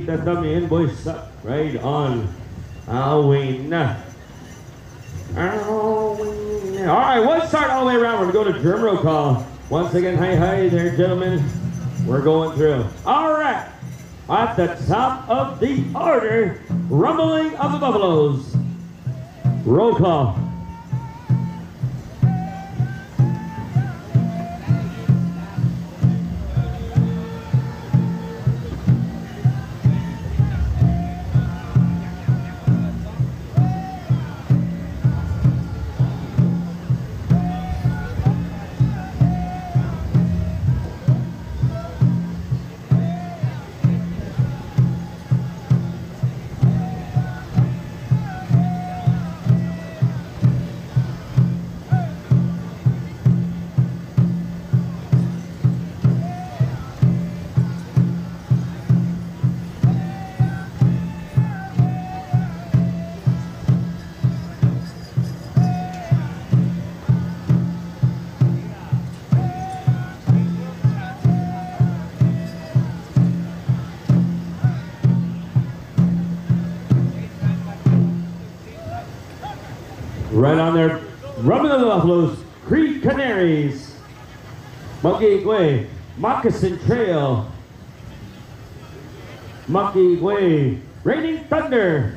the dummy invoice up. Right on. Alwyn. Alright, one start all the way around. We're going to go to drum roll call. Once again, hi there, gentlemen. We're going through. Alright. At the top of the order, rumbling of the Buffaloes. Roll call. Right on there, rubbing of the Buffaloes, Creek Canaries, Monkey Way, Moccasin Trail, Monkey Way, Raining Thunder.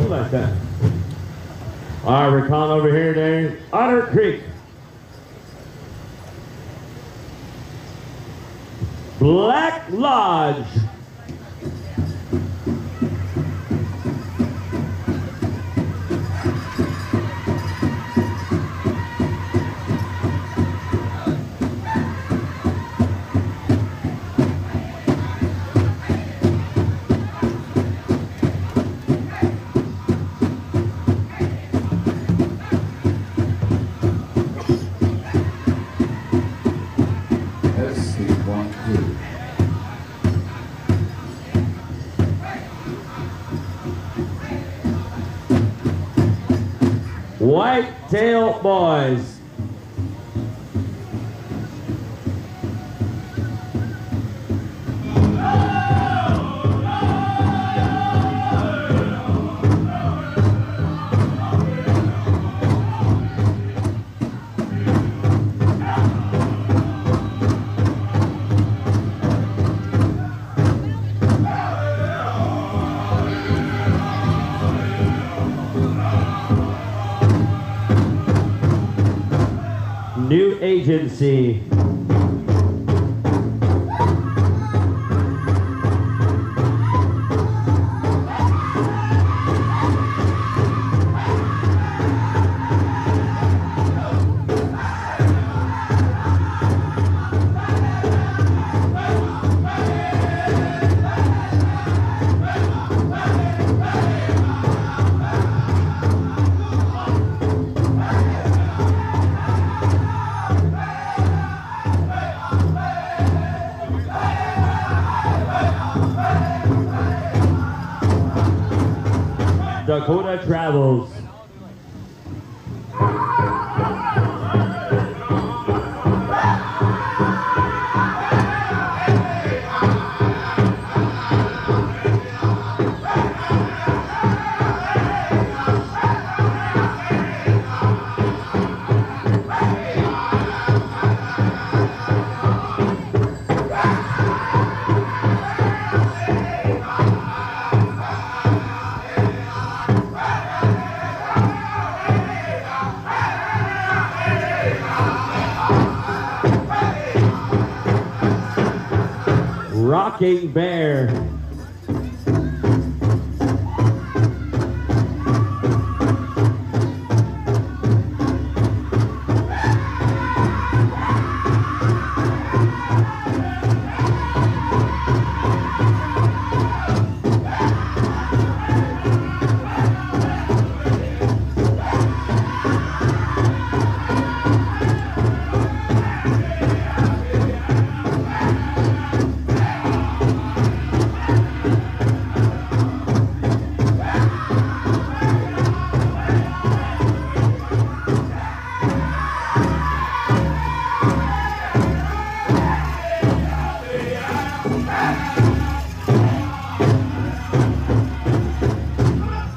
Like that. All right, we're calling over here to Otter Creek. Black Lodge. Whitetail Boys. New Agency. Dakota Travels. Rocking Bear.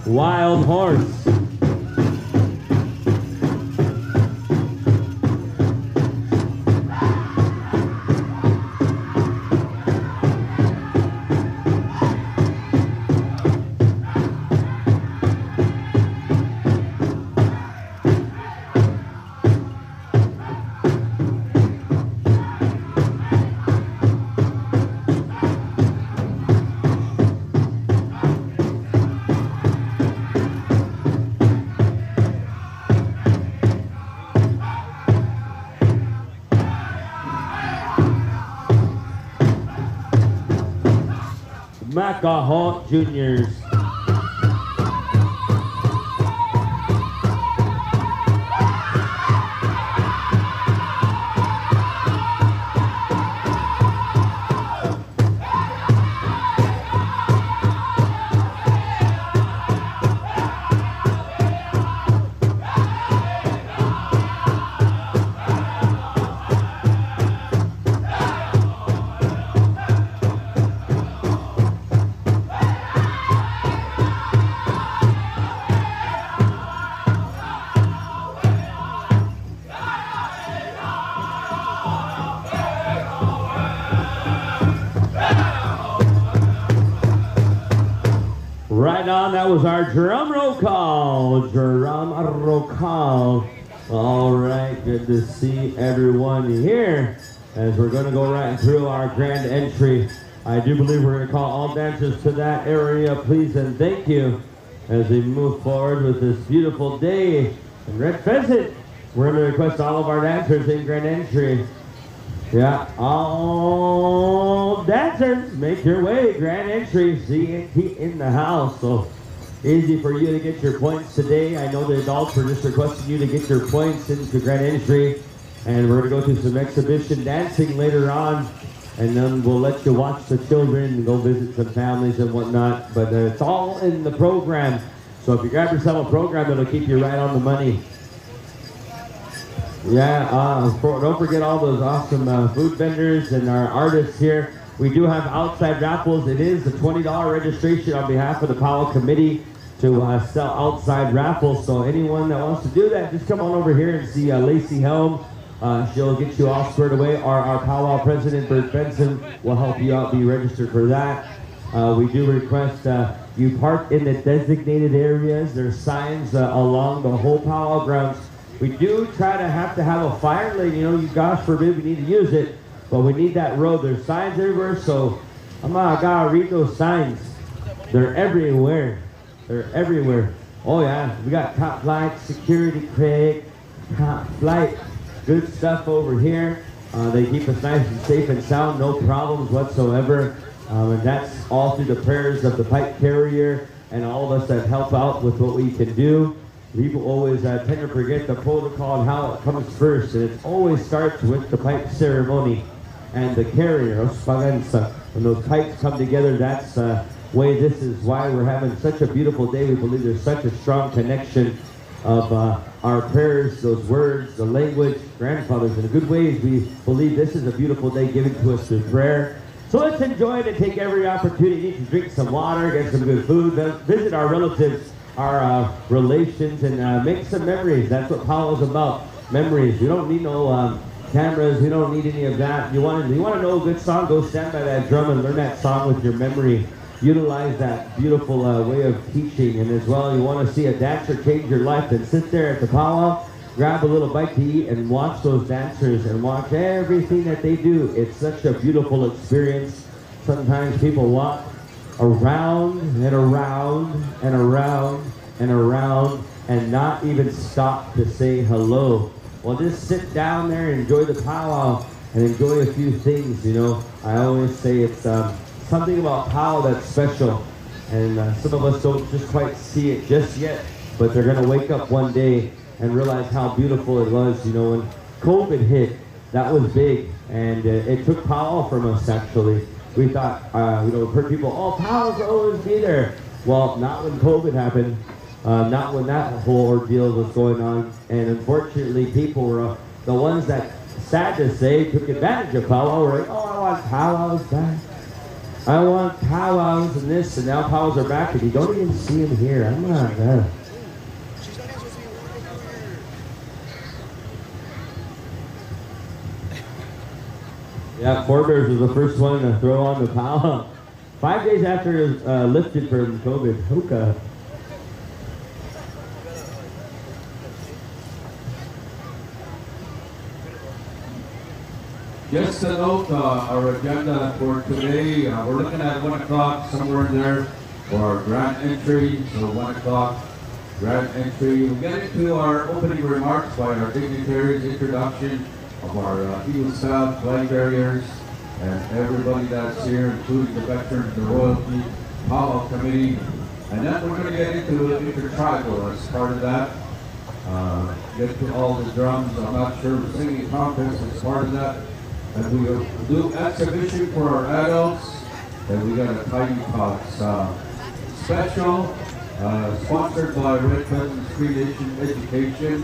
Wild Horse. Macahawk Juniors. Right on, that was our drum roll call. Drum roll call. All right, good to see everyone here as we're going to go right through our grand entry. I do believe we're going to call all dancers to that area, please and thank you, as we move forward with this beautiful day in Red Pheasant. We're going to request all of our dancers in grand entry. Yeah, all dancers, make your way. Grand entry, CNT in the house. So easy for you to get your points today. I know the adults were just requesting you to get your points into grand entry. And we're going to go through some exhibition dancing later on. And then we'll let you watch the children and go visit some families and whatnot. But it's all in the program. So if you grab yourself a program, it'll keep you right on the money. Yeah, don't forget all those awesome food vendors and our artists here. We do have outside raffles. It is a $20 registration on behalf of the Powwow Committee to sell outside raffles. So anyone that wants to do that, just come on over here and see Lacey Helm. She'll get you all squared away. Our Powwow President, Bert Benson, will help you out, be registered for that. We do request you park in the designated areas. There's signs along the whole powwow grounds. We do try to have a fire lane, you know, you gosh forbid we need to use it, but we need that road. There's signs everywhere, so I gotta read those signs. They're everywhere. They're everywhere. Oh yeah, we got Top Flight, Security Craig, Top Flight, good stuff over here. They keep us nice and safe and sound, no problems whatsoever. And that's all through the prayers of the pipe carrier and all of us that help out with what we can do. People always tend to forget the protocol and how it comes first, and it always starts with the pipe ceremony and the carrier. When those pipes come together, that's the way. This is why we're having such a beautiful day. We believe there's such a strong connection of our prayers, those words, the language, grandfathers. In a good ways, we believe this is a beautiful day given to us through prayer. So let's enjoy it and take every opportunity to drink some water, get some good food, visit our relatives, our relations, and make some memories. That's what Powwow's about, memories. You don't need no cameras, you don't need any of that. You want to know a good song, go stand by that drum and learn that song with your memory. Utilize that beautiful way of teaching. And as well, you want to see a dancer change your life, then sit there at the powwow, grab a little bite to eat, and watch those dancers and watch everything that they do. It's such a beautiful experience. sometimes people walk around and around and around and around and not even stop to say hello. Well, just sit down there and enjoy the powwow and enjoy a few things, you know. I always say it's something about powwow that's special, and some of us don't just quite see it just yet, but they're going to wake up one day and realize how beautiful it was. You know, when COVID hit, that was big, and it took powwow from us, actually. We thought, you know, we've heard people, oh, powwows will always be there. Well, not when COVID happened, not when that whole ordeal was going on, and unfortunately people were the ones that, sad to say, took advantage of powwow. Were like, oh, I want powwows back. I want powwows and this, and now powwows are back, and you don't even see them here. I'm not Yeah, Forebears was the first one to throw on the powwow. 5 days after it was lifted from COVID. Hookah. Just to note our agenda for today, we're looking at 1 o'clock, somewhere in there, for our grand entry. So 1 o'clock, grand entry. We'll get into our opening remarks by our dignitaries, introduction of our Eagle staff, flag bearers, and everybody that's here, including the veterans, the royalty, powwow committee. And then we're going to get into Intertribal as part of that. Get to all the drums. I'm not sure the singing contest is part of that. And we'll do exhibition for our adults. And we got a Tiny Talks special, sponsored by Red Pheasant Creation Education.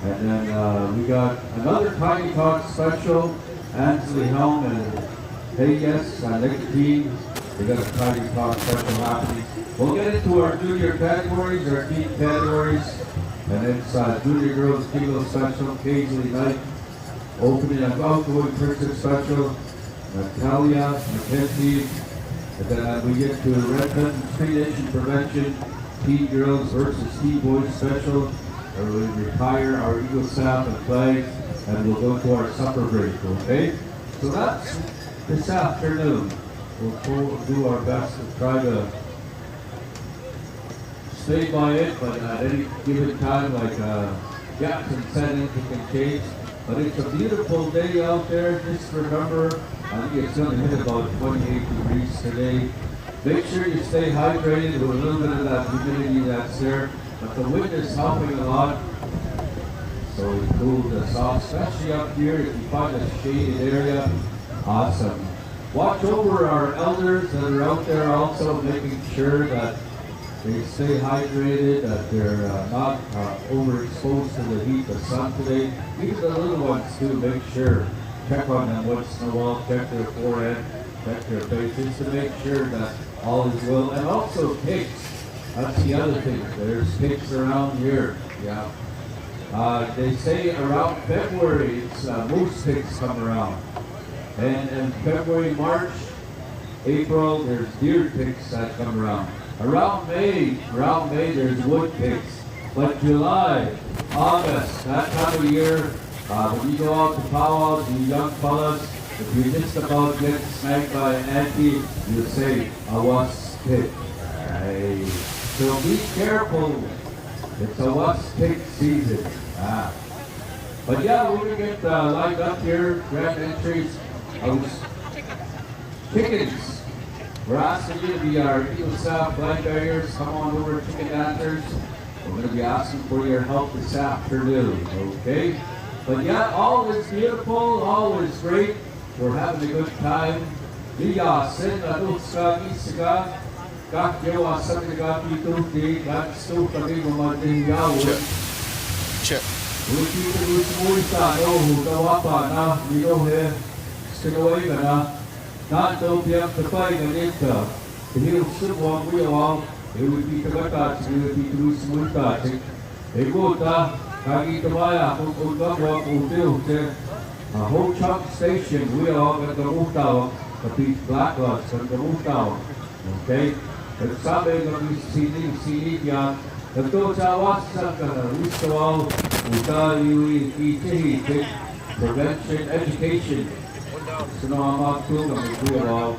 And then we got another Tiny Talk special, Ansley Helm and Hey Yes and Nicotine. We got a Tiny Talk special happening. We'll get into our junior categories, our teen categories, and it's Junior Girls Kilo special, Paisley Night, opening and outgoing Princess special, Natalia, Mackenzie, and then we get to Red Pheasant Creation Prevention, Teen Girls versus Teen Boys special. Where we retire our Eagle staff and flags, and we'll go to our supper break, okay? So that's this afternoon. We'll do our best to try to stay by it, but at any given time, like gaps and settings, it can change. But it's a beautiful day out there. Just remember, I think it's going to hit about 28 degrees today. Make sure you stay hydrated with a little bit of that humidity that's there. But the wind is helping a lot, so it cooled us off, especially up here. If you find a shaded area, awesome. Watch over our elders that are out there also, making sure that they stay hydrated, that they're not overexposed to the heat of the sun today. Even the little ones too, make sure, check on them once in a while, check their forehead, check their faces to make sure that all is well. And also pigs. That's the other thing. There's pigs around here. Yeah. They say around February, it's most pigs come around. And in February, March, April, there's deer pigs that come around. Around May, there's wood pigs. But July, August, that time of year, when you go out to powwows, you young fellas, if you just about get snagged by an auntie, you say, I was pig. Hey. So be careful. It's a what's pig season. But yeah, we're going to get lined up here, grand entries. Chickens. We're asking you to be our Eagle staff flag bearers. Come on over, chicken dancers. We're going to be asking for your help this afternoon, okay? But yeah, all is beautiful, all is great. We're having a good time. Sin Adulska Isaga. Kakyawa sa nagkakituti, kaksto kami mamading yawon. Check. Uti sa no, hugawa pa na, nilohe, sinaway ka na, nato piyang kapay ganita, hinilok subwang kuyawaw, iwiti kagatat, iwiti tulusmulta, igota, kagitamaya, kung kagwa, uti, Ho Chunk Station, kuyawaw, kagkamutaw, kapit Blacklock, kagkamutaw, okay? Nagsabi ng sinig yan, nagtutawas sa Rustawaw, Utaliwi, Itihitik, Prevention Education. Sa mga magtulong ng Kuyawaw,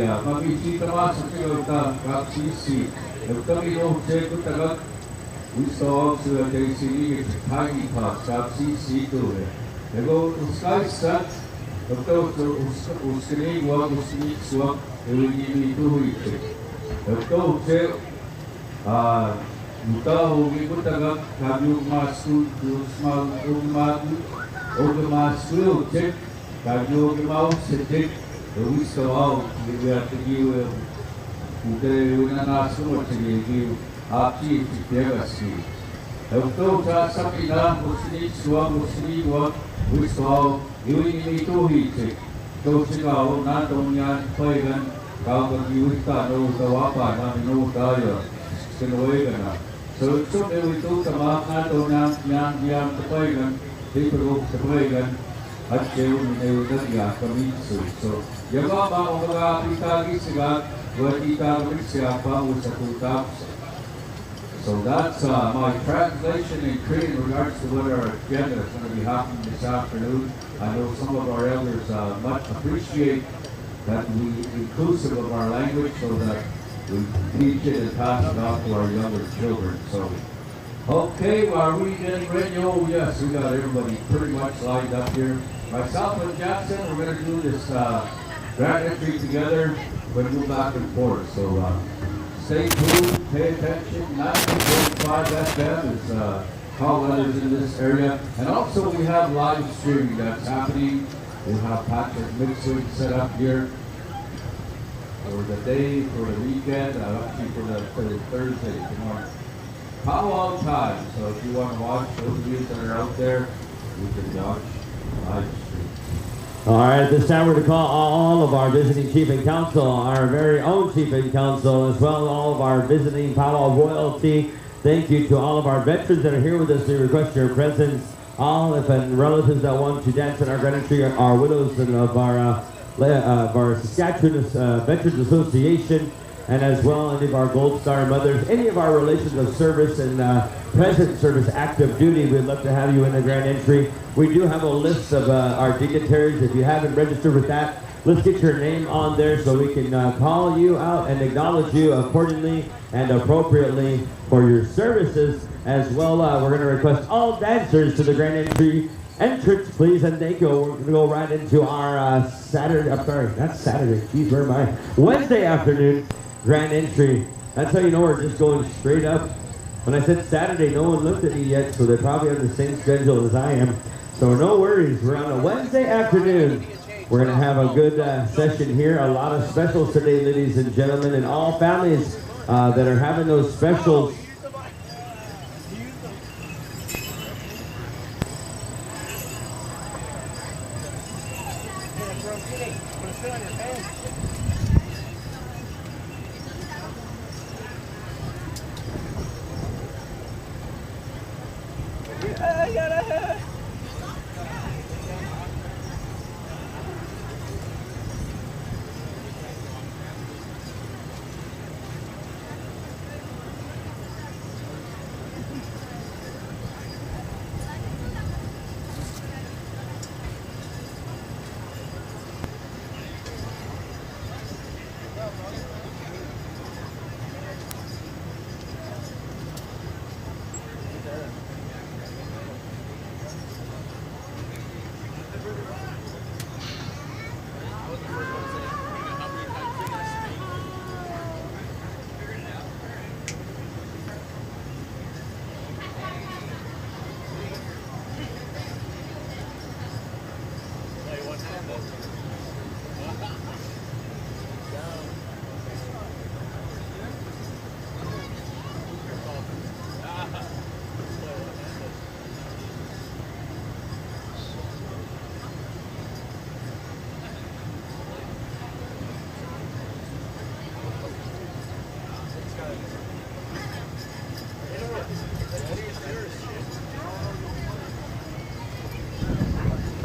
mabisita mas sa kita kapsisi. Kami no say ko tagat gusto sa day sini tagi pa kapsisi to. Ego uskai sa doktor uskini wa usini suak ini itu itu. Doktor say Mutahu ikut agak kami masuk mal umat masuk cek kami mau sedek terus soal dia tinggi udah nasu macam api tiada sih. Untuk rasa kita musni wa soal ini itu cek terus kalau nantonya pagan kalau kita no apa no daya senuaikan. So itu sama nato yang terpaikan di perlu terpaikan hasil menewukan ya kami so yang apa orang kita kisah buat kita bersiapa usah tutap. So that's my translation in Korean in regards to what our agenda is going to be happening this afternoon. I know some of our elders much appreciate that we inclusive of our language so that we teach it and pass it on to our younger children. So, okay, well, are we getting ready? Oh, yes, we got everybody pretty much lined up here. Myself and Jackson, we're going to do this grand entry together. We're going to go back and forth. So, stay tuned, pay attention. 90.5 FM is call letters in this area. And also, we have live streaming that's happening. We'll have Pageant mixing set up here for the day, for the weekend, actually for the Thursday tomorrow. Powwow time. So if you want to watch, those of you that are out there, you can watch live stream. All right, this time we're going to call all of our visiting chief and council, our very own chief and council, as well as all of our visiting powwow royalty. Thank you to all of our veterans that are here with us. We request your presence. All of and relatives that want to dance in our grand entry, our widows and of our Saskatchewan Veterans Association, and as well any of our Gold Star mothers, any of our relations of service and present service active duty. We'd love to have you in the grand entry. We do have a list of our dignitaries. If you haven't registered with that, let's get your name on there so we can call you out and acknowledge you accordingly and appropriately for your services. As well, we're going to request all dancers to the grand entry entrance, please, and thank you. We're going to go right into our Saturday, I'm sorry, not Saturday, geez, where am I? Wednesday afternoon grand entry. That's how you know we're just going straight up. When I said Saturday, no one looked at me yet, so they're probably on the same schedule as I am. So no worries, we're on a Wednesday afternoon. We're going to have a good session here. A lot of specials today, ladies and gentlemen, and all families that are having those specials.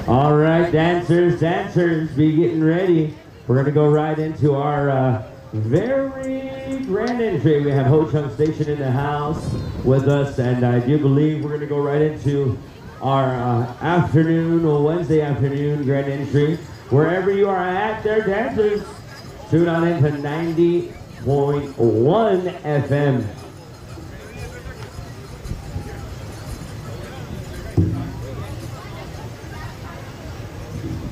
All right, dancers, be getting ready. We're going to go right into our very grand entry. We have Ho Chung Station in the house with us, and I do believe we're going to go right into our Wednesday afternoon grand entry. Wherever you are at there, dancers, Tune on into 90.1 FM.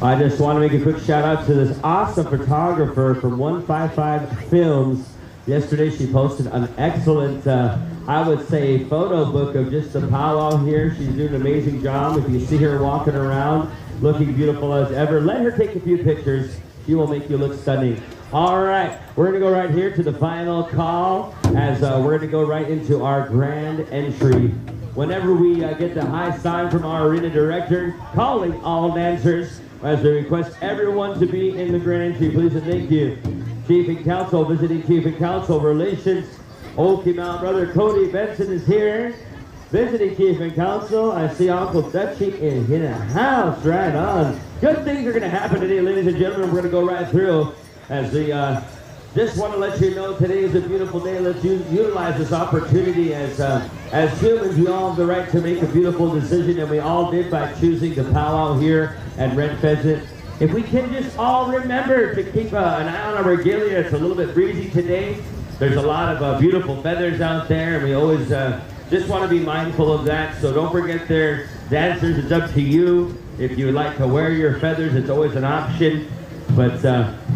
I just want to make a quick shout out to this awesome photographer from 155 Films. Yesterday she posted an excellent, I would say, photo book of just the powwow here. She's doing an amazing job. If you see her walking around, looking beautiful as ever, let her take a few pictures. She will make you look stunning. All right, we're going to go right here to the final call as we're going to go right into our grand entry. Whenever we get the high sign from our arena director calling all dancers, as we request everyone to be in the grand entry, please and thank you. Chief and Council, visiting Chief and Council Relations, Okie Mount Brother Cody Benson is here. Visiting Chief and Council, I see Uncle Dutchie in the house, right on. Good things are going to happen today, ladies and gentlemen. We're going to go right through as we just want to let you know today is a beautiful day. Let's utilize this opportunity as humans. We all have the right to make a beautiful decision, and we all did by choosing the powwow here at Red Pheasant. If we can just all remember to keep an eye on our regalia. It's a little bit breezy today. There's a lot of beautiful feathers out there, and we always just want to be mindful of that. So don't forget there, dancers, it's up to you. If you would like to wear your feathers, it's always an option. But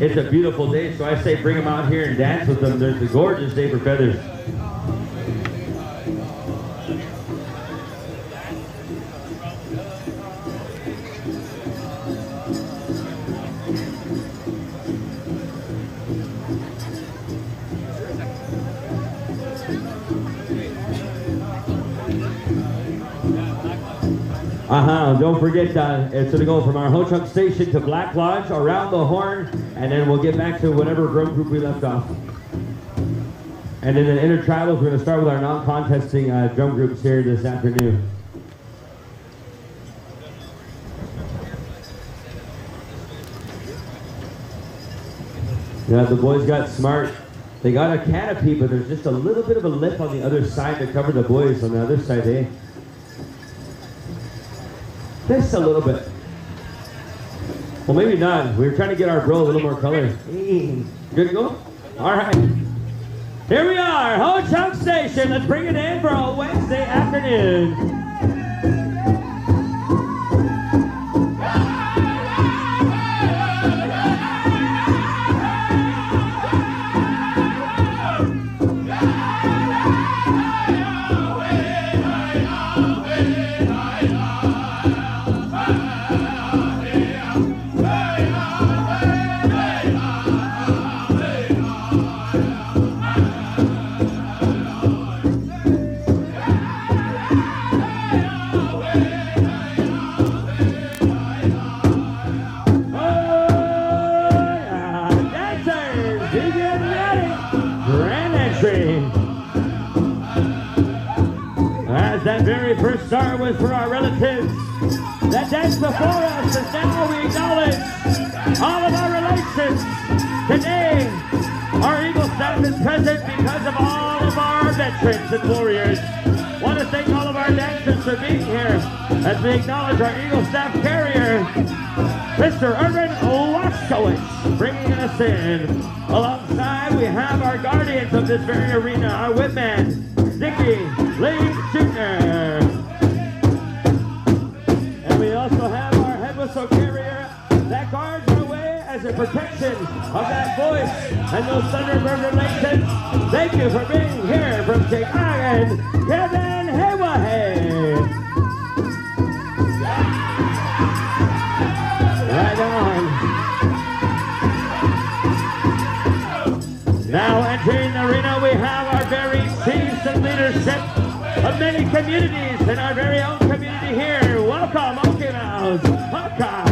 it's a beautiful day, so I say bring them out here and dance with them. There's a gorgeous day for feathers. Don't forget, it's going to go from our Ho-Chunk station to Black Lodge, around the horn, and then we'll get back to whatever drum group we left off. And in the Intertribals, we're going to start with our non-contesting drum groups here this afternoon. Yeah, the boys got smart. They got a canopy, but there's just a little bit of a lip on the other side to cover the boys on the other side, eh? Just a little bit. Well, maybe not. We were trying to get our bro a little more color. Good to go? All right. Here we are, Ho-Chunk Station. Let's bring it in for a Wednesday afternoon. First star was for our relatives that danced before us, and now we acknowledge all of our relations. Today, our Eagle staff is present because of all of our veterans and warriors. Want to thank all of our dancers for being here as we acknowledge our Eagle staff carrier, Mr. Irvin Waskowitz, bringing us in. Alongside, we have our guardians of this very arena, our whipman, Dickie Lee Jr. And we also have our head whistle carrier that guards our way as a protection of that voice and those thunder reverberations. Thank you for being here from Chicago, Kevin Haywahay. Right on. Now entering the arena, we have our very chiefs and leadership of many communities in our very own community here. Welcome, Okie Mouse. Welcome.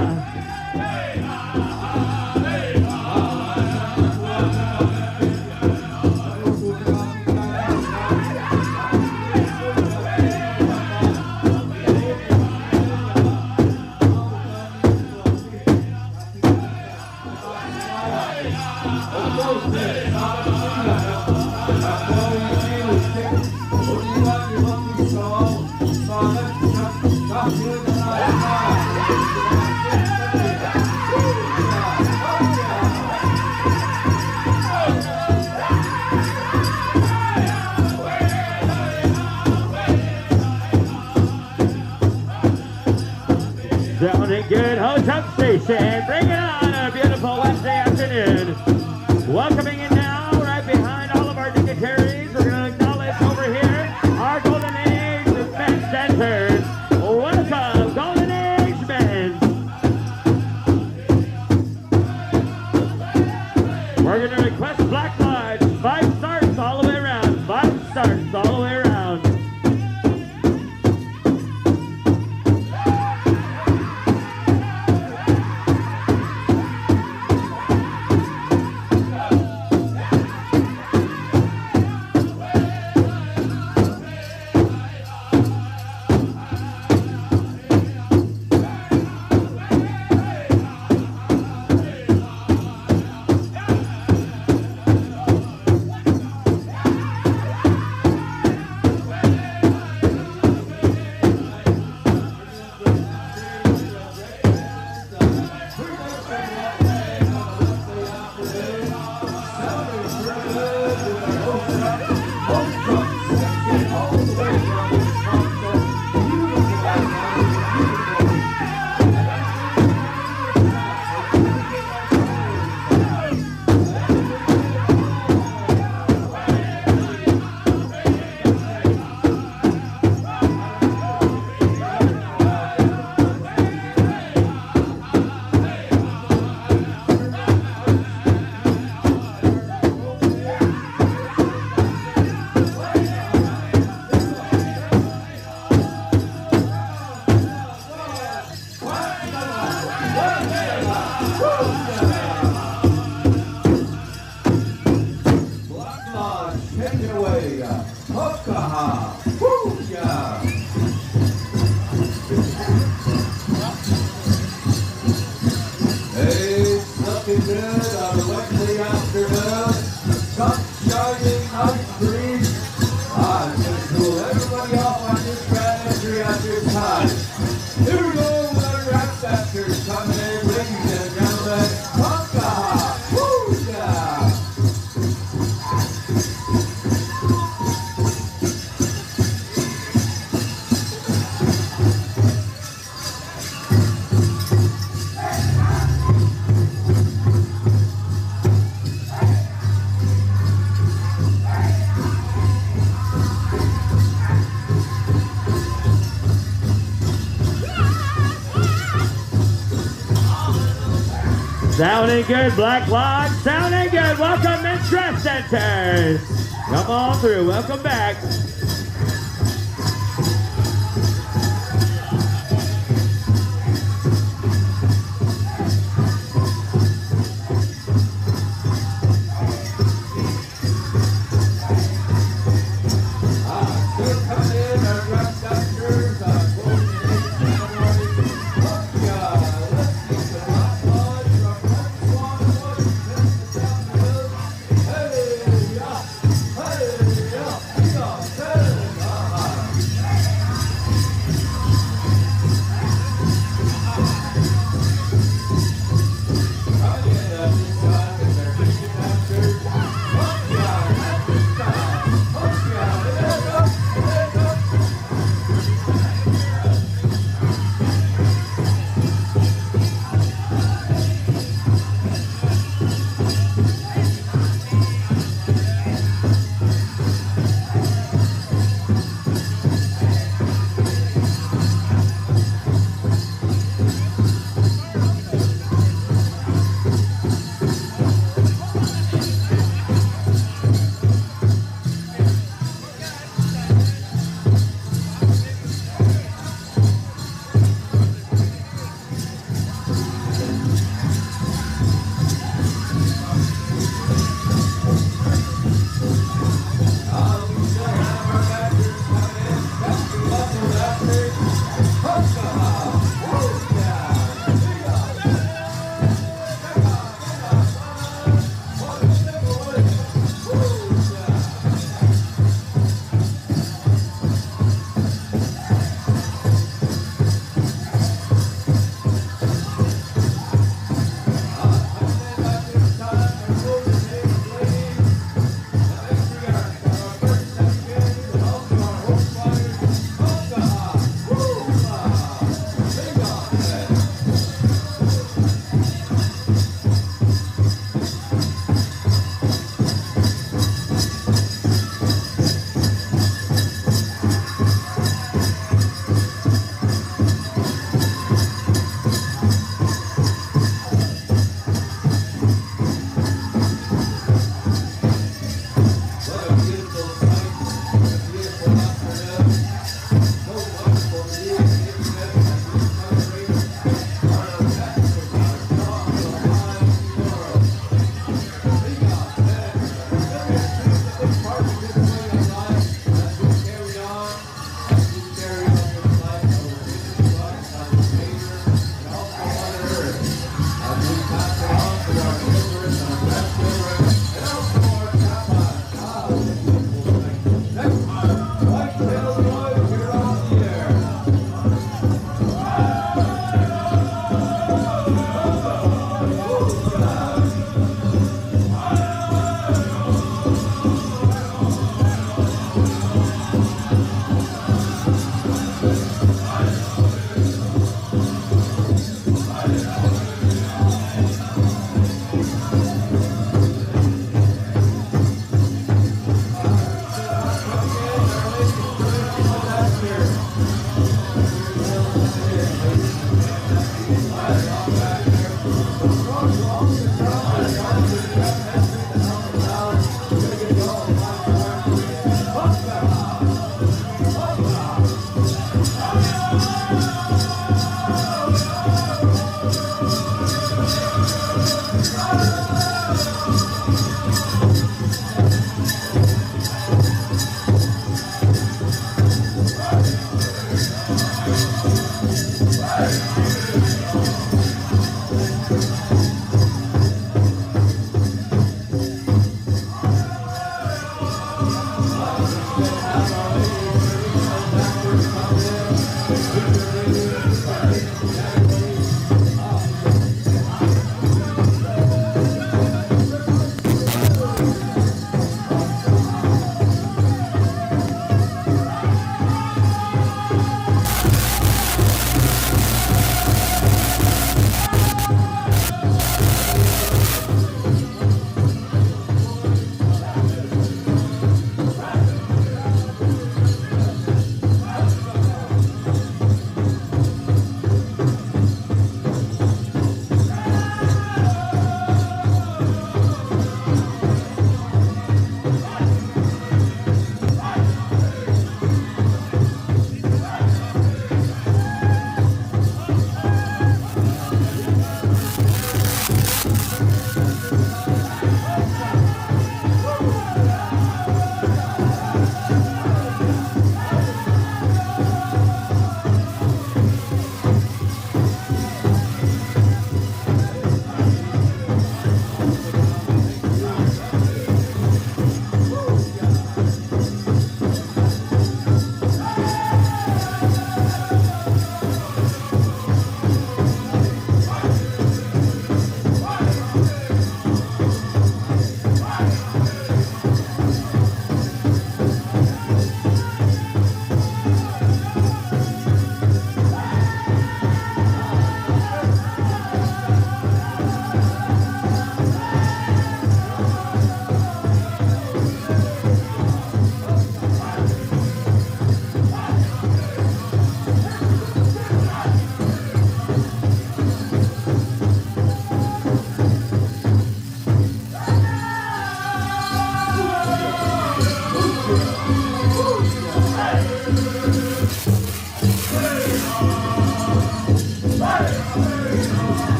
Invocation. Bring it on a beautiful Wednesday afternoon. Welcoming in now, right behind all of our dignitaries. We're going to acknowledge over here our Golden Age men centers. Welcome, Golden Age men. We're going to request Black Lodge. 5 starts all the way around. 5 starts all the way around. Sounding good, Black Lodge. Sounding good. Welcome, Men's Dress Centers. Come on through. Welcome back. Hey, yeah.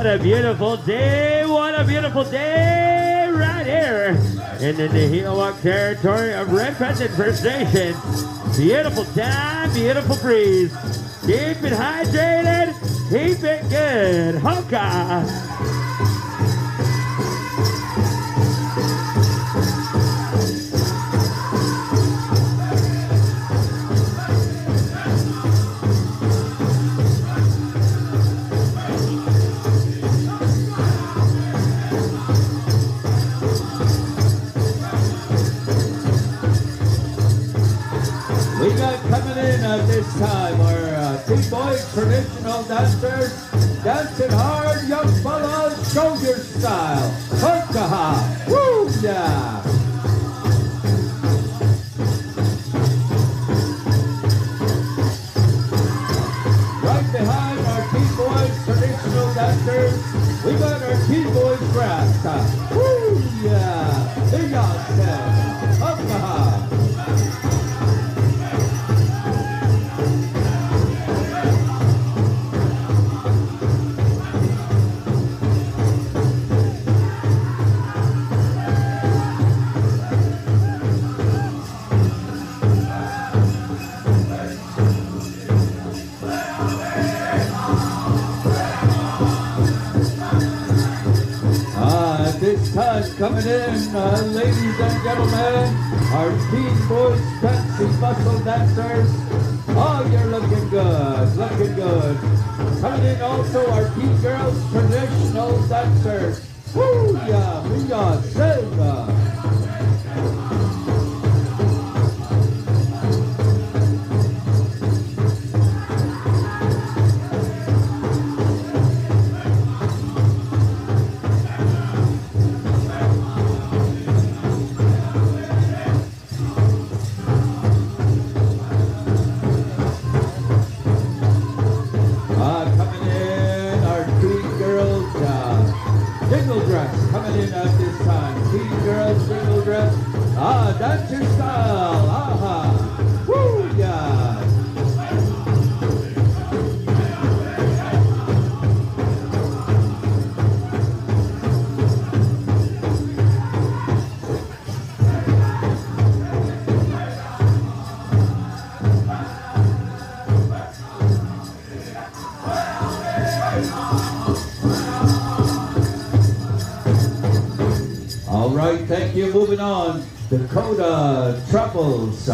What a beautiful day, what a beautiful day right here in the Nihilwak territory of Red Pheasant First Nation. Beautiful time, beautiful breeze. Keep it hydrated, keep it good. Honka! We got coming in at this time our T-Boys traditional dancers dancing hard, young fellas, show your style. Honka! Woo! Yeah! Right behind our T-Boys traditional dancers, we got our T-Boys brass. Woo! Yeah! Big on them. Honka! This time coming in, ladies and gentlemen, our Teen Boys fancy muscle dancers. Oh, you're looking good, looking good. Coming in also our Teen Girls traditional dancers. Woo, yeah, we are Selma. Coming in at this time. Teen girls, single dress. Ah, that's your style. Aha. Woo, yeah. All right, thank you. Moving on, Dakota Troubles.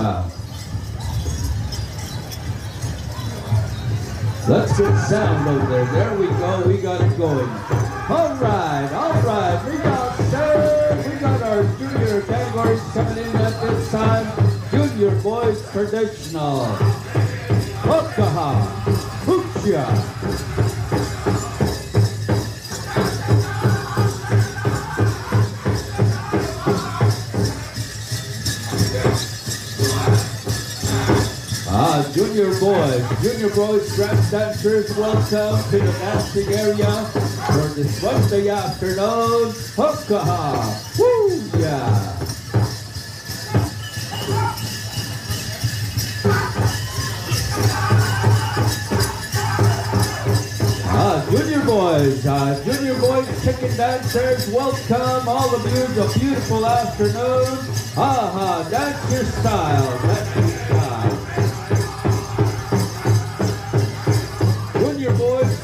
Let's get sound over there. There we go. We got it going. All right. We got our junior categories coming in at this time. Junior boys traditional. Hokaha. Hoochia. Junior boys, dress dancers, welcome to the dancing area for this Wednesday afternoon. Hokaha! Woo! Yeah! Junior boys, chicken dancers, welcome all of you to a beautiful afternoon. Aha, that's your style, that's your style.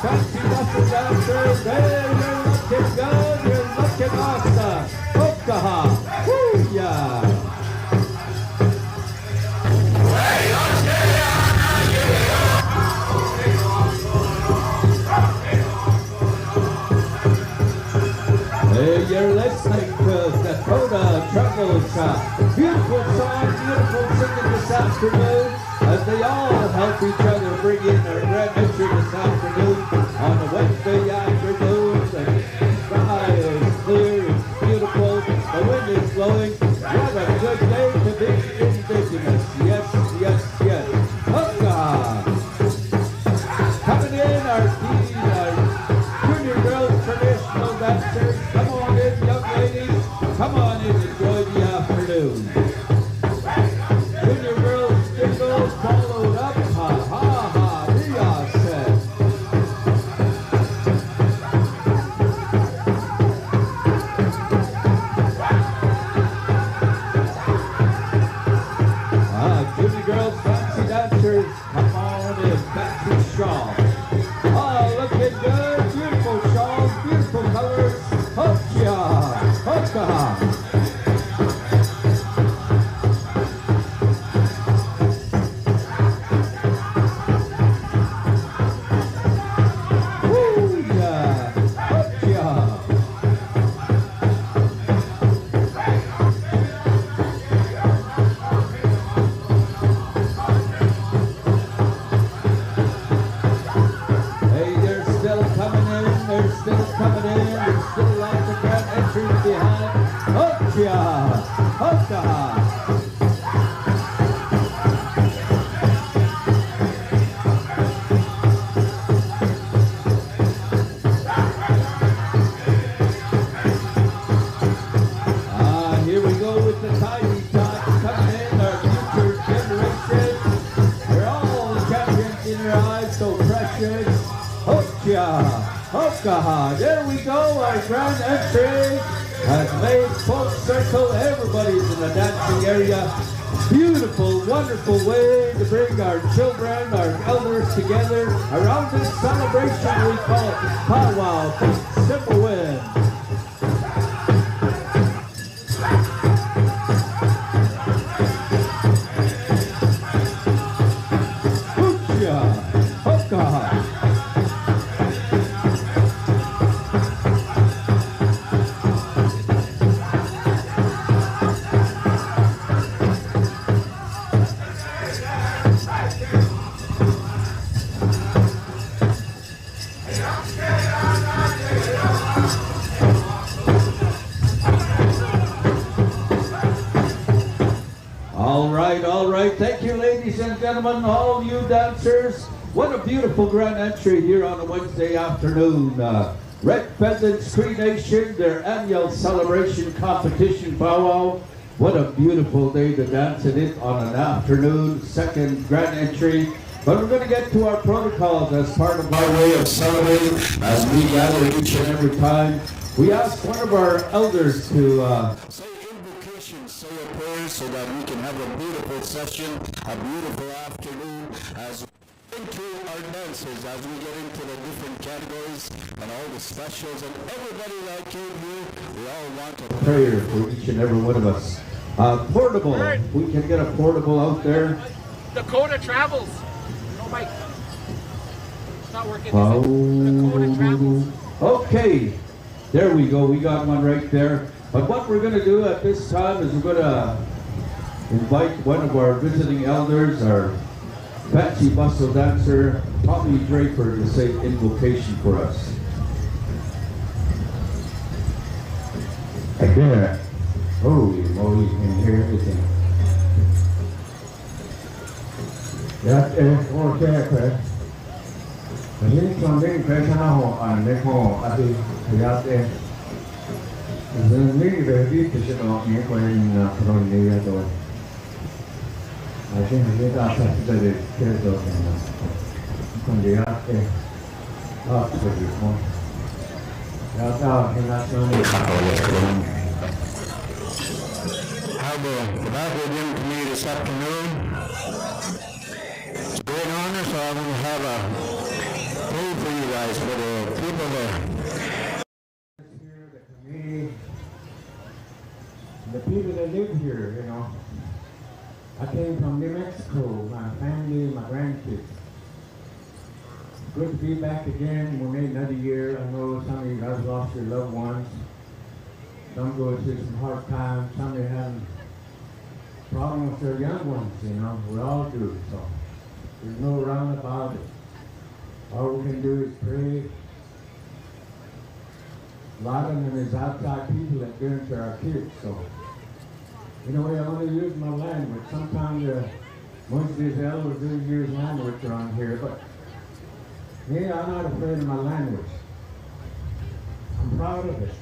Fancy muscle dancers, hey, you're looking good, you're looking awesome. Hokaha, woo, yeah. Hey, you're listening to Dakota Troubles. Beautiful song, beautiful singing this afternoon. As they all help each other bring in their grand entry this afternoon on a Wednesday afternoon. The sky is clear, it's beautiful, the wind is blowing. What a good day to be indigenous. Yes. Hoka! Coming in our junior girls traditional dancers. Come on in, young ladies. Come on in, enjoy the afternoon. Followed up, ha, Ria said. Junior girls, fancy dancers, come on in, fancy shawl. Oh, looking good, beautiful shawls, beautiful colors. Hoka. There we go, our grand entry has made full circle. Everybody's in the dancing area. Beautiful, wonderful way to bring our children, our elders together around this celebration we call powwow. Simple win. All right. Thank you, ladies and gentlemen, all you dancers. What a beautiful grand entry here on a Wednesday afternoon. Red Pheasants Cree Nation, their annual celebration competition powwow. What a beautiful day to dance in it on an afternoon, second grand entry. But we're going to get to our protocols as part of our way of celebrating as we gather each and every time. We ask one of our elders to say invocation, say a prayer so that we can have a beautiful session, a beautiful afternoon as we get into our dances, as we get into the different categories and all the specials. And everybody that came here, we all want a prayer for each and every one of us. Portable, we can get a portable out there. Dakota Travels. No mic. It's not working. Dakota Travels. Okay, there we go. We got one right there. But what we're going to do at this time is we're going to invite one of our visiting elders, our fancy bustle dancer, Tommy Draper, to say invocation for us. Again. Holy moly, you can hear everything. That is all there, I think something personal and make more at that end. The need to be personal in the door. I think that's the case of from the art to the one. That's our international. That will bring to me this afternoon. It's a great honor, so I'm going to have a pray for you guys, for the people there. The community, the people that live here, you know. I came from New Mexico, my family, my grandkids. Good to be back again. We made another year. I know some of you guys lost your loved ones. Some go through some hard times. Some of you having problems with their young ones, you know. We all do, so there's no round about it. All we can do is pray. A lot of them is outside people that do it to our kids, so. You know, I want to use my language. Sometimes most of these elders do use language around here, but me, I'm not afraid of my language. I'm proud of it.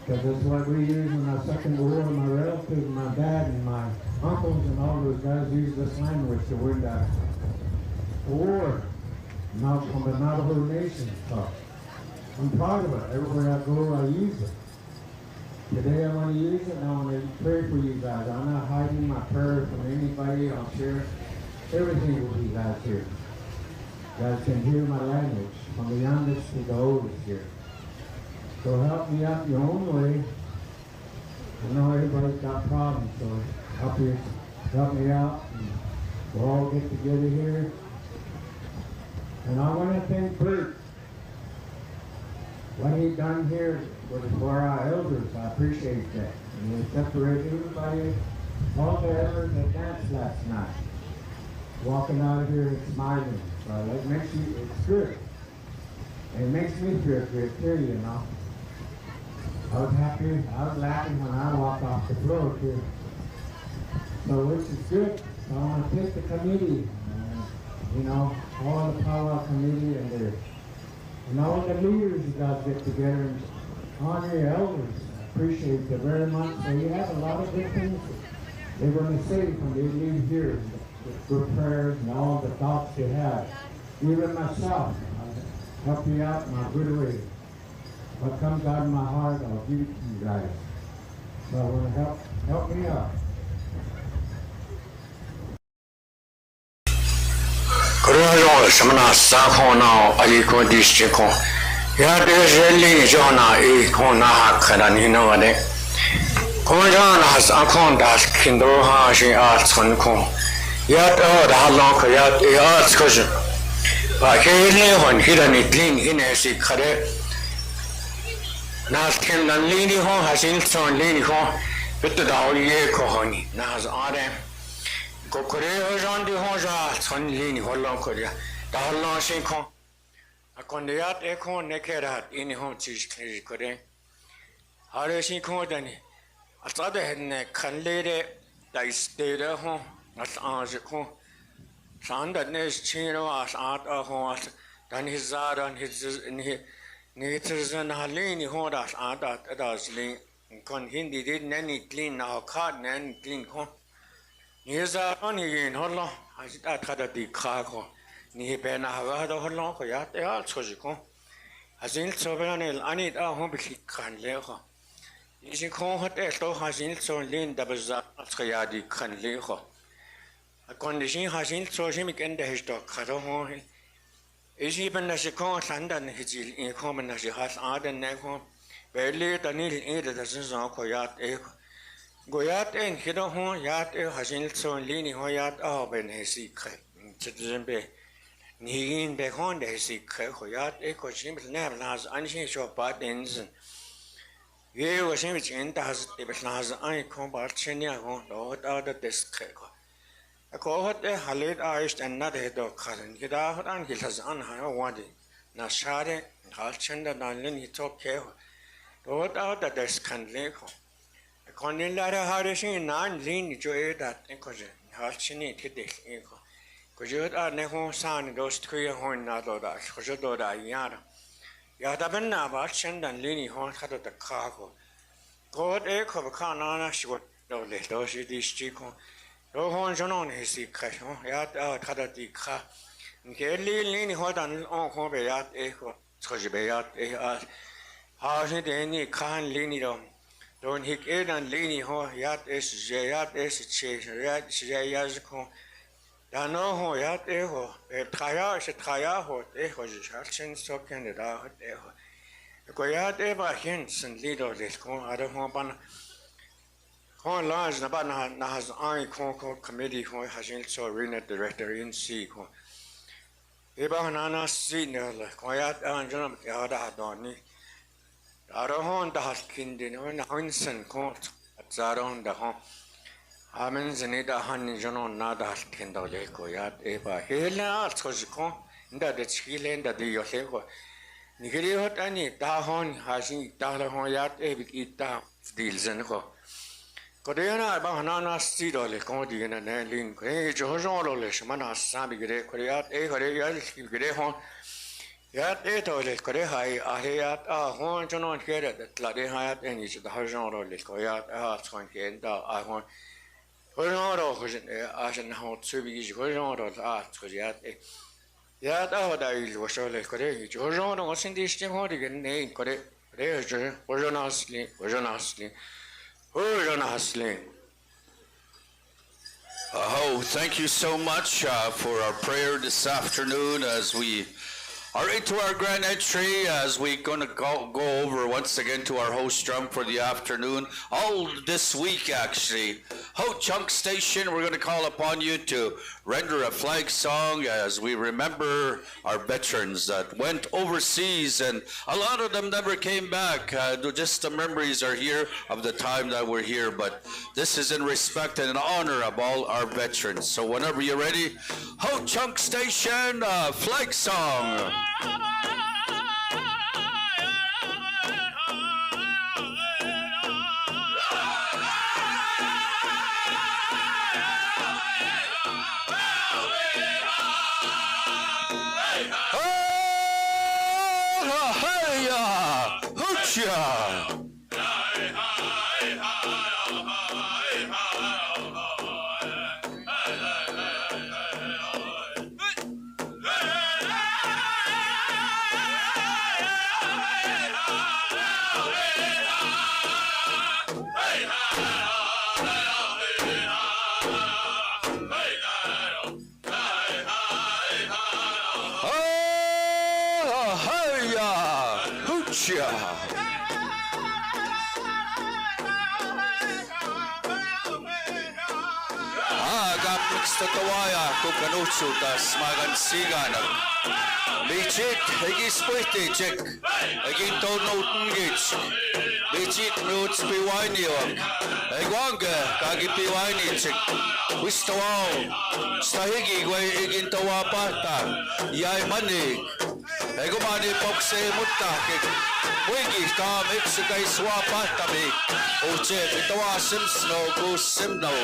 Because that's what we use in our second war. My relatives, my dad and my uncles and all those guys use this language to win the war. Now from the Navajo Nation. So I'm proud of it. Everywhere I go, I use it. Today I want to use it and I want to pray for you guys. I'm not hiding my prayer from anybody. I'll share everything with you guys here. You guys can hear my language from the youngest to the oldest here. So help me out your own way. I know everybody's got problems, so help me out. And we'll all get together here. And I want to thank Bert. What he done here was for our elders. I appreciate that. And he separated everybody, all the elders that danced last night. Walking out of here and smiling. So that makes you, it's good. It makes me feel good too, you know. I was happy, I was laughing when I walked off the floor too. So this is good. So I want to thank the committee, you know, all the powwow committee and all the leaders you guys get together and honor your elders. I appreciate it very much. So you have a lot of good things they're going to say when they leave here, with good prayers and all the thoughts they have. Even myself, I'll help you out in my good way. What comes out of my heart, I'll give it to you guys. So I want to help me out. 그래가지고什么呢? 사코나 아이코 디스트리코 야데젤리 조나 이코나 카라니나 와데 고자나 사콘다 킨도하시 아츠콘코 야도 다롱코 야야 스코즈 바케르네 혼 히라니 딘 히네시 카레 나스켄 난리니 혼 하신 촌 리니 혼 비트다오리에 코호니 나즈 아레 고코레 잔디 혼자 천리니 홀랑 코리아 다홀랑 신콘 아콘디앗 에콘 네케랏 이니 혼 치스케리 코레 하레 신콘다니 아짜데 했네 칸레레 다이스테레 혼 아스 안즈 콘 산다네 치노 아스 아트 혼 아스 단 히자란 히즈 니 Nitzer na halini hodas adat adasling kon hindi did nani clean na card nan clean ko. Niza on yin hollo asit kada di kha ni be na ha do hollo ko ya te al choji ko. Hasil sobanel anit a hom bi kan le ko. Isin ko hat e to hasil so lin da baza khaya di kan le ko. A condition hasil so shimik ende hesto khado ho. Isipan na si ko sandan hijil in common na si has adan na ko beli tanil ida da sa ko yat e goyat en hido ho yat e hasil so lini ho yat a ben hesi khe chidren be nigin be hon de hesi khe ho yat e ko sim na nas an shi sho pa den zin ye wo sim chin da has e be nas an ko ba chenya ho do da des khe ko ko hat e halit aist en na de do kharan gida hat an gilhas an ha wadi na share hal chenda dan len hitop ke do da des kan le ko kon len la ha re shin nan lin jo e da en ko je hal chini ti de e ko je da ne ho san do stri ho na do da ko je do da ya da ben na ba chen dan lin ho kha do da kha ko e ko ba na na shi do le do shi di sti ko Rohon Jonon is the crash, yat out Kadati Kha. Kelly Lini Hodan on Hobayat Echo, Skojibayat Eat. How's it any Khan Lini Dom? Don't hick it and Lini Ho, Yat is Jayat is Chase, Yat Jayazko. Dano Ho Yat Eho, a Traya is a Traya, Echo, Sharchin Soken, the Dao Echo. Goyat Eva hints and Lido, this con, I don't know. Kon large na ba na has I kon committee kon hasil so arena director in C kon. Eba na si ne la kon ya an jona ya da doni. Aro hon da has kindi no na hinsen kon zaron da hon. Amen zene da han jona na da has kindo le ko ya eba hela tsoji kon nda de chile nda de yo he ko. Nigeri hot ani da hon hasin da hon ya e bi ta dilzen ko. Koreana ba hanana stidole kodi na lin ko jojo le shmana sabi gre koreat e kore ya gre hon ya e to le kore hai ahiyat a hon jonon kere de tlade hayat eni de hajon le ko ya a chon ke da a hon hojo ko a jen ho tsubi ji hojo a choriat e ya da da il wo so le kore jojo no sindi sti ho de ne kore re hojo nasli Oh, thank you so much for our prayer this afternoon as we are into our grand entry, as we're going to go over once again to our host drum for the afternoon. All this week, actually. Ho Chunk Station, we're going to call upon you to render a flag song as we remember our veterans that went overseas, and a lot of them never came back. Just the memories are here of the time that we're here, but this is in respect and in honor of all our veterans. So whenever you're ready, Ho Chunk Station, flag song. Tawaya kukanutsu tas magan siganag bichit higis puite check agin to noten gich bichit nuts piwaniwag egwanga kagi piwani check wistawaw stahigi gway igin tawa pata yay manig egumani pokse mutta kik wigi ka mexikay swapa tabi uche itawa simsno ku simno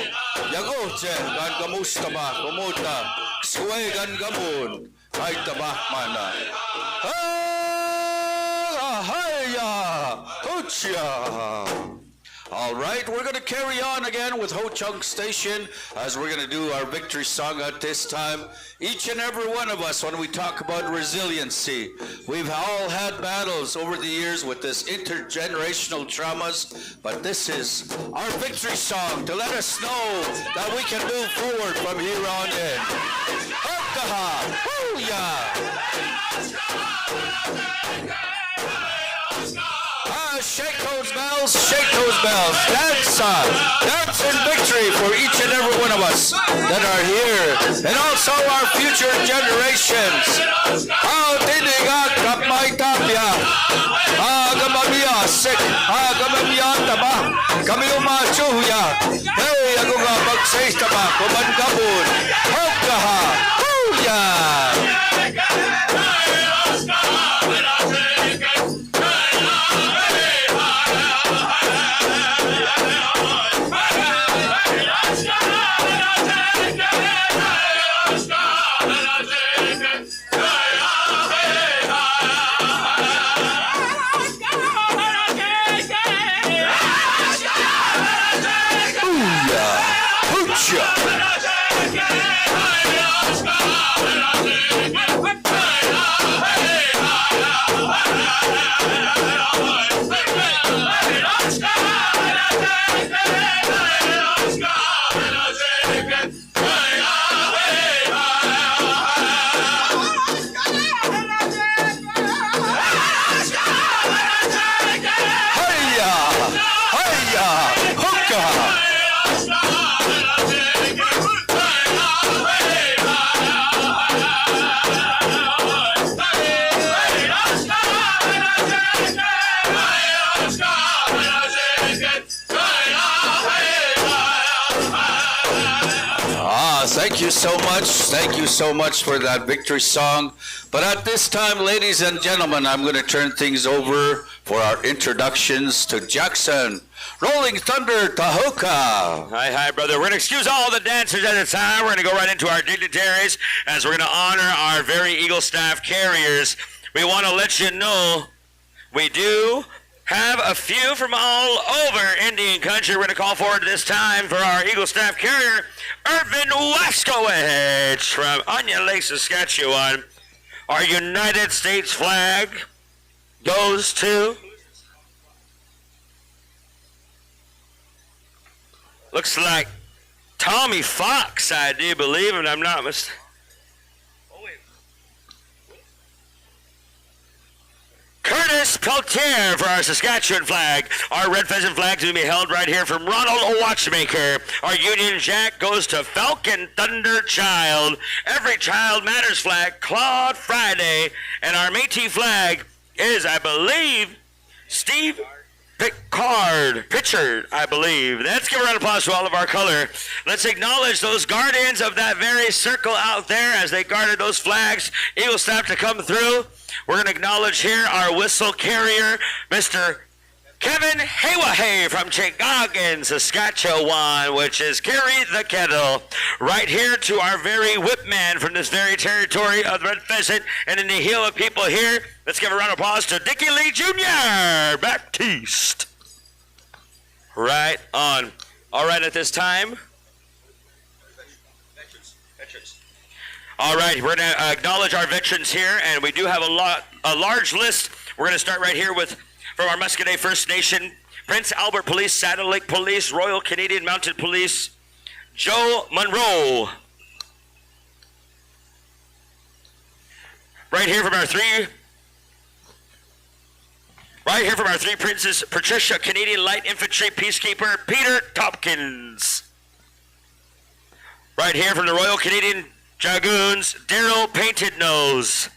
yagoche gan kamusta ba kumuta sway gan gamun ay tabak mana Hoocha! All right, we're going to carry on again with Ho Chunk Station as we're going to do our victory song at this time. Each and every one of us, when we talk about resiliency, we've all had battles over the years with this intergenerational traumas, but this is our victory song to let us know that we can move forward from here on in. Hooka! Hoo-ya! Shake those bells, shake those bells. Dance in victory for each and every one of us that are here, and also our future generations. Tiniga kapmay tapya. Gamamia sik. Gamamia taba. Kami umachuya. Hey, ako nga mag-say taba. Kumangabun. Hokaha. Huya. Thank you so much for that victory song. But at this time, ladies and gentlemen, I'm going to turn things over for our introductions to Jackson. Rolling Thunder Tahoka. Hi, brother. We're going to excuse all the dancers at the time. We're going to go right into our dignitaries as we're going to honor our very Eagle Staff carriers. We want to let you know we do have a few from all over Indian country. We're going to call forward this time for our Eagle Staff carrier, Irvin Waskowicz from Onion Lake, Saskatchewan. Our United States flag goes to, looks like Tommy Fox, I do believe, and I'm not mistaken. Curtis Peltier for our Saskatchewan flag. Our red pheasant flag is going to be held right here from Ronald Watchmaker. Our Union Jack goes to Falcon Thunder Child. Every Child Matters flag, Claude Friday. And our Métis flag is, I believe, Steve Pritchard, I believe. Let's give a round of applause to all of our color. Let's acknowledge those guardians of that very circle out there as they guarded those flags. Eagle Staff to come through. We're going to acknowledge here our whistle carrier, Mr. Kevin Haywahay from Chicago, Saskatchewan, which is Carry the Kettle. Right here to our very whip man from this very territory of the Red Pheasant and in the heel of people here. Let's give a round of applause to Dickie Lee Jr. Baptiste. Right on. All right, at this time. All right, we're going to acknowledge our veterans here, and we do have a large list. We're going to start right here with, from our Muscatine First Nation, Prince Albert Police, Saddle Lake Police, Royal Canadian Mounted Police, Joe Monroe. Right here from our three princes, Patricia, Canadian Light Infantry Peacekeeper, Peter Tompkins. Right here from the Royal Canadian Dragoons, Daryl Painted Nose.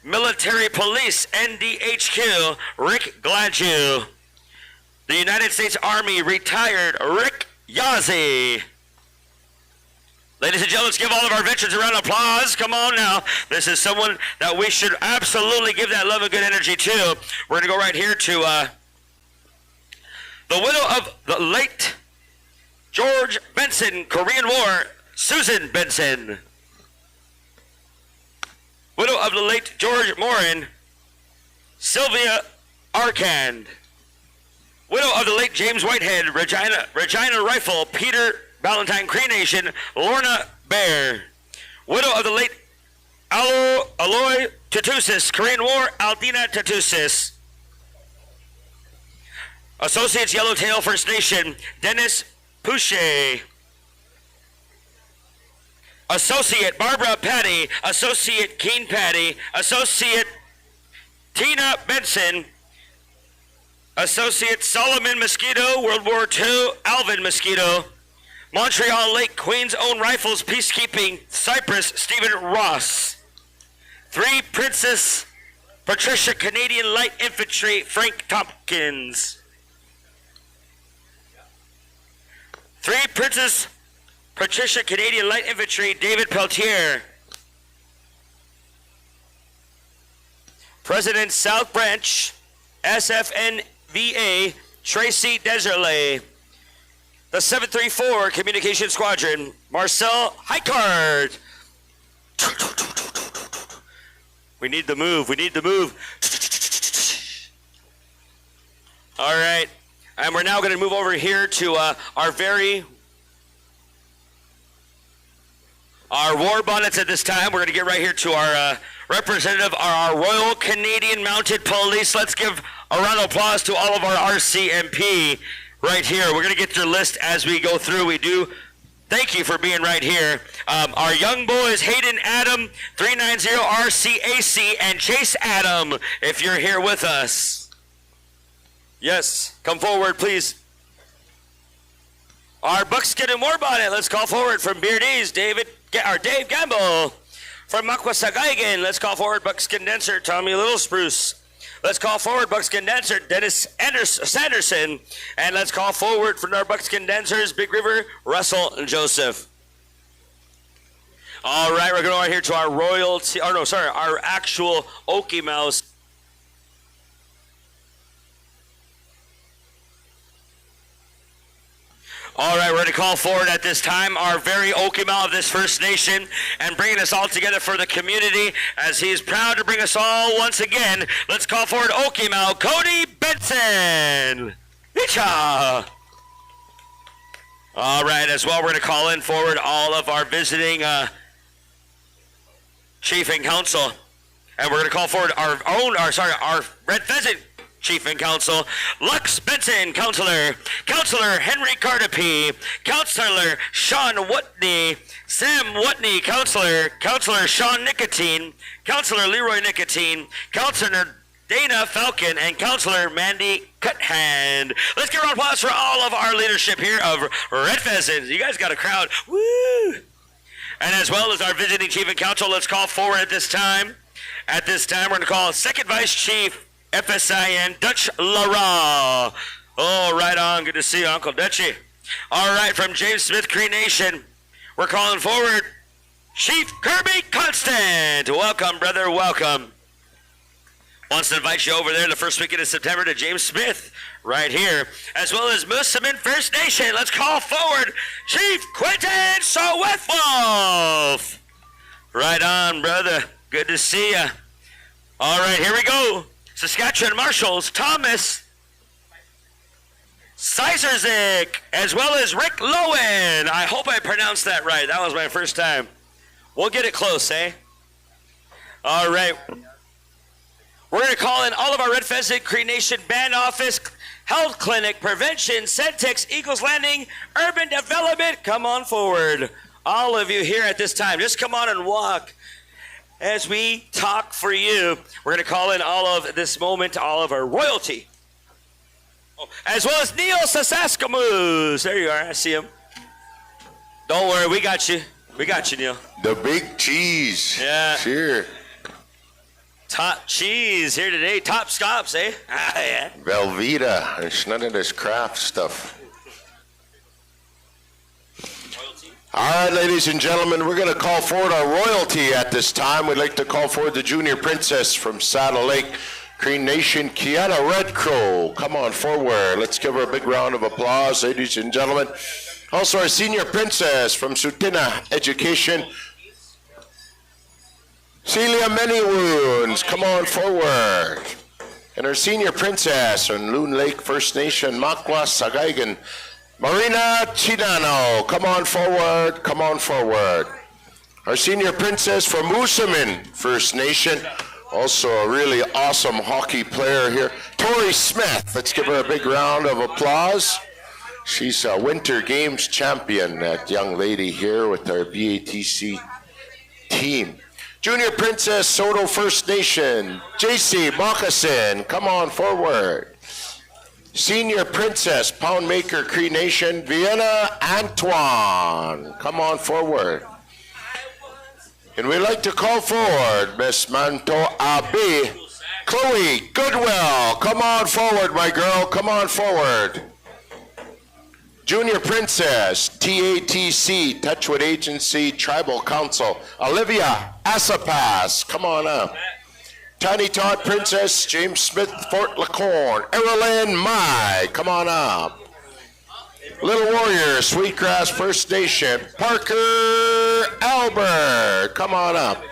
Military Police, NDHQ, Rick Gladue. The United States Army, retired Rick Yazzie. Ladies and gentlemen, let's give all of our veterans a round of applause. Come on now. This is someone that we should absolutely give that love and good energy to. We're going to go right here to the widow of the late George Benson, Korean War, Susan Benson. Widow of the late George Morin, Sylvia Arkand. Widow of the late James Whitehead, Regina Rifle, Peter Valentine Cree Nation, Lorna Bear. Widow of the late Aloy Tatusis, Korean War, Aldina Tatusis. Associates Yellowtail First Nation, Dennis Pouche. Associate Barbara Patty, Associate Keen Patty, Associate Tina Benson, Associate Solomon Mosquito, World War II, Alvin Mosquito, Montreal Lake Queen's Own Rifles, Peacekeeping, Cyprus, Stephen Ross. 3 Princess Patricia Canadian Light Infantry, Frank Tompkins. 3 Princess Patricia Canadian Light Infantry, David Peltier. President South Branch, SFNVA, Tracy Deserley. The 734 Communication Squadron, Marcel Heikard. We need the move, we need the move. All right, and we're now going to move over here to our war bonnets at this time. We're going to get right here to our representative, our Royal Canadian Mounted Police. Let's give a round of applause to all of our RCMP right here. We're going to get your list as we go through. We do thank you for being right here. Our young boys, Hayden Adam, 390 RCAC, and Chase Adam, if you're here with us. Yes, come forward, please. Our Buckskin and War Bonnet, let's call forward from Beardies, Dave Gamble. From Makwasagaigan, let's call forward Buckskin Dancer, Tommy Little Spruce. Let's call forward Buckskin Dancer, Dennis Sanderson. And let's call forward from our Buckskin Dancers, Big River, Russell and Joseph. All right, we're going right here to our our actual Okie Mouse. All right, we're going to call forward at this time our very Okimau of this First Nation and bringing us all together for the community as he is proud to bring us all once again. Let's call forward Okimau, Cody Benson. Icha. All right, as well, we're going to call in forward all of our visiting Chief and Council. And we're going to call forward our Red Pheasant Chief and Council, Lux Benson, Councilor Henry Cardapi, Councilor Sean Watney, Sam Watney, Councilor Sean Nicotine, Councilor Leroy Nicotine, Councilor Dana Falcon, and Councilor Mandy Cuthand. Let's give a round of applause for all of our leadership here of Red Pheasants. You guys got a crowd. Woo! And as well as our visiting Chief and Council, let's call forward at this time. At this time, we're going to call Second Vice Chief FSIN, Dutch Lara. Oh, right on. Good to see you, Uncle Dutchy. All right, from James Smith Cree Nation, we're calling forward Chief Kirby Constant. Welcome, brother. Welcome. Wants to invite you over there the first weekend of September to James Smith, right here, as well as Moosomin First Nation. Let's call forward Chief Quentin Sowethwolf. Right on, brother. Good to see you. All right, here we go. Saskatchewan Marshals, Thomas Sizerzik, as well as Rick Lowen. I hope I pronounced that right. That was my first time. We'll get it close, eh? All right. We're going to call in all of our Red Pheasant Cree Nation Band Office, Health Clinic, Prevention, Centex, Eagles Landing, Urban Development. Come on forward. All of you here at this time, just come on and walk. As we talk for you, we're going to call in all of this moment, all of our royalty. Oh, as well as Neil Sasaskamoose. There you are. I see him. Don't worry. We got you. We got you, Neil. The big cheese. Yeah. Sure. Top cheese here today. Top stops, eh? Ah, yeah. Velveeta. There's none of this craft stuff. All right, ladies and gentlemen, we're going to call forward our royalty at this time. We'd like to call forward the junior princess from Saddle Lake, Cree Nation, Kiana Red Crow. Come on forward. Let's give her a big round of applause, ladies and gentlemen. Also, our senior princess from Sutina Education, Celia Many Wounds. Come on forward. And our senior princess on Loon Lake First Nation, Makwa Sagaigan, Marina Chinano. Come on forward, come on forward. Our senior princess from Moosomin First Nation, also a really awesome hockey player here, Tori Smith. Let's give her a big round of applause. She's a Winter Games champion, that young lady here with our BATC team. Junior Princess Soto First Nation, JC Moccasin, come on forward. Senior Princess Poundmaker Cree Nation, Vienna Antoine, come on forward. And we'd like to call forward Miss Manto Abi, Chloe Goodwill, come on forward, my girl, come on forward. Junior Princess, TATC, Touchwood Agency, Tribal Council, Olivia Asapas, come on up. Tiny Tot Princess, James Smith, Fort LaCorne, Erilyn Mai, come on up. Little Warrior, Sweetgrass First Nation, Parker Albert, come on up.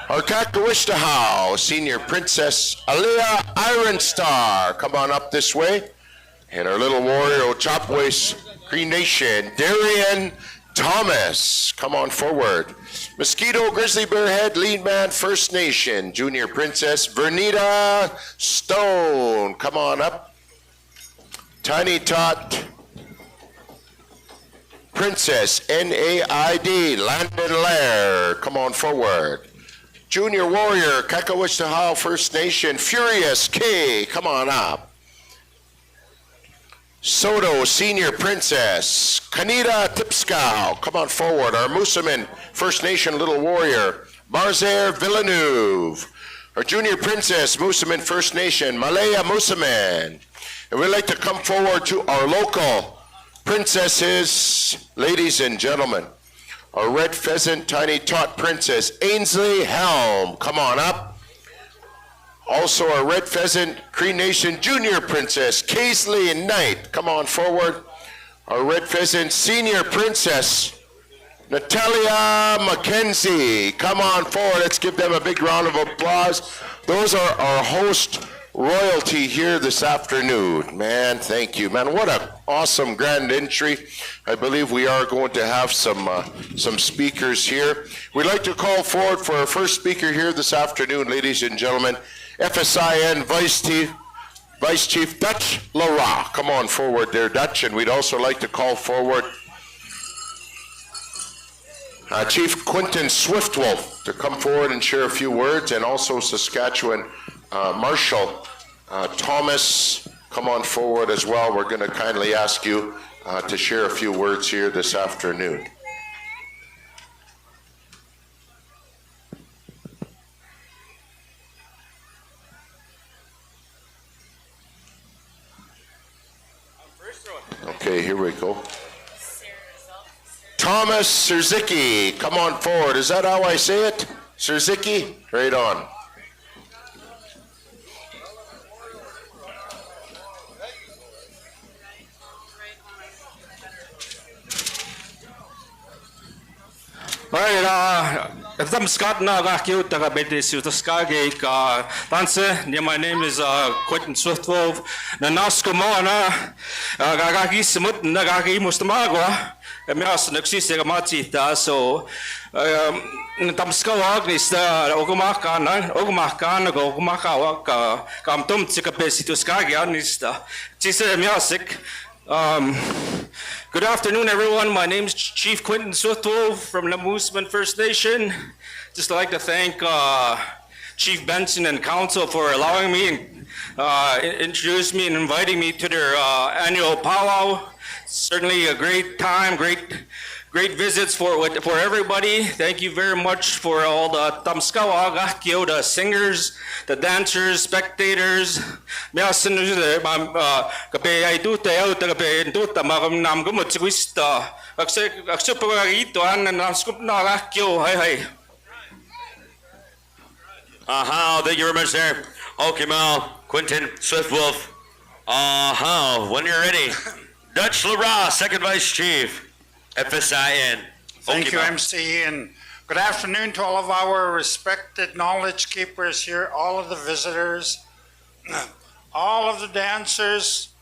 Our Kakawishtahow, Senior Princess, Aliyah Iron Star, come on up this way. And our Little Warrior, Chopways Cree Nation, Darian Thomas, come on forward. Mosquito Grizzly Bear Head, Lead Man First Nation, Junior Princess, Vernita Stone, come on up. Tiny Tot Princess, NAID, Landon Lair, come on forward. Junior Warrior, Kakawishtahow First Nation, Furious K, come on up. Soto Senior Princess, Kanita Tipskow, come on forward. Our Moosomin First Nation Little Warrior, Barzer Villeneuve. Our Junior Princess, Moosomin First Nation, Malaya Moosomin. And we'd like to come forward to our local princesses, ladies and gentlemen. Our Red Pheasant Tiny Tot Princess, Ainsley Helm, come on up. Also our Red Pheasant Cree Nation Junior Princess, Kaisley Knight, come on forward. Our Red Pheasant Senior Princess, Natalia McKenzie, come on forward. Let's give them a big round of applause. Those are our host royalty here this afternoon. Man, thank you. Man, what an awesome grand entry. I believe we are going to have some speakers here. We'd like to call forward for our first speaker here this afternoon, ladies and gentlemen, FSIN Vice Chief Dutch Lara. Come on forward there, Dutch. And we'd also like to call forward Chief Quentin Swiftwolf to come forward and share a few words, and also Saskatchewan Marshal Thomas, come on forward as well. We're going to kindly ask you to share a few words here this afternoon. Okay, here we go. Thomas Serzicki, come on forward. Is that how I say it? Serzicki? Right on. My name is Quentin Swiftwolf. So good afternoon, everyone. My name is Chief Quentin Swiftwolf from the Moosomin First Nation. Just like to thank Chief Benson and Council for allowing me and introduce me and inviting me to their annual powwow. Certainly a great time, great visits for everybody. Thank you very much for all the Tamskawa, the singers, the dancers, spectators. Thank you very much there. Okay, Mal, Quentin Swiftwolf. When you're ready. Dutch Lara, Second Vice Chief, FSIN. Thank you, MC, and Good afternoon to all of our respected knowledge keepers here, all of the visitors, all of the dancers,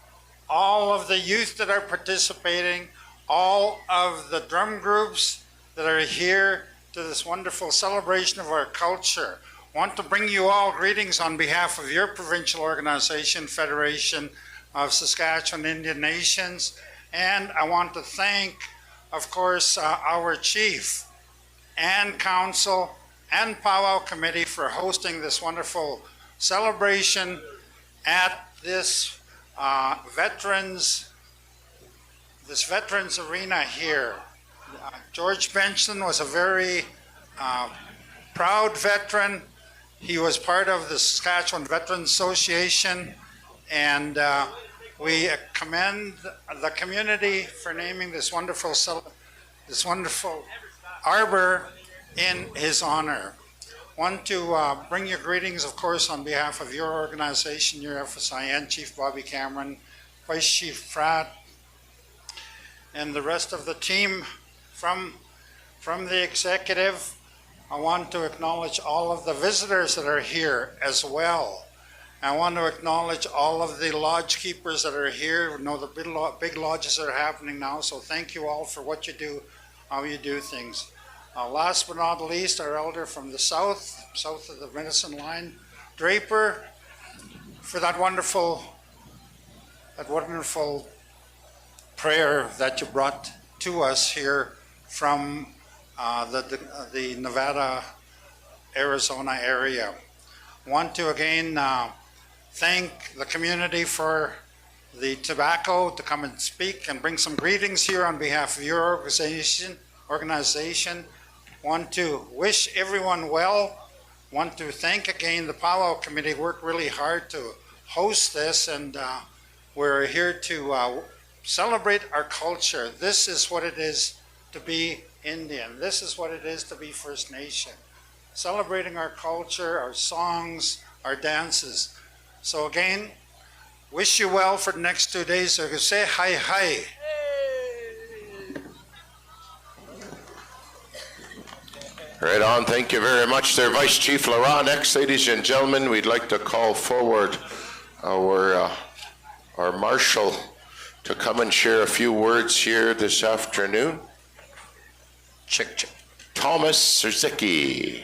all of the youth that are participating, all of the drum groups that are here to this wonderful celebration of our culture. I want to bring you all greetings on behalf of your provincial organization, Federation of Saskatchewan Indian Nations. And I want to thank, of course, our chief and council and powwow committee for hosting this wonderful celebration at this veterans arena here. George Benson was a very proud veteran. He was part of the Saskatchewan Veterans Association, and we commend the community for naming this wonderful arbor in his honor. Want to bring you greetings, of course, on behalf of your organization, your FSIN, Chief Bobby Cameron, Vice Chief Pratt, and the rest of the team from the executive. I want to acknowledge all of the visitors that are here as well. I want to acknowledge all of the lodge keepers that are here. We know the big lodges that are happening now, so thank you all for what you do, how you do things. Last but not least, our elder from the south of the Medicine Line, Draper, for that wonderful prayer that you brought to us here from the Nevada, Arizona area. Want to again thank the community for the tobacco to come and speak and bring some greetings here on behalf of your organization. Want to wish everyone well. Want to thank again the powwow committee, worked really hard to host this, and we're here to celebrate our culture. This is what it is to be Indian. This is what it is to be First Nation. Celebrating our culture, our songs, our dances. So again, wish you well for the next 2 days. So you can say hi, hi. Right on. Thank you very much there, Vice Chief Laurent. Next, ladies and gentlemen, we'd like to call forward our marshal to come and share a few words here this afternoon. Thomas Zerzicki.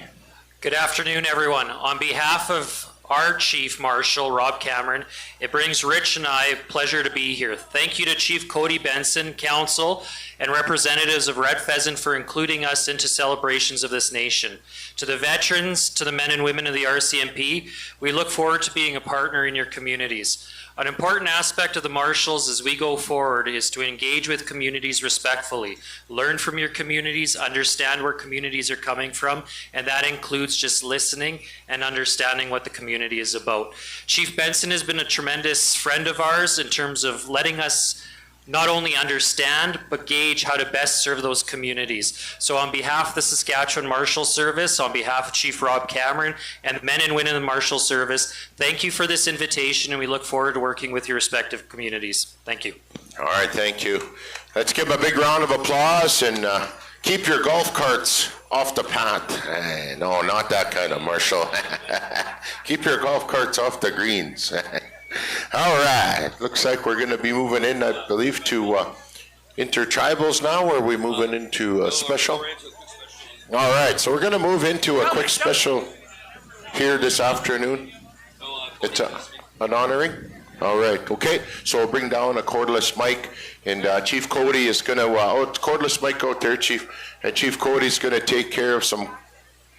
Good afternoon, everyone. On behalf of our Chief Marshal, Rob Cameron, it brings Rich and I pleasure to be here. Thank you to Chief Cody Benson, Council, and representatives of Red Pheasant for including us into celebrations of this nation. To the veterans, to the men and women of the RCMP, we look forward to being a partner in your communities. An important aspect of the Marshals as we go forward is to engage with communities respectfully, learn from your communities, understand where communities are coming from, and that includes just listening and understanding what the community is about. Chief Benson has been a tremendous friend of ours in terms of letting us not only understand, but gauge how to best serve those communities. So on behalf of the Saskatchewan Marshal Service, on behalf of Chief Rob Cameron and the men and women in the Marshal Service, thank you for this invitation, and we look forward to working with your respective communities. Thank you. All right, thank you. Let's give a big round of applause, and keep your golf carts off the path. No, not that kind of Marshal. Keep your golf carts off the greens. All right, looks like we're going to be moving in, I believe, to Intertribals now, or are we moving into a special? All right, so we're going to move into a quick special here this afternoon. It's an honoring? All right, okay, so we'll bring down a cordless mic, and Chief Cody is going to, cordless mic out there, Chief, and Chief Cody's going to take care of some.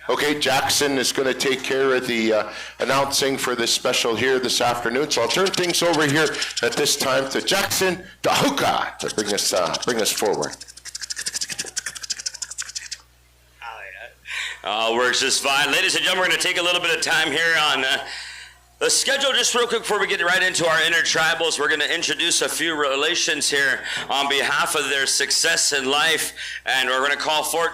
Okay, Jackson is going to take care of the announcing for this special here this afternoon. So I'll turn things over here at this time to Jackson Dahuka to bring us forward. Works just fine. Ladies and gentlemen, we're going to take a little bit of time here on the schedule just real quick before we get right into our Intertribals. We're going to introduce a few relations here on behalf of their success in life, and we're going to call forward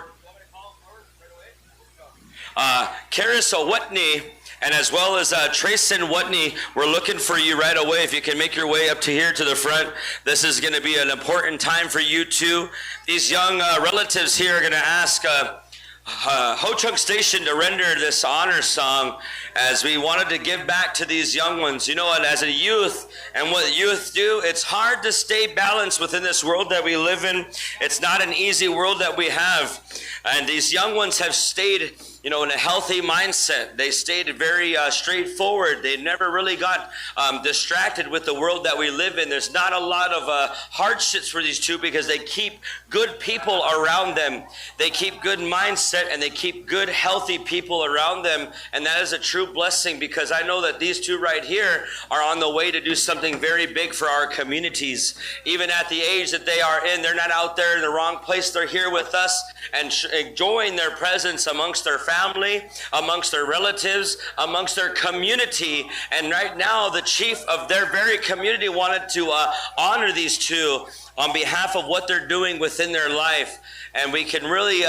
Carissa Whitney, and as well as Trayson Whitney. We're looking for you right away. If you can make your way up to here to the front, this is going to be an important time for you too. These young relatives here are going to ask Ho Chunk Station to render this honor song, as we wanted to give back to these young ones. You know what, as a youth and what youth do, it's hard to stay balanced within this world that we live in. It's not an easy world that we have. And these young ones have stayed, you know, in a healthy mindset. They stayed very straightforward. They never really got distracted with the world that we live in. There's not a lot of hardships for these two, because they keep good people around them. They keep good mindset, and they keep good, healthy people around them. And that is a true blessing, because I know that these two right here are on the way to do something very big for our communities. Even at the age that they are in, they're not out there in the wrong place. They're here with us and enjoying their presence amongst their family, amongst their relatives, amongst their community. And right now, the chief of their very community wanted to honor these two on behalf of what they're doing within their life. And we can really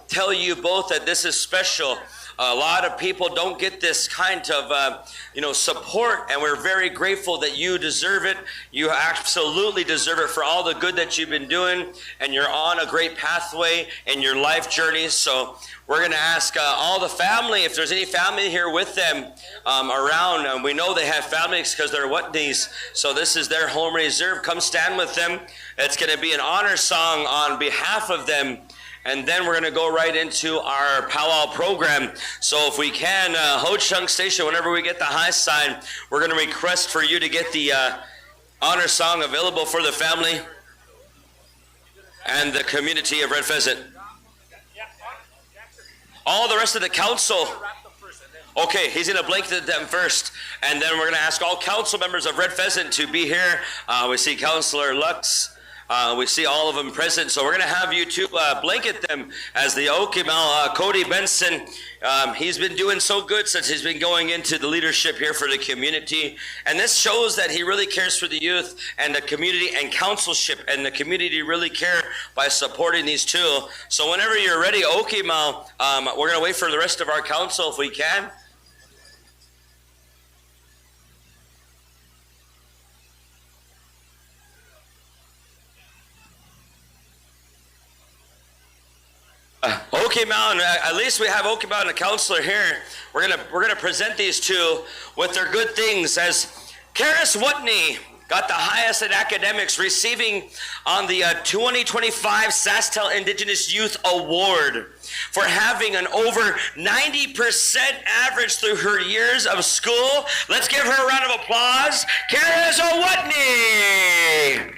tell you both that this is special. A lot of people don't get this kind of, support, and we're very grateful that you deserve it. You absolutely deserve it for all the good that you've been doing, and you're on a great pathway in your life journey. So we're going to ask all the family, if there's any family here with them around. We know they have families because they're Watneys, so this is their home reserve. Come stand with them. It's going to be an honor song on behalf of them. And then we're going to go right into our powwow program. So if we can, Ho Chunk Station, whenever we get the high sign, we're going to request for you to get the honor song available for the family and the community of Red Pheasant. All the rest of the council. Okay, he's going to blanket them first. And then we're going to ask all council members of Red Pheasant to be here. We see Councillor Lux. We see all of them present, so we're going to have you two blanket them as the Okimau, Cody Benson. He's been doing so good since he's been going into the leadership here for the community, and this shows that he really cares for the youth and the community and councilship, and the community really care by supporting these two. So whenever you're ready, Okimau, we're going to wait for the rest of our council if we can. Okimau, and at least we have Okimau and a counselor here. We're gonna present these two with their good things. As Karis Watney got the highest in academics, receiving on the 2025 SaskTel Indigenous Youth Award for having an over 90% average through her years of school. Let's give her a round of applause. Karis Watney.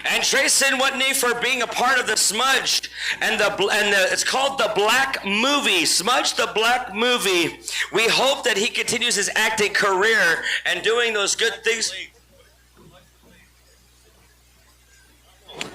And Trayson Watney for being a part of the Smudge, and it's called The Black Movie. Smudge the Black Movie. We hope that he continues his acting career and doing those good things.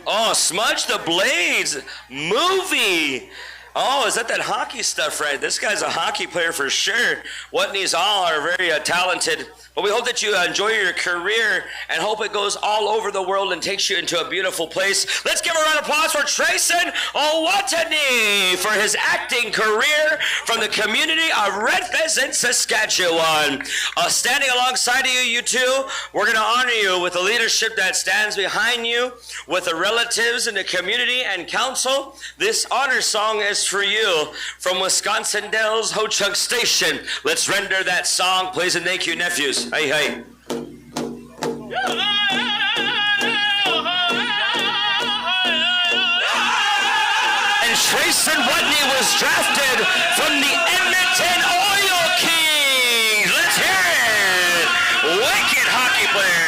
Oh, Smudge the Blades movie. Oh, is that hockey stuff, right? This guy's a hockey player for sure. Watneys all are very talented. But we hope that you enjoy your career and hope it goes all over the world and takes you into a beautiful place. Let's give a round of applause for Trayson Watney for his acting career from the community of Red Pheasant, Saskatchewan. Standing alongside of you two, we're going to honor you with the leadership that stands behind you, with the relatives and the community and council. This honor song is for you from Wisconsin Dells, Ho Chunk Station. Let's render that song, please, and thank you, nephews. Hey, hey. And Trayson Watney was drafted from the Edmonton Oil Kings. Let's hear it. Wicked hockey player.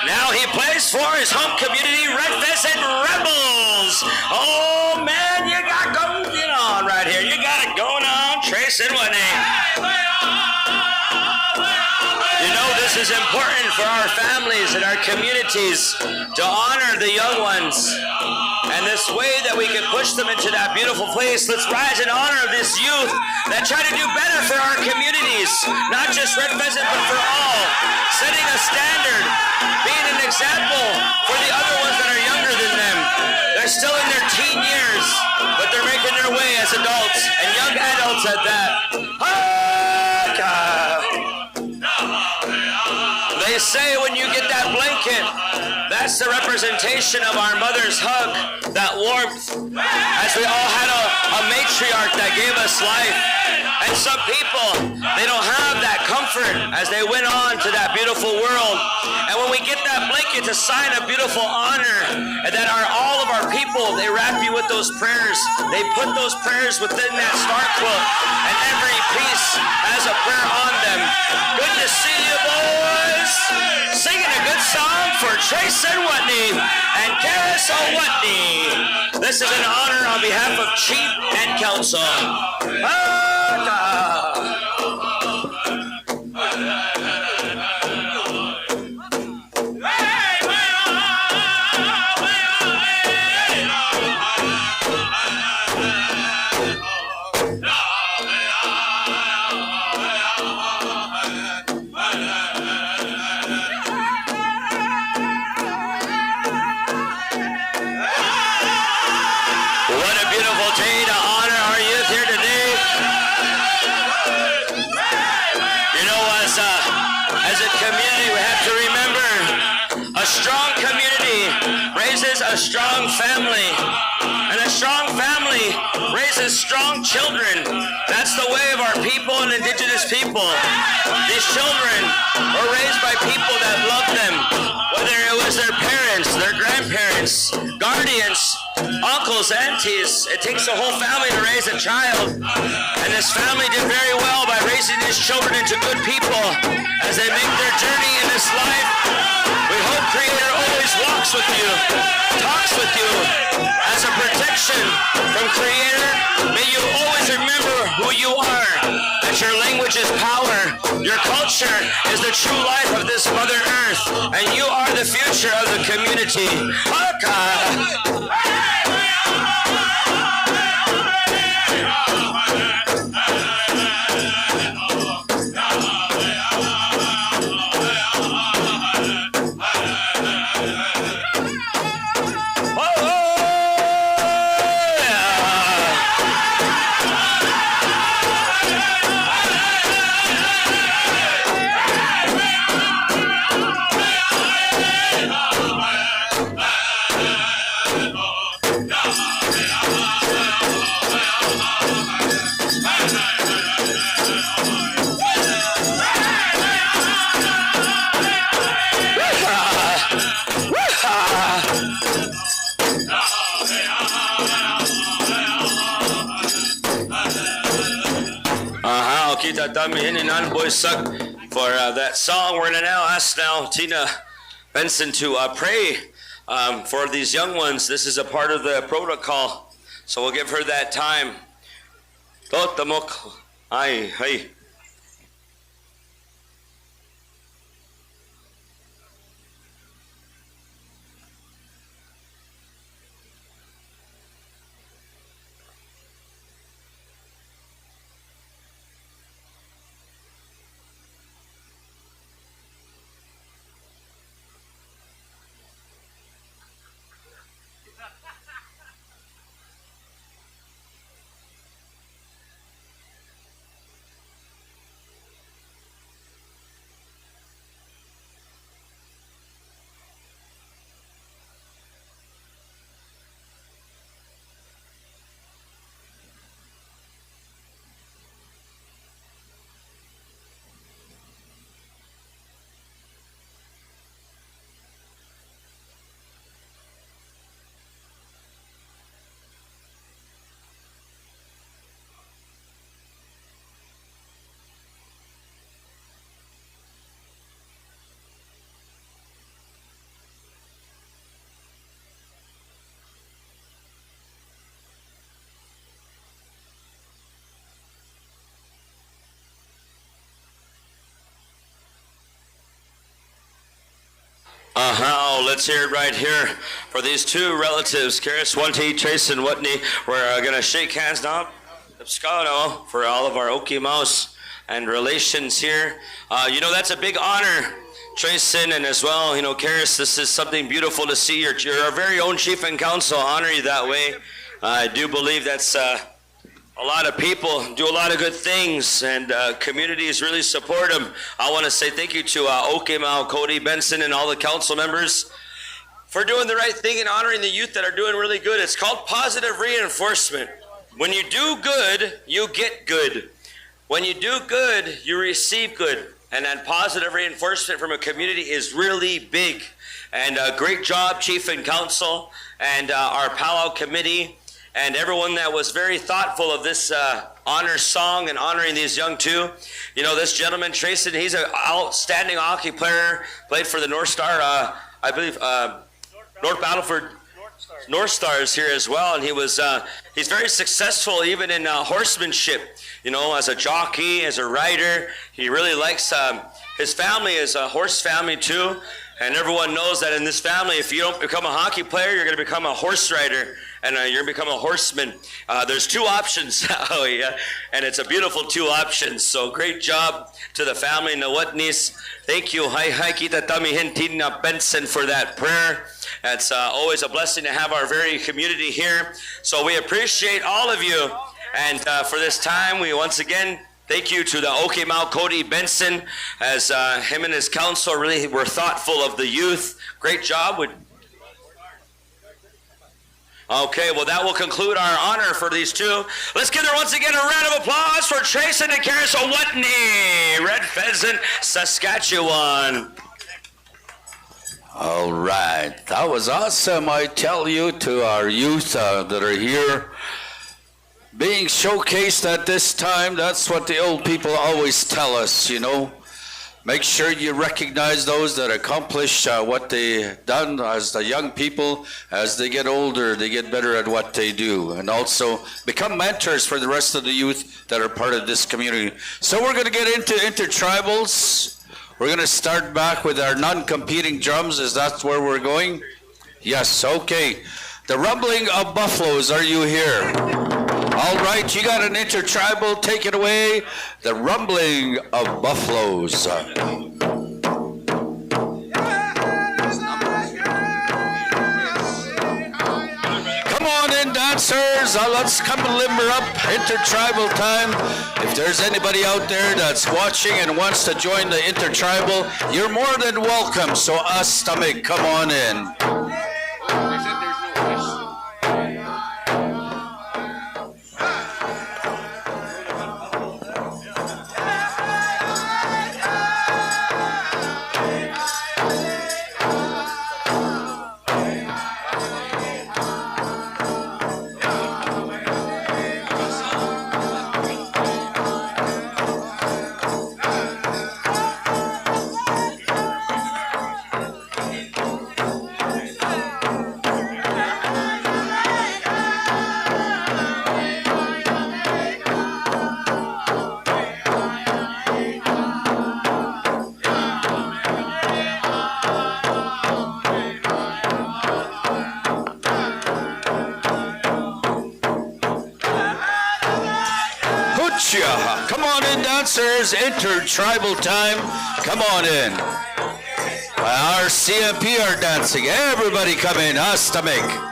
Now he plays for his home community, Red Pheasant Rebels. Oh, man, you got going on right here. You got it going on, Trayson Watney. This is important for our families and our communities to honor the young ones. And this way that we can push them into that beautiful place, let's rise in honor of this youth that try to do better for our communities, not just Red Pheasant, but for all. Setting a standard, being an example for the other ones that are younger than them. They're still in their teen years, but they're making their way as adults, and young adults at that. They say when you get that blanket, that's the representation of our mother's hug, that warmth, as we all had a matriarch that gave us life. And some people, they don't have that comfort as they went on to that beautiful world. And when we get that blanket to sign a beautiful honor, and that all of our people, they wrap you with those prayers. They put those prayers within that star quilt, and every piece has a prayer on them. Good to see you, boys. Singing a good song for Trace and Whitney and Karis O'Whitney. This is an honor on behalf of Chief and Council. A strong family, and a strong family raises strong children. That's the way of our people and indigenous people. These children were raised by people that loved them, whether it was their parents, their grandparents, guardians, uncles, aunties. It takes a whole family to raise a child, and this family did very well by raising these children into good people as they make their journey in this life. We hope Creator always walks with you, talks with you as a protection from Creator. May you always remember who you are, that your language is power, your culture is the true life of this Mother Earth, and you are the future of the community. For that song, we're gonna now ask Tina Benson to pray for these young ones. This is a part of the protocol, so we'll give her that time. Totamok, ay, hey. Let's hear it right here for these two relatives, Karis Wanti, Trace and Whitney. We're going to shake hands now for all of our Okie Mouse and relations here. You know, that's a big honor, Trace and as well, you know, Karis, this is something beautiful to see. You're our very own Chief and Council. Honor you that way. I do believe that's A lot of people do a lot of good things, and communities really support them. I want to say thank you to Okemau, Cody Benson, and all the council members for doing the right thing and honoring the youth that are doing really good. It's called positive reinforcement. When you do good, you get good. When you do good, you receive good. And that positive reinforcement from a community is really big. And great job, Chief and Council, and our powwow committee, and everyone that was very thoughtful of this honor song and honoring these young two. You know, this gentleman, Trayson, he's an outstanding hockey player, played for the North Star, I believe, North Battleford, North Stars here as well, and he's very successful even in horsemanship. You know, as a jockey, as a rider, he really likes, his family is a horse family too, and everyone knows that in this family, if you don't become a hockey player, you're going to become a horse rider, and you're going to become a horseman. There's two options, oh yeah, and it's a beautiful two options, so great job to the family. Nawatnis, thank you, Hi Kita Tami Hintina Benson, for that prayer. It's always a blessing to have our very community here, so we appreciate all of you. And for this time, we once again thank you to the Okemau Cody Benson, as him and his council really were thoughtful of the youth. Great job. Okay, well, that will conclude our honor for these two. Let's give them once again a round of applause for Trayson and Karis Whitney, Red Pheasant, Saskatchewan. All right, that was awesome. I tell you, to our youth that are here, being showcased at this time, that's what the old people always tell us, you know. Make sure you recognize those that accomplish what they've done as the young people. As they get older, they get better at what they do. And also become mentors for the rest of the youth that are part of this community. So we're going to get into intertribals. We're going to start back with our non-competing drums. Is that where we're going? Yes, okay. The rumbling of buffaloes, are you here? All right, you got an intertribal, take it away. The rumbling of buffaloes. Come on in, dancers. Let's come and limber up. Intertribal time. If there's anybody out there that's watching and wants to join the intertribal, you're more than welcome. So stomach, come on in. Come on in, dancers. Intertribal time. Come on in. Our CMP are dancing. Everybody come in. Stomach.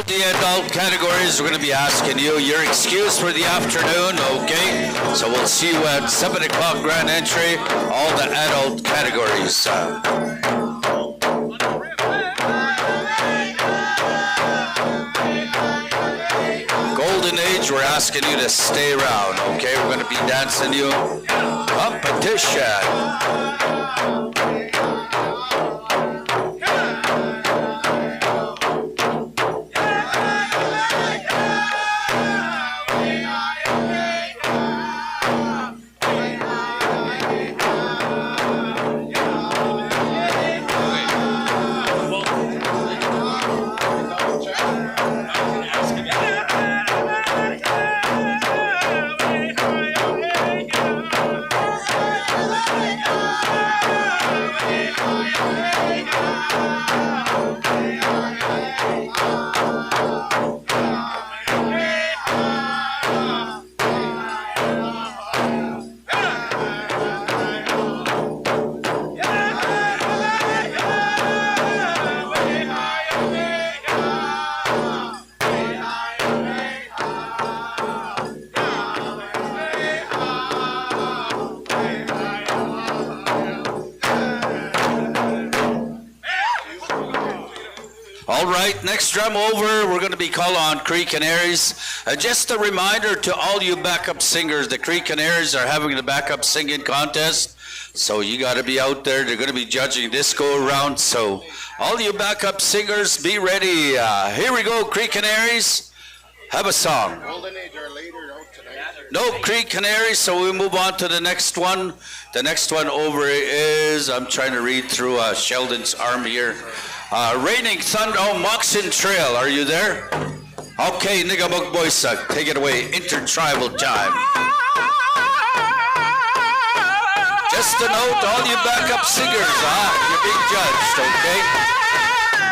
The adult categories, we're going to be asking you. You're excused for the afternoon, okay? So we'll see you at 7 o'clock grand entry, all the adult categories. Golden Age, we're asking you to stay around, okay? We're going to be dancing you competition. All right, next drum over, we're going to be called on Cree Canaries. Just a reminder to all you backup singers, the Cree Canaries are having the backup singing contest. So you got to be out there. They're going to be judging this go around. So all you backup singers, be ready. Here we go, Cree Canaries. Have a song. No Cree Canaries, so we move on to the next one. The next one over is, I'm trying to read through Sheldon's arm here. Raining Thunder, oh, Moxon Trail, are you there? Okay, Nigamuk Boysa, take it away, Intertribal time. Just a note, all you backup singers, you're being judged, okay?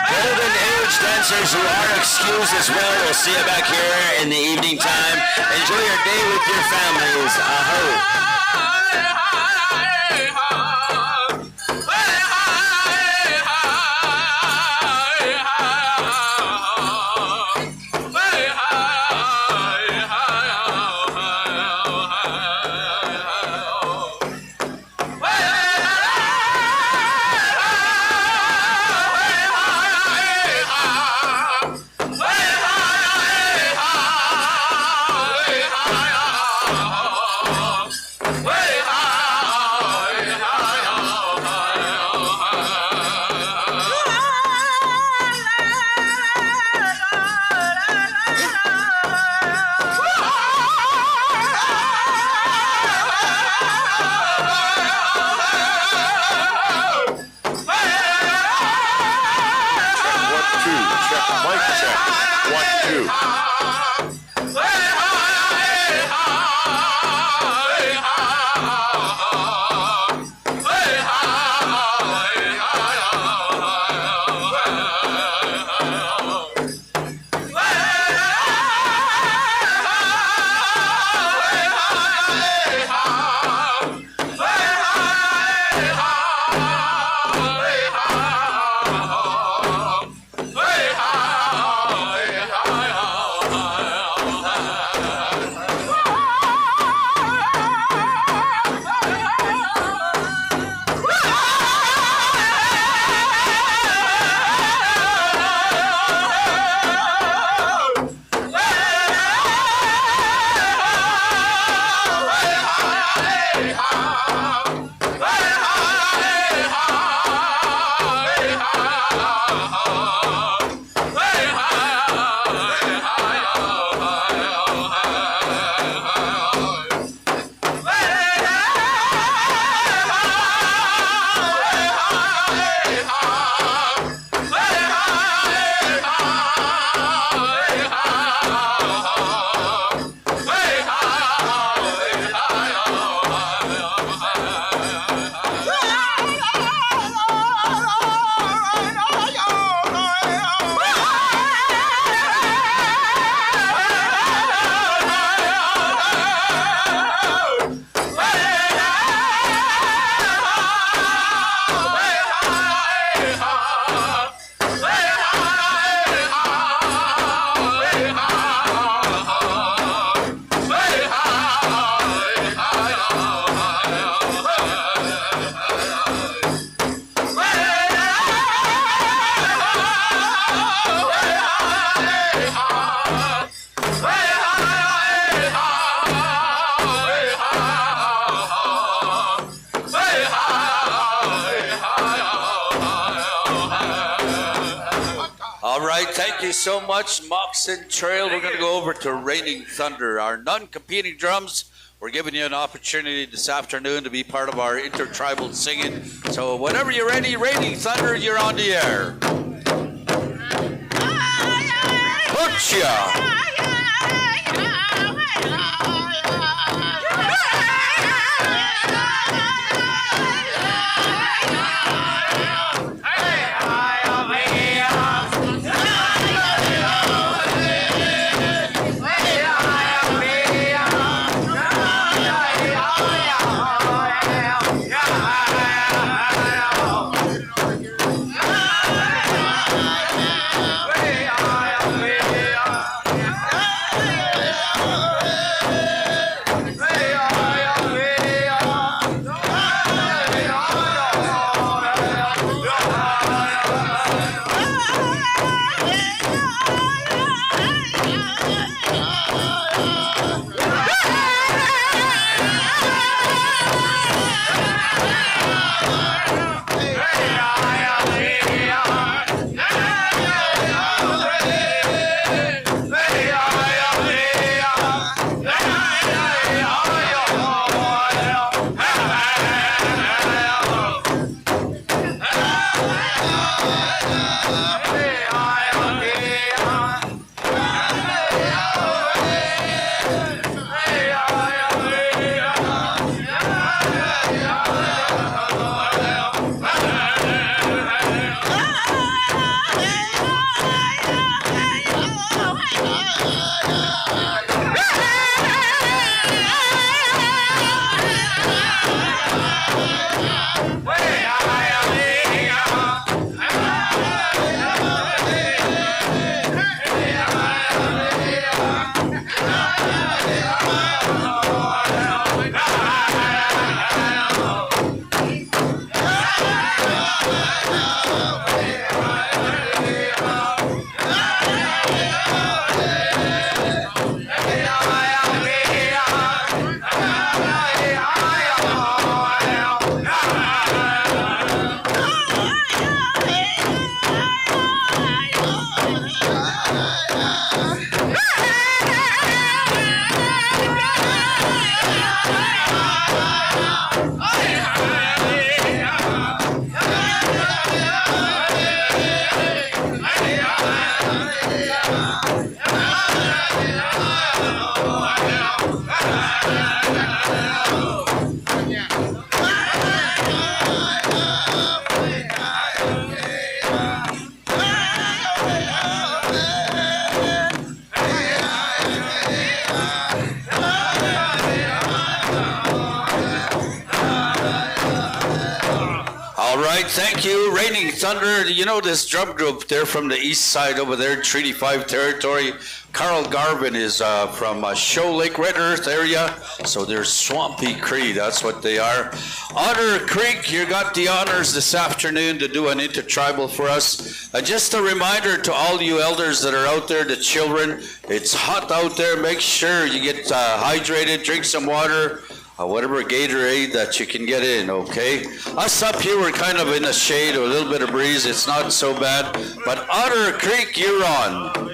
Better than age dancers who are excused as well. We'll see you back here in the evening time. Enjoy your day with your families. Aho. Thank you so much, Moxon Trail. We're going to go over to Raining Thunder. Our non-competing drums, we're giving you an opportunity this afternoon to be part of our intertribal singing. So whenever you're ready, Raining Thunder, you're on the air. Hoocha! Thank you, Raining Thunder. You know this drum group, they're from the east side over there, Treaty 5 territory. Carl Garvin is from Show Lake Red Earth area, so they're Swampy Cree, that's what they are. Otter Creek, you got the honors this afternoon to do an intertribal for us. Just a reminder to all you elders that are out there, the children, it's hot out there, make sure you get hydrated, drink some water, whatever Gatorade that you can get in, okay? Us up here, we're kind of in the shade, or a little bit of breeze, it's not so bad. But Otter Creek, you're on.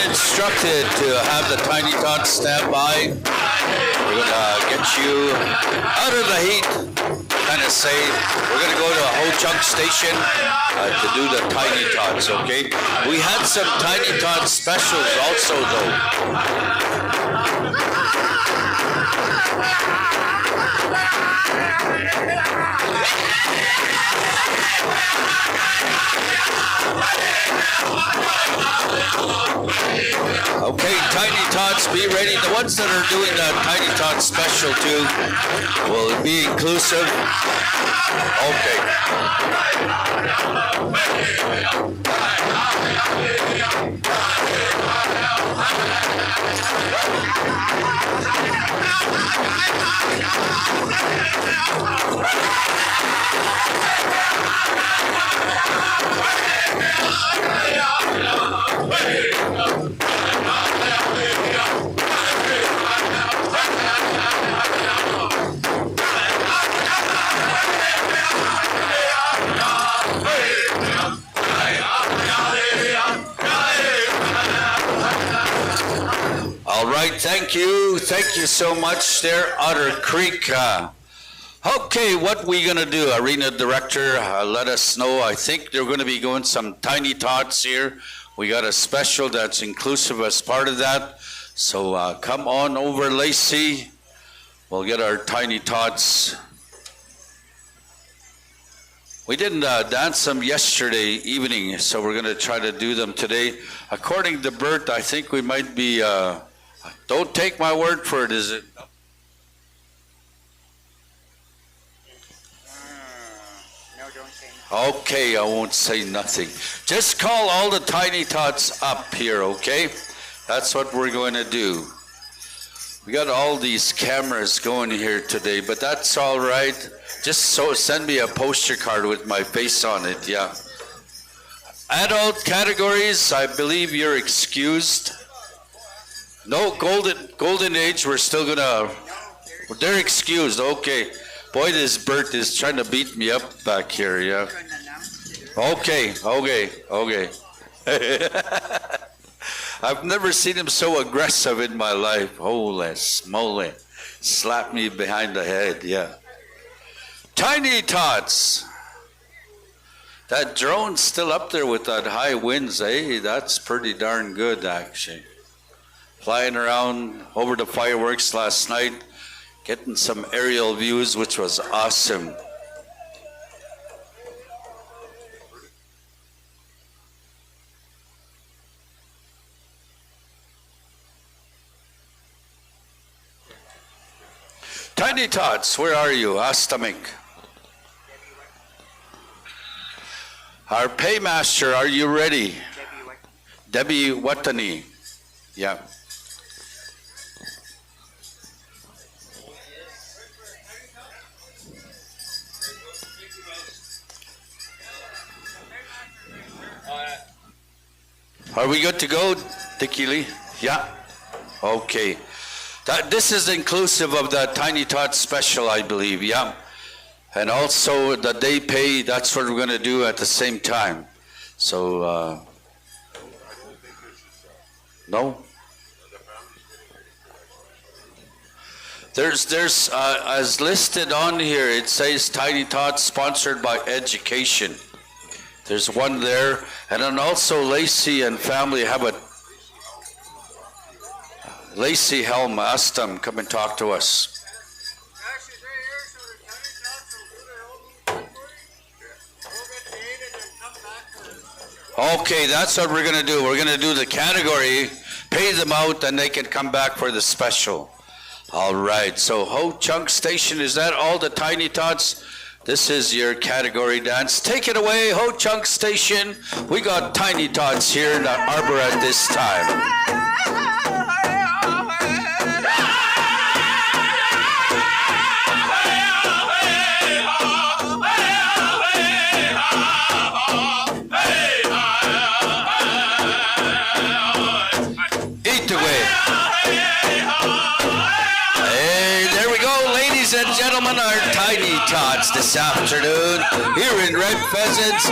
Instructed to have the Tiny Tots stand by. We're going to get you out of the heat, kind of safe. We're going to go to a Ho Chunk station to do the Tiny Tots, okay? We had some Tiny Tots specials also, though. Okay, Tiny Tots, be ready. The ones that are doing the Tiny Tots special too will be inclusive. All right, thank you so much there, Otter Creek. Okay, what we gonna do? Arena director, let us know. I think they're gonna be going some Tiny Tots here. We got a special that's inclusive as part of that. So come on over, Lacey. We'll get our Tiny Tots. We didn't dance them yesterday evening, so we're gonna try to do them today. According to Bert, I think we might be, don't take my word for it, is it? Okay, I won't say nothing. Just call all the tiny tots up here, okay? That's what we're going to do. We got all these cameras going here today, but that's all right. Just send me a poster card with my face on it, yeah. Adult categories, I believe you're excused. No, golden age, we're still gonna, they're excused, okay. Boy, this Bert is trying to beat me up back here, yeah. Okay. I've never seen him so aggressive in my life. Holy smoly. Slap me behind the head, yeah. Tiny tots. That drone's still up there with that high winds, eh? That's pretty darn good, actually. Flying around over the fireworks last night, getting some aerial views, which was awesome. Tiny tots, where are you? Astamik. Our paymaster, are you ready? Debbie Watani. Yeah. Are we good to go, Tikili? Yeah. Okay. This is inclusive of the Tiny Tot special, I believe, yeah. And also the day pay, that's what we're going to do at the same time. So, no? There's as listed on here, it says Tiny Tot sponsored by Education. There's one there. And then also Lacey and family have a Lacey Helm asked them, come and talk to us. Okay, that's what we're going to do. We're going to do the category, pay them out, and they can come back for the special. All right, so Ho Chunk Station, is that all the Tiny Tots? This is your category dance. Take it away, Ho Chunk Station. We got Tiny Tots here in the arbor at this time. Gentlemen, our Tiny Tots this afternoon here in Red Pheasants.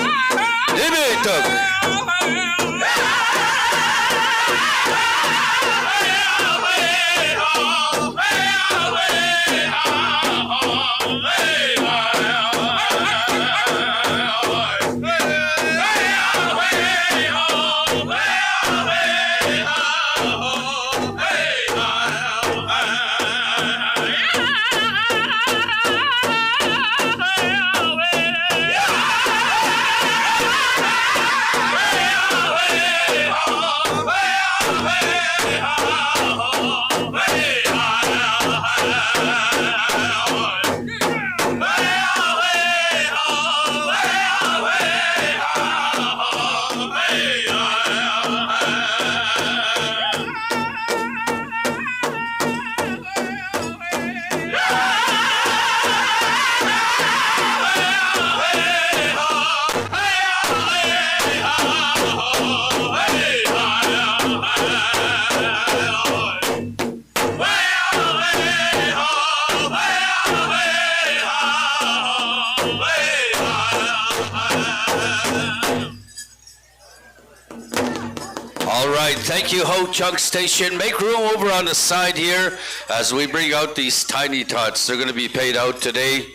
Thank you, Ho Chunk Station. Make room over on the side here as we bring out these Tiny Tots. They're going to be paid out today.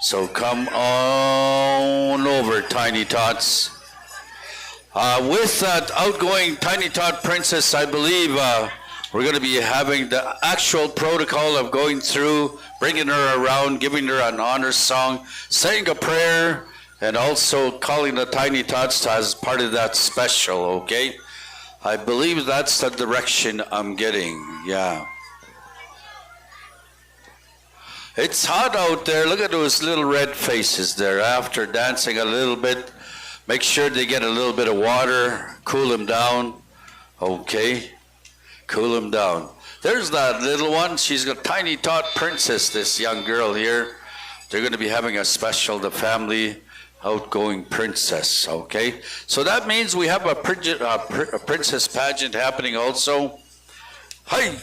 So come on over, Tiny Tots. With that outgoing Tiny Tot Princess, I believe we're going to be having the actual protocol of going through, bringing her around, giving her an honor song, saying a prayer, and also calling the Tiny Tots as part of that special, okay? I believe that's the direction I'm getting, yeah. It's hot out there. Look at those little red faces there after dancing a little bit. Make sure they get a little bit of water, cool them down. Okay, cool them down. There's that little one. She's a tiny tot princess, this young girl here. They're going to be having a special, the family outgoing princess, okay? So that means we have a princess pageant happening also. Hi!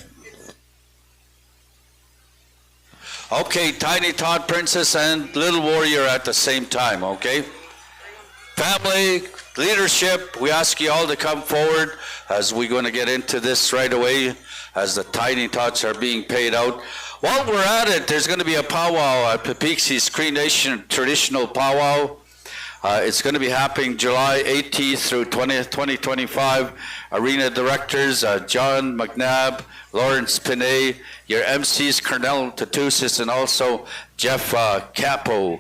Okay, tiny tot princess and little warrior at the same time, okay? Family, leadership, we ask you all to come forward as we're going to get into this right away as the tiny tots are being paid out. While we're at it, there's going to be a powwow at Pepexi's Cree Nation traditional powwow. It's going to be happening July 18th through 20th, 2025. Arena directors, John McNabb, Lawrence Pinay, your MCs, Cornell Tatusis, and also Jeff Capo.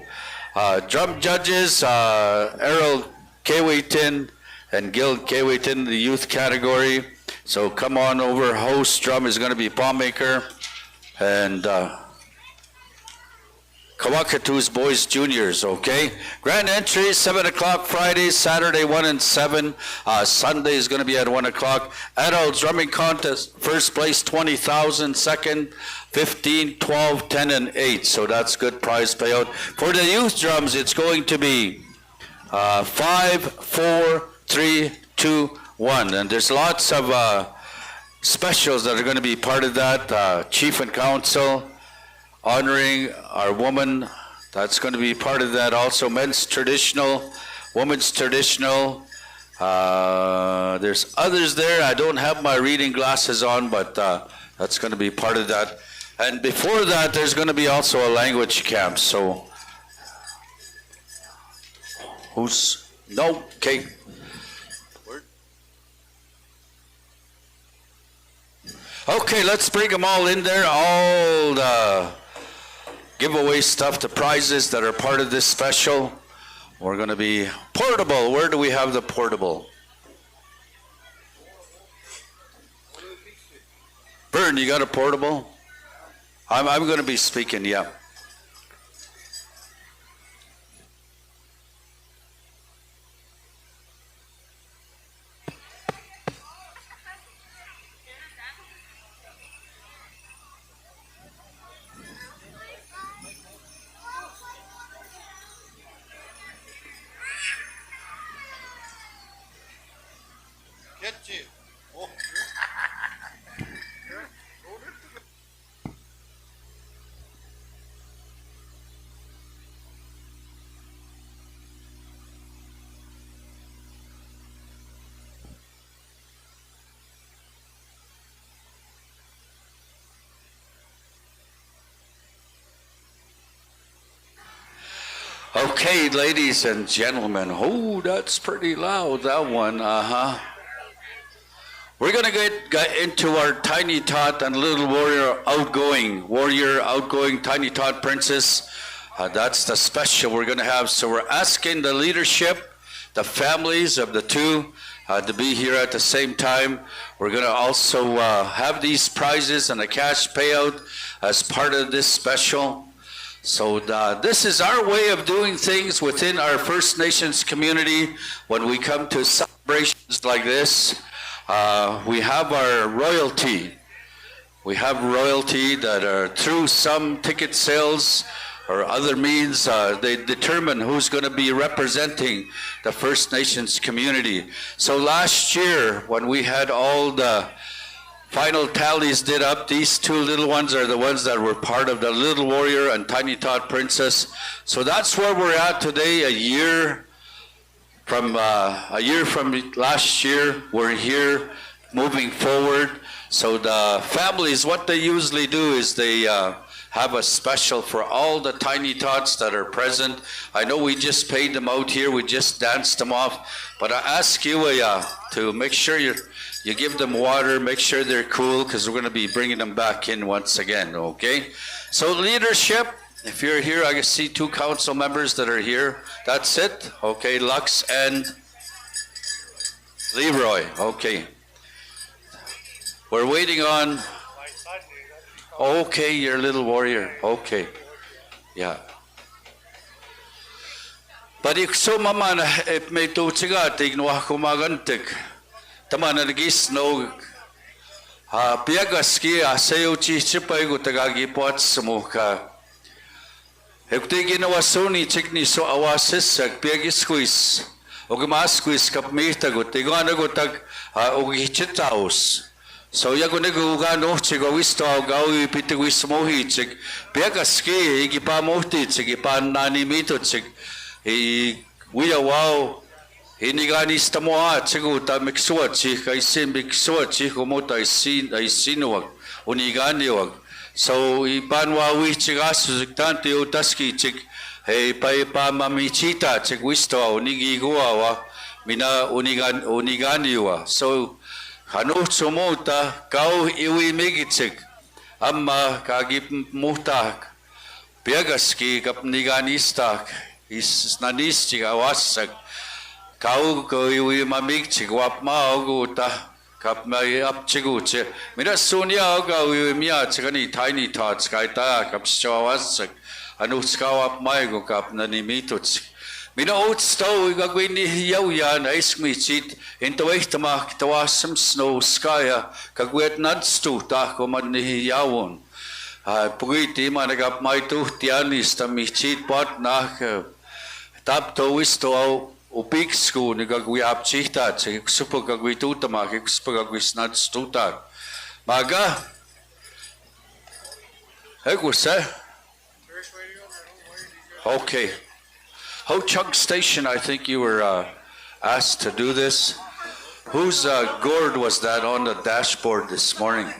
Drum judges, Errol Kewayton and Gil Kewayton, the youth category. So come on over. Host drum is going to be Paul Maker and Kawakatu's Boys Juniors, okay? Grand entry, 7 o'clock Friday, Saturday 1 and 7. Sunday is going to be at 1 o'clock. Adult drumming contest, first place 20,000, second 15, 12, 10, and 8. So that's good prize payout. For the youth drums, it's going to be 5, 4, 3, 2, 1. And there's lots of specials that are going to be part of that. Chief and Council, honoring our woman, that's going to be part of that also. Men's traditional, women's traditional. There's others there. I don't have my reading glasses on, but that's going to be part of that. And before that, there's going to be also a language camp. So, who's, no, okay. Okay, let's bring them all in there. All the giveaway stuff, the prizes that are part of this special. We're going to be portable. Where do we have the portable? Vern, you got a portable? I'm going to be speaking, yeah. Okay, ladies and gentlemen. Oh, that's pretty loud, that one. We're going to get into our tiny tot and little warrior outgoing tiny tot princess. That's the special we're going to have. So we're asking the leadership, the families of the two, to be here at the same time. We're going to also have these prizes and a cash payout as part of this special. So this is our way of doing things within our First Nations community. When we come to celebrations like this, we have our royalty. We have royalty that are through some ticket sales or other means, they determine who's going to be representing the First Nations community. So last year, when we had all the final tallies did up, these two little ones are the ones that were part of the Little Warrior and Tiny Tot Princess. So that's where we're at today, a year from last year. We're here moving forward. So the families, what they usually do is they have a special for all the Tiny Tots that are present. I know we just paid them out here, we just danced them off, but I ask you to make sure you give them water, make sure they're cool, because we're going to be bringing them back in once again, okay? So leadership, if you're here, I can see 2 council members that are here. That's it, okay, Lux and Leroy, okay. We're waiting on, okay, your Little Warrior, okay. Yeah. But if so mamana if may to tiga tigno kumagantik. Tamana gis no piagaski asayo chi chipay go tagagi pot smuka. If they ginawa soni chikni so awasis piagis squeeze. Ogimasquis kap mita go tigana go tag ogichitaus. So yago negugano chigo wisto gawi pitiguis mohi chik. Piagaski igipa mohti chik ipan nani mito chik. Wia wow hinigani stamoa chigu ta miksua chik I sin miksua chik umota I sinuag unigani wag so ipanwa wi chigasu tanti utaski chik hey pa mamichita chik wisto unigi guawa mina unigani wa so hanu sumota kau iwi migichik amma kagip muhtak piagaski kap niganistak is nanis chiga wasak kau ko iwi mamig chigwap ma oguta kap mai up chiguche mira sunya ga iwi mia chigani tiny thoughts kaita kap shawasak anu skawap mai go kap nani mituch mina ot sto ga gwini yau ya na ismi chit into echtama tawasam snow skya kagwet nadstu ta ko man ni yawon pugiti managap mai tu tianis tamichit pot na tap to wisto upik sku ni gagwi apchita che supo gagwi tuta ma ke supo gagwi snat stuta maga hey gusa okay Ho Chunk Station I think you were asked to do this whose gourd was that on the dashboard this morning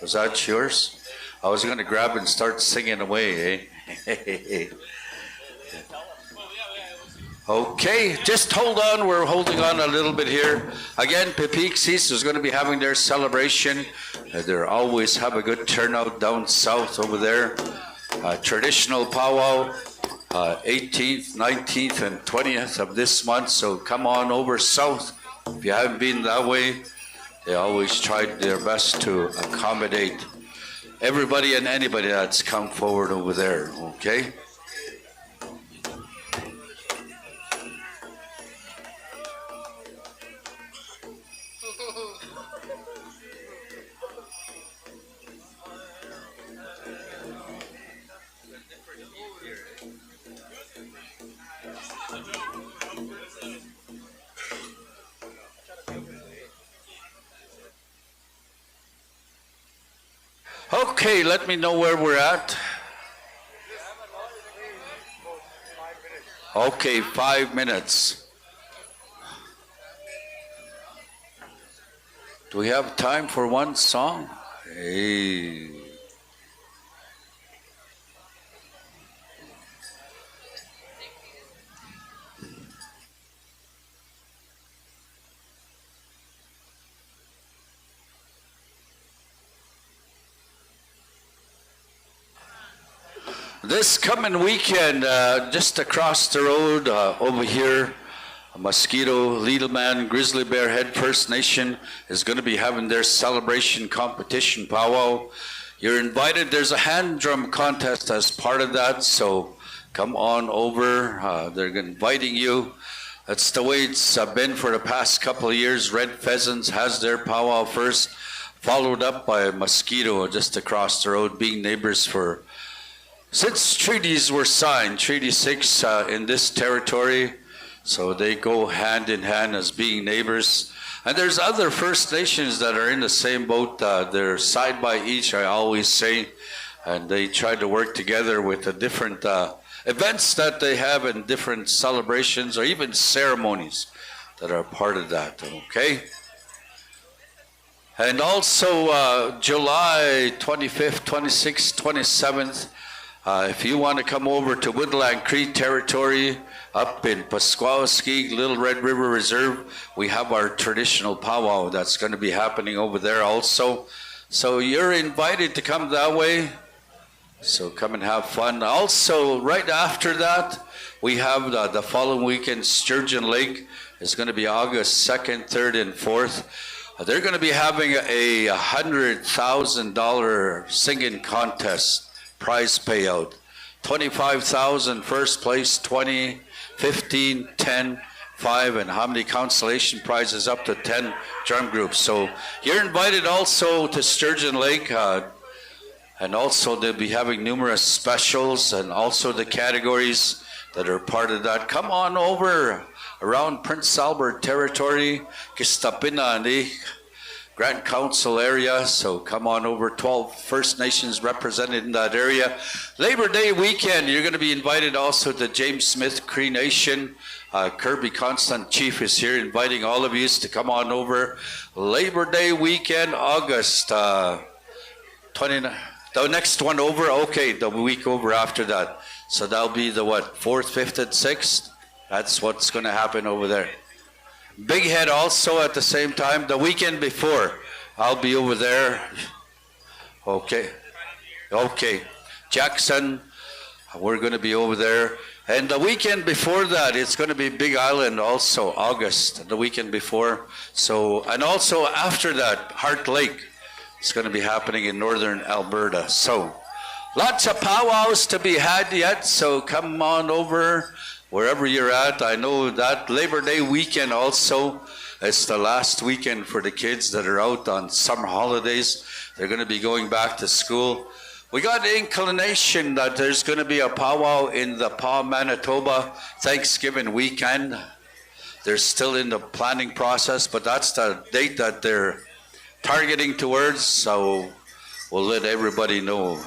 was that yours I was going to grab and start singing away eh Okay, just hold on. We're holding on a little bit here. Again, Pepixis is going to be having their celebration. They always have a good turnout down south over there. Traditional powwow, 18th, 19th, and 20th of this month. So come on over south. If you haven't been that way, they always tried their best to accommodate everybody and anybody that's come forward over there. Okay. Okay, let me know where we're at. Okay, 5 minutes. Do we have time for one song? Hey. This coming weekend, just across the road over here, Mosquito, Little Man, Grizzly Bear Head First Nation is going to be having their celebration competition powwow. You're invited. There's a hand drum contest as part of that, so come on over. They're inviting you. That's the way it's been for the past couple of years. Red Pheasants has their powwow first, followed up by Mosquito just across the road, being neighbors for since treaties were signed, Treaty 6 in this territory, so they go hand in hand as being neighbors. And there's other First Nations that are in the same boat. They're side by each, I always say, and they try to work together with the different events that they have and different celebrations or even ceremonies that are part of that, okay? And also July 25th, 26th, 27th, if you want to come over to Woodland Creek territory up in Pasquawski, Little Red River Reserve, we have our traditional powwow that's going to be happening over there also. So you're invited to come that way. So come and have fun. Also, right after that, we have the following weekend, Sturgeon Lake. It's going to be August 2nd, 3rd, and 4th. They're going to be having a $100,000 singing contest prize payout. 25,000 first place, 20, 15, 10, 5, and how many consolation prizes up to 10 drum groups. So you're invited also to Sturgeon Lake, and also they'll be having numerous specials and also the categories that are part of that. Come on over around Prince Albert territory, Kistapina, the Grand Council area. So come on over, 12 First Nations represented in that area. Labor Day weekend, you're going to be invited also to James Smith Cree Nation. Kirby Constant Chief is here inviting all of you to come on over. Labor Day weekend, August 29. The next one over, okay, the week over after that. So that'll be the what, 4th, 5th, and 6th? That's what's going to happen over there. Big Head also at the same time. The weekend before, I'll be over there. Okay. Okay. Jackson, we're going to be over there. And the weekend before that, it's going to be Big Island also, August, the weekend before. So, and also after that, Heart Lake is going to be happening in northern Alberta. So, lots of powwows to be had yet, so come on over wherever you're at. I know that Labor Day weekend also, it's the last weekend for the kids that are out on summer holidays. They're going to be going back to school. We got the inclination that there's going to be a powwow in the PAW Manitoba Thanksgiving weekend. They're still in the planning process, but that's the date that they're targeting towards, so we'll let everybody know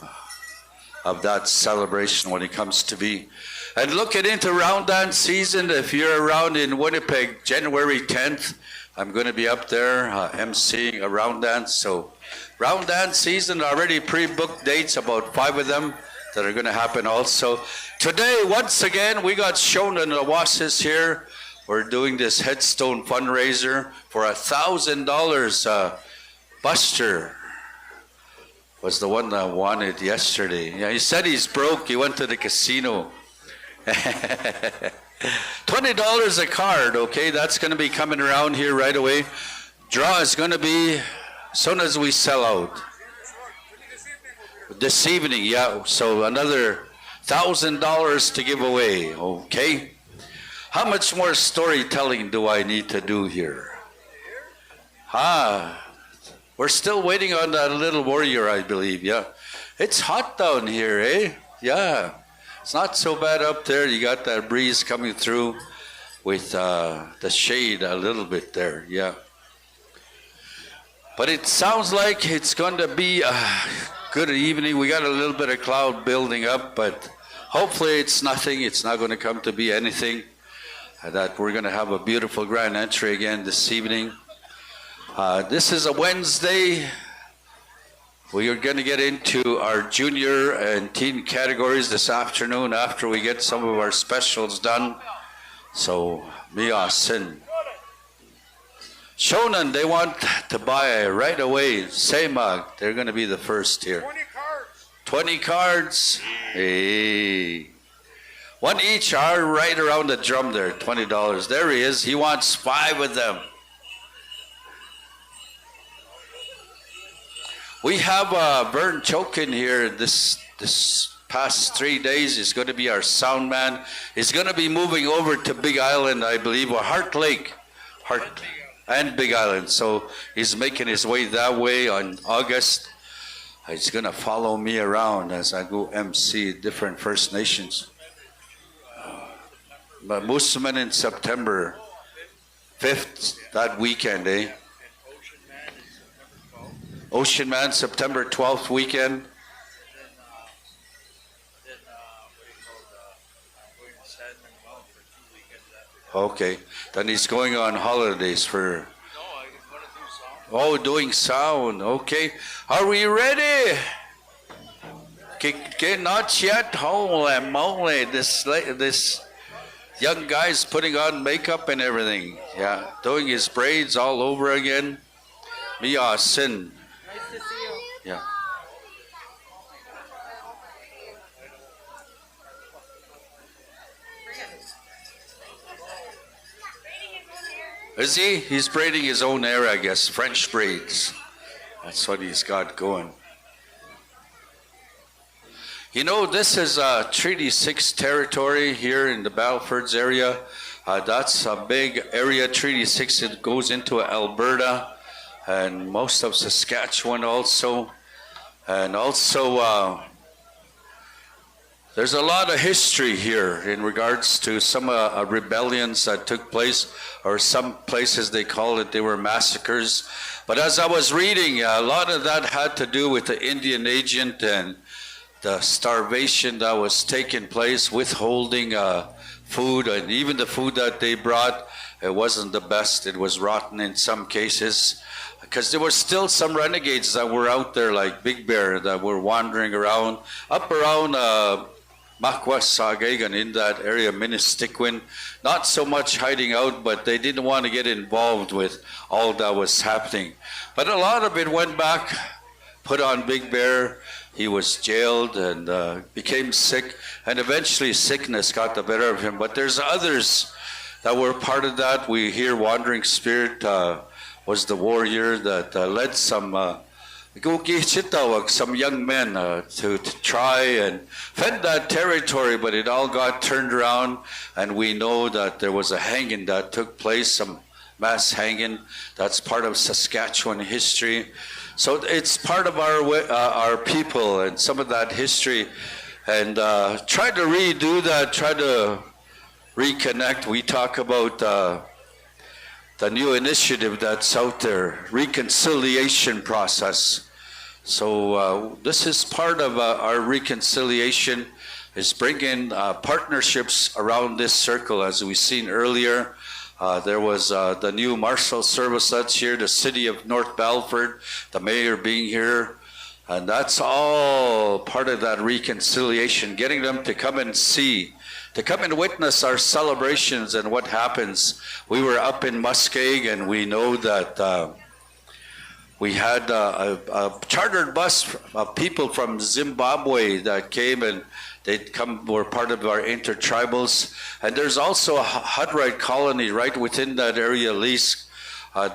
of that celebration when it comes to be. And looking into round dance season, if you're around in Winnipeg, January 10th, I'm going to be up there emceeing a round dance. So round dance season, already pre-booked dates, about 5 of them that are going to happen also. Today, once again, we got shown in the Wasis here. We're doing this headstone fundraiser for $1,000. Buster was the one that won it yesterday. Yeah, he said he's broke. He went to the casino. $20 a card, okay? That's going to be coming around here right away. Draw is going to be as soon as we sell out. This evening, yeah. So another $1,000 to give away, okay? How much more storytelling do I need to do here? We're still waiting on that little warrior, I believe, yeah. It's hot down here, eh? Yeah. It's not so bad up there. You got that breeze coming through with the shade a little bit there, yeah. But it sounds like it's going to be a good evening. We got a little bit of cloud building up, but hopefully it's nothing. It's not going to come to be anything. That we're going to have a beautiful grand entry again this evening. This is a Wednesday. We are going to get into our junior and teen categories this afternoon after we get some of our specials done. So, Mia Sin. Shonan, they want to buy right away. Semag, they're going to be the first here. 20 cards. 20 cards. Hey. One each are right around the drum there, $20. There he is. He wants 5 of them. We have Vern Chokin here this past 3 days. He's going to be our sound man. He's going to be moving over to Big Island, I believe, or Heart Lake. And Big Island. So he's making his way that way on August. He's going to follow me around as I go MC different First Nations. But Mooseman in September 5th, that weekend, eh? Ocean Man, September 12th weekend. Okay, then he's going on holidays for... Oh, doing sound, okay. Are we ready? Not yet, holy moly, this young guy's putting on makeup and everything. Yeah, doing his braids all over again. Mia Sin. Yeah. Is he? He's braiding his own hair, I guess. French braids. That's what he's got going. You know, this is Treaty 6 territory here in the Battlefords area. That's a big area. Treaty 6, it goes into Alberta and most of Saskatchewan also. And also, there's a lot of history here in regards to some rebellions that took place, or some places they call it, they were massacres. But as I was reading, a lot of that had to do with the Indian agent and the starvation that was taking place, withholding food, and even the food that they brought, it wasn't the best. It was rotten in some cases, because there were still some renegades that were out there, like Big Bear, that were wandering around, up around Makwas, Sagagan, in that area, Ministiquin, not so much hiding out, but they didn't want to get involved with all that was happening. But a lot of it went back, put on Big Bear. He was jailed and became sick, and eventually sickness got the better of him. But there's others that were part of that. We hear Wandering Spirit was the warrior that led some young men to try and fend that territory, but it all got turned around, and we know that there was a hanging that took place, some mass hanging. That's part of Saskatchewan history. So it's part of our people and some of that history, and try to redo that, try to reconnect. We talk about the new initiative that's out there, reconciliation process. So this is part of our reconciliation, is bringing partnerships around this circle. As we've seen earlier, there was the new marshal service that's here, the city of North Battleford, the mayor being here, and that's all part of that reconciliation, getting them to come and see, to come and witness our celebrations and what happens. We were up in Muskeg, and we know that we had a chartered bus of people from Zimbabwe that came, and were part of our intertribals. And there's also a Hutterite colony right within that area, Lease.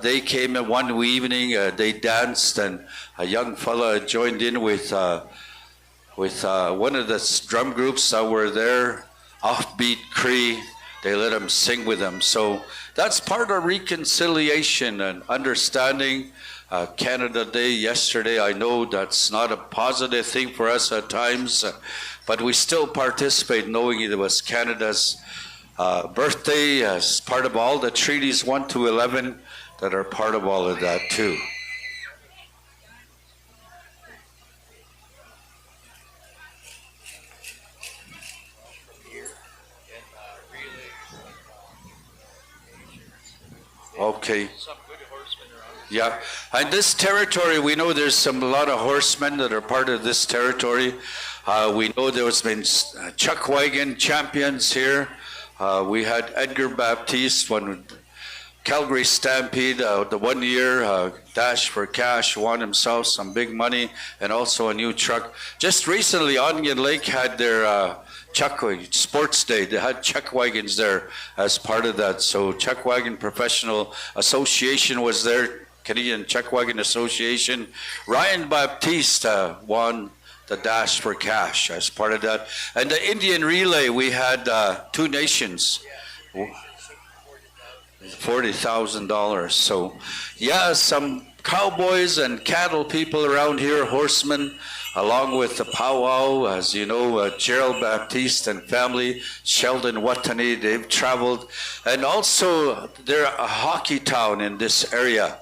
They came in one evening, they danced, and a young fella joined in with one of the drum groups that were there, Offbeat Cree. They let him sing with them. So that's part of reconciliation and understanding. Canada Day yesterday, I know that's not a positive thing for us at times, but we still participate knowing it was Canada's birthday, as part of all the treaties 1 to 11 that are part of all of that too. Okay. Yeah, and this territory, we know there's a lot of horsemen that are part of this territory. We know there's been chuck wagon champions here. We had Edgar Baptiste, when Calgary Stampede, the 1 year Dash for Cash, won himself some big money and also a new truck. Just recently, Onion Lake had their chuck sports day. They had chuck wagons there as part of that. So Chuck Wagon Professional Association was there, Canadian Chuck Wagon Association. Ryan Baptiste won the Dash for Cash as part of that. And the Indian Relay, we had two nations. $40,000. So yeah, some cowboys and cattle people around here, horsemen, along with the powwow, as you know, Gerald Baptiste and family, Sheldon Watani, they've traveled. And also, they're a hockey town in this area.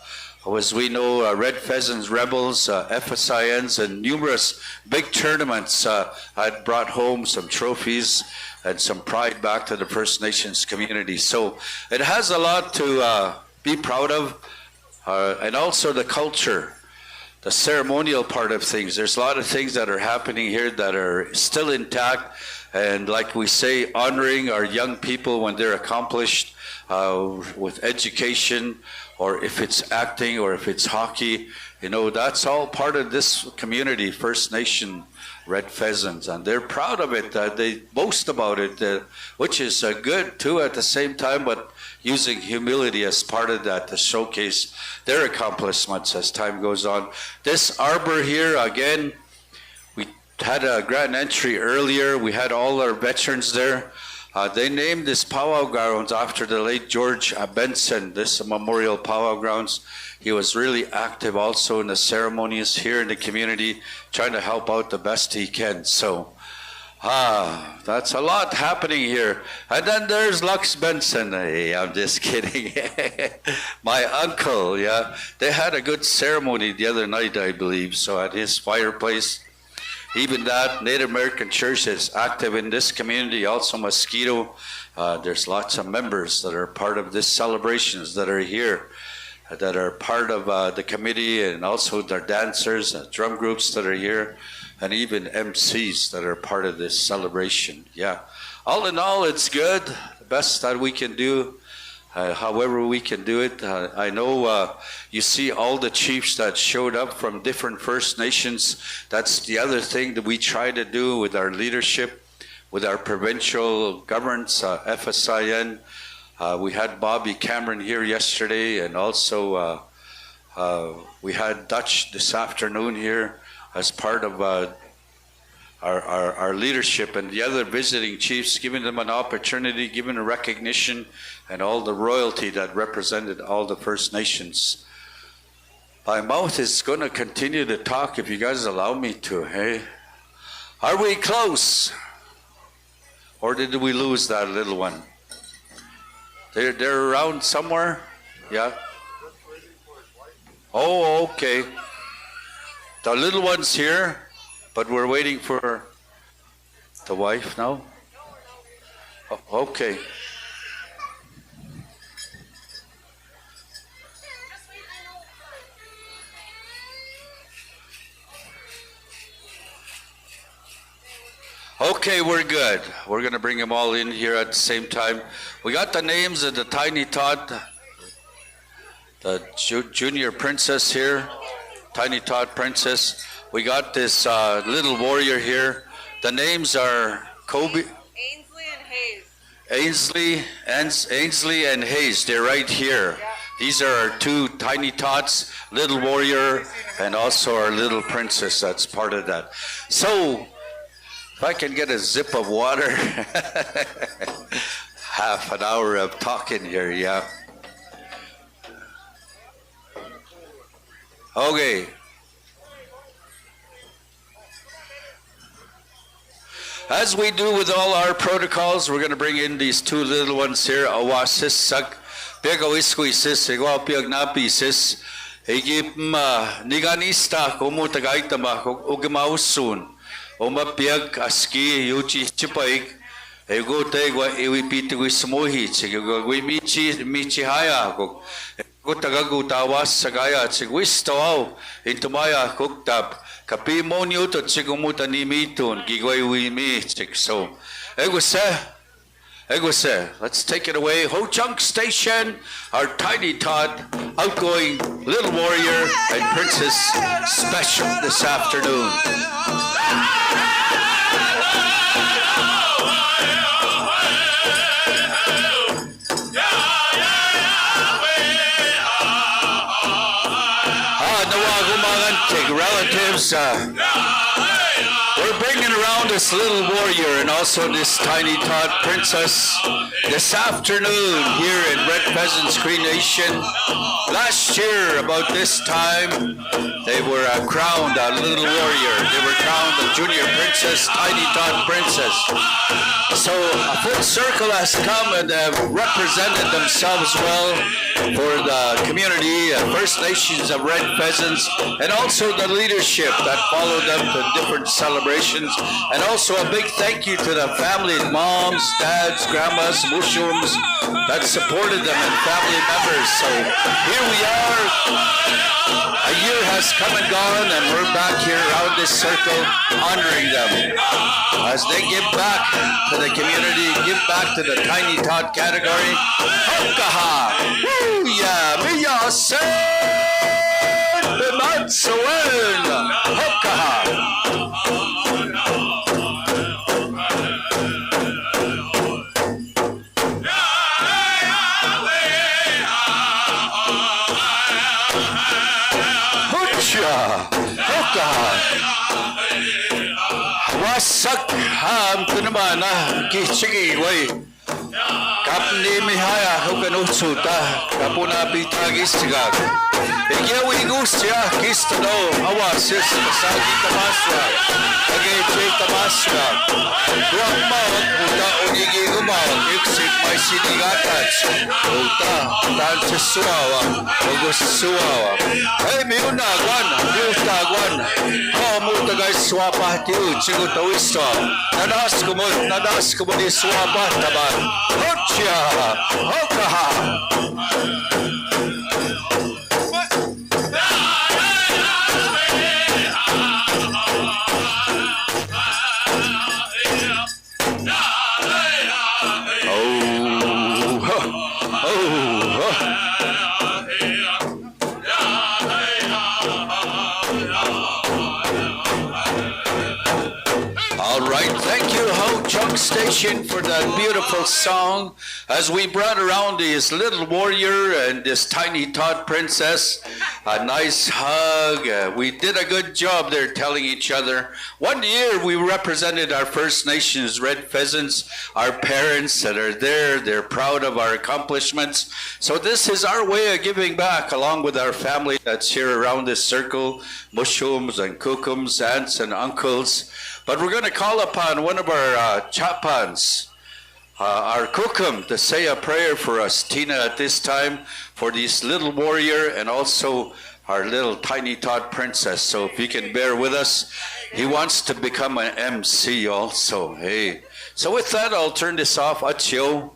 As we know, Red Pheasants, Rebels, FSINs, and numerous big tournaments had brought home some trophies and some pride back to the First Nations community. So it has a lot to be proud of, and also the culture, the ceremonial part of things. There's a lot of things that are happening here that are still intact, and like we say, honoring our young people when they're accomplished with education, or if it's acting, or if it's hockey. You know, that's all part of this community, First Nation Red Pheasants, and they're proud of it. They boast about it, which is good too at the same time, but using humility as part of that to showcase their accomplishments as time goes on. This arbor here, again, we had a grand entry earlier. We had all our veterans there. They named this powwow grounds after the late George Benson, this memorial powwow grounds. He was really active also in the ceremonies here in the community, trying to help out the best he can. So, that's a lot happening here. And then there's Lux Benson. Hey, I'm just kidding. My uncle, yeah. They had a good ceremony the other night, I believe, so at his fireplace. Even that, Native American Church is active in this community, also Mosquito. There's lots of members that are part of this celebrations that are here, that are part of the committee, and also their dancers, drum groups that are here, and even MCs that are part of this celebration. Yeah, all in all, it's good, the best that we can do. However we can do it. I know you see all the chiefs that showed up from different First Nations. That's the other thing that we try to do with our leadership, with our provincial governments, FSIN. We had Bobby Cameron here yesterday, and also we had Dutch this afternoon here as part of our leadership, and the other visiting chiefs, giving them an opportunity, giving a recognition, and all the royalty that represented all the First Nations. My mouth is going to continue to talk if you guys allow me to, hey? Are we close? Or did we lose that little one? They're around somewhere? Yeah? Oh, okay. The little one's here. But we're waiting for the wife now? Oh, okay. Okay, we're good. We're going to bring them all in here at the same time. We got the names of the Tiny Tot, the junior princess here, Tiny Tot princess. We got this little warrior here. The names are Kobe, Ainsley and Hayes. They're right here. Yeah. These are our two Tiny Tots, little warrior, and also our little princess. That's part of that. So, if I can get a zip of water, half an hour of talking here, yeah. Okay. As we do with all our protocols, we're going to bring in these two little ones here. Awasis sak pegawiskuisis igwapiag napisis igip niganista kumutagaitama ugmausun umapiag aski yuchi chipaig ego tegwa iwipitiguismohi chigagwi michi haya ko gutagagutawas sagaya chigwistawao intumaya kuktab kapimonyo to chigumuta ni mitun gigway wimi chikso egwase let's take it away. Ho Chunk Station, our Tiny Tot, outgoing little warrior and princess special this afternoon. Relatives, we're bringing around this little warrior and also this Tiny Tot princess this afternoon here in Red Pheasants Cree Nation. Last year, about this time, they were crowned a little warrior. They were crowned a junior princess, Tiny Tot princess. So a full circle has come and have represented themselves well for the community, First Nations of Red Pheasants, and also the leadership that followed them to different celebrations. And also a big thank you to the family, moms, dads, grandmas, mushrooms that supported them and family members. So here we are. A year has come and gone, and we're back here around this circle honoring them as they give back to the community, give back to the Tiny Tot category. Hokaha! Woo! Yeah! Miya sen! Bimatsawen! Hokaha! ito naman sige way kapni mihaya hukan utsuta kapuna bitagis sigag ikiawi gusya kisto no awasis kasagi tamasya agay chay tamasya duwang mawag uta unigi gumawag iksik may sinigatach uta tan sa suwawa ugos suwawa ay miuna agwan miuta agwan muta guys swapa tiu chigu tawisto nadas ko mo di swapa taban hotya hokaha Station for that beautiful song as we brought around this little warrior and this tiny tot princess a nice hug. We did a good job there telling each other. One year we represented our First Nations red pheasants, our parents that are there, they're proud of our accomplishments. So this is our way of giving back along with our family that's here around this circle, mushums and kukums, aunts and uncles. But we're going to call upon one of our chapans, our kukum, to say a prayer for us, Tina, at this time, for this little warrior and also our little tiny tot princess. So if you can bear with us, he wants to become an MC also. Hey. So with that, I'll turn this off. Achio.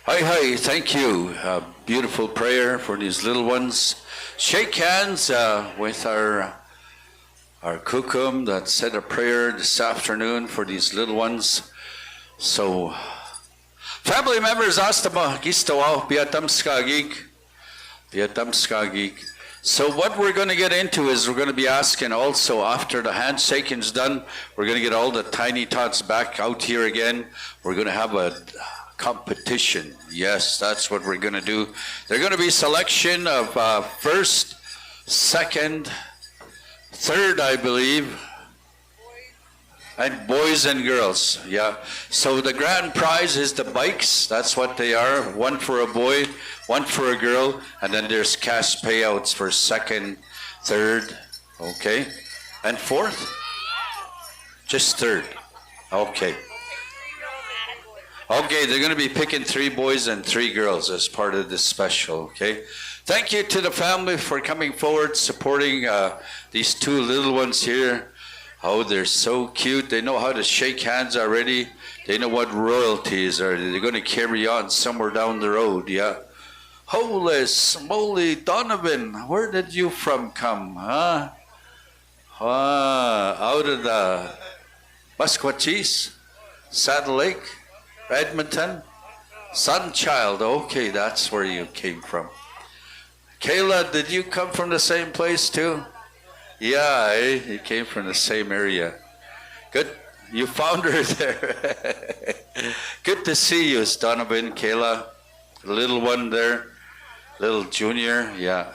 Hi, thank you. Beautiful prayer for these little ones. Shake hands with our kukum that said a prayer this afternoon for these little ones. So, family members, astama gistawa biatam skagig. So what we're going to get into is we're going to be asking also after the handshaking's done, we're going to get all the tiny tots back out here again. We're going to have a competition. Yes, that's what we're going to do. They're going to be selection of first, second, third, I believe, and boys and girls. Yeah. So the grand prize is the bikes. That's what they are. One for a boy, one for a girl, and then there's cash payouts for second, third, okay, and fourth? Just third. Okay. Okay, they're going to be picking 3 boys and 3 girls as part of this special, okay? Thank you to the family for coming forward, supporting these 2 little ones here. Oh, they're so cute. They know how to shake hands already. They know what royalties are. They're going to carry on somewhere down the road, yeah? Holy smoly, Donovan, where did you come, huh? Out of the Musquetees, Saddle Lake, Edmonton, Sunchild. Okay, that's where you came from. Kayla, did you come from the same place too? Yeah, you came from the same area. Good. You found her there. Good to see you, Donovan, Kayla. The little one there. Little Junior, yeah.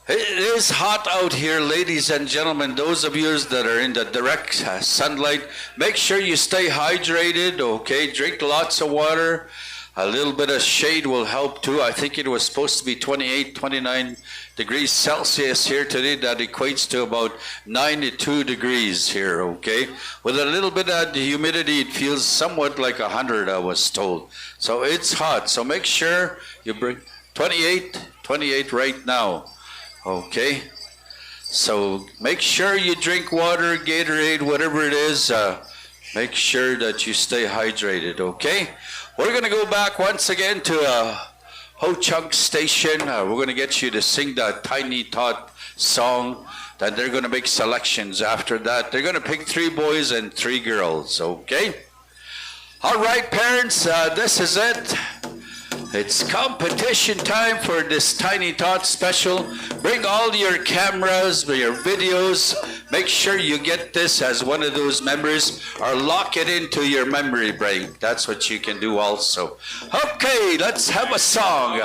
It is hot out here, ladies and gentlemen. Those of you that are in the direct sunlight, make sure you stay hydrated, okay? Drink lots of water. A little bit of shade will help too. I think it was supposed to be 28, 29 degrees Celsius here today. That equates to about 92 degrees here, okay? With a little bit of humidity, it feels somewhat like 100, I was told. So it's hot. So make sure you bring 28 right now. Okay, so make sure you drink water, Gatorade, whatever it is. Make sure that you stay hydrated, okay? We're going to go back once again to Ho Chunk Station. We're going to get you to sing the Tiny Tot song. Then they're going to make selections after that. They're going to pick 3 boys and 3 girls, okay? All right, parents, this is it. It's competition time for this Tiny Tot special. Bring all your cameras, your videos. Make sure you get this as one of those memories or lock it into your memory brain. That's what you can do also. Okay, let's have a song.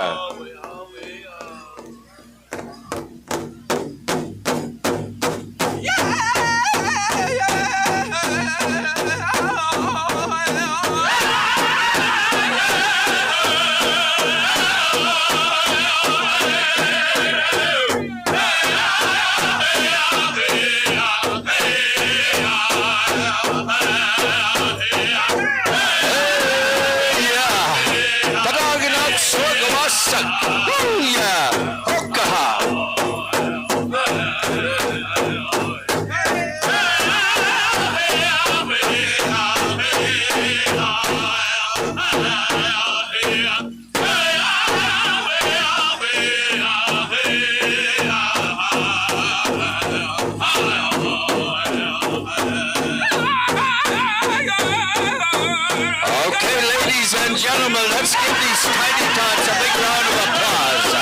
Let's give these Tiny Tots a big round of applause.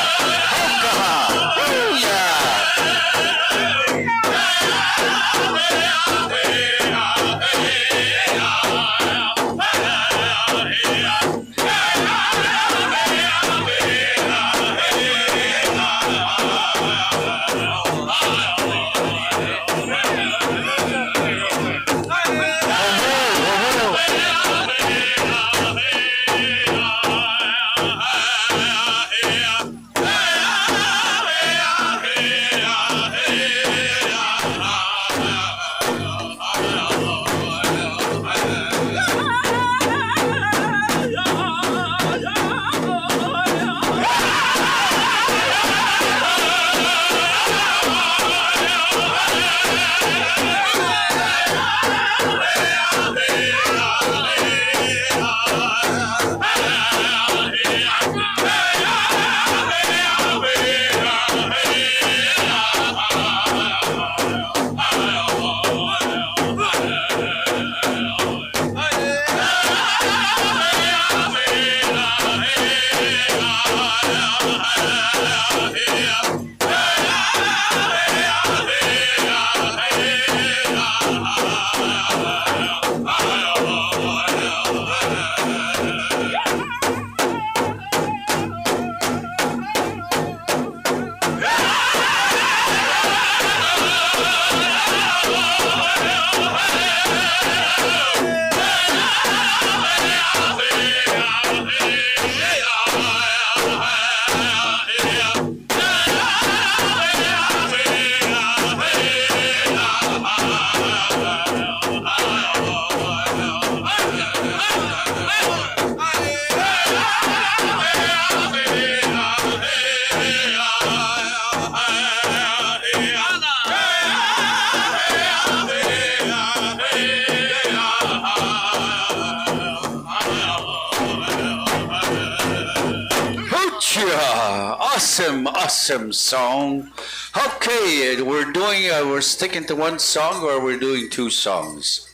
Awesome song. Okay, we're sticking to one song, or we're doing 2 songs?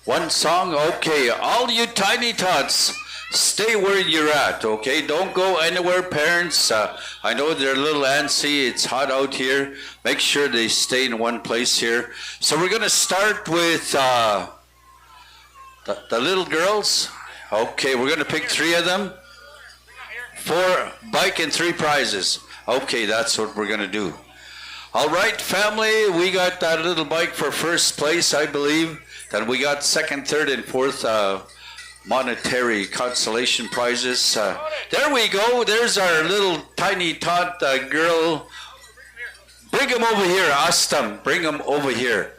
One song? Okay, all you Tiny Tots, stay where you're at, okay? Don't go anywhere, parents. I know they're a little antsy. It's hot out here. Make sure they stay in one place here. So we're going to start with the little girls. Okay, we're going to pick 3 of them. 4 bike and 3 prizes. Okay, that's what we're going to do. All right, family, we got that little bike for first place, I believe. Then we got 2nd, 3rd, and 4th monetary consolation prizes. There we go. There's our little tiny tot girl. Bring them over here, Astam. Bring them over here.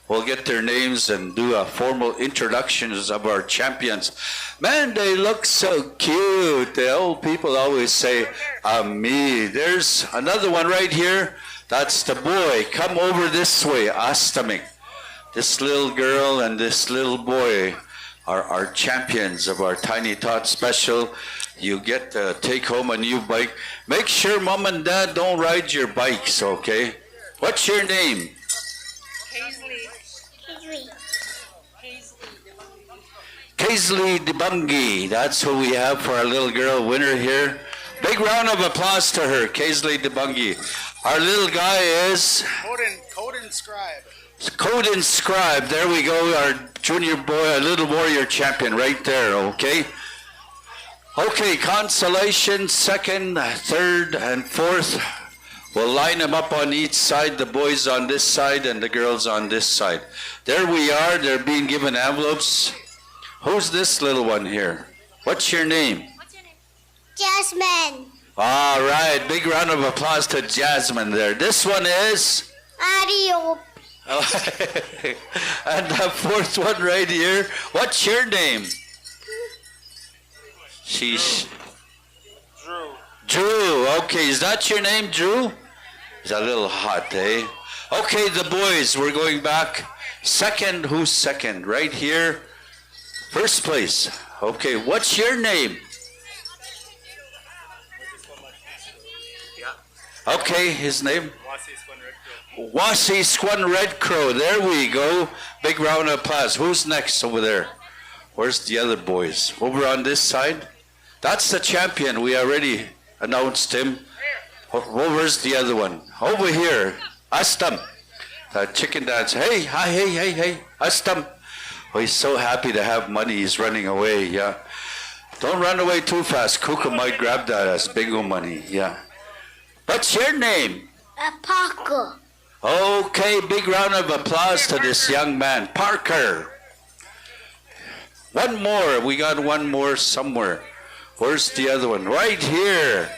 We'll get their names and do a formal introductions of our champions. Man, they look so cute. The old people always say, me. There's another one right here. That's the boy. Come over this way, Astamik. This little girl and this little boy are our champions of our Tiny Tot Special. You get to take home a new bike. Make sure mom and dad don't ride your bikes, okay? What's your name? Kaisley DeBungi. That's who we have for our little girl winner here. Big round of applause to her, Kaisley DeBungi. Our little guy is Coden Scribe. Coden Scribe. There we go. Our junior boy, a little warrior champion right there, okay? Okay, consolation, 2nd, 3rd, and 4th. We'll line them up on each side, the boys on this side and the girls on this side. There we are. They're being given envelopes. Who's this little one here? What's your name? Jasmine. All right. Big round of applause to Jasmine there. This one is? Adio. And the 4th one right here. What's your name? She's Drew. Drew. Okay, is that your name, Drew? It's a little hot, eh? Okay, the boys, we're going back. 2nd, who's 2nd? Right here. 1st place. Okay, what's your name? Okay, his name? Wasi Squan Red Crow. There we go. Big round of applause. Who's next over there? Where's the other boys? Over on this side? That's the champion. We already announced him. Where's the other one? Over here. Astam. The chicken dance. Hey, hi, hey. Astam. Oh, he's so happy to have money. He's running away, yeah. Don't run away too fast. Kuka might grab that as bingo money, yeah. What's your name? Parker. Okay, big round of applause to this young man. Parker. One more. We got one more somewhere. Where's the other one? Right here.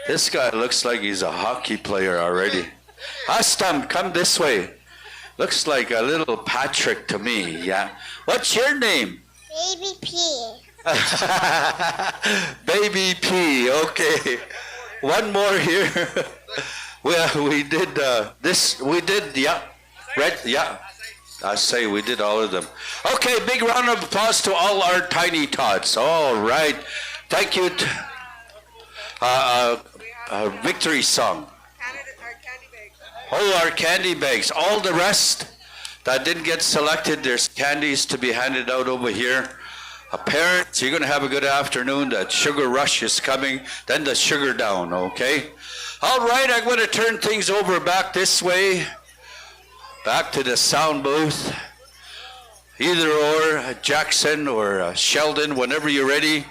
This guy looks like he's a hockey player already. Astam, come this way. Looks like a little Patrick to me, yeah. What's your name? Baby P. Baby P, okay. One more here. Well, we did yeah. Red, yeah. I say we did all of them. Okay, big round of applause to all our tiny tots. All right. Thank you. Victory song. Oh, our candy bags. All the rest that didn't get selected, there's candies to be handed out over here. Parents, you're going to have a good afternoon. That sugar rush is coming. Then the sugar down, okay? All right, I'm going to turn things over back this way. Back to the sound booth. Either or, Jackson or Sheldon, whenever you're ready.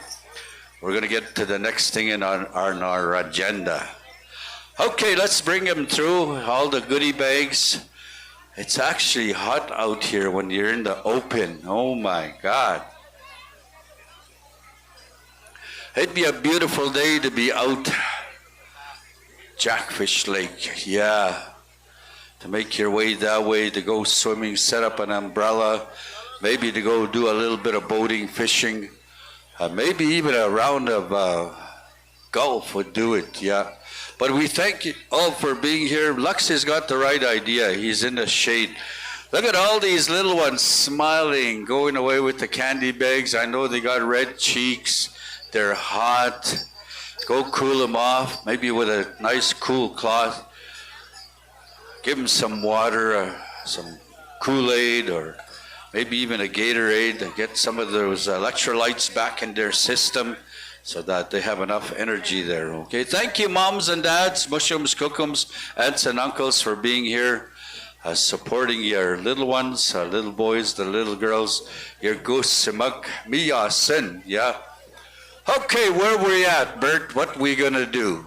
We're going to get to the next thing on our agenda. Okay, let's bring them through all the goodie bags. It's actually hot out here when you're in the open. Oh my God. It'd be a beautiful day to be out. Jackfish Lake, yeah. To make your way that way, to go swimming, set up an umbrella, maybe to go do a little bit of boating, fishing, maybe even a round of golf would do it, yeah. But we thank you all for being here. Lux has got the right idea. He's in the shade. Look at all these little ones smiling, going away with the candy bags. I know they got red cheeks. They're hot. Go cool them off, maybe with a nice cool cloth. Give them some water, some Kool-Aid, or maybe even a Gatorade to get some of those electrolytes back in their system so that they have enough energy there. Okay, thank you, moms and dads, mushums, cookums, aunts and uncles for being here, supporting your little ones, little boys, the little girls, your goose, simuk, miya, sin, yeah. Okay, where we at, Bert? What we gonna do?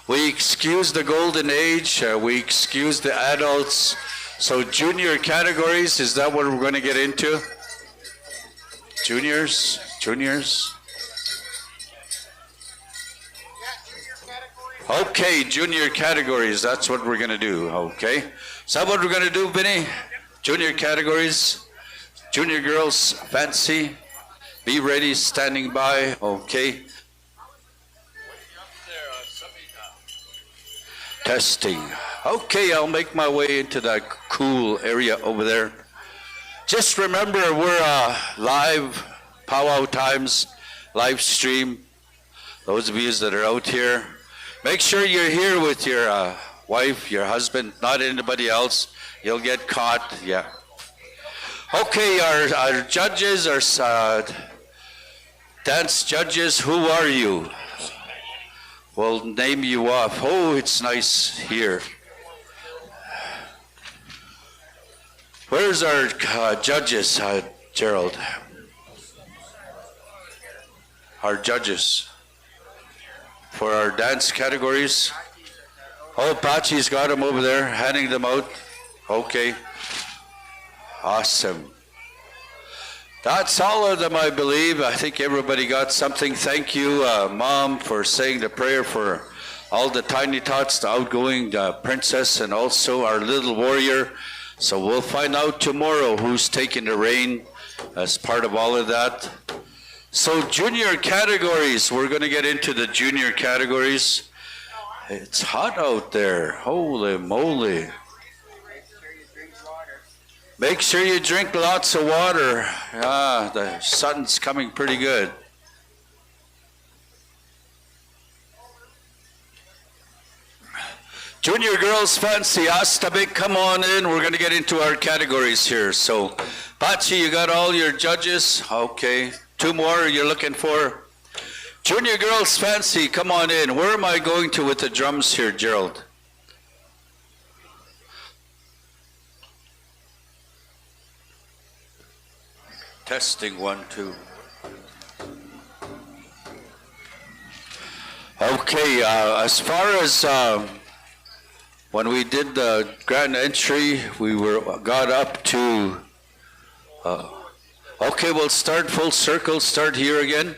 We excuse the golden age, we excuse the adults. So junior categories, is that what we're going to get into? Juniors? Okay, junior categories, that's what we're going to do, okay? Is that what we're going to do, Vinny? Junior categories, junior girls, fancy, be ready, standing by, okay? Testing. Okay, I'll make my way into that cool area over there. Just remember, we're live, powwow times, live stream. Those of you that are out here, make sure you're here with your wife, your husband, not anybody else. You'll get caught, yeah. Okay, our judges, our dance judges, who are you? We'll name you off. Oh, it's nice here. Where's our judges, Gerald? Our judges for our dance categories. Oh, Pachi's got them over there, handing them out. Okay. Awesome. That's all of them, I believe. I think everybody got something. Thank you, Mom, for saying the prayer for all the tiny tots, the outgoing princess, and also our little warrior. So we'll find out tomorrow who's taking the reign as part of all of that. So junior categories, we're going to get into the junior categories. It's hot out there. Holy moly. Make sure you drink lots of water. The sun's coming pretty good. Junior girls fancy, Astabik, come on in. We're going to get into our categories here. So, Pachi, you got all your judges? Okay. 2 more you're looking for? Junior girls fancy, come on in. Where am I going to with the drums here, Gerald? Testing 1, 2. Okay, as far as when we did the grand entry, we got up to. Okay, we'll start full circle. Start here again.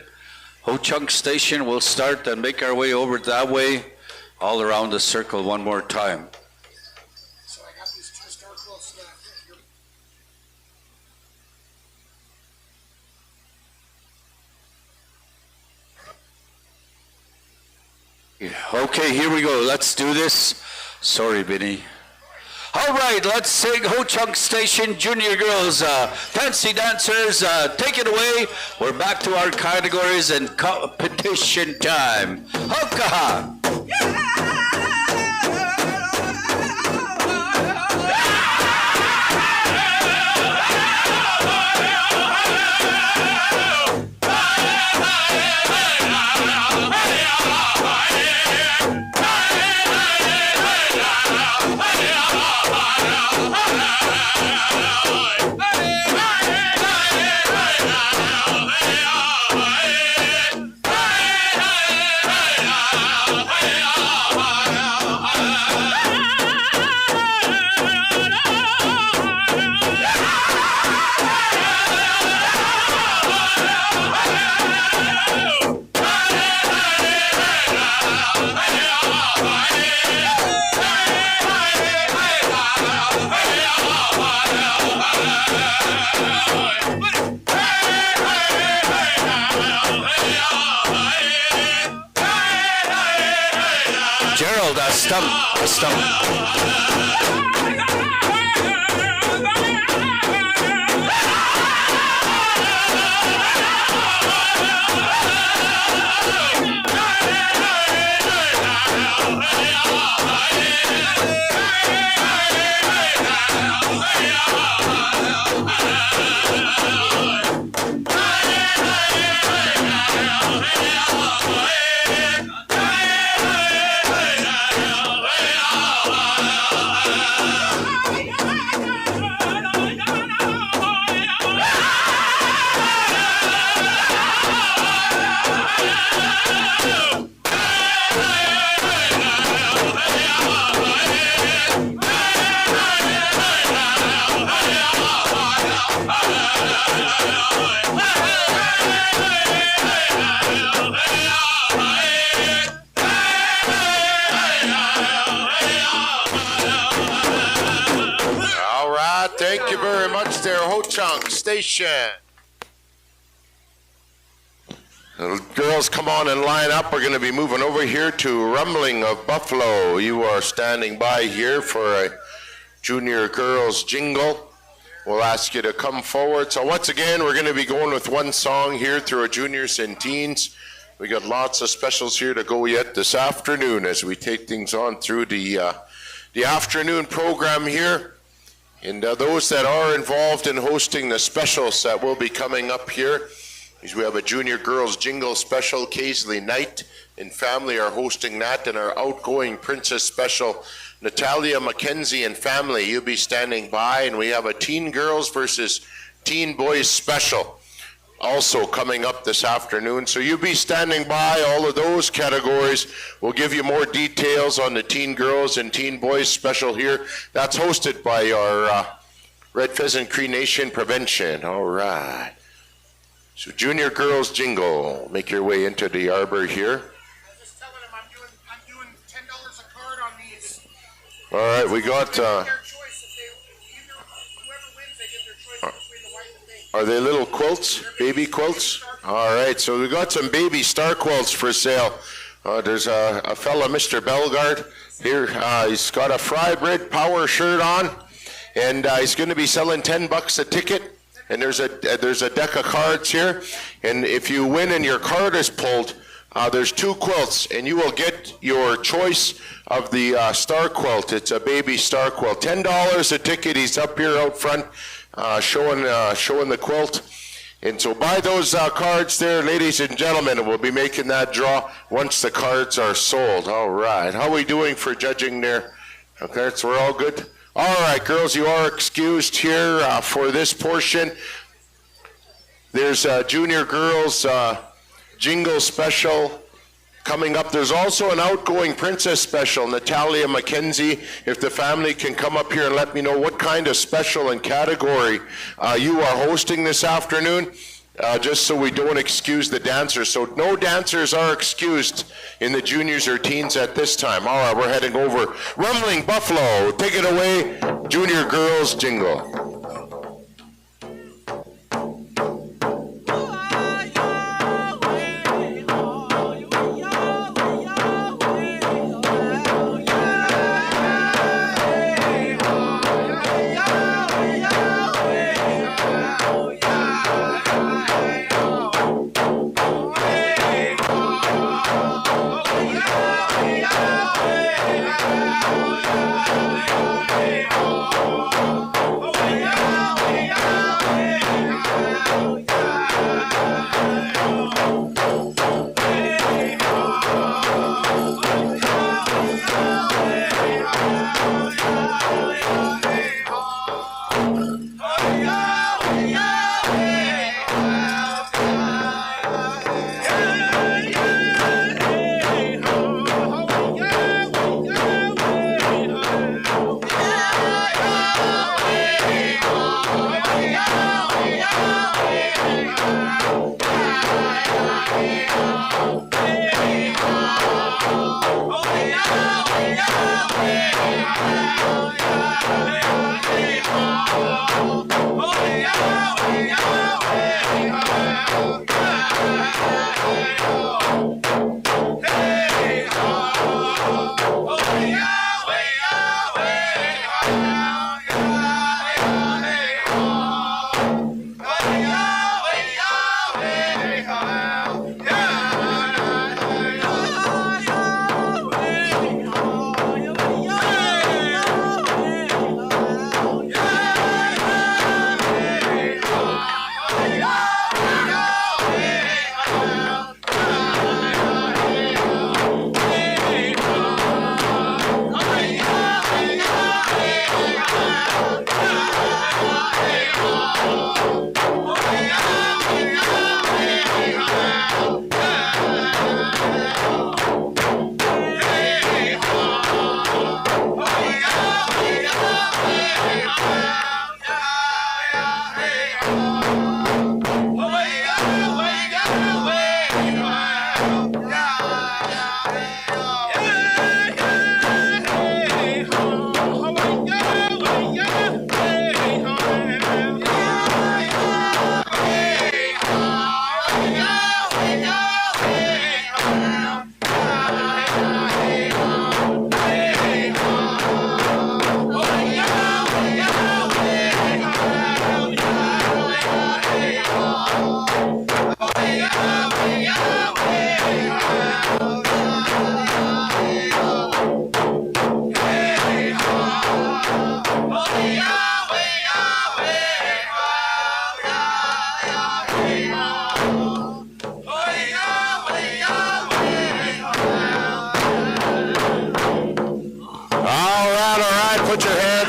Ho Chunk Station. We'll start and make our way over that way, all around the circle one more time. Okay, here we go. Let's do this. Sorry, Benny. All right, let's sing Ho Chunk Station Junior Girls. Fancy dancers, take it away. We're back to our categories and competition time. Hokaha! Gerald, a stump. Thank you very much there, Ho-Chunk Station. The girls, come on and line up. We're going to be moving over here to Rumbling of Buffalo. You are standing by here for a junior girls jingle. We'll ask you to come forward. So once again, we're going to be going with one song here through our juniors and teens. We got lots of specials here to go yet this afternoon as we take things on through the afternoon program here. And those that are involved in hosting the specials that will be coming up here, is we have a junior girls jingle special. Casely Knight and family are hosting that, and our outgoing princess special, Natalia McKenzie and family, you'll be standing by. And we have a teen girls versus teen boys special also coming up this afternoon. So you'll be standing by all of those categories. We'll give you more details on the teen girls and teen boys special here. That's hosted by our Red Pheasant Cree Nation Prevention. All right. So junior girls jingle. Make your way into the arbor here. I'm just telling them I'm doing $10 a card on these. All right, we got... Their choice. Whoever wins, they get their choice between the white and the pink. Are they little quilts? Baby quilts? All right, so we got some baby star quilts for sale. There's a fella, Mr. Belgard, here. He's got a Fry Bread Power shirt on, and he's going to be selling $10 a ticket. And there's a deck of cards here, and if you win and your card is pulled, there's 2 quilts, and you will get your choice of the star quilt. It's a baby star quilt. $10 a ticket. He's up here out front showing the quilt. And so buy those cards there, ladies and gentlemen, and we'll be making that draw once the cards are sold. All right. How are we doing for judging there? Okay, so we're all good? All right, girls, you are excused here for this portion. There's junior girls jingle special coming up. There's also an outgoing princess special, Natalia McKenzie. If the family can come up here and let me know what kind of special and category you are hosting this afternoon, just so we don't excuse the dancers. So no dancers are excused in the juniors or teens at this time. All right, we're heading over. Rumbling Buffalo, take it away, junior girls jingle. Oh,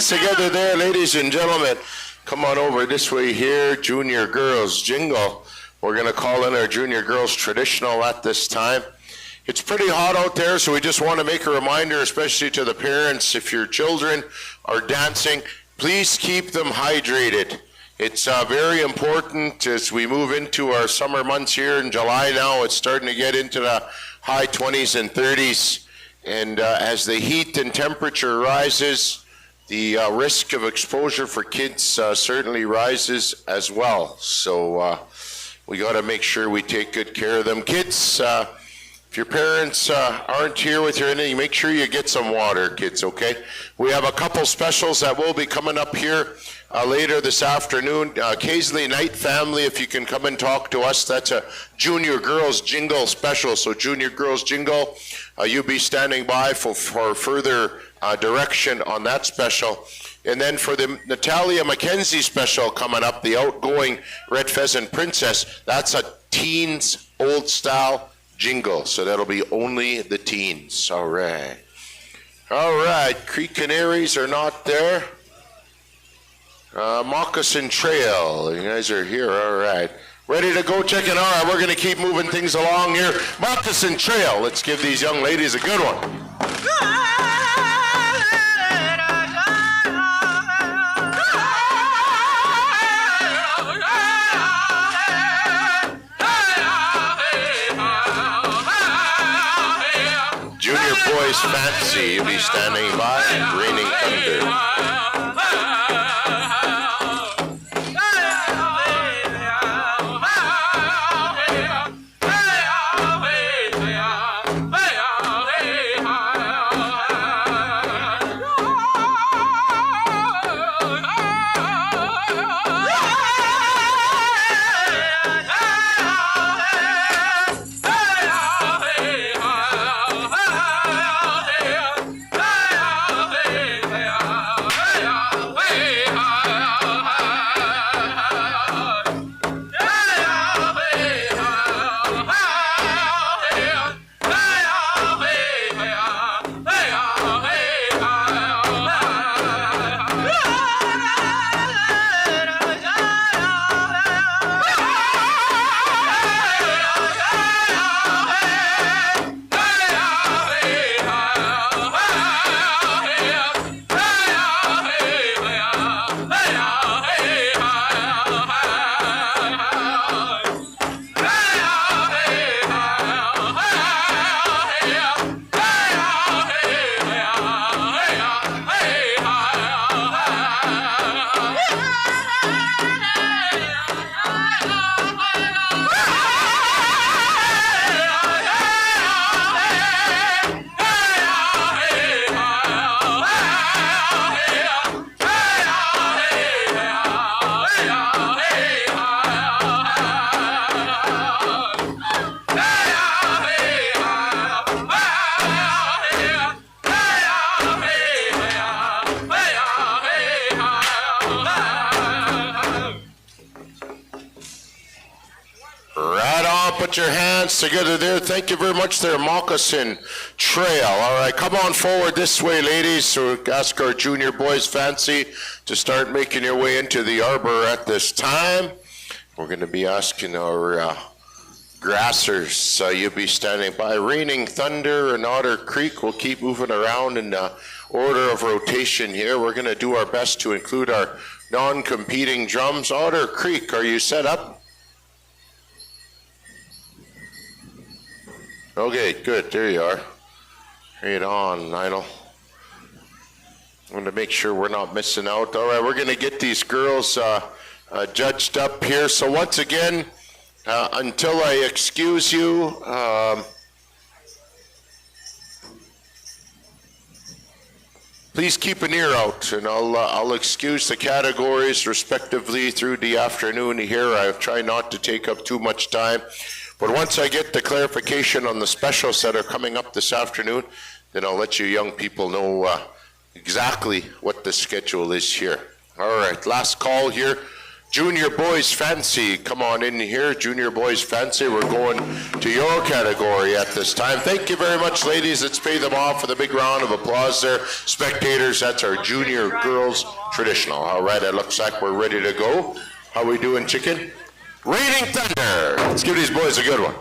hands together there, ladies and gentlemen. Come on over this way here. Junior Girls Jingle. We're going to call in our Junior Girls Traditional at this time. It's pretty hot out there, so we just want to make a reminder, especially to the parents, if your children are dancing, please keep them hydrated. It's very important as we move into our summer months here in July now. It's starting to get into the high 20s and 30s. And as the heat and temperature rises, the risk of exposure for kids certainly rises as well. So we got to make sure we take good care of them. Kids, if your parents aren't here with you or anything, make sure you get some water, kids, okay? We have a couple specials that will be coming up here later this afternoon. Occasionally Night Family, if you can come and talk to us, that's a Junior Girls Jingle special. So Junior Girls Jingle, you'll be standing by for further direction on that special. And then for the Natalia McKenzie special coming up, the outgoing Red Pheasant Princess, that's a teens old style jingle. So that'll be only the teens. All right. All right, Creek Canaries are not there. Moccasin Trail, you guys are here, all right. Ready to go, check it out. We're gonna keep moving things along here. Moccasin Trail, let's give these young ladies a good one. Junior Boys Fancy, you'll be standing by, Raining Thunder. Put your hands together there. Thank you very much there, Moccasin Trail. All right, come on forward this way, ladies. So ask our Junior Boys Fancy to start making your way into the arbor at this time. We're going to be asking our grassers. You'll be standing by. Raining Thunder and Otter Creek. We'll keep moving around in order of rotation here. We're going to do our best to include our non-competing drums. Otter Creek, are you set up? Okay, good. There you are. Right on, Lionel. I'm going to make sure we're not missing out. All right, we're going to get these girls judged up here. So once again, until I excuse you, please keep an ear out, and I'll excuse the categories respectively through the afternoon here. I'll try not to take up too much time. But once I get the clarification on the specials that are coming up this afternoon, then I'll let you young people know exactly what the schedule is here. All right, last call here. Junior Boys Fancy, come on in here. Junior Boys Fancy, we're going to your category at this time. Thank you very much, ladies. Let's pay them off with a big round of applause there. Spectators, that's our Junior Girls Traditional. All right, it looks like we're ready to go. How we doing, chicken? Raining Thunder. Let's give these boys a good one.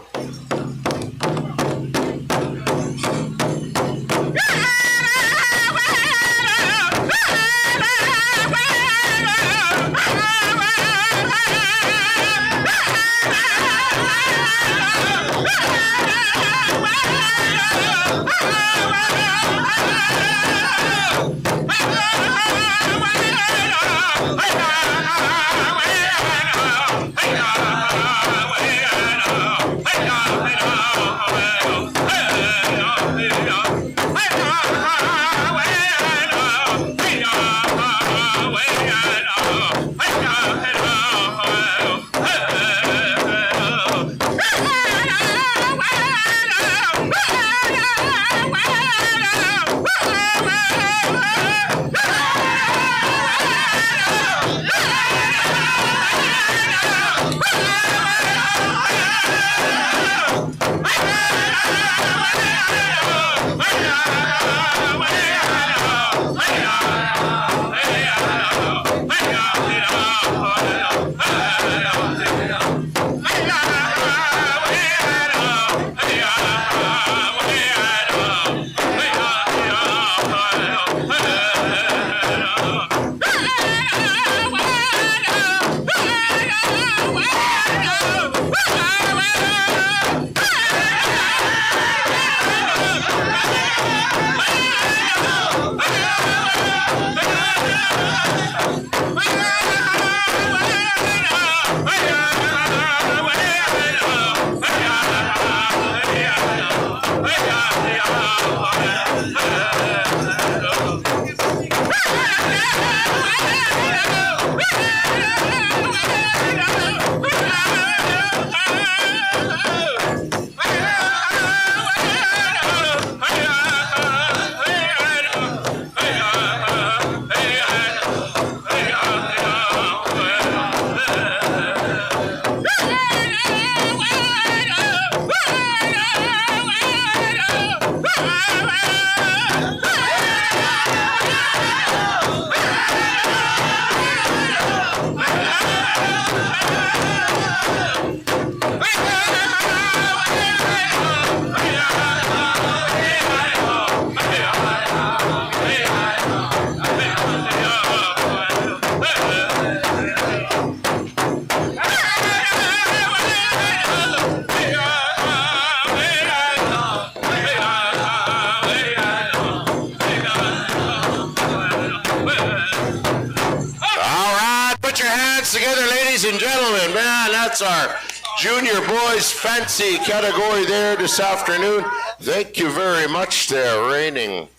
Our Junior Boys Fancy category there this afternoon. Thank you very much there, Raining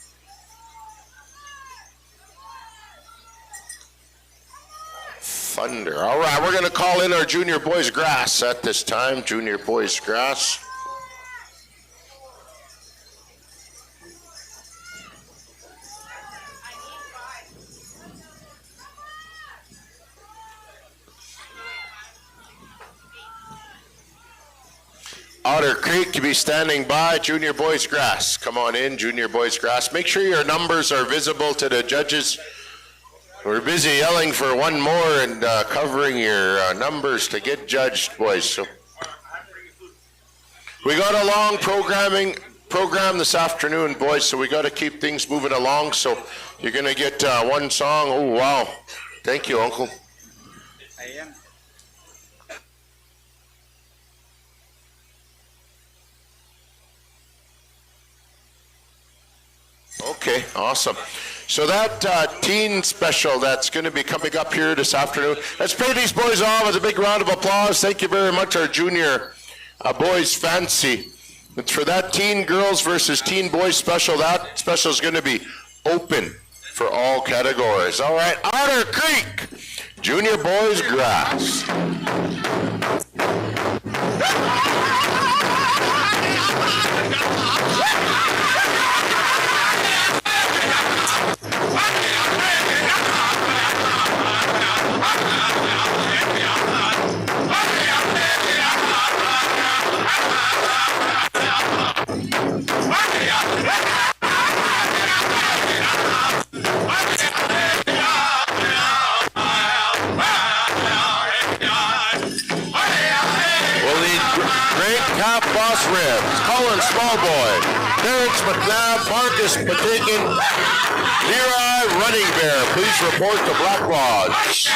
Thunder. All right, we're going to call in our Junior Boys Grass at this time. Junior Boys Grass. Otter Creek, you be standing by. Junior Boys Grass. Come on in, Junior Boys Grass. Make sure your numbers are visible to the judges. We're busy yelling for one more and covering your numbers to get judged, boys. So we got a long program this afternoon, boys, so we got to keep things moving along. So you're going to get one song. Oh, wow. Thank you, Uncle. I am. Okay, awesome. So that teen special that's going to be coming up here this afternoon. Let's pay these boys off with a big round of applause. Thank you very much, our Junior Boys Fancy. It's for that teen girls versus teen boys special. That special is going to be open for all categories. All right, Otter Creek, Junior Boys Grass. Calf Boss Ribs, Colin Smallboy, Terrence McNabb, Marcus Patakin, Leroy Running Bear. Please report to Black Lodge.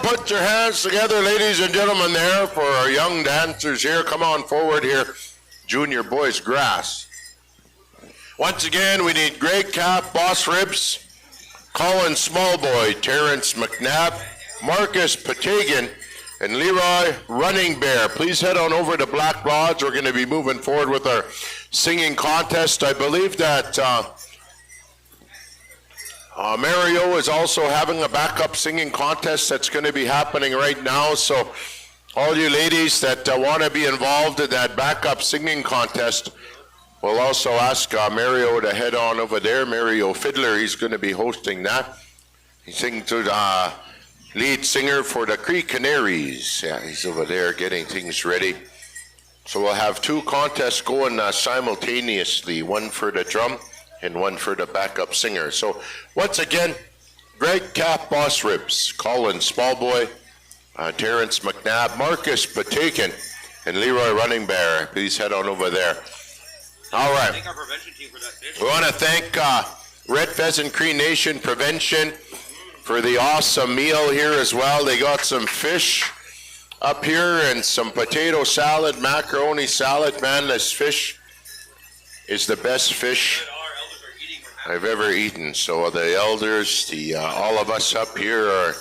Put your hands together, ladies and gentlemen, there for our young dancers here. Come on forward here, Junior Boys Grass. Once again, we need Greg Cap, Boss Ribs, Colin Smallboy, Terrence McNabb, Marcus Patagan, and Leroy Running Bear. Please head on over to Black Lodge. We're going to be moving forward with our singing contest. I believe that Mario is also having a backup singing contest that's going to be happening right now. So all you ladies that want to be involved in that backup singing contest, we'll also ask Mario to head on over there. Mario Fiddler, he's going to be hosting that. He's singing to the lead singer for the Cree Canaries. Yeah, he's over there getting things ready. So we'll have two contests going simultaneously, one for the drum and one for the backup singer. So once again, Greg Cap, Boss Ribs, Colin Smallboy, Terrence McNabb, Marcus Patakin, and Leroy Running Bear. Please head on over there. All right. Thank our prevention team for that fish. We want to thank Red Pheasant Cree Nation Prevention for the awesome meal here as well. They got some fish up here and some potato salad, macaroni salad. Man, this fish is the best fish I've ever eaten. So the elders, all of us up here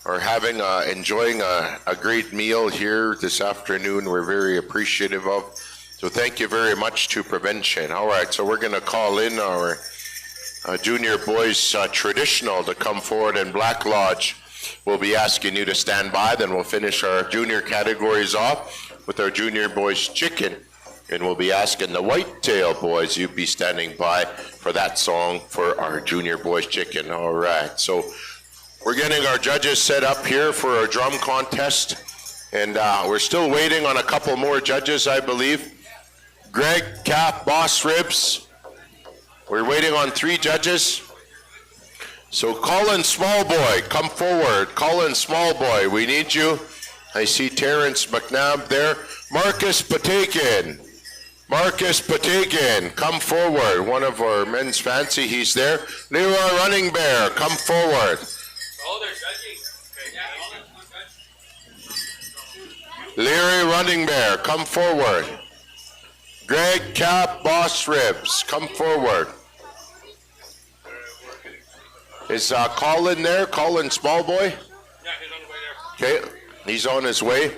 are having enjoying a great meal here this afternoon. We're very appreciative of. So thank you very much to Prevention. All right, so we're going to call in our junior boys traditional to come forward, and Black Lodge will be asking you to stand by. Then we'll finish our junior categories off with our junior boys chicken. And we'll be asking the Whitetail boys, you be standing by for that song for our junior boys chicken. All right, so we're getting our judges set up here for our drum contest. And we're still waiting on a couple more judges, I believe. Greg Cap, Boss Ribs. We're waiting on 3 judges. So Colin Smallboy, come forward. Colin Smallboy, we need you. I see Terrence McNabb there. Marcus Patakin. Marcus Patakin, come forward. One of our men's fancy, he's there. Leroy Running Bear, come forward. Oh, they're judging. Leroy Running Bear, come forward. Greg Cap, Boss Ribs, come forward. Is Colin there? Colin Smallboy? Yeah, he's on the way there. Okay, he's on his way.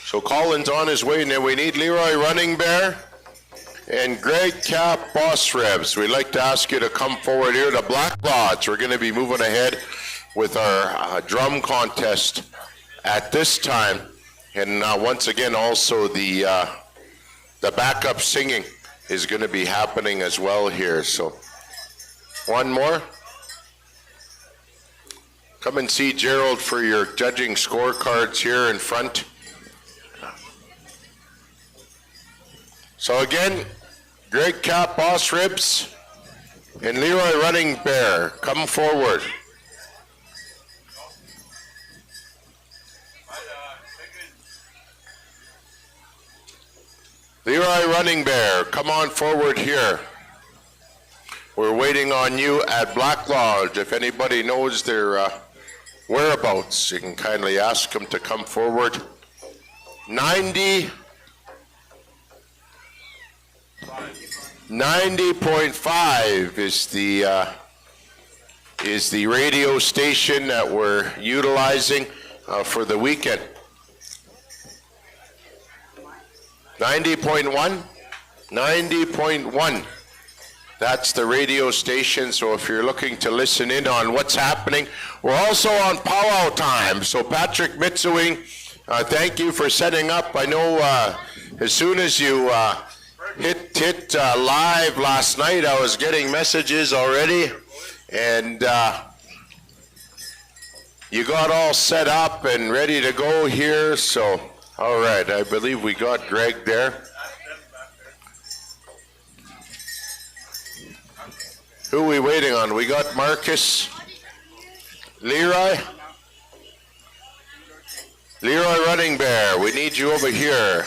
So Colin's on his way, and then we need Leroy Running Bear and Greg Cap, Boss Ribs. We'd like to ask you to come forward here to Black Lodge. We're going to be moving ahead with our drum contest at this time. And once again, also the backup singing is going to be happening as well here. So one more. Come and see Gerald for your judging scorecards here in front. So again, Greg Cap, Boss Ribs, and Leroy Running Bear, come forward. Leroy Running Bear, come on forward here. We're waiting on you at Black Lodge. If anybody knows their whereabouts, you can kindly ask them to come forward. 90.5 is the radio station that we're utilizing for the weekend. 90.1? 90.1. That's the radio station, so if you're looking to listen in on what's happening, we're also on Powwow Time. So Patrick Mitsewing, thank you for setting up. I know as soon as you hit live last night, I was getting messages already, and you got all set up and ready to go here. So, all right, I believe we got Greg there. Who are we waiting on? We got Marcus. Leroy? Leroy Running Bear, we need you over here.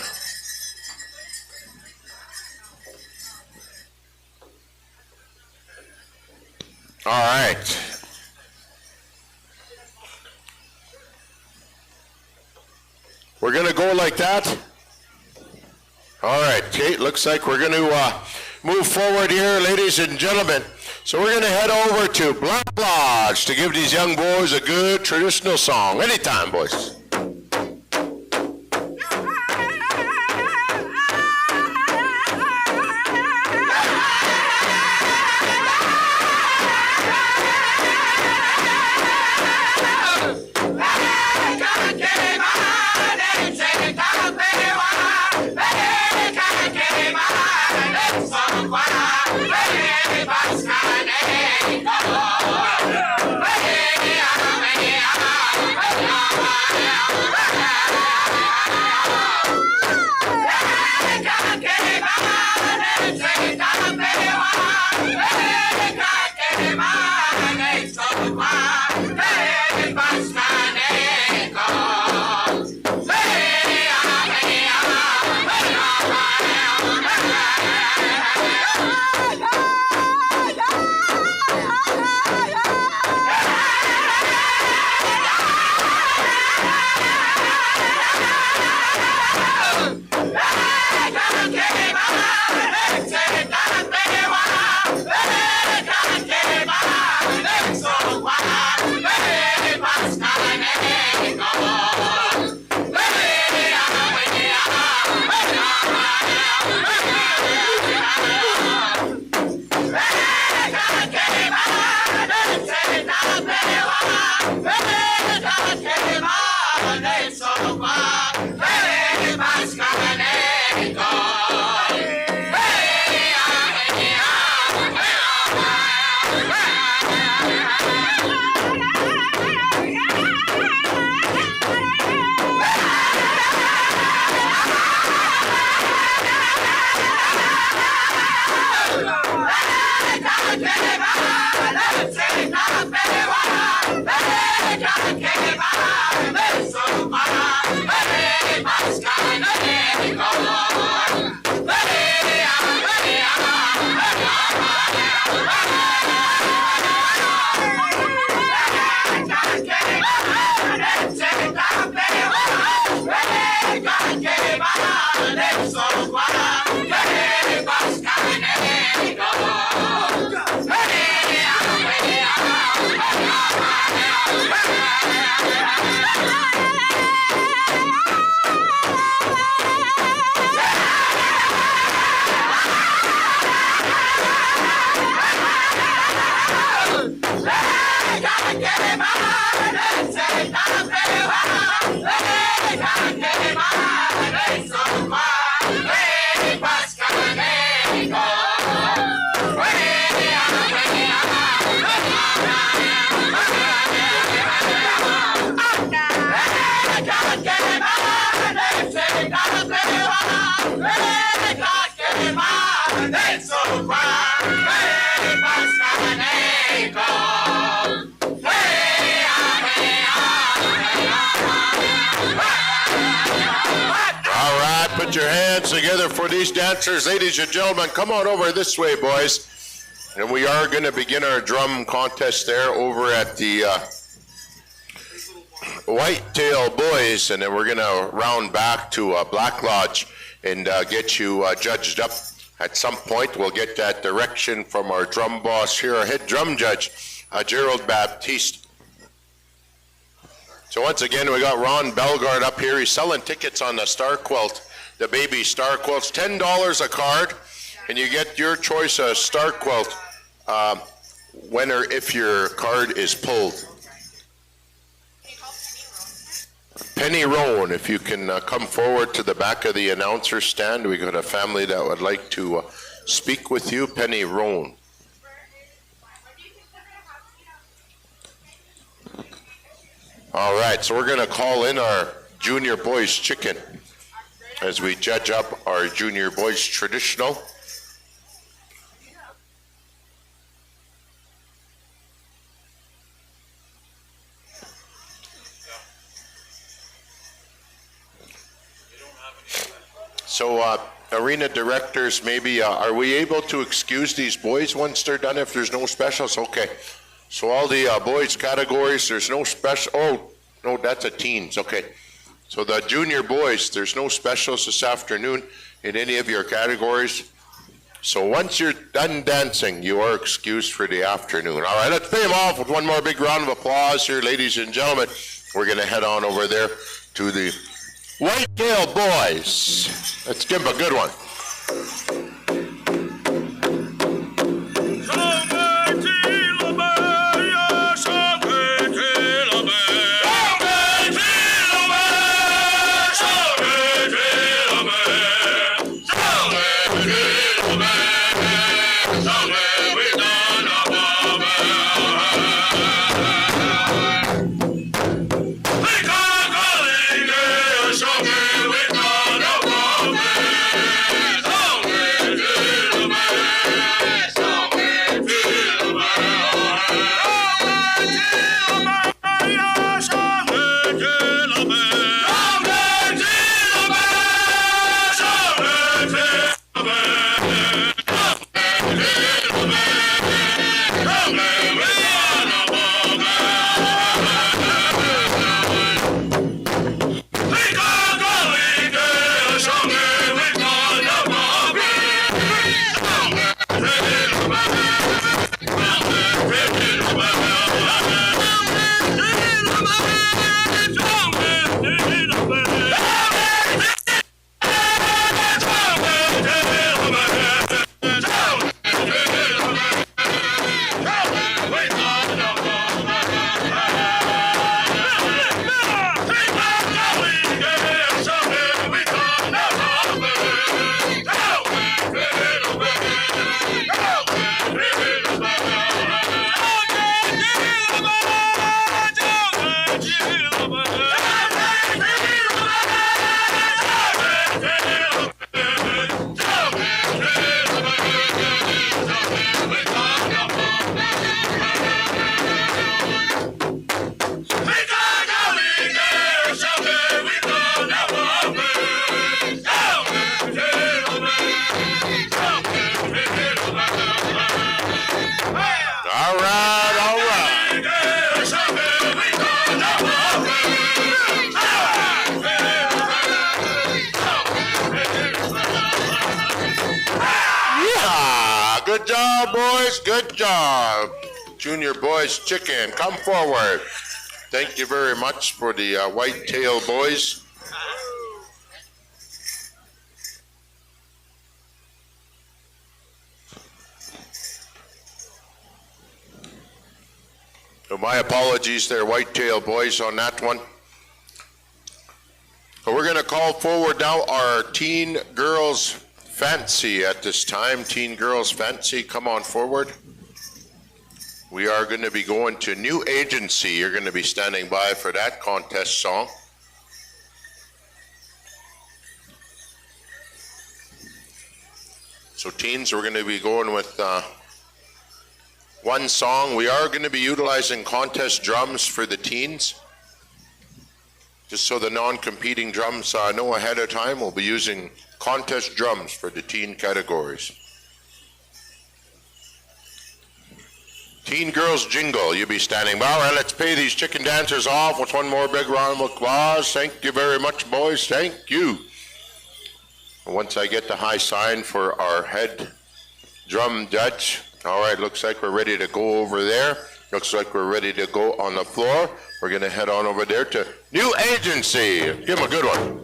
All right. We're going to go like that. All right, Kate, looks like we're going to move forward here, ladies and gentlemen. So we're going to head over to Black Lodge to give these young boys a good traditional song. Anytime, boys. hands together for these dancers. Ladies and gentlemen, come on over this way, boys. And we are going to begin our drum contest there over at the Whitetail Boys, and then we're going to round back to Black Lodge and get you judged up. At some point, we'll get that direction from our drum boss here, our head drum judge, Gerald Baptiste. So once again, we got Ron Belgard up here. He's selling tickets on the Star Quilt, the baby Star Quilts, $10 a card, and you get your choice of Star Quilt winner if your card is pulled. Penny Rowan, if you can come forward to the back of the announcer stand. We got a family that would like to speak with you. Penny Rowan. All right, so we're going to call in our Junior Boys Chicken as we judge up our Junior Boys Traditional. So, arena directors, maybe, are we able to excuse these boys once they're done if there's no specials? Okay. So all the boys categories, there's no special. Oh, no, that's a teens. Okay. So the junior boys, there's no specials this afternoon in any of your categories. So once you're done dancing, you are excused for the afternoon. All right, let's pay them off with one more big round of applause here, ladies and gentlemen. We're going to head on over there to the Whitetail Boys. Let's give them a good one. Good job, boys. Good job. Junior Boys Chicken, come forward. Thank you very much for the Whitetail Boys. So my apologies there, Whitetail Boys, on that one. So we're going to call forward now our Teen Girls Fancy at this time. Teen Girls Fancy, come on forward. We are going to be going to New Agency. You're going to be standing by for that contest song. So teens, we're going to be going with one song. We are going to be utilizing contest drums for the teens. Just so the non-competing drums know ahead of time, we'll be using contest drums for the teen categories. Teen Girls Jingle, you be standing by. All right, let's pay these chicken dancers off with one more big round of applause. Thank you very much, boys. Thank you. And once I get the high sign for our head drum judge, all right, looks like we're ready to go over there. Looks like we're ready to go on the floor. We're going to head on over there to New Agency. Give them a good one.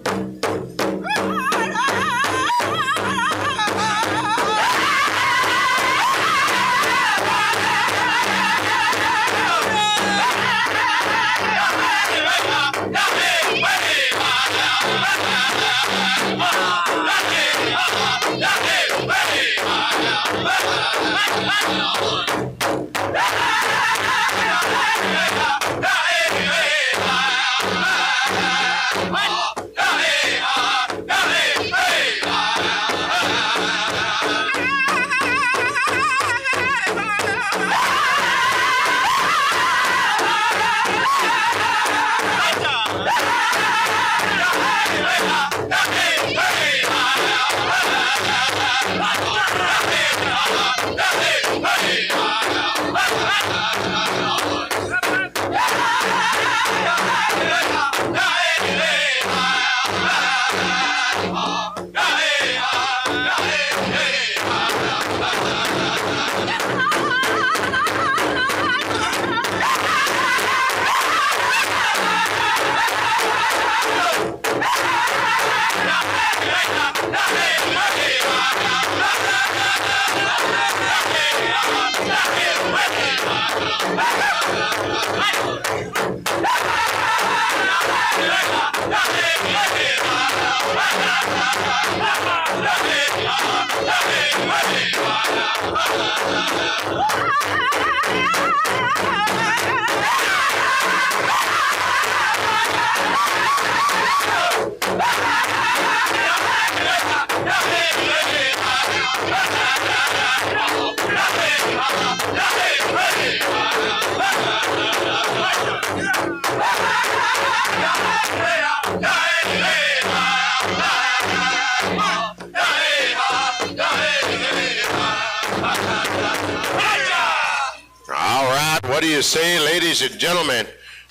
What do you say, ladies and gentlemen?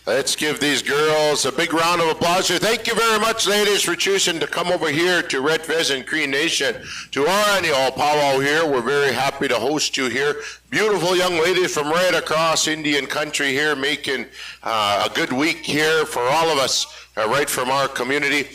Let's give these girls a big round of applause. Thank you very much, ladies, for choosing to come over here to Red Pheasant Cree Nation to our annual powwow here. We're very happy to host you here. Beautiful young ladies from right across Indian country here making a good week here for all of us right from our community.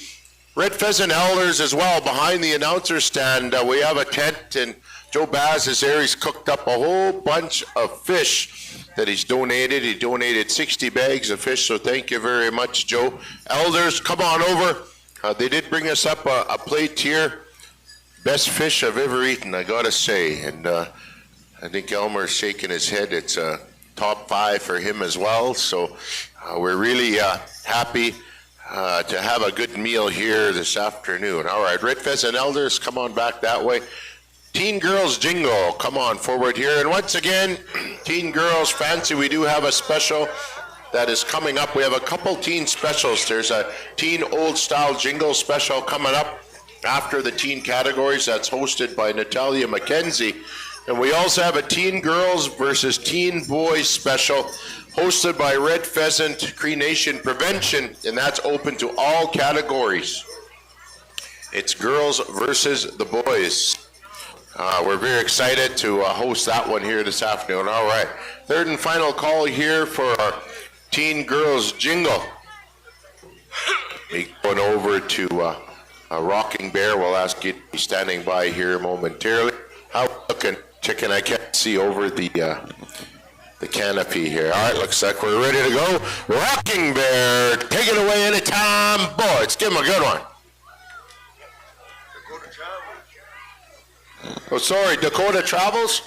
Red Pheasant Elders as well behind the announcer stand. We have a tent, and Joe Baz is there. He's cooked up a whole bunch of fish that he's donated. He donated 60 bags of fish, so thank you very much, Joe. Elders, come on over. They did bring us up a plate here. Best fish I've ever eaten, I gotta say. And I think Elmer's shaking his head. It's a top 5 for him as well. So we're really happy to have a good meal here this afternoon. All right, Red Pheasant Elders, come on back that way. Teen Girls Jingle, come on forward here. And once again, Teen Girls Fancy, we do have a special that is coming up. We have a couple teen specials. There's a Teen Old Style Jingle special coming up after the teen categories. That's hosted by Natalia McKenzie. And we also have a Teen Girls versus Teen Boys special hosted by Red Pheasant Cree Nation Prevention, and that's open to all categories. It's girls versus the boys. We're very excited to host that one here this afternoon. All right, third and final call here for our Teen Girls Jingle. Going over to Rocking Bear. We'll ask you to be standing by here momentarily. How looking, chicken? I can't see over the canopy here. All right, looks like we're ready to go. Rocking Bear, take it away anytime, boys. Give them a good one. Oh, sorry, Dakota Travels?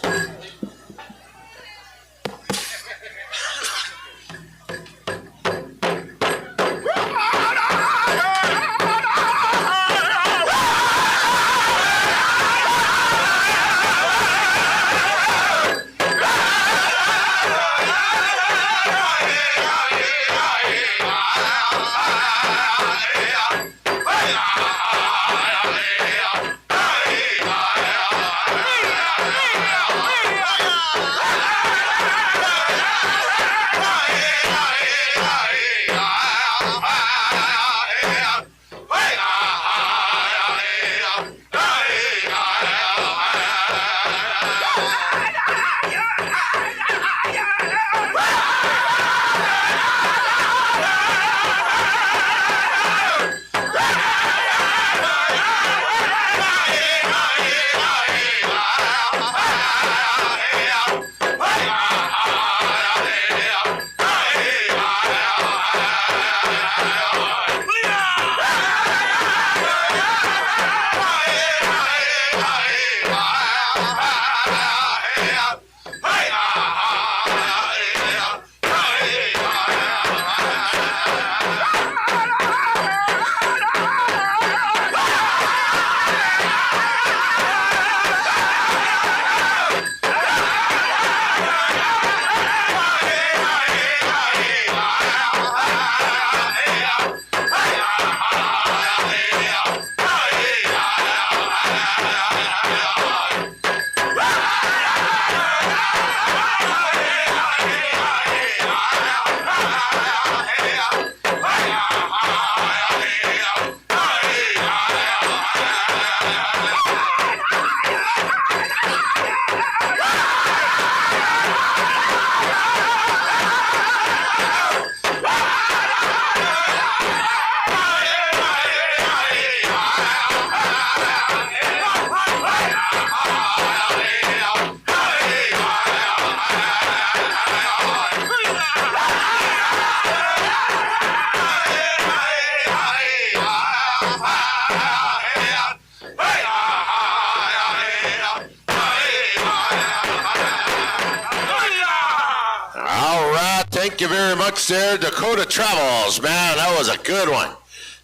Thank you very much there, Dakota Travels. Man, that was a good one.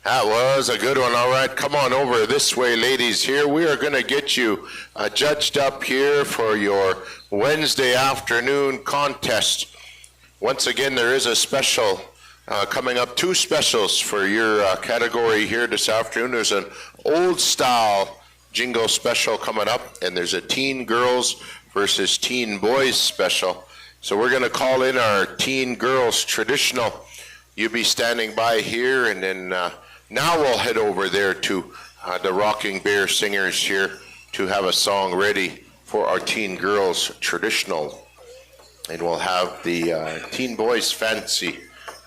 That was a good one. All right, come on over this way, ladies. Here we are going to get you judged up here for your Wednesday afternoon contest. Once again, there is a special coming up, 2 specials for your category here this afternoon. There's an old style jingle special coming up, and there's a teen girls versus teen boys special. So we're going to call in our teen girls traditional. You be standing by here, and then now we'll head over there to the Rocking Bear Singers here to have a song ready for our teen girls traditional. And we'll have the teen boys fancy.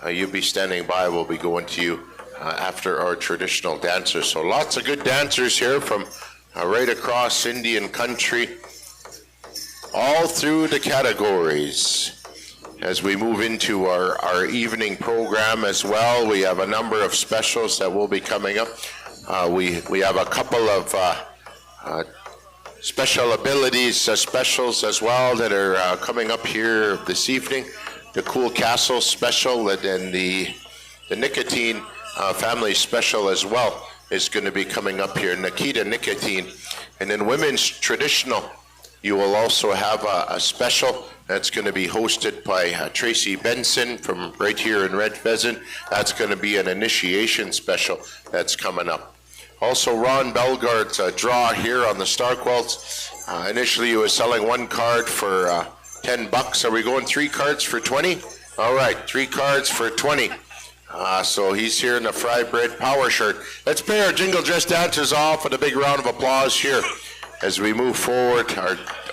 You be standing by. We'll be going to you after our traditional dancers. So lots of good dancers here from right across Indian country, all through the categories. As we move into our evening program as well, we have a number of specials that will be coming up. We have a couple of special abilities specials as well that are coming up here this evening. The Cool Castle special and then the Nicotine family special as well is going to be coming up here. Nikita Nicotine. And then Women's Traditional, you will also have a special that's going to be hosted by Tracy Benson from right here in Red Pheasant. That's going to be an initiation special that's coming up. Also, Ron Belgard's draw here on the Star Quilts. Initially, he was selling 1 card for $10. Are we going 3 cards for 20? All right, 3 cards for 20. So he's here in the Fry Bread Power shirt. Let's pay our Jingle Dress dancers off with a big round of applause here as we move forward.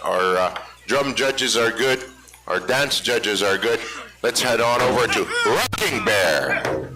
Our drum judges are good. Our dance judges are good. Let's head on over to Rocking Bear.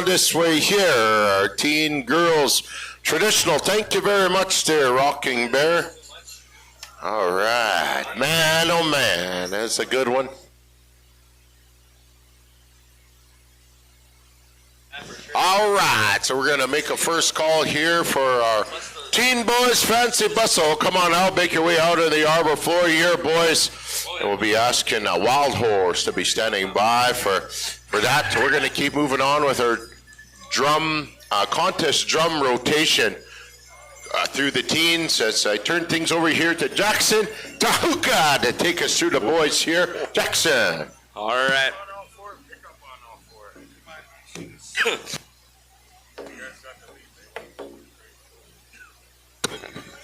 This way here, our teen girls traditional. Thank you very much there, Rocking Bear. All right, man, oh man, that's a good one. All right, so we're gonna make a first call here for our Teen Boys Fancy Bustle. Come on out, make your way out of the arbor floor here, boys. And we'll be asking a Wild Horse to be standing by for that. So we're gonna keep moving on with our drum contest drum rotation through the teens as I turn things over here to Jackson Tahuka to take us through the boys here. Jackson. All right.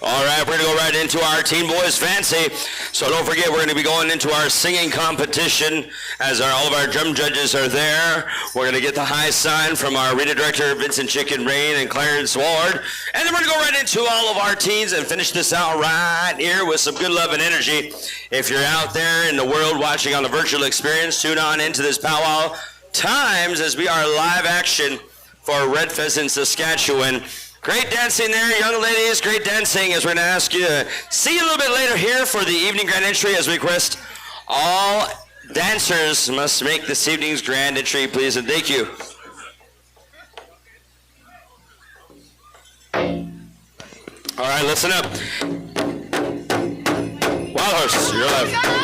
All right, we're going to go right right into our Teen Boys Fancy. So don't forget, we're going to be going into our singing competition as all of our drum judges are there. We're going to get the high sign from our arena director, Vincent Chicken Rain and Clarence Ward. And then we're going to go right into all of our teens and finish this out right here with some good love and energy. If you're out there in the world watching on the virtual experience, tune on into this powwow times as we are live action for Red Pheasant, Saskatchewan. Great dancing there, young ladies. Great dancing as we're going to ask you to see you a little bit later here for the evening grand entry as we request all dancers must make this evening's grand entry, please, and thank you. All right, listen up. Wild Horse, you're live.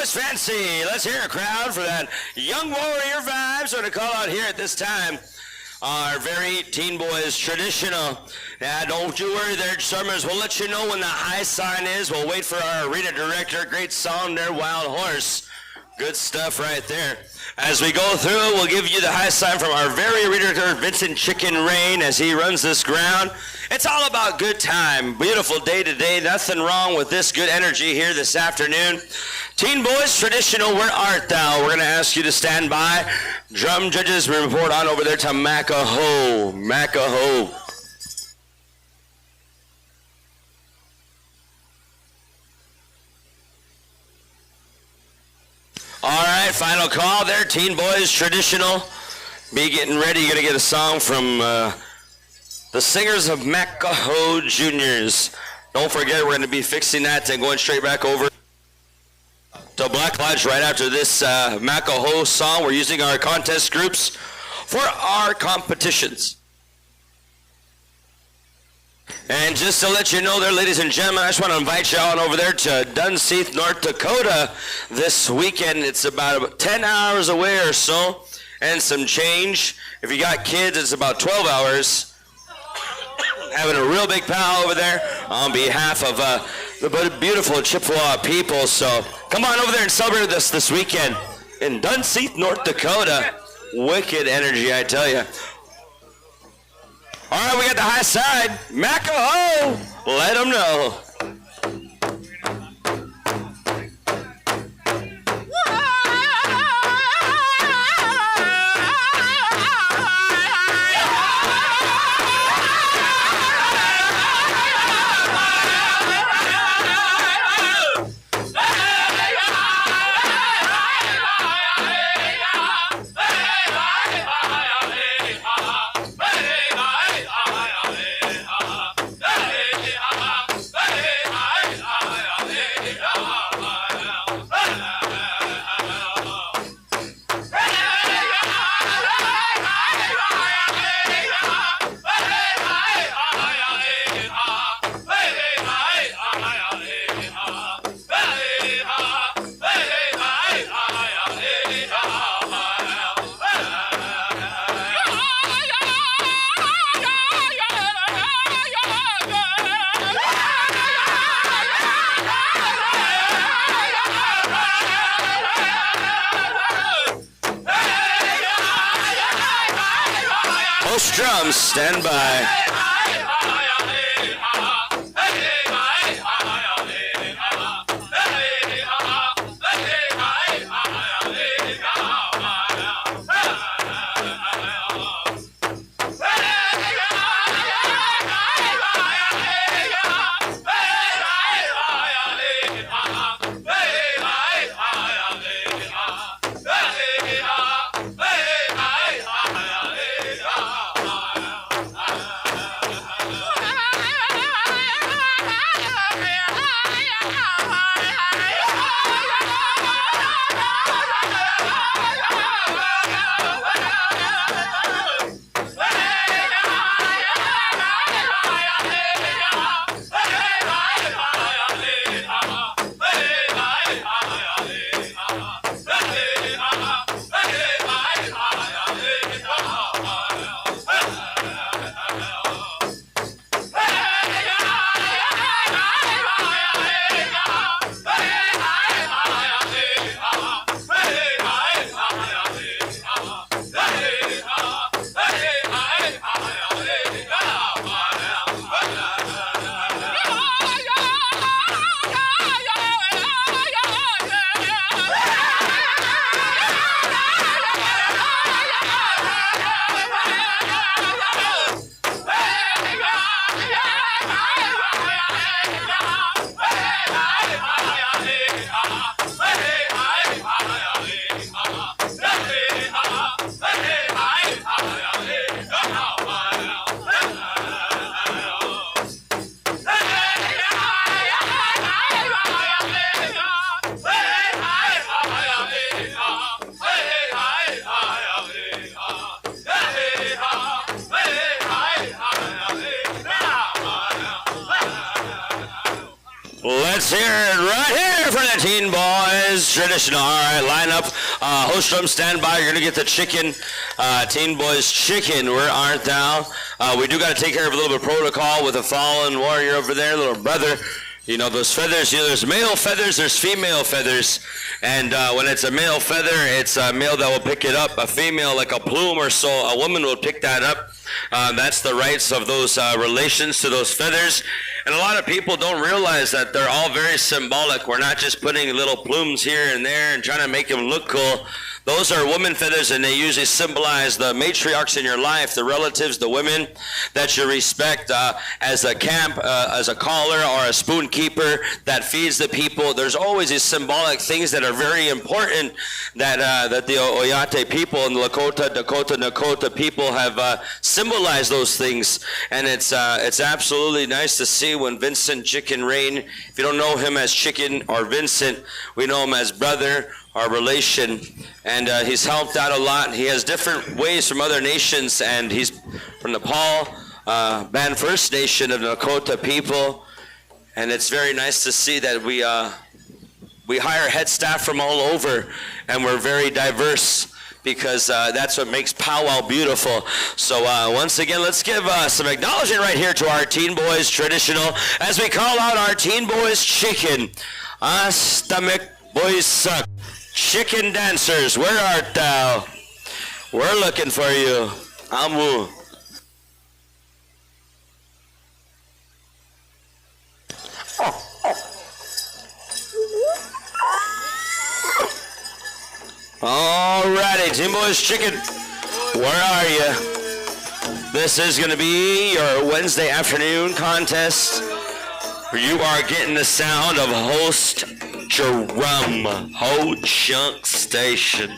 Fancy. Let's hear a crowd for that young warrior vibes. We're going to call out here at this time our very Teen Boys traditional. Now, don't you worry there, Summers. We'll let you know when the high sign is. We'll wait for our arena director. Great song there, Wild Horse. Good stuff right there. As we go through, we'll give you the high sign from our very arena director, Vincent Chicken Rain, as he runs this ground. It's all about good time. Beautiful day today. Nothing wrong with this good energy here this afternoon. Teen Boys Traditional, where art thou? We're going to ask you to stand by. Drum judges, we report on over there to Macaho. Macaho. All right, final call there. Teen Boys Traditional. Be getting ready. You're going to get a song from the singers of Macaho Juniors. Don't forget, we're going to be fixing that and going straight back over to Black Lodge right after this Macaho song. We're using our contest groups for our competitions. And just to let you know there, ladies and gentlemen, I just want to invite you on over there to Dunseith, North Dakota this weekend. It's about 10 hours away or so and some change. If you got kids, it's about 12 hours. Having a real big powwow over there on behalf of the beautiful Chippewa people. So come on over there and celebrate with us this weekend in Dunseith, North Dakota. Wicked energy, I tell you. All right, we got the high side. Macaho, let them know. Hey! Host drums, stand by. Let's hear it right here for the Teen Boys Traditional. All right, line up. Host drum, stand by. You're going to get the chicken. Teen Boys chicken, where art thou? We do got to take care of a little bit of protocol with a fallen warrior over there, little brother. You know, those feathers, you know, there's male feathers, there's female feathers. And when it's a male feather, it's a male that will pick it up. A female, like a plume or so, a woman will pick that up. That's the rights of those relations to those feathers. And a lot of people don't realize that they're all very symbolic. We're not just putting little plumes here and there and trying to make them look cool. Those are woman feathers, and they usually symbolize the matriarchs in your life, the relatives, the women that you respect as a camp, as a caller or a spoon keeper that feeds the people. There's always these symbolic things that are very important that the Oyate people and the Nakota people have symbolized those things. And it's absolutely nice to see when Vincent Chicken Rain, if you don't know him as Chicken or Vincent, we know him as brother, our relation, and he's helped out a lot. He has different ways from other nations, and he's from Nepal, Ban First Nation of Nakota people, and it's very nice to see that we hire head staff from all over, and we're very diverse, because that's what makes powwow beautiful. So once again, let's give some acknowledgement right here to our Teen Boys Traditional as we call out our Teen Boys Chicken. Stomach boys suck. Chicken dancers, where art thou? We're looking for you. Amu. Alrighty, Teen Boys Chicken, where are you? This is going to be your Wednesday afternoon contest. You are getting the sound of Host Drum, Ho Chunk Station.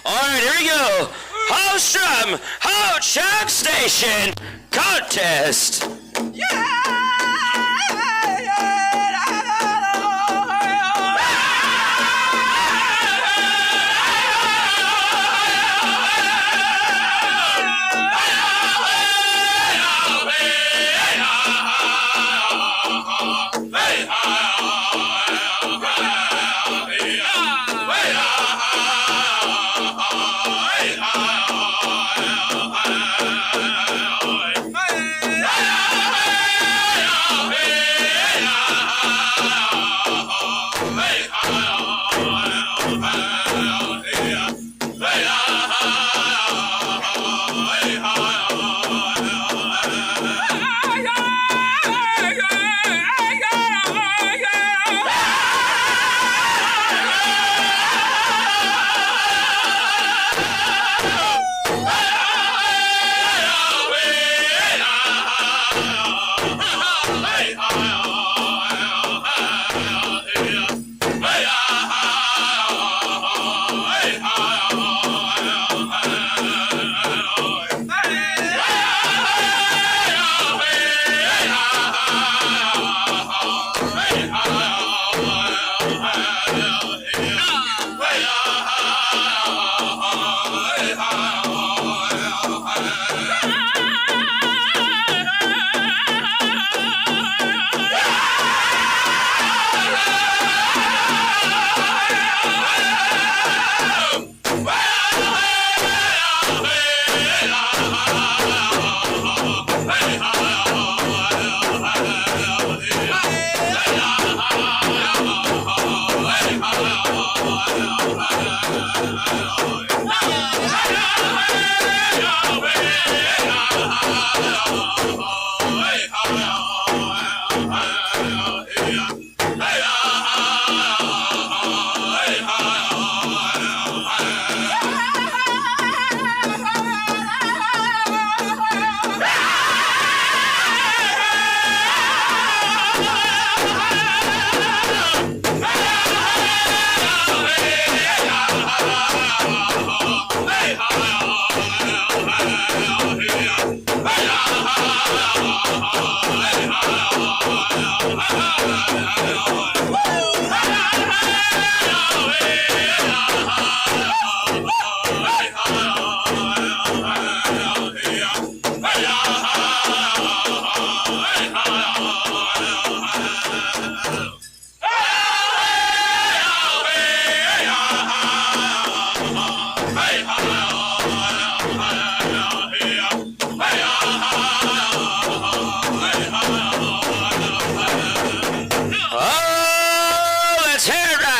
All right, here we go. Host Drum, Ho Chunk Station contest. Yeah!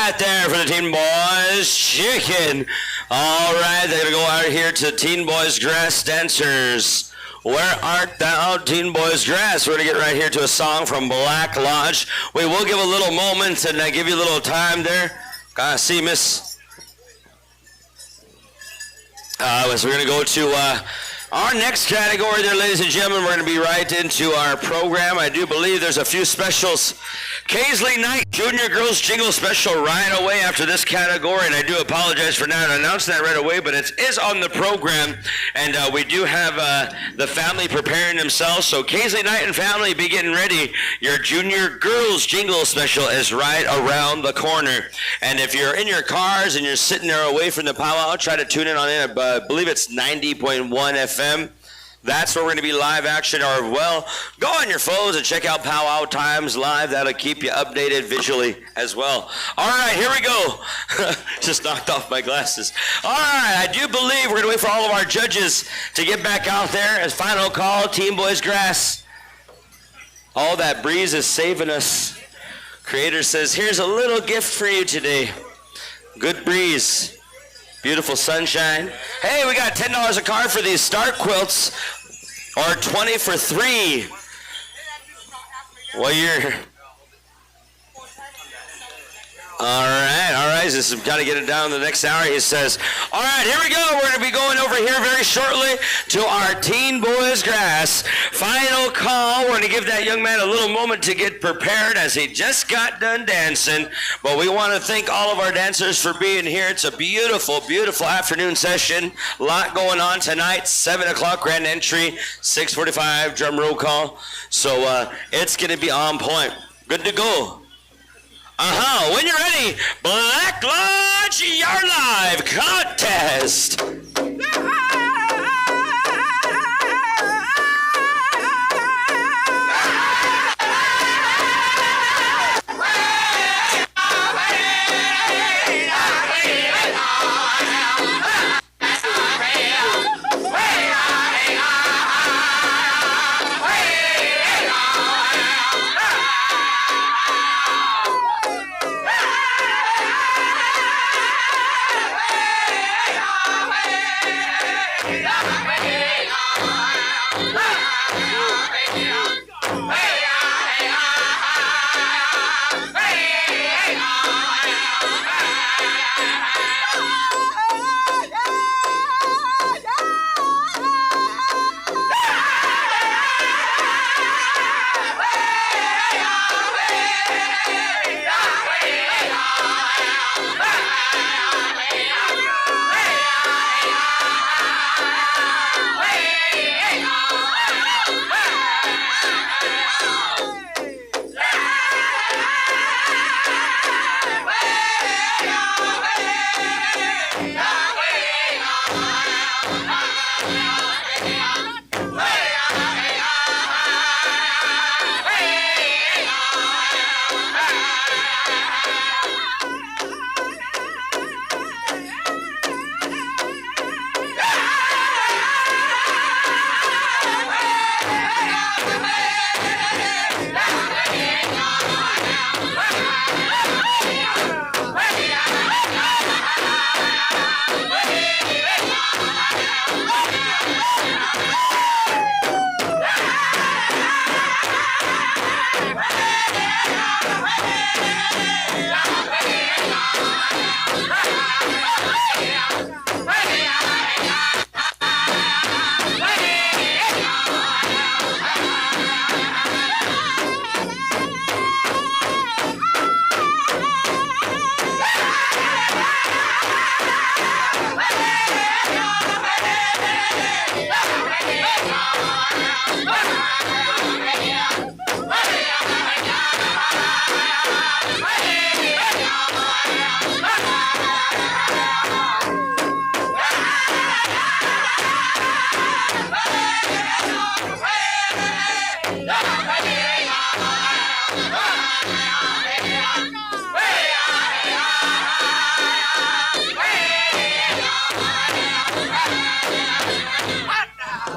right there for the Teen Boys Chicken. All right, they're going to go out here to Teen Boys Grass Dancers. Where art thou, Teen Boys Grass? We're going to get right here to a song from Black Lodge. We will give a little moment and give you a little time there. See, Miss. So we're going to go to our next category there, ladies and gentlemen. We're going to be right into our program. I do believe there's a few specials. Kaisley Knight Junior Girls Jingle Special right away after this category, and I do apologize for not announcing that right away, but it is on the program, and we do have the family preparing themselves, so Kaisley Knight and family, be getting ready. Your Junior Girls Jingle Special is right around the corner, and if you're in your cars and you're sitting there away from the powwow, try to tune in on it. I believe it's 90.1 FM. That's where we're going to be live action, or well, go on your phones and check out Powwow Times Live. That'll keep you updated visually as well. All right, here we go. Just knocked off my glasses. All right, I do believe we're going to wait for all of our judges to get back out there as final call, Teen Boys Grass. All that breeze is saving us. Creator says, here's a little gift for you today. Good breeze. Beautiful sunshine. Hey, we got $10 a card for these star quilts, or 20 for 3. Well, you're... All right. This is got to get it down the next hour. He says, all right, here we go. We're going to be going over here very shortly to our Teen Boys Grass final call. We're going to give that young man a little moment to get prepared as he just got done dancing. But we want to thank all of our dancers for being here. It's a beautiful, beautiful afternoon session. A lot going on tonight. 7 o'clock grand entry, 6:45 drum roll call. So it's going to be on point. Good to go. When you're ready, Black Lodge, your live contest.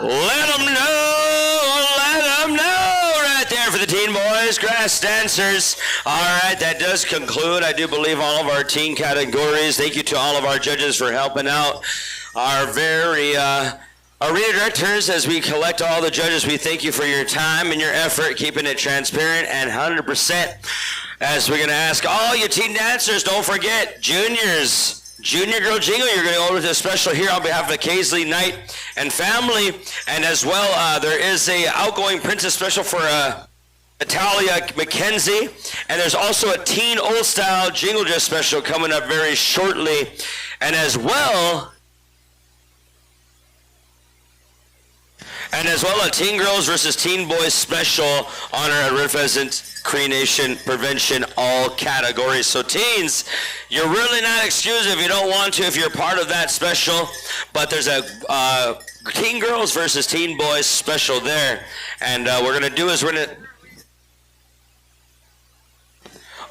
Let them know right there for the Teen Boys. boys grass dancers. All right, that does conclude, I do believe, all of our teen categories. Thank you to all of our judges for helping out. Our very arena directors, as we collect all the judges, we thank you for your time and your effort, keeping it transparent and 100%. As we're going to ask all you teen dancers, don't forget, juniors, Junior Girl Jingle, you're going to go over to a special here on behalf of Kaisley Knight and family. And as well, there is a outgoing princess special for Natalia McKenzie. And there's also a teen old style jingle dress special coming up very shortly. And as well, a Teen Girls versus Teen Boys special honor at Red Pheasant Cree Nation Prevention, all categories. So teens, you're really not excused if you don't want to, if you're part of that special. But there's a Teen Girls versus Teen Boys special there. And we're going to do is we're going to...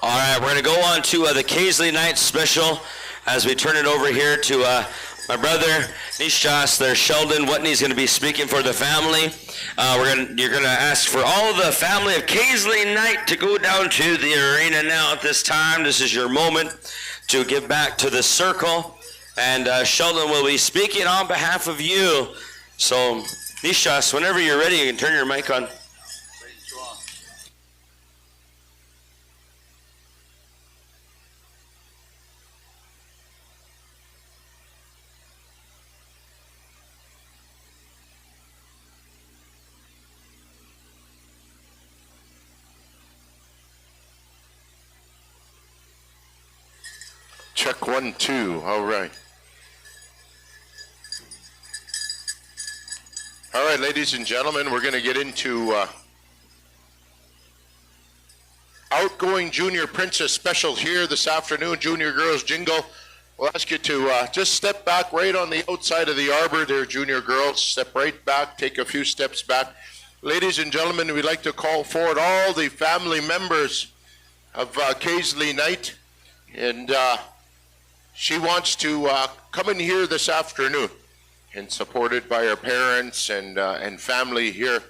All right, we're going to go on to the Kaisley Knight special as we turn it over here to... my brother, Nishas, there, Sheldon Whitney's going to be speaking for the family. You're going to ask for all the family of Kaisley Knight to go down to the arena now at this time. This is your moment to give back to the circle. And Sheldon will be speaking on behalf of you. So, Nishas, whenever you're ready, you can turn your mic on. Check 1, 2. All right. All right, ladies and gentlemen, we're going to get into outgoing Junior Princess special here this afternoon, Junior Girls Jingle. We'll ask you to just step back right on the outside of the arbor there, Junior Girls. Step right back, take a few steps back. Ladies and gentlemen, we'd like to call forward all the family members of Kaisley Knight. And she wants to come in here this afternoon, and supported by her parents and family here,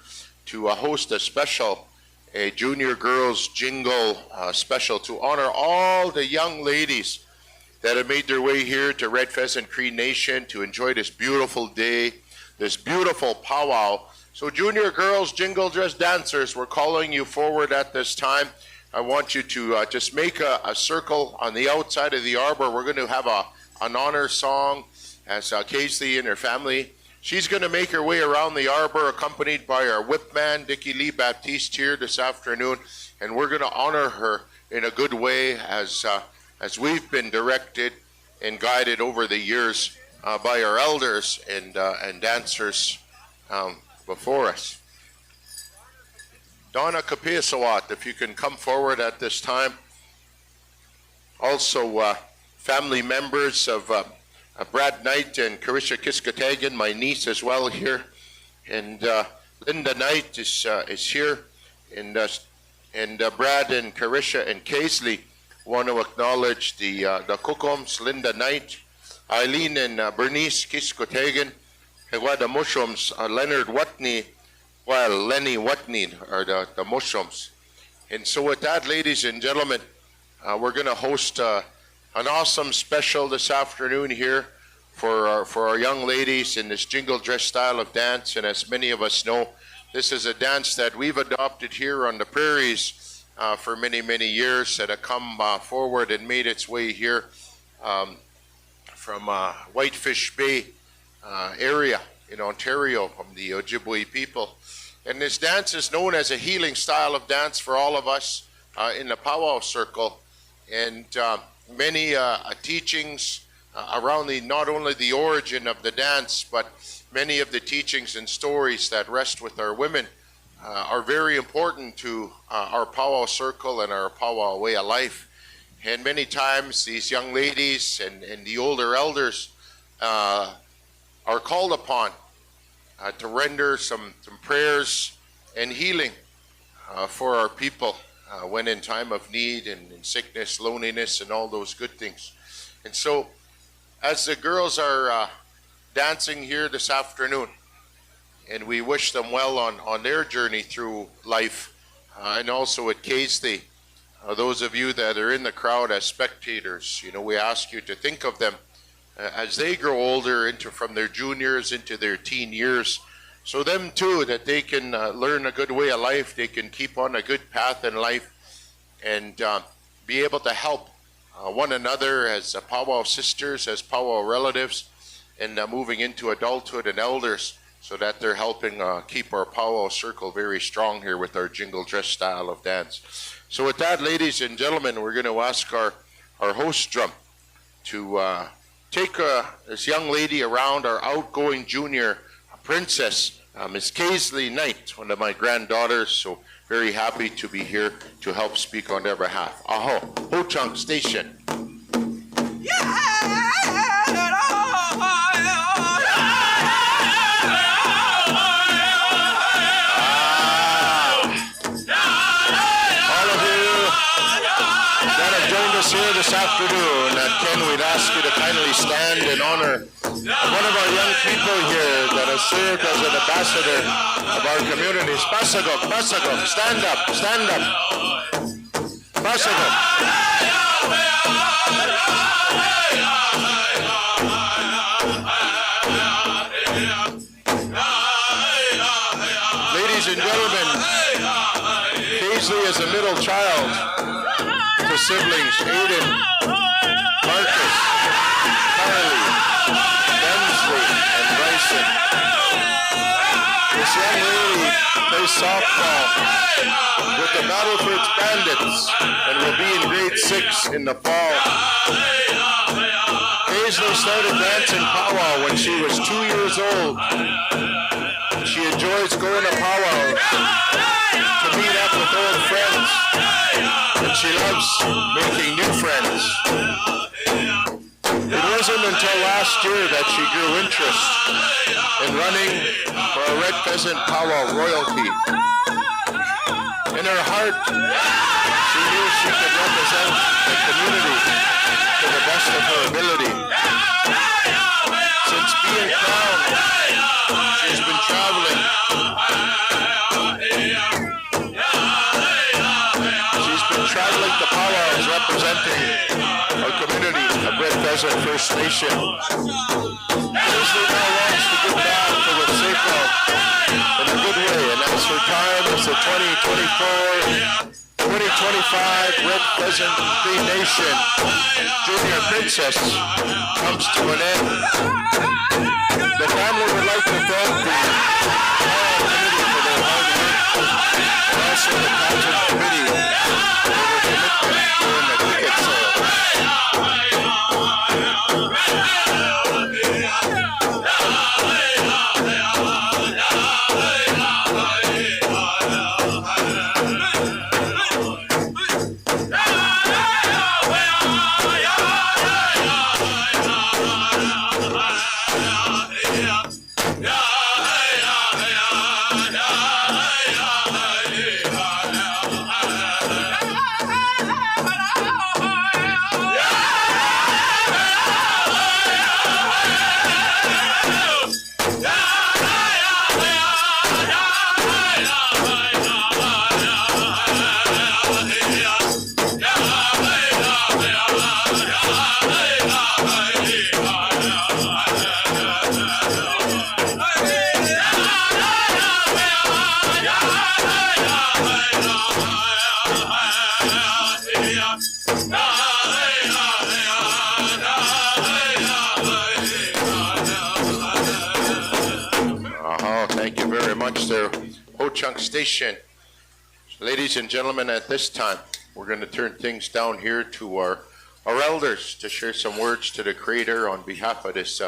to host a special, a Junior Girls Jingle special to honor all the young ladies that have made their way here to Red Pheasant Cree Nation to enjoy this beautiful day, this beautiful powwow. So Junior Girls Jingle Dress Dancers, we're calling you forward at this time. I want you to just make a circle on the outside of the arbor. We're going to have an honor song as Kaisley and her family. She's going to make her way around the arbor, accompanied by our whip man, Dickie Lee Baptiste, here this afternoon. And we're going to honor her in a good way as we've been directed and guided over the years by our elders and dancers before us. Donna Kapiasawat, if you can come forward at this time. Also, family members of Brad Knight and Carisha Kiskatagan, my niece as well here. And Linda Knight is here. And Brad and Carisha and Kaisley want to acknowledge the Kukoms, Linda Knight, Eileen and Bernice Kiskatagan, the Mushrooms, Leonard Watney, well, Lenny Watney are the Mushrooms. And so with that, ladies and gentlemen, we're going to host an awesome special this afternoon here for our young ladies in this jingle dress style of dance. And as many of us know, this is a dance that we've adopted here on the prairies for many, many years, that have come forward and made its way here from Whitefish Bay area in Ontario, from the Ojibwe people. And this dance is known as a healing style of dance for all of us in the powwow circle. And many teachings around not only the origin of the dance, but many of the teachings and stories that rest with our women are very important to our powwow circle and our powwow way of life. And many times these young ladies and the older elders are called upon to render some prayers and healing for our people when in time of need and in sickness, loneliness, and all those good things. And so as the girls are dancing here this afternoon, and we wish them well on their journey through life, and also at Casey. Those of you that are in the crowd as spectators, we ask you to think of them as they grow older from their juniors into their teen years. So them too, that they can learn a good way of life, they can keep on a good path in life and be able to help one another as powwow sisters, as powwow relatives, and moving into adulthood and elders, so that they're helping keep our powwow circle very strong here with our jingle dress style of dance. So with that, ladies and gentlemen, we're going to ask our host drum to take this young lady around, our outgoing junior princess, Miss Kaisley Knight, one of my granddaughters. So very happy to be here to help speak on their behalf. Aho, Ho Chunk Station. Here this afternoon, Ken, we'd ask you to kindly stand in honor of one of our young people here that has served as an ambassador of our communities. Pasagok, Pasagok, stand up, stand up. Pasagok. Ladies and gentlemen, Paisley is a middle child to siblings Aiden, Marcus, Carly, Bensley, and Bryson. This young lady plays softball with the Battleford's Bandits and will be in grade 6 in the fall. Paisley started dancing powwow when she was 2 years old. She enjoys going to powwow to meet up with old friends, and she loves making new friends. It wasn't until last year that she grew interest in running for a Red Pheasant Powwow royalty. In her heart, she knew she could represent the community to the best of her ability. Since being crowned, she's been traveling. She's been traveling to powwows representing our community of Red Pheasant First Nation. Paisley now wants to give back to the Seiko in a good way, and as her time as the 2024-2025 Red Pheasant Free Nation Junior Princess comes to an end. The family would like to thank the Powwow Committee for their hard work, and also the Pageant Committee for their commitment during the ticket sale. Thank you very much there, Ho Chunk Station. Ladies and gentlemen, at this time, we're going to turn things down here to our elders to share some words to the Creator on behalf of this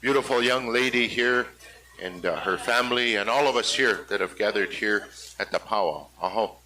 beautiful young lady here and her family and all of us here that have gathered here at the powwow. Aho.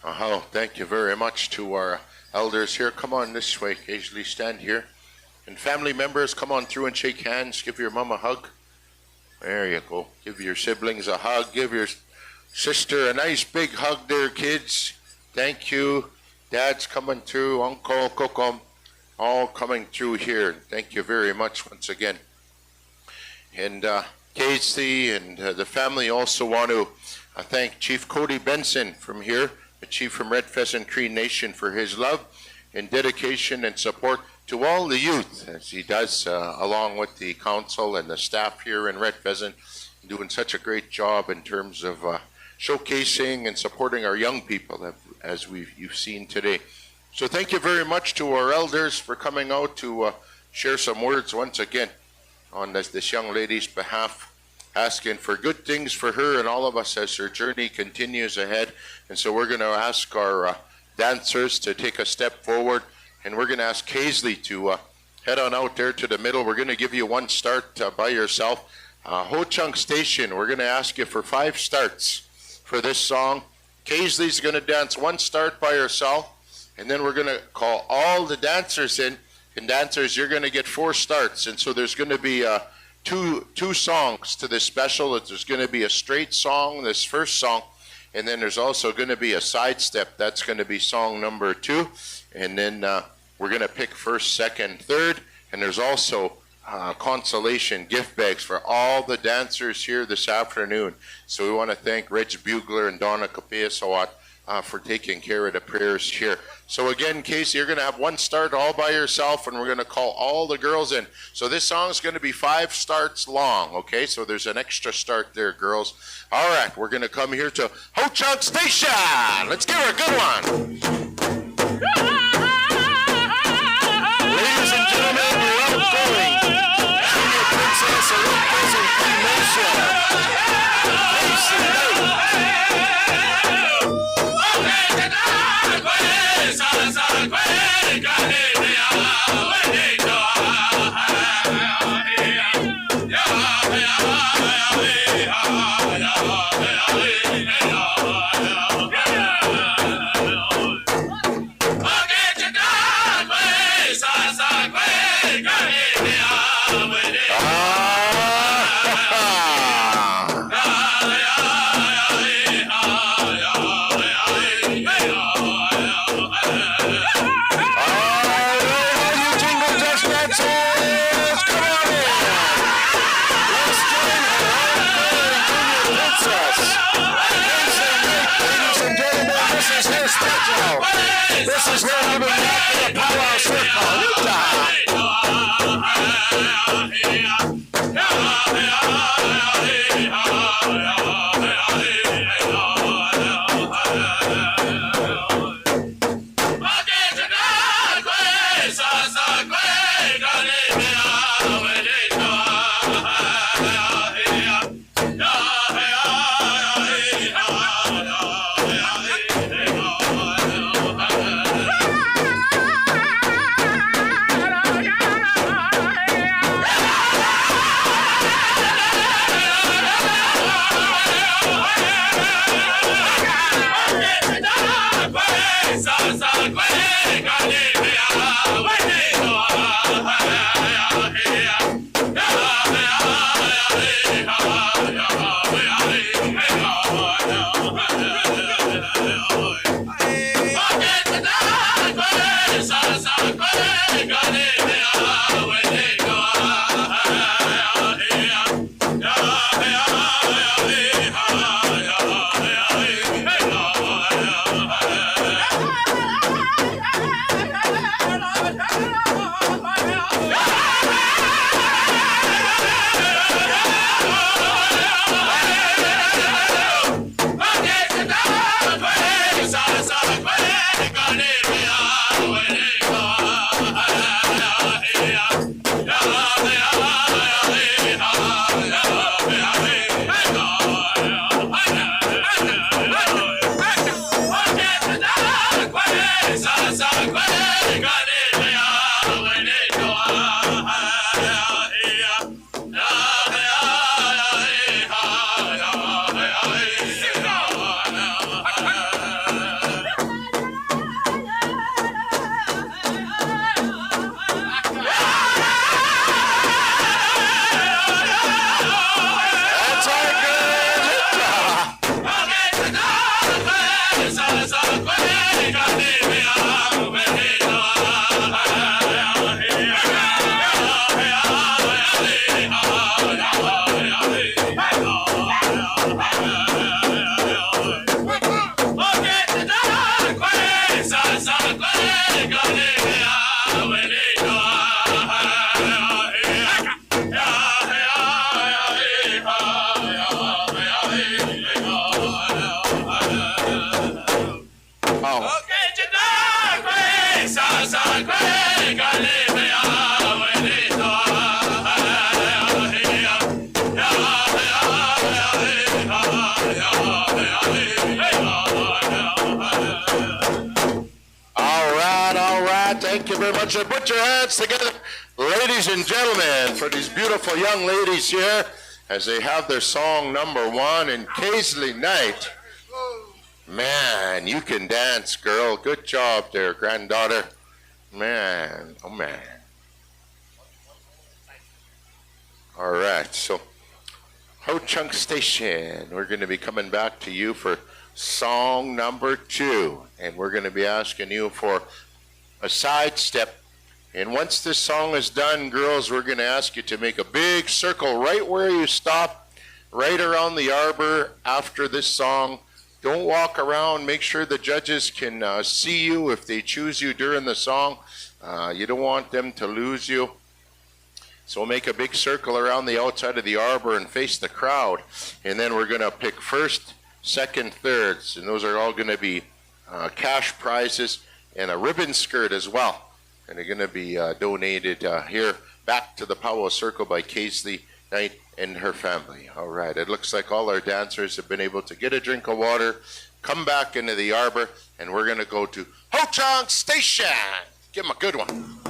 Thank you very much to our elders here. Come on this way. Occasionally stand here. And family members, come on through and shake hands. Give your mom a hug. There you go. Give your siblings a hug. Give your sister a nice big hug there, kids. Thank you. Dad's coming through. Uncle, Kokom, all coming through here. Thank you very much once again. And Casey and the family also want to thank Chief Cody Benson from here, the Chief from Red Pheasant Cree Nation, for his love and dedication and support to all the youth, as he does along with the council and the staff here in Red Pheasant, doing such a great job in terms of showcasing and supporting our young people, as you've seen today. So thank you very much to our elders for coming out to share some words once again on this young lady's behalf, asking for good things for her and all of us as her journey continues ahead. And so we're going to ask our dancers to take a step forward, and we're going to ask Kaisley to head on out there to the middle. We're going to give you one start by yourself. Ho Chunk Station, we're going to ask you for 5 starts for this song. Kaisley's going to dance 1 start by herself, and then we're going to call all the dancers in. And dancers, you're going to get 4 starts. And so there's going to be two songs to this special. There's going to be a straight song, this first song, and then there's also going to be a sidestep. That's going to be song number 2. And then we're going to pick first, second, third. And there's also consolation gift bags for all the dancers here this afternoon. So we want to thank Reg Bugler and Donna Kapeasawat for taking care of the prayers here. So again, Casey, you're going to have 1 start all by yourself, and we're going to call all the girls in. So this song is going to be 5 starts long, okay? So there's an extra start there, girls. All right, we're going to come here to Ho Chunk Station. Let's give her a good one. Ladies and gentlemen, we're outgoing Junior Princess of Red Pheasant Cree Nation. Face the night. Okay. Thank you very much. And put your hands together, ladies and gentlemen, for these beautiful young ladies here as they have their song number one in Paisley Night. Man, you can dance, girl. Good job there, granddaughter. Man, oh man. All right, so Ho Chunk Station, we're going to be coming back to you for song number 2, and we're going to be asking you for a sidestep. And once this song is done, girls, we're going to ask you to make a big circle right where you stop, right around the arbor after this song. Don't walk around. Make sure the judges can see you if they choose you during the song. You don't want them to lose you. So make a big circle around the outside of the arbor and face the crowd. And then we're going to pick first, second, thirds. And those are all going to be cash prizes and a ribbon skirt as well. And they're going to be donated here back to the Powwow Circle by Paisley Knight and her family. All right, it looks like all our dancers have been able to get a drink of water, come back into the arbor, and we're going to go to Ho Chunk Station. Give them a good one.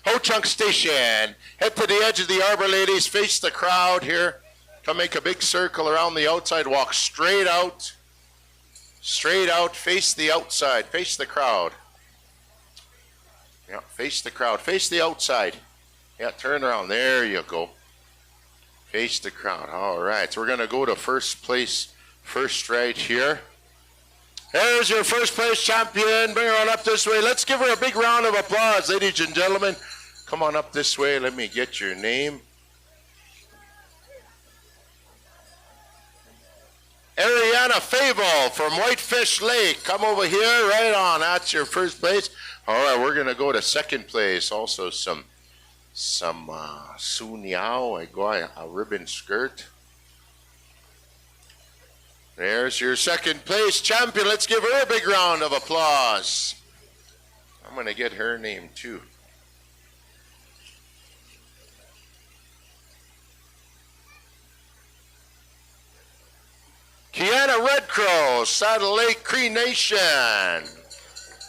Ho Chunk Station. Head to the edge of the arbor, ladies. Face the crowd here. Come make a big circle around the outside. Walk straight out. Straight out. Face the outside. Face the crowd. Yeah, face the crowd. Face the outside. Yeah, turn around. There you go. Face the crowd. All right, so we're going to go to first place first right here. There's your first place champion. Bring her on up this way. Let's give her a big round of applause, ladies and gentlemen. Come on up this way. Let me get your name. Ariana Fable from Whitefish Lake. Come over here. Right on. That's your first place. All right, we're going to go to second place. Also some Sunyao. I got a ribbon skirt. There's your second place champion. Let's give her a big round of applause. I'm going to get her name too. Kiana Red Crow, Saddle Lake Cree Nation.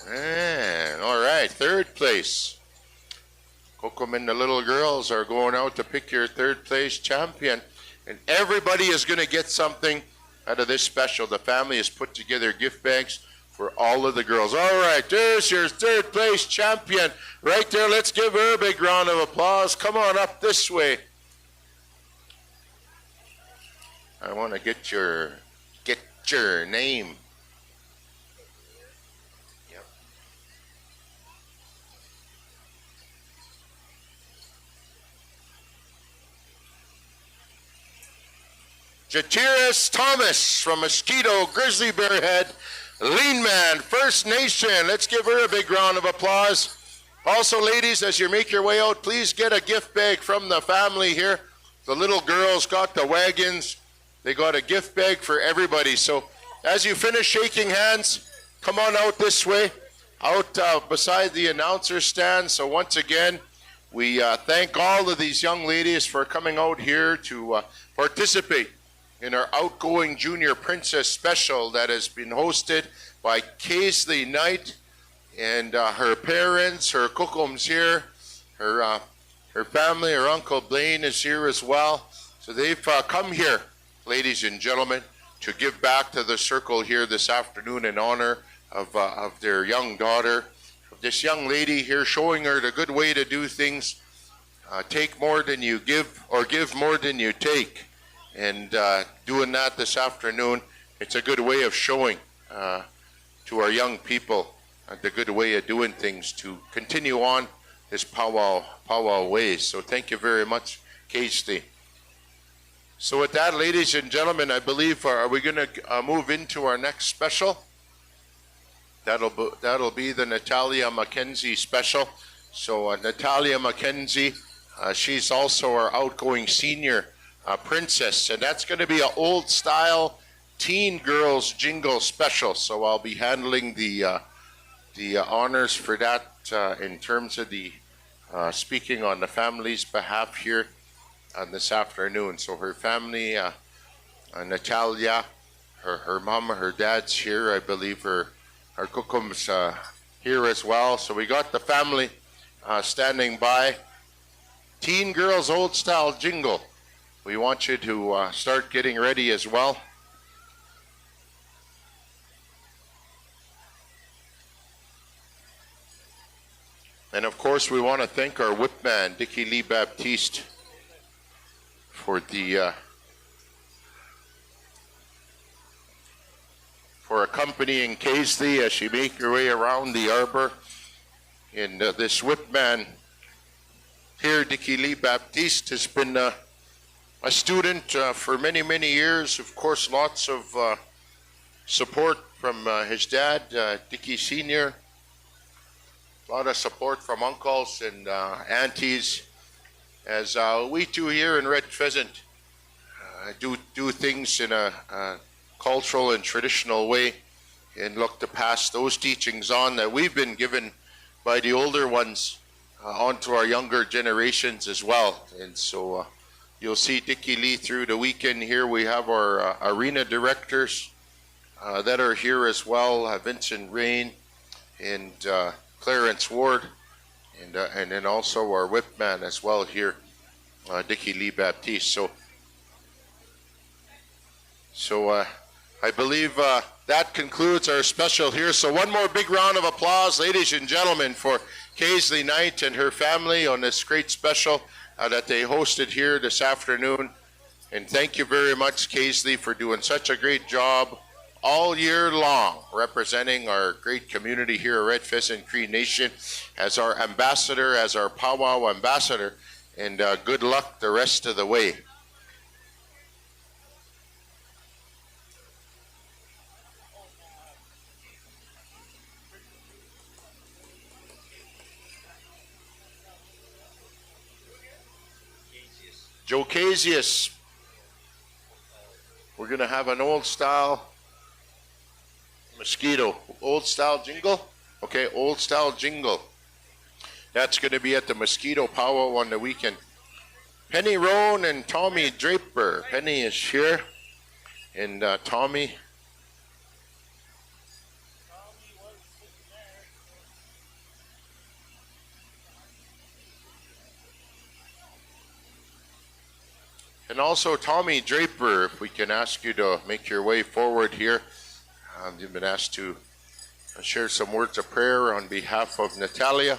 Man, all right, third place. Kokum and the little girls are going out to pick your third place champion. And everybody is going to get something out of this special. The family has put together gift bags for all of the girls. All right, there's your third place champion right there. Let's give her a big round of applause. Come on up this way. I want to get your name. Yep. Jatiris Thomas from Mosquito, Grizzly Bear Head, Lean Man, First Nation. Let's give her a big round of applause. Also, ladies, as you make your way out, please get a gift bag from the family here. The little girls got the wagons. They got a gift bag for everybody. So as you finish shaking hands, come on out this way, out beside the announcer stand. So once again, we thank all of these young ladies for coming out here to participate in our outgoing Junior Princess special that has been hosted by Kaisley Knight and her parents, her Kokums here, her family, her Uncle Blaine is here as well. So they've come here, ladies and gentlemen, to give back to the circle here this afternoon in honor of their young daughter, of this young lady here, showing her the good way to do things. Take more than you give, or give more than you take. And doing that this afternoon, it's a good way of showing to our young people the good way of doing things to continue on this powwow ways. So thank you very much, Casey. So with that, ladies and gentlemen, I believe, are we going to move into our next special? That'll be the Natalia Mackenzie special. So Natalia Mackenzie, she's also our outgoing senior princess, and that's going to be an old style teen girls jingle special. So I'll be handling the honors for that in terms of the speaking on the family's behalf here this afternoon. So her family, Natalia, her mom, her dad's here. I believe her Kukum's here as well. So we got the family standing by. Teen Girls Old Style Jingle. We want you to start getting ready as well. And of course, we want to thank our whip man, Dickie Lee Baptiste, for accompanying Casey as she make her way around the arbor. And this whip man here, Dickie Lee Baptiste, has been a student for many, many years. Of course, lots of support from his dad, Dickie Sr., a lot of support from uncles and aunties, as we too here in Red Pheasant do things in a cultural and traditional way, and look to pass those teachings on that we've been given by the older ones onto our younger generations as well. And so you'll see Dickie Lee through the weekend here. We have our arena directors that are here as well, Vincent Rain and Clarence Ward, and then also our whip man as well here, Dickie Lee Baptiste. So I believe that concludes our special here. So one more big round of applause, ladies and gentlemen, for Kaisley Knight and her family on this great special that they hosted here this afternoon. And thank you very much, Kaisley, for doing such a great job all year long, representing our great community here at Red Pheasant Cree Nation as our ambassador, as our powwow ambassador, and good luck the rest of the way. Joe Casius. We're going to have an old style mosquito. Old style jingle? Okay, old style jingle. That's going to be at the Mosquito Powwow on the weekend. Penny Roan and Tommy Draper. Penny is here. And Tommy. And also Tommy Draper, if we can ask you to make your way forward here. You've been asked to share some words of prayer on behalf of Natalia.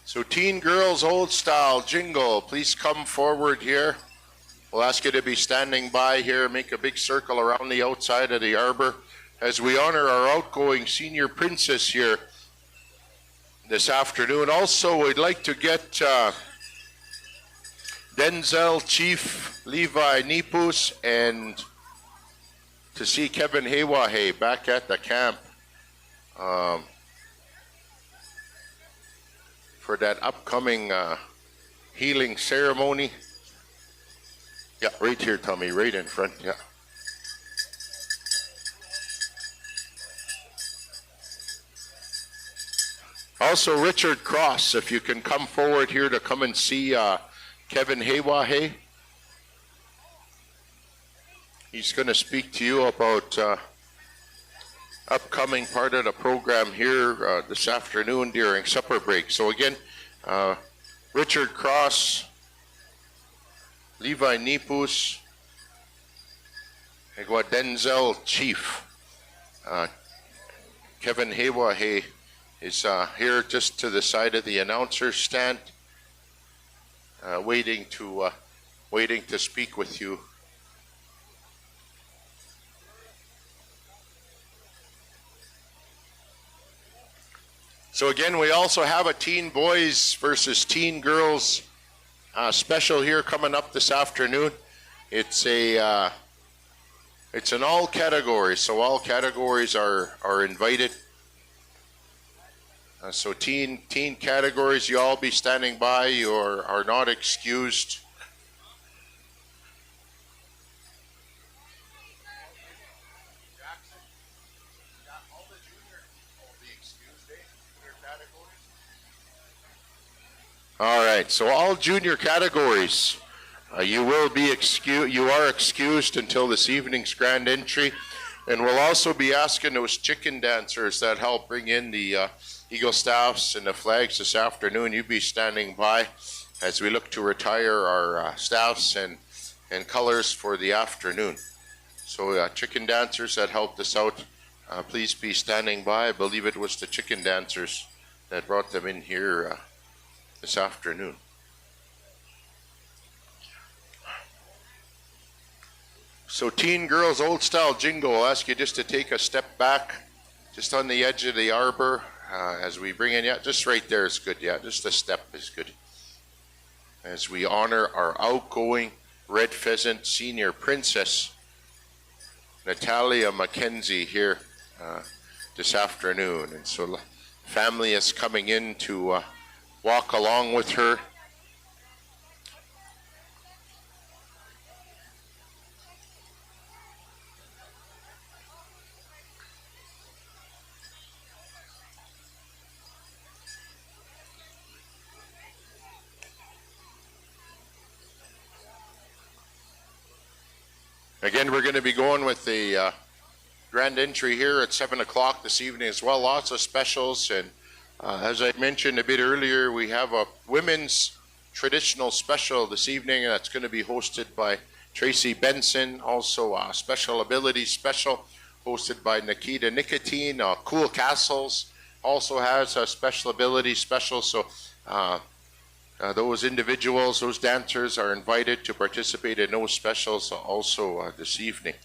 So Teen Girls Old Style Jingle, please come forward here. We'll ask you to be standing by here, make a big circle around the outside of the arbor as we honor our outgoing senior princess here this afternoon. Also, we'd like to get Denzel Chief Levi Nipus and to see Kevin Haywahe back at the camp for that upcoming healing ceremony. Yeah, right here, Tommy, right in front, yeah. Also, Richard Cross, if you can come forward here to come and see Kevin Haywahe. He's going to speak to you about upcoming part of the program here this afternoon during supper break. So again, Richard Cross, Levi Nipus, Denzel Chief, Kevin Haywahe is here just to the side of the announcer's stand, waiting to speak with you. So again, we also have a teen boys versus teen girls special here coming up this afternoon. It's an all categories, so all categories are invited. So teen categories, you all be standing by. You are not excused. All right, so all junior categories, you will be excused. You are excused until this evening's grand entry, and we'll also be asking those chicken dancers that help bring in the Eagle staffs and the flags this afternoon. You be standing by as we look to retire our staffs and colors for the afternoon. So chicken dancers that helped us out, please be standing by. I believe it was the chicken dancers that brought them in here this afternoon. So teen girls old style jingle, I'll ask you just to take a step back, just on the edge of the arbor as we bring in, yeah, just right there is good, yeah, just a step is good. As we honor our outgoing Red Pheasant Senior Princess, Natalia Mackenzie here this afternoon. And so family is coming in to walk along with her. Again, we're going to be going with the grand entry here at 7 o'clock this evening as well. Lots of specials. And as I mentioned a bit earlier, we have a women's traditional special this evening that's going to be hosted by Tracy Benson. Also a special ability special hosted by Nikita Nicotine. Cool Castles also has a special ability special. So those individuals, those dancers are invited to participate in those specials also this evening.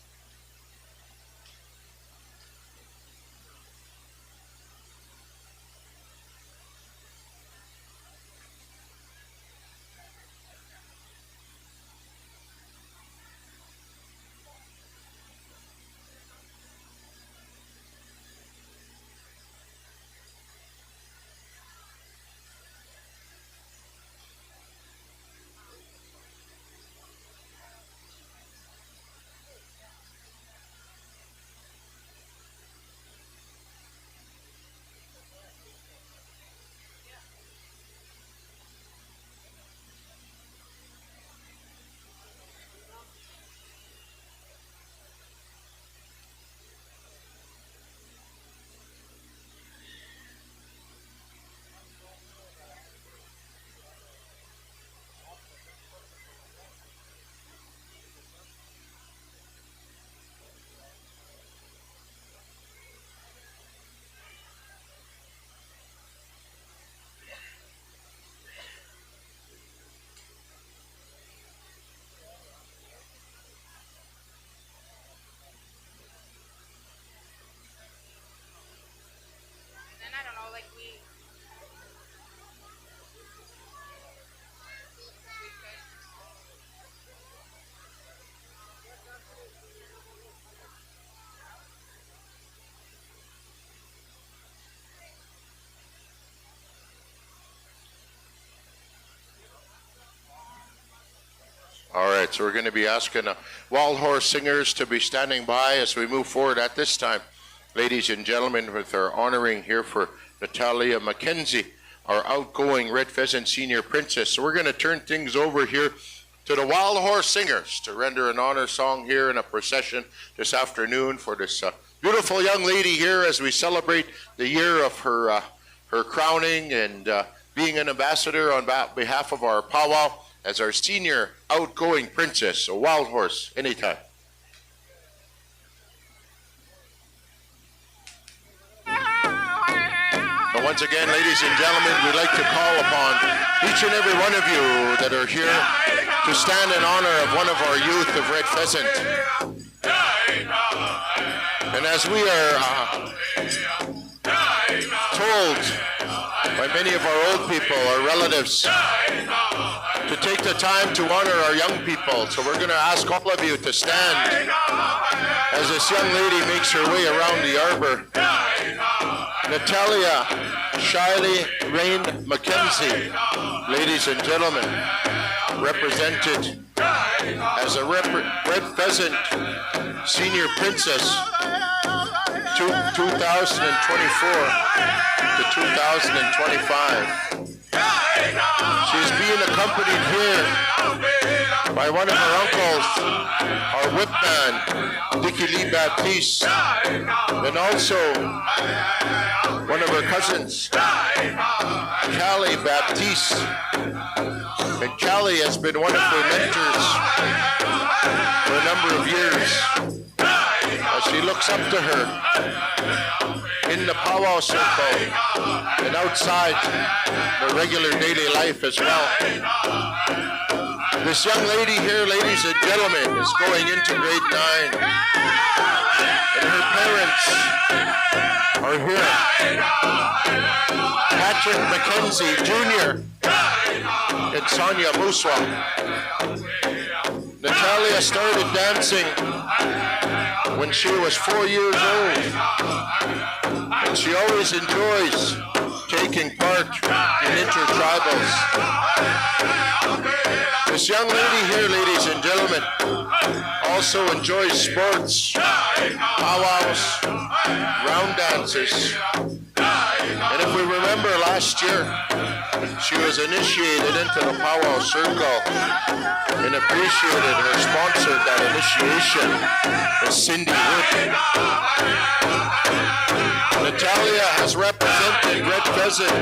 All right, so we're going to be asking wild horse singers to be standing by as we move forward at this time. Ladies and gentlemen, with our honoring here for Natalia McKenzie, our outgoing Red Pheasant Senior Princess. So we're going to turn things over here to the wild horse singers to render an honor song here in a procession this afternoon for this beautiful young lady here as we celebrate the year of her crowning and being an ambassador on behalf of our powwow as our senior outgoing princess, a wild horse, anytime. So once again, ladies and gentlemen, we'd like to call upon each and every one of you that are here to stand in honor of one of our youth of Red Pheasant. And as we are told by many of our old people, our relatives, to take the time to honor our young people. So we're going to ask all of you to stand as this young lady makes her way around the arbor. Natalia Shiley Rain McKenzie, ladies and gentlemen, represented as a Red Pheasant Senior Princess 2024 to 2025. She's being accompanied here by one of her uncles, our whipman, Dickie Lee Baptiste, and also one of her cousins, Callie Baptiste. And Callie has been one of her mentors for a number of years. As she looks up to her in the powwow circle and outside the regular daily life as well. This young lady here, ladies and gentlemen, is going into grade 9. And her parents are here. Patrick McKenzie Jr. and Sonia Muswa. Natalia started dancing when she was 4 years old. And she always enjoys taking part in intertribals. This young lady here, ladies and gentlemen, also enjoys sports, powwows, round dances. And if we remember last year, she was initiated into the powwow circle and appreciated her sponsor that initiation was Cindy Wood. Natalia has represented Red Pheasant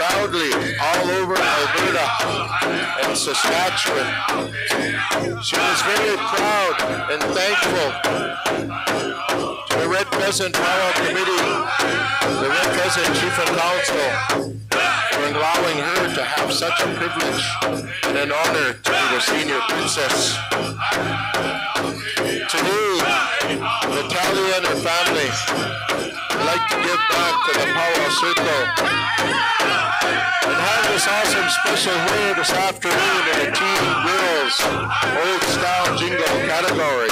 proudly all over Alberta and Pageant, Saskatchewan. She was very proud and thankful to the Red Pheasant Powwow Committee, the Red Pheasant Chief and Council, for allowing her to have such a privilege and an honor to be the senior princess. Today, Natalia and her family would like to give back to the Powwow Circle and have this awesome special here this afternoon in the Teen Girls Old Style Jingle category.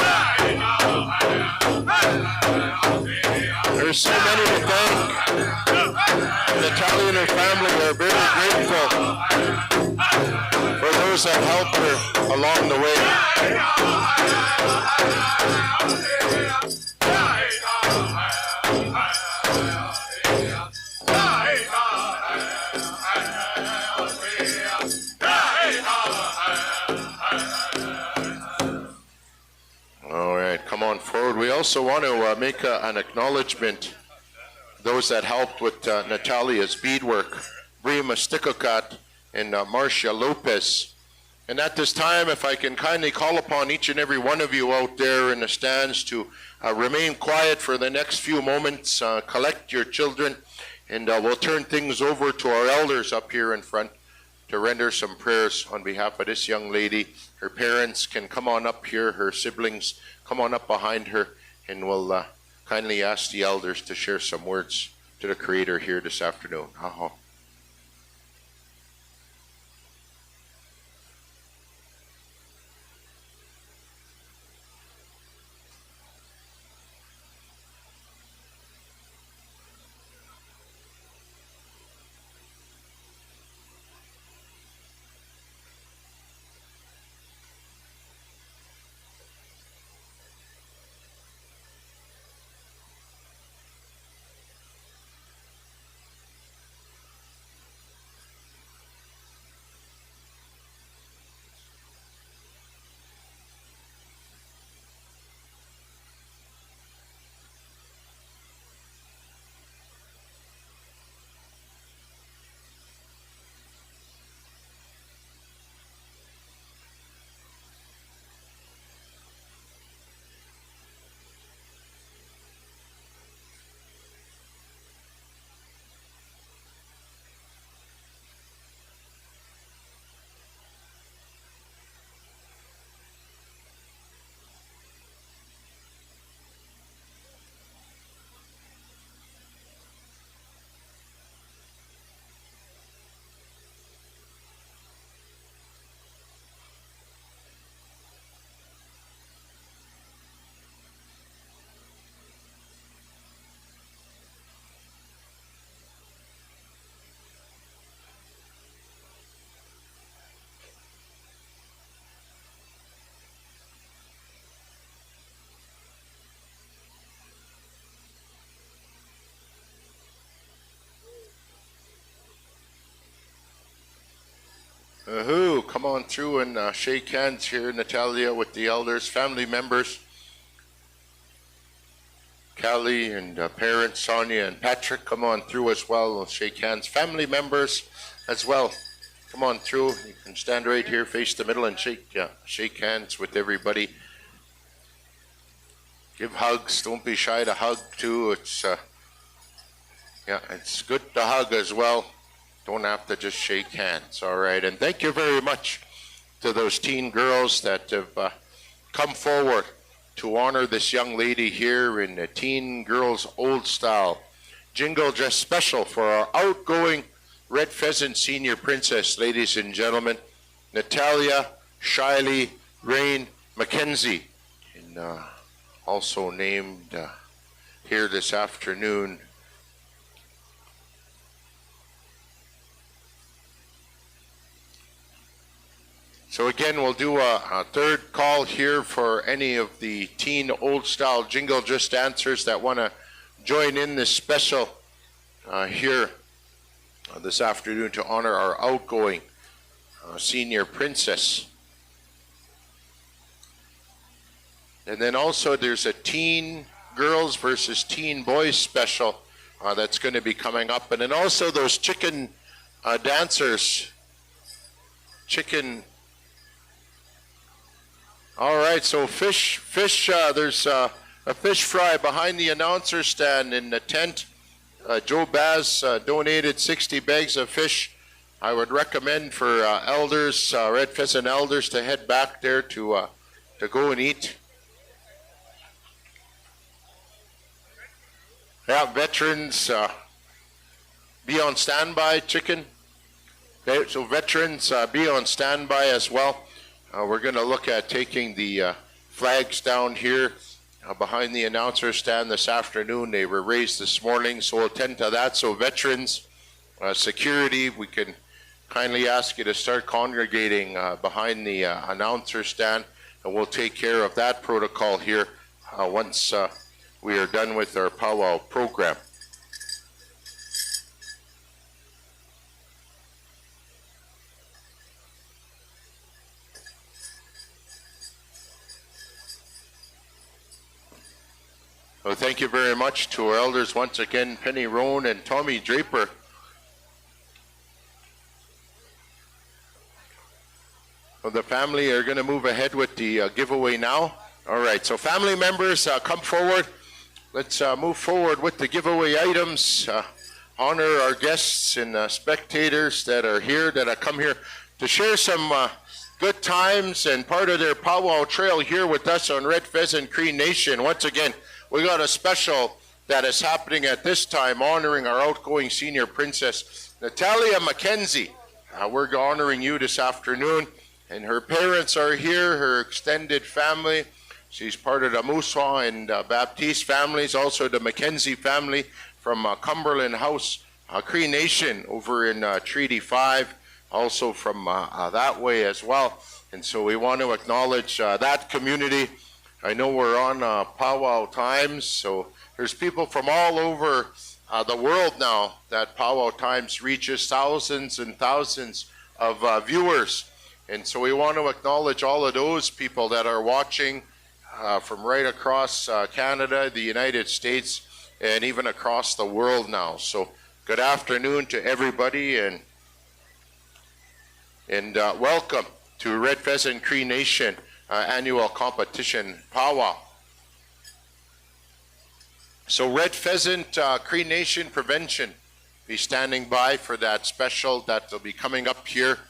There's so many to thank. Natalia and her family are very grateful for those that helped her along the way. All right, come on forward. We also want to make an acknowledgement. Those that helped with Natalia's beadwork, Brima Stickocat and Marcia Lopez. And at this time, if I can kindly call upon each and every one of you out there in the stands to remain quiet for the next few moments, collect your children, and we'll turn things over to our elders up here in front to render some prayers on behalf of this young lady. Her parents can come on up here, her siblings come on up behind her, and we'll kindly ask the elders to share some words to the Creator here this afternoon. Come on through and shake hands here, Natalia, with the elders, family members. Callie and parents, Sonia and Patrick, come on through as well. We'll shake hands. Family members as well. Come on through. You can stand right here, face the middle, and shake hands with everybody. Give hugs. Don't be shy to hug too. It's it's good to hug as well. Don't have to just shake hands. All right. And thank you very much to those teen girls that have come forward to honor this young lady here in the Teen Girls Old Style Jingle Dress Special for our outgoing Red Pheasant Senior Princess, ladies and gentlemen, Natalia Shiley Rain McKenzie, and also named here this afternoon. So again, we'll do a third call here for any of the teen old style jingle just dancers that want to join in this special here this afternoon to honor our outgoing senior princess. And then also there's a teen girls versus teen boys special that's going to be coming up. And then also those chicken dancers, chicken All right, so there's a fish fry behind the announcer stand in the tent. Joe Baz donated 60 bags of fish. I would recommend for elders, Red Pheasant elders, to head back there to go and eat. Yeah, veterans, be on standby, chicken. Okay, so veterans, be on standby as well. We're going to look at taking the flags down here behind the announcer stand this afternoon. They were raised this morning, so we'll attend to that. So veterans, security, we can kindly ask you to start congregating behind the announcer stand, and we'll take care of that protocol here once we are done with our powwow program. Well, thank you very much to our elders once again, Penny Roan and Tommy Draper. Well, the family are going to move ahead with the giveaway now. All right, so family members, come forward. Let's move forward with the giveaway items. Honor our guests and spectators that are here, that have come here to share some good times and part of their powwow trail here with us on Red Pheasant Cree Nation. Once again, we got a special that is happening at this time, honoring our outgoing senior princess, Natalia Mackenzie. We're honoring you this afternoon, and her parents are here, her extended family. She's part of the Muswa and Baptiste families, also the Mackenzie family from Cumberland House, Cree Nation over in Treaty 5, also from that way as well. And so we want to acknowledge that community. I know we're on powwow times, so there's people from all over the world now that powwow times reaches thousands and thousands of viewers. And so we want to acknowledge all of those people that are watching from right across Canada, the United States, and even across the world now. So good afternoon to everybody, and welcome to Red Pheasant Cree Nation annual competition powwow. So Red Pheasant Cree Nation Prevention be standing by for that special that will be coming up here.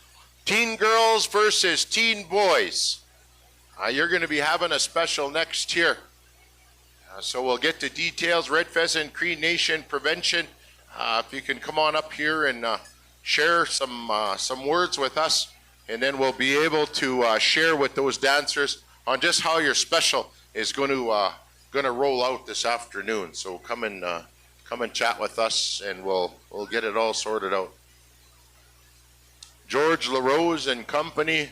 Teen girls versus teen boys. You're going to be having a special next year. So we'll get to details. Red Pheasant Cree Nation Prevention. If you can come on up here and share some words with us, and then we'll be able to share with those dancers on just how your special is going to roll out this afternoon. So come and chat with us, and we'll get it all sorted out. George LaRose and company,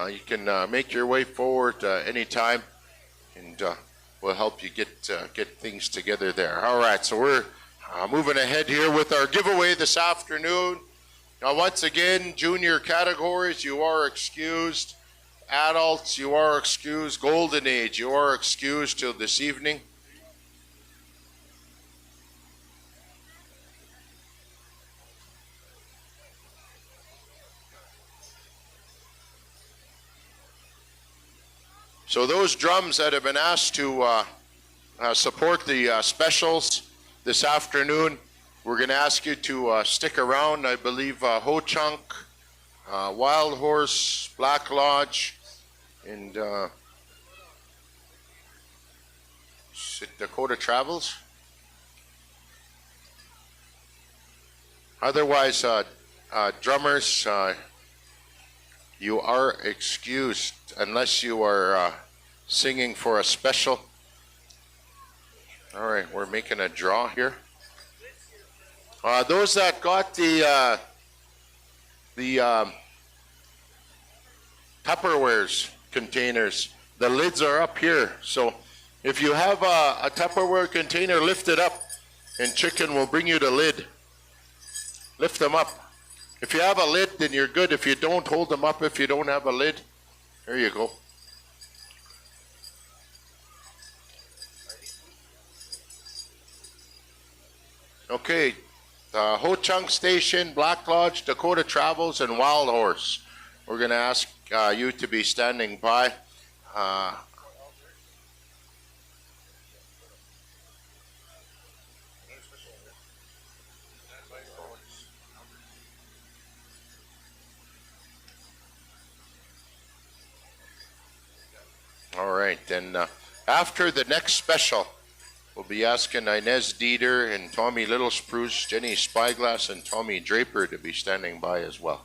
you can make your way forward anytime, and we'll help you get things together there. All right, so we're moving ahead here with our giveaway this afternoon. Now, once again, junior categories, you are excused. Adults, you are excused. Golden age, you are excused till this evening. So those drums that have been asked to support the specials this afternoon, we're going to ask you to stick around. I believe Ho Chunk, Wild Horse, Black Lodge, and Dakota Travels. Otherwise, drummers, you are excused unless you are singing for a special. All right, we're making a draw here. Those that got the Tupperwares containers, the lids are up here. So if you have a Tupperware container, lift it up, and Chicken will bring you the lid. Lift them up. If you have a lid, then you're good. If you don't, hold them up if you don't have a lid. There you go. Okay. Ho Chunk Station, Black Lodge, Dakota Travels, and Wild Horse. We're going to ask you to be standing by. All right, then after the next special, we'll be asking Inez Dieter and Tommy Little Spruce, Jenny Spyglass, and Tommy Draper to be standing by as well.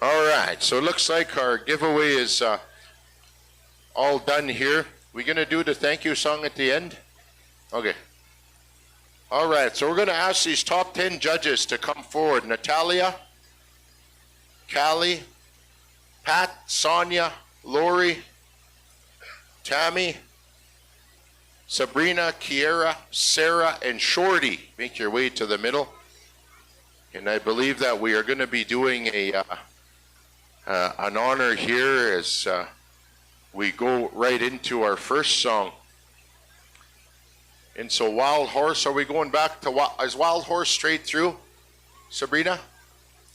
All right, so it looks like our giveaway is all done here. We going to do the thank you song at the end? Okay. All right, so we're going to ask these top 10 judges to come forward. Natalia, Callie, Pat, Sonia, Lori, Tammy, Sabrina, Kiera, Sarah, and Shorty. Make your way to the middle. And I believe that we are going to be doing an honor here as we go right into our first song. And so Wild Horse, are we going back to, is Wild Horse straight through, Sabrina?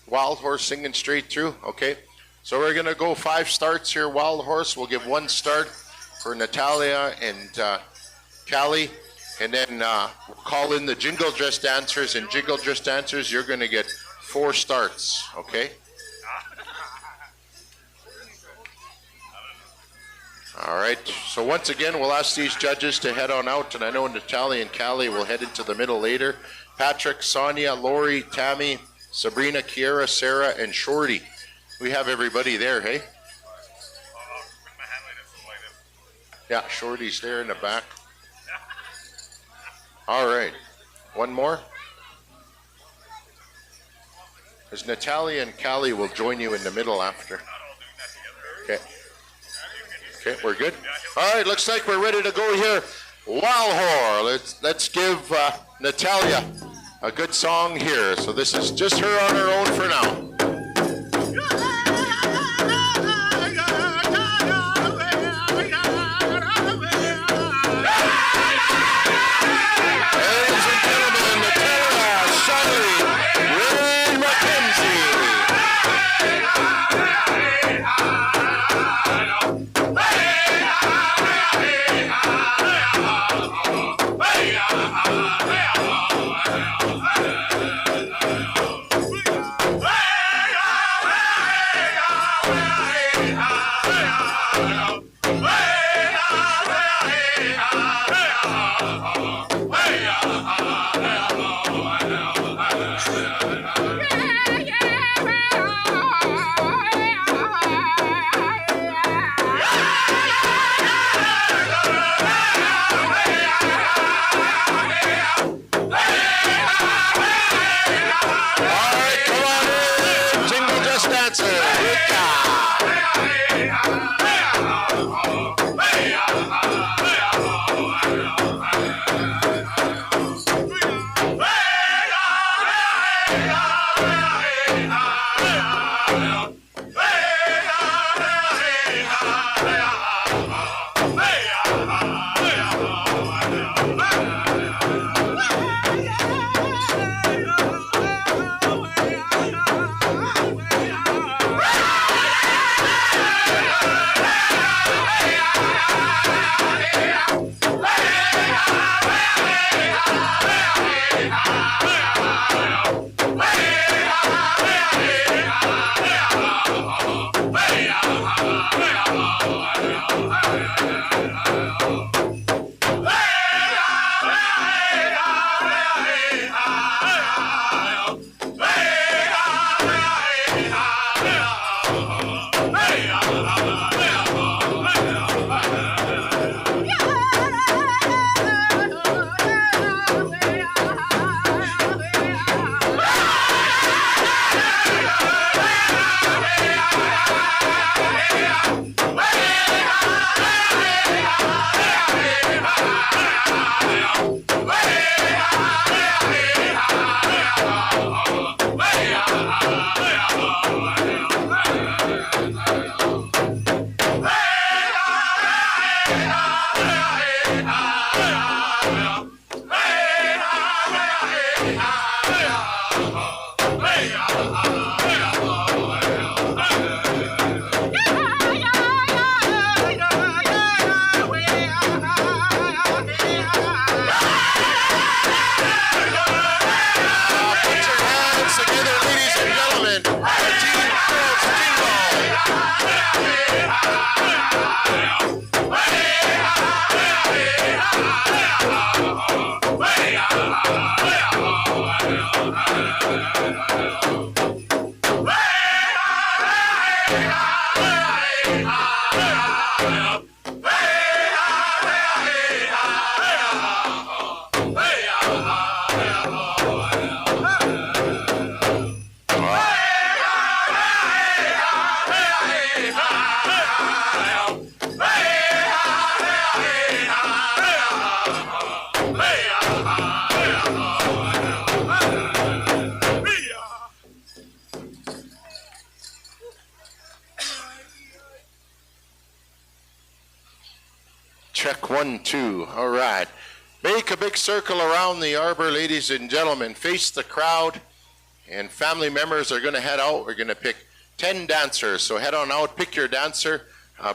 Wild Horse singing straight through, okay. So we're gonna go 5 starts here, Wild Horse. We'll give 1 start for Natalia and Callie, and then we'll call in the Jingle Dress Dancers, and Jingle Dress Dancers, you're gonna get 4 starts, okay? All right, so once again, we'll ask these judges to head on out, and I know Natalia and Callie will head into the middle later. Patrick, Sonia, Lori, Tammy, Sabrina, Kiera, Sarah, and Shorty. We have everybody there, hey? Yeah, Shorty's there in the back. All right, 1 more. Because Natalia and Callie will join you in the middle after. Okay. Okay, we're good. All right, looks like we're ready to go here. Wild Whore. Let's give Natalia a good song here. So this is just her on her own for now. Check 1, 2. All right. Make a big circle around the arbor, ladies and gentlemen. Face the crowd, and family members are going to head out. We're going to pick 10 dancers. So head on out, pick your dancer,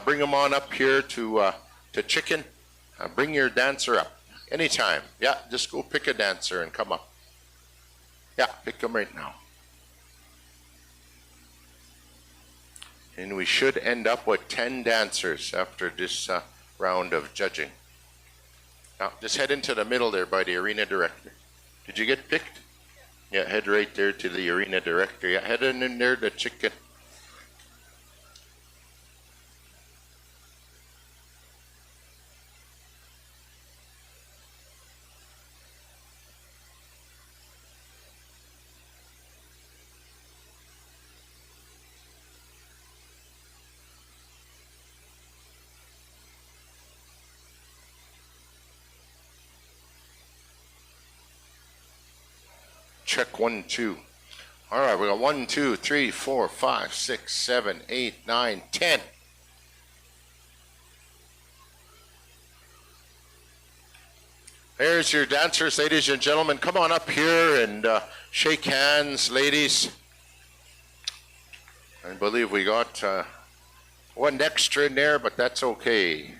bring them on up here to Chicken. Bring your dancer up anytime. Yeah, just go pick a dancer and come up. Yeah, pick them right now. And we should end up with 10 dancers after this round of judging. Now, just head into the middle there by the arena director. Did you get picked? Yeah, head right there to the arena director. Yeah, head in there to Chicken. Check 1, 2. All right, we got 1, 2, 3, 4, 5, 6, 7, 8, 9, 10. There's your dancers, ladies and gentlemen. Come on up here and shake hands, ladies. I believe we got one extra in there, but that's okay.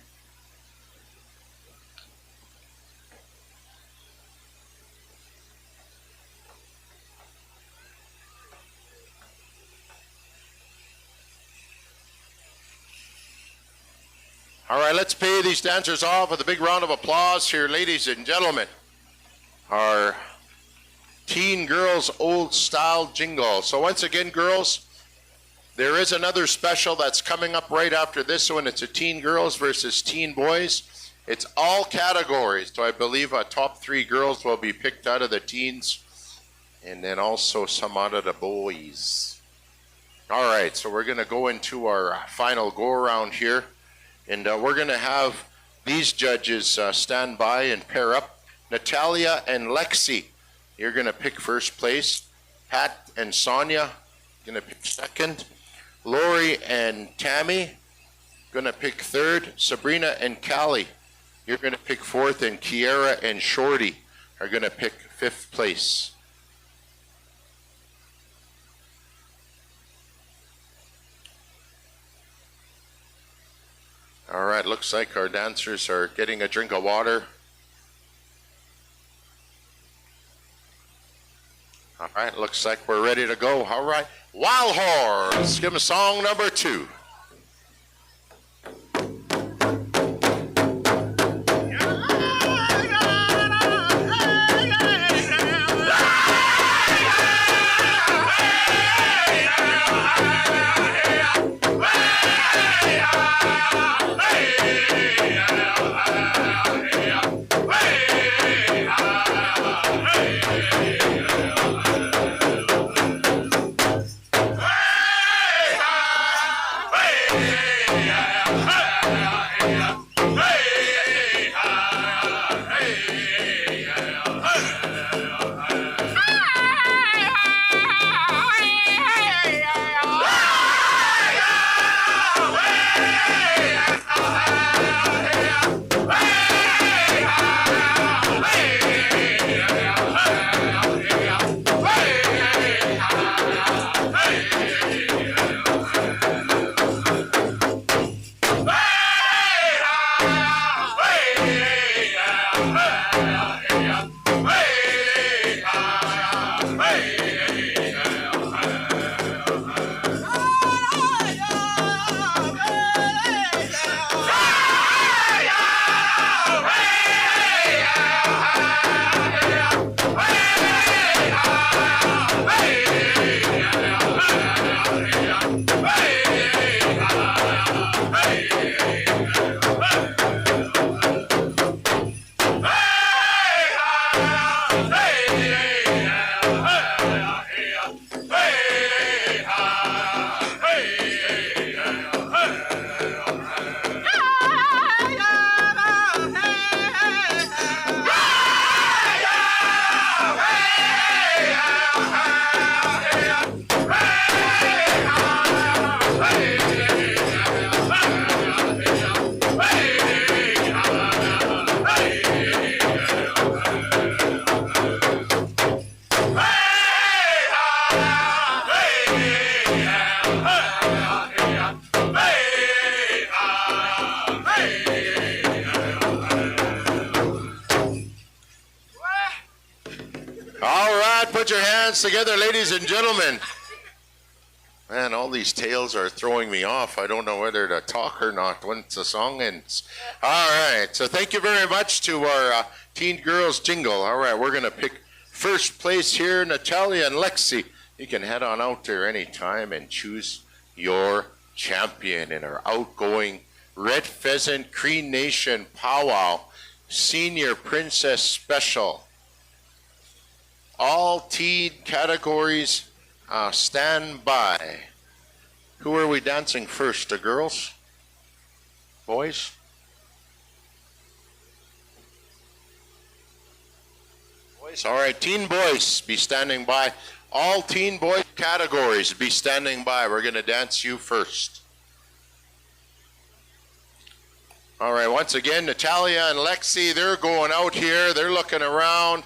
All right, let's pay these dancers off with a big round of applause here, ladies and gentlemen. Our Teen Girls Old Style Jingle. So once again, girls, there is another special that's coming up right after this one. It's a Teen Girls versus Teen Boys. It's all categories. So I believe top 3 girls will be picked out of the teens, and then also some out of the boys. All right, so we're going to go into our final go-around here. And we're going to have these judges stand by and pair up. Natalia and Lexi, you're going to pick first place. Pat and Sonia, going to pick second. Lori and Tammy, going to pick third. Sabrina and Callie, you're going to pick fourth. And Kiara and Shorty are going to pick fifth place. All right, looks like our dancers are getting a drink of water. All right, looks like we're ready to go. All right, Wild Horse, give them song number 2. hands together, ladies and gentlemen. Man, all these tales are throwing me off. I don't know whether to talk or not once the song ends. All right, so thank you very much to our Teen Girls Jingle. All right, we're going to pick first place here, Natalia and Lexi. You can head on out there anytime and choose your champion in our outgoing Red Pheasant Cree Nation Powwow Senior Princess Special. All teen categories stand by. Who are we dancing first? The girls? Boys? Boys? All right, teen boys, be standing by. All teen boy categories, be standing by. We're going to dance you first. All right, once again, Natalia and Lexi, they're going out here. They're looking around.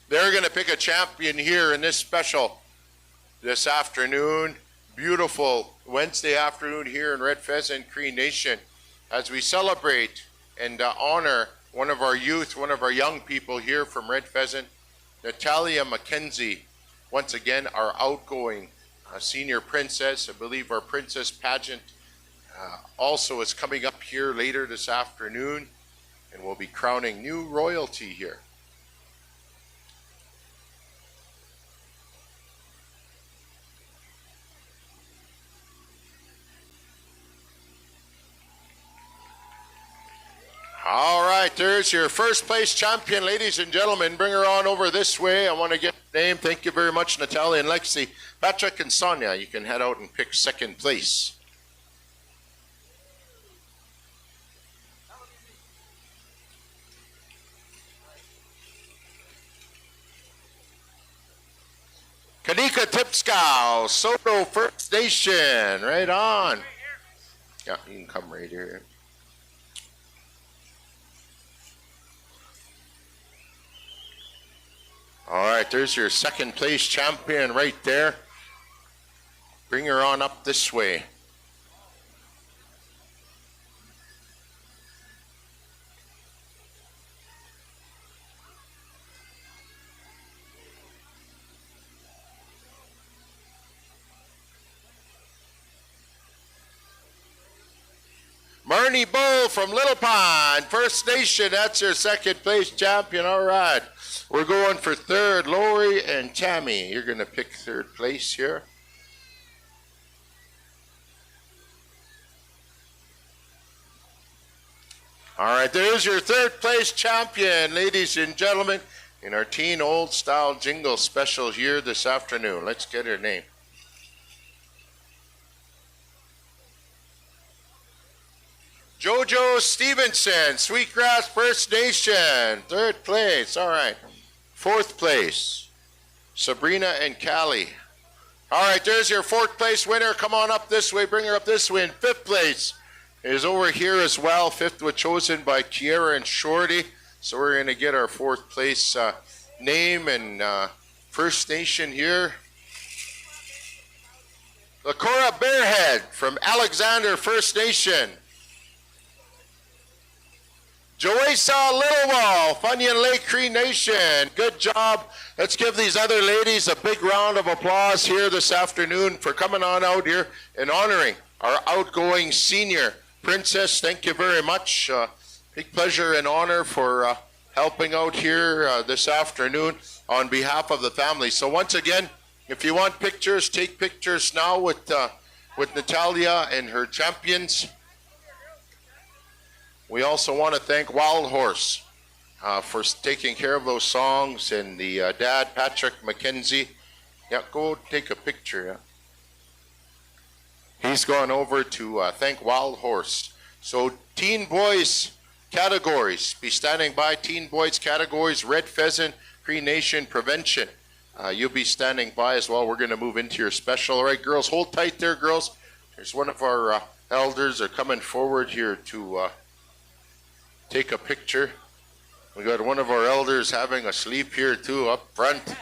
They're going to pick a champion here in this special this afternoon. Beautiful Wednesday afternoon here in Red Pheasant Cree Nation as we celebrate and honor one of our youth, one of our young people here from Red Pheasant, Natalia McKenzie. Once again, our outgoing senior princess. I believe our princess pageant also is coming up here later this afternoon, and we'll be crowning new royalty here. All right, there's your first place champion, ladies and gentlemen. Bring her on over this way. I want to get her name. Thank you very much, Natalia and Lexi. Patrick and Sonia, you can head out and pick second place. Kanika Tipskow, Soto First Nation, right on. Yeah, you can come right here. All right, there's your second place champion right there. Bring her on up this way. Marnie Bull from Little Pond, First Nation, that's your second place champion. All right, we're going for third. Lori and Tammy, you're going to pick third place here. All right, there's your third place champion, ladies and gentlemen, in our Teen Old Style Jingle special here this afternoon. Let's get her name. Jojo Stevenson, Sweetgrass First Nation, third place. All right, fourth place, Sabrina and Callie. All right, there's your fourth place winner. Come on up this way, bring her up this way. And fifth place is over here as well. Fifth was chosen by Kiera and Shorty. So we're going to get our fourth place name and First Nation here. Lakora Bearhead from Alexander First Nation. Joesa Littlewall, Funyon Lake Cree Nation. Good job. Let's give these other ladies a big round of applause here this afternoon for coming on out here and honoring our outgoing senior princess. Thank you very much. Big pleasure and honor for helping out here this afternoon on behalf of the family. So once again, if you want pictures, take pictures now with Natalia and her champions. We also want to thank Wild Horse for taking care of those songs, and the dad, Patrick McKenzie. Yeah, go take a picture. Yeah. He's gone over to thank Wild Horse. So Teen Boys categories, be standing by. Teen Boys categories, Red Pheasant, Cree Nation Prevention. You'll be standing by as well. We're going to move into your special. All right, girls, hold tight there, girls. There's one of our elders are coming forward here to take a picture. We got one of our elders having a sleep here too up front.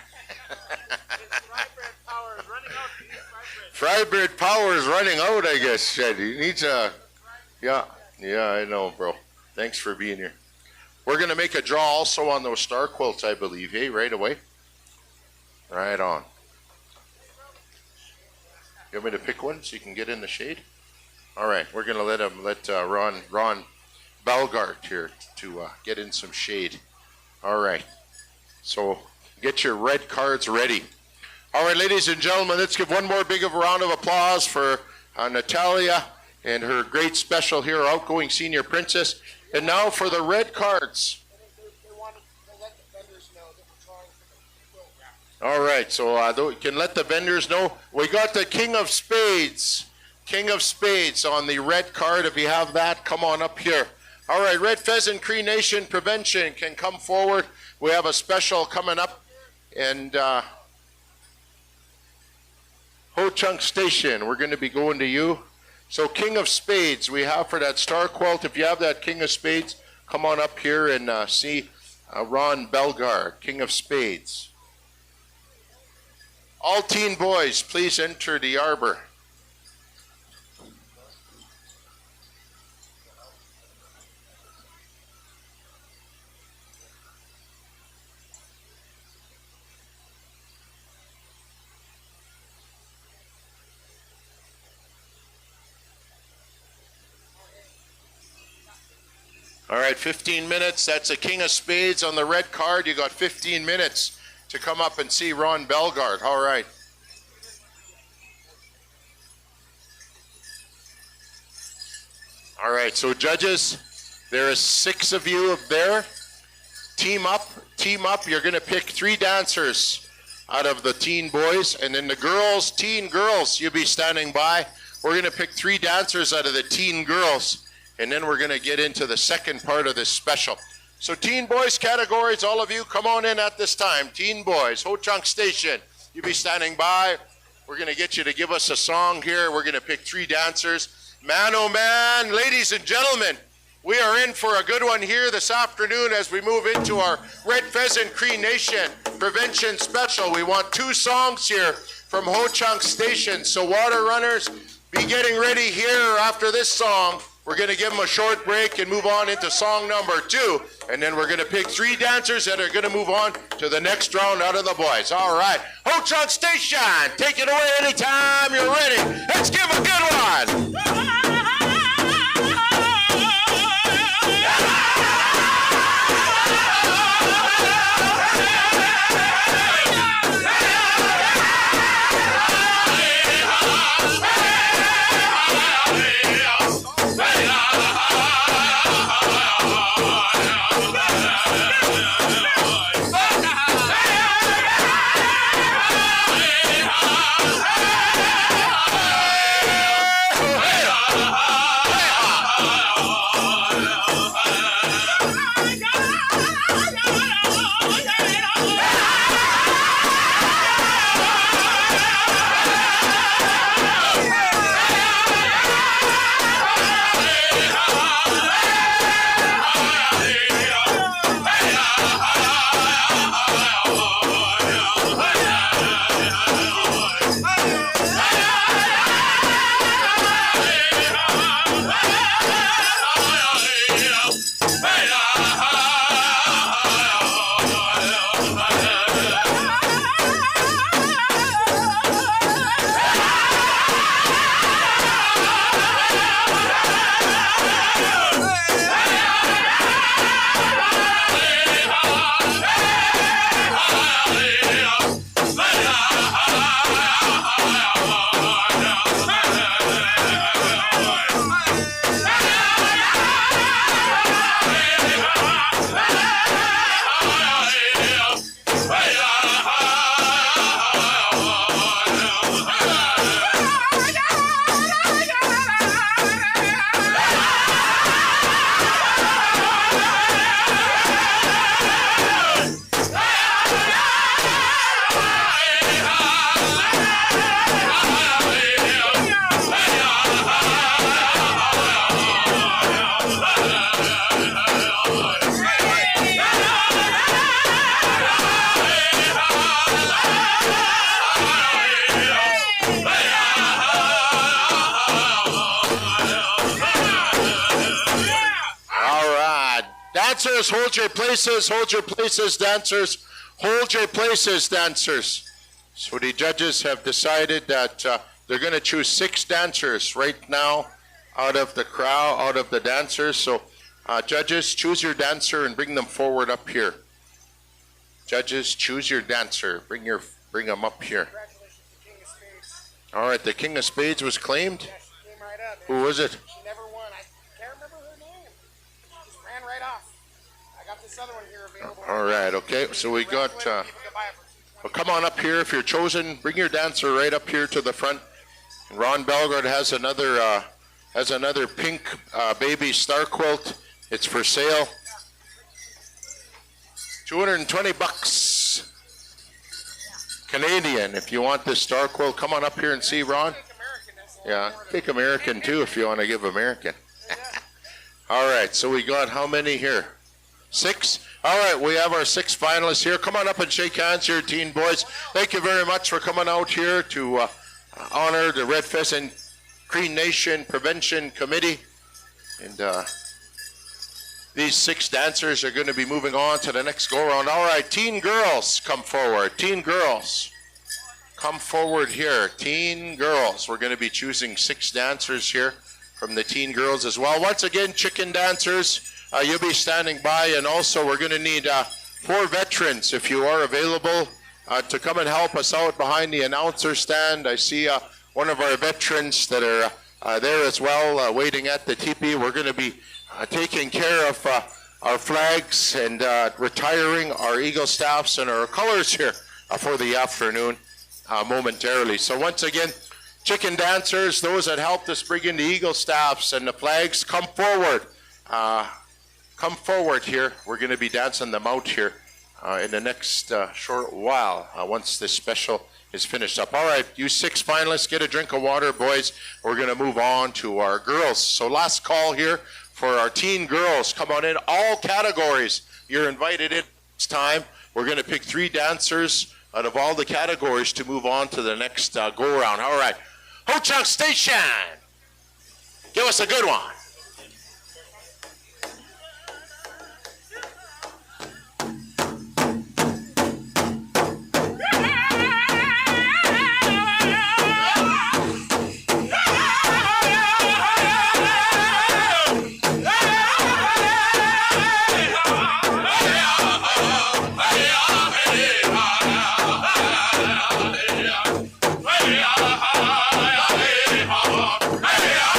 Frybird Power is running out, I guess. He needs a, yeah, I know, bro. Thanks for being here. We're going to make a draw also on those star quilts, I believe, hey, right away. Right on. You want me to pick one so you can get in the shade? All right, we're going to let Ron Belgard here to get in some shade. All right, so get your red cards ready. All right, ladies and gentlemen, let's give one more big of a round of applause for Natalia and her great special here, outgoing senior princess. And now for the red cards. All right, so you can let the vendors know. We got the King of Spades on the red card. If you have that, come on up here. All right, Red Pheasant Cree Nation Prevention can come forward. We have a special coming up. And Ho Chunk Station, we're going to be going to you. So King of Spades we have for that star quilt. If you have that King of Spades, come on up here and see Ron Belgard, King of Spades. All teen boys, please enter the arbor. All right, 15 minutes. That's a King of Spades on the red card. You got 15 minutes to come up and see Ron Belgard. All right. All right, so judges, there is 6 of you up there. Team up. You're going to pick 3 dancers out of the teen boys. And then the girls, teen girls, you'll be standing by. We're going to pick 3 dancers out of the teen girls. And then we're going to get into the second part of this special. So teen boys categories, all of you, come on in at this time. Teen boys, Ho Chunk Station, you be standing by. We're going to get you to give us a song here. We're going to pick 3 dancers. Man, oh man, ladies and gentlemen, we are in for a good one here this afternoon as we move into our Red Pheasant Cree Nation Prevention Special. We want 2 songs here from Ho Chunk Station. So water runners, be getting ready here after this song. We're going to give them a short break and move on into song number 2. And then we're going to pick 3 dancers that are going to move on to the next round out of the boys. All right. Ho Chunk Station, take it away anytime you're ready. Let's give a good one. Dancers, hold your places, dancers. Hold your places, dancers. So the judges have decided that they're going to choose 6 dancers right now out of the crowd, out of the dancers. So judges, choose your dancer and bring them forward up here. Judges, choose your dancer. Bring them up here. All right, the King of Spades was claimed. Yeah, she came right up. Who was it? She never won. I can't remember her name. She just ran right off. I got this other one here available. All right, okay. So we got, well, come on up here if you're chosen. Bring your dancer right up here to the front. And Ron Belgrade has another pink baby star quilt. It's for sale. $220 Canadian. If you want this star quilt, come on up here and see Ron. Yeah, take American too if you want to give American. All right, so we got how many here? 6? All right, we have our 6 finalists here. Come on up and shake hands here, teen boys. Thank you very much for coming out here to honor the Red Pheasant Cree Nation Prevention Committee. And these 6 dancers are going to be moving on to the next go-around. All right, teen girls, come forward. Teen girls, come forward here. Teen girls, we're going to be choosing 6 dancers here from the teen girls as well. Once again, chicken dancers, you'll be standing by, and also we're going to need 4 veterans, if you are available, to come and help us out behind the announcer stand. I see one of our veterans that are there as well, waiting at the teepee. We're going to be taking care of our flags and retiring our Eagle staffs and our colors here for the afternoon momentarily. So once again, chicken dancers, those that helped us bring in the Eagle staffs and the flags, come forward. Come forward here. We're going to be dancing them out here in the next short while once this special is finished up. All right, you 6 finalists, get a drink of water, boys. We're going to move on to our girls. So last call here for our teen girls. Come on in, all categories. You're invited in this time. We're going to pick 3 dancers out of all the categories to move on to the next go-around. All right, Ho-Chunk Station, give us a good one. Hey,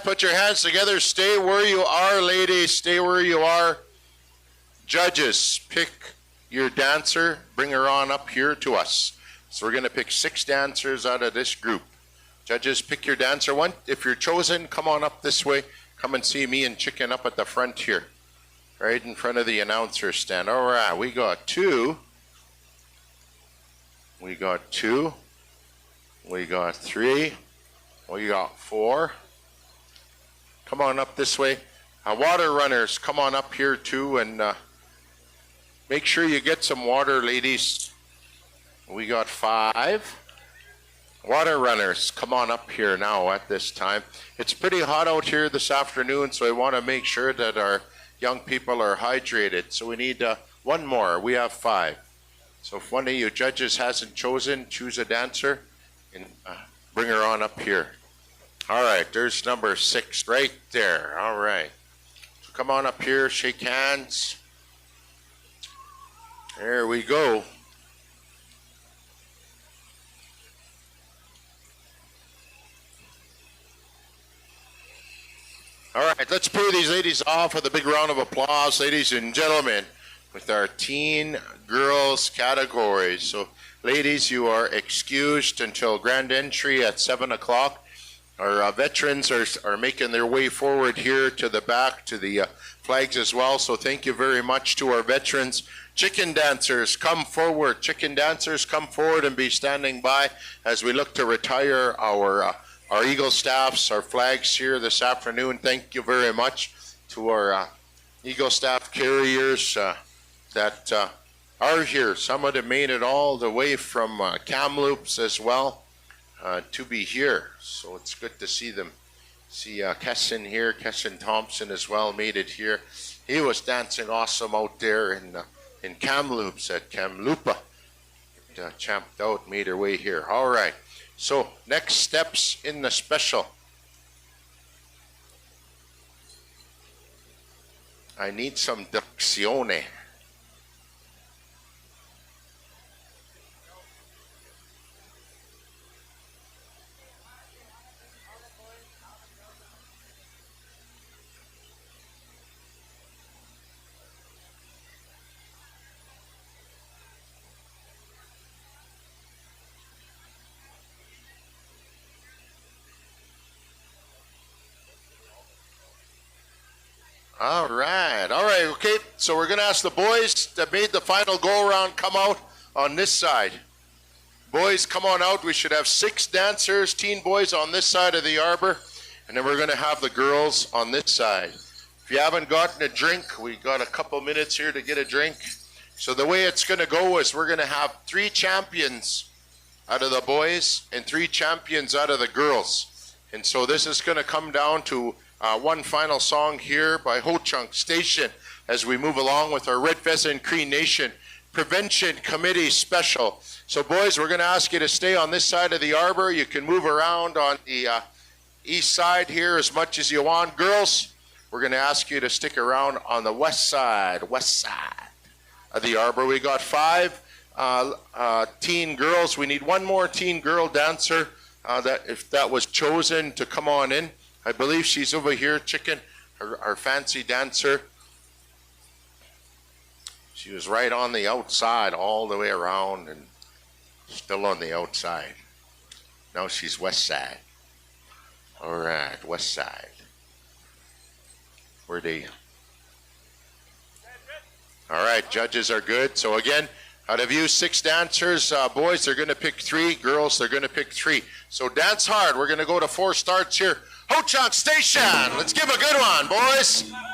Put your hands together. Stay where you are, ladies. Stay where you are. Judges, pick your dancer. Bring her on up here to us. So we're going to pick 6 dancers out of this group. Judges, pick your dancer. One, if you're chosen, come on up this way. Come and see me and Chicken up at the front here. Right in front of the announcer stand. All right, we got 2. We got 2. We got 3. We got 4. Come on up this way. Water runners, come on up here too, and make sure you get some water, ladies. We got 5. Water runners, come on up here now at this time. It's pretty hot out here this afternoon, so I want to make sure that our young people are hydrated. So we need 1 more. We have 5. So if one of you judges hasn't chosen, choose a dancer and bring her on up here. All right, there's number 6 right there. All right. So come on up here, shake hands. There we go. All right, let's pay these ladies off with a big round of applause, ladies and gentlemen, with our teen girls category. So, ladies, you are excused until grand entry at 7 o'clock. Our veterans are making their way forward here to the back to the flags as well. So thank you very much to our veterans. Chicken dancers, come forward. Chicken dancers, come forward and be standing by as we look to retire our Eagle staffs, our flags here this afternoon. Thank you very much to our Eagle staff carriers that are here. Some of them made it all the way from Kamloops as well. To be here, so it's good to see them. See Kesson here, Kesson Thompson as well made it here. He was dancing awesome out there in Kamloops at Kamloopa. Champed out, made her way here. All right, so next steps in the special. I need some dizione. All right, okay. So we're going to ask the boys that made the final go-around come out on this side. Boys, come on out. We should have 6 dancers, teen boys on this side of the arbor, and then we're going to have the girls on this side. If you haven't gotten a drink, we got a couple minutes here to get a drink. So the way it's going to go is we're going to have 3 champions out of the boys and 3 champions out of the girls. And so this is going to come down to one final song here by Ho Chunk Station as we move along with our Red Pheasant Cree Nation Prevention Committee Special. So boys, we're going to ask you to stay on this side of the arbor. You can move around on the east side here as much as you want. Girls, we're going to ask you to stick around on the west side of the arbor. We got 5 teen girls. We need 1 more teen girl dancer if that was chosen to come on in. I believe she's over here, Chicken, our fancy dancer. She was right on the outside all the way around and still on the outside. Now she's west side. All right, west side. Where they? All right, judges are good. So again, out of you 6 dancers, boys, they're going to pick 3. Girls, they're going to pick 3. So dance hard. We're going to go to 4 starts here. Ho Chunk Station. Let's give a good one, boys. Ah!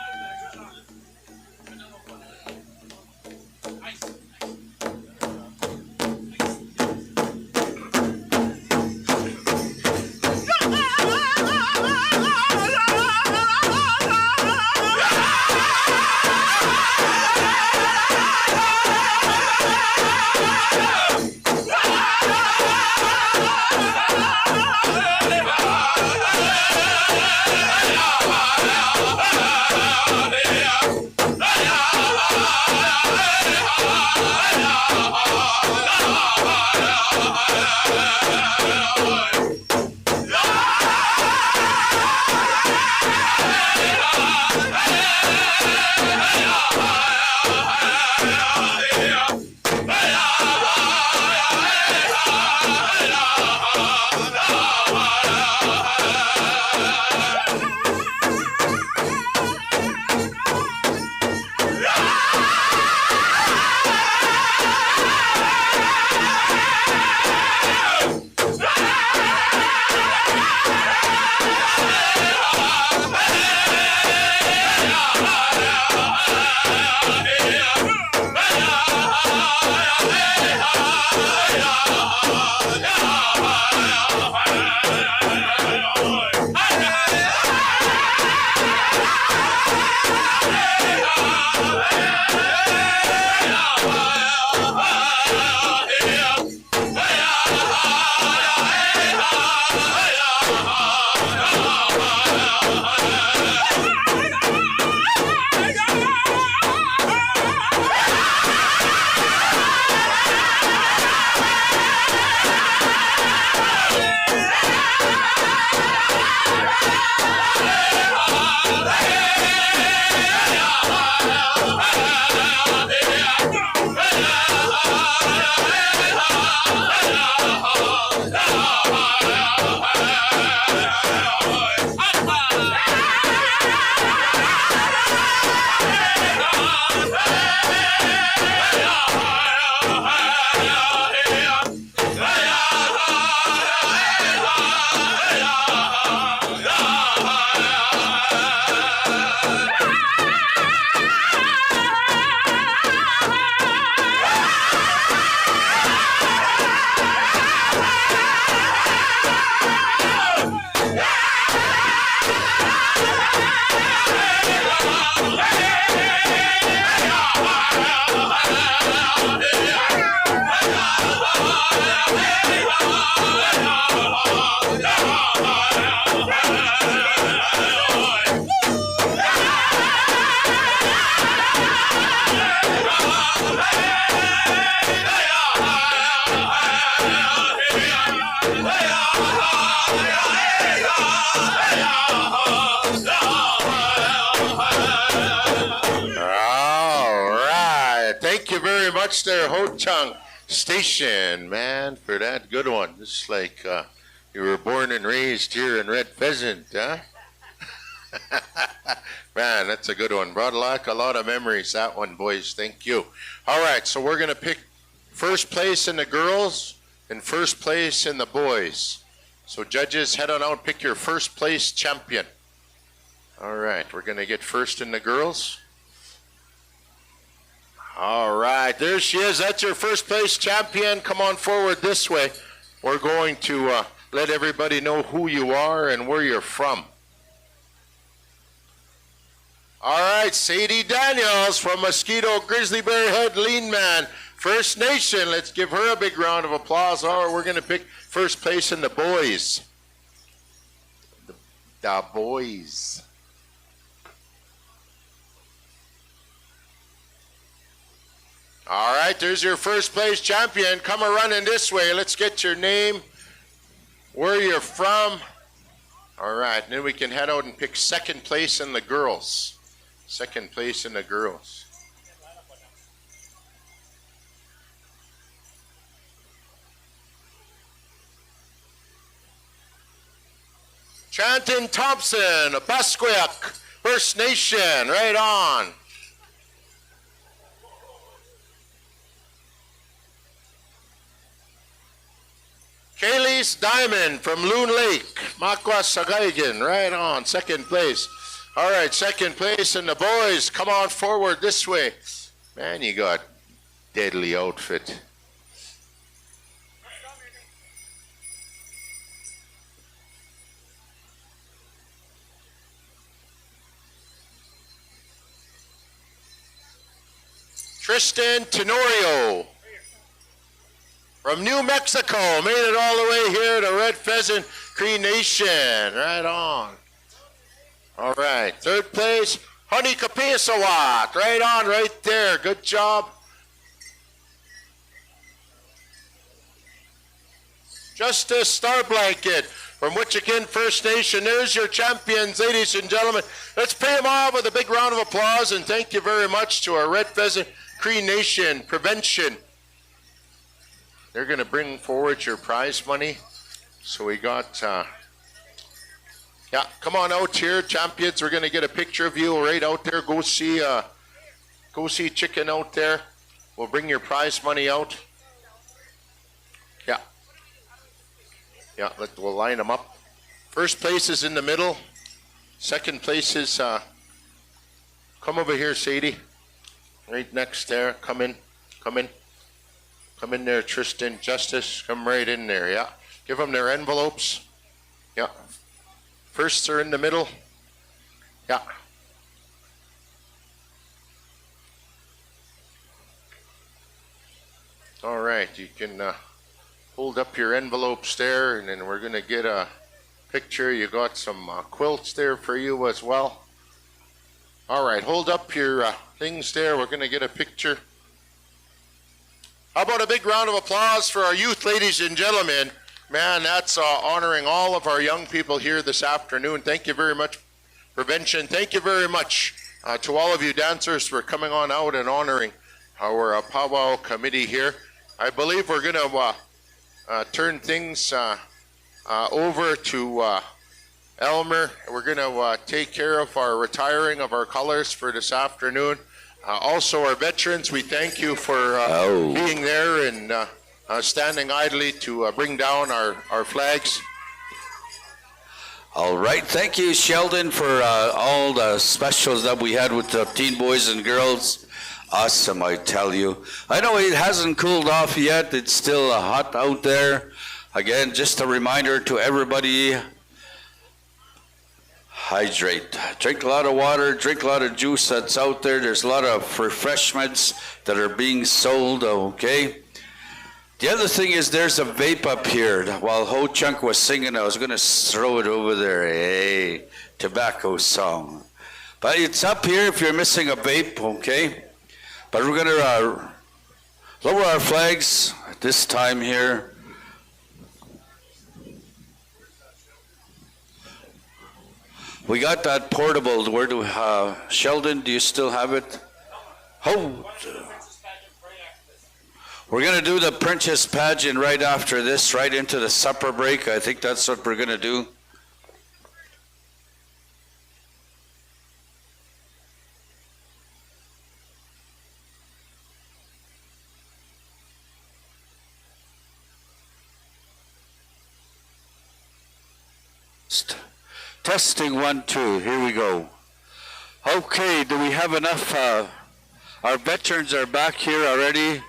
thank you very much there, Ho Chung Station, man, for that good one. Just like you were born and raised here in Red Pheasant, huh? Man, that's a good one. Brought a lot of memories, that one, boys. Thank you. All right, so we're going to pick first place in the girls and first place in the boys. So judges, head on out, pick your first place champion. All right, we're going to get first in the girls. All right, there she is. That's your first place champion. Come on forward this way. We're going to let everybody know who you are and where you're from. All right, Sadie Daniels from Mosquito Grizzly Bear Head Lean Man First Nation. Let's give her a big round of applause. All right, we're going to pick first place in the boys. The boys. All right, there's your first place champion. Come running this way. Let's get your name, where you're from. All right, then we can head out and pick second place in the girls. Second place in the girls. Chanton Thompson, Pasqueak, First Nation, right on. Kaylee's Diamond from Loon Lake, Makwa Sagaigan, right on, second place. All right, second place, and the boys, come on forward this way. Man, you got deadly outfit. Tristan Tenorio from New Mexico, made it all the way here to Red Pheasant Cree Nation, right on. All right, third place, Honey Kapisawat, right on, right there, good job. Justice Star Blanket from Wichikin First Nation. There's your champions, ladies and gentlemen. Let's pay them off with a big round of applause, and thank you very much to our Red Pheasant Cree Nation Prevention. They're going to bring forward your prize money. So we got, yeah, come on out here, champions. We're going to get a picture of you right out there. Go see Chicken out there. We'll bring your prize money out. Yeah. Yeah, we'll line them up. First place is in the middle. Second place is, come over here, Sadie. Right next there. Come in. Come in. Come in there, Tristan. Justice. Come right in there, yeah. Give them their envelopes. Yeah. Firsts are in the middle. Yeah. All right, you can hold up your envelopes there, and then we're going to get a picture. You got some quilts there for you as well. All right, hold up your things there. We're going to get a picture. How about a big round of applause for our youth, ladies and gentlemen? Man, that's honoring all of our young people here this afternoon. Thank you very much, Prevention. Thank you very much to all of you dancers for coming on out and honoring our powwow committee here. I believe we're going to turn things over to Elmer. We're going to take care of our retiring of our colors for this afternoon. Also, our veterans, we thank you for being there and standing idly to bring down our flags. All right, thank you, Sheldon, for all the specials that we had with the teen boys and girls. Awesome, I tell you. I know it hasn't cooled off yet. It's still hot out there. Again, just a reminder to everybody, hydrate. Drink a lot of water, drink a lot of juice that's out there. There's a lot of refreshments that are being sold, okay? The other thing is there's a vape up here. While Ho Chunk was singing, I was going to throw it over there. Hey, tobacco song. But it's up here if you're missing a vape, okay? But we're going to lower our flags this time here. We got that portable. Where do Sheldon? Do you still have it? Oh, We're going to do the Princess Pageant right after this, right into the supper break. I think that's what we're going to do. Testing 1, 2. Here we go. Okay, do we have enough? Our veterans are back here already.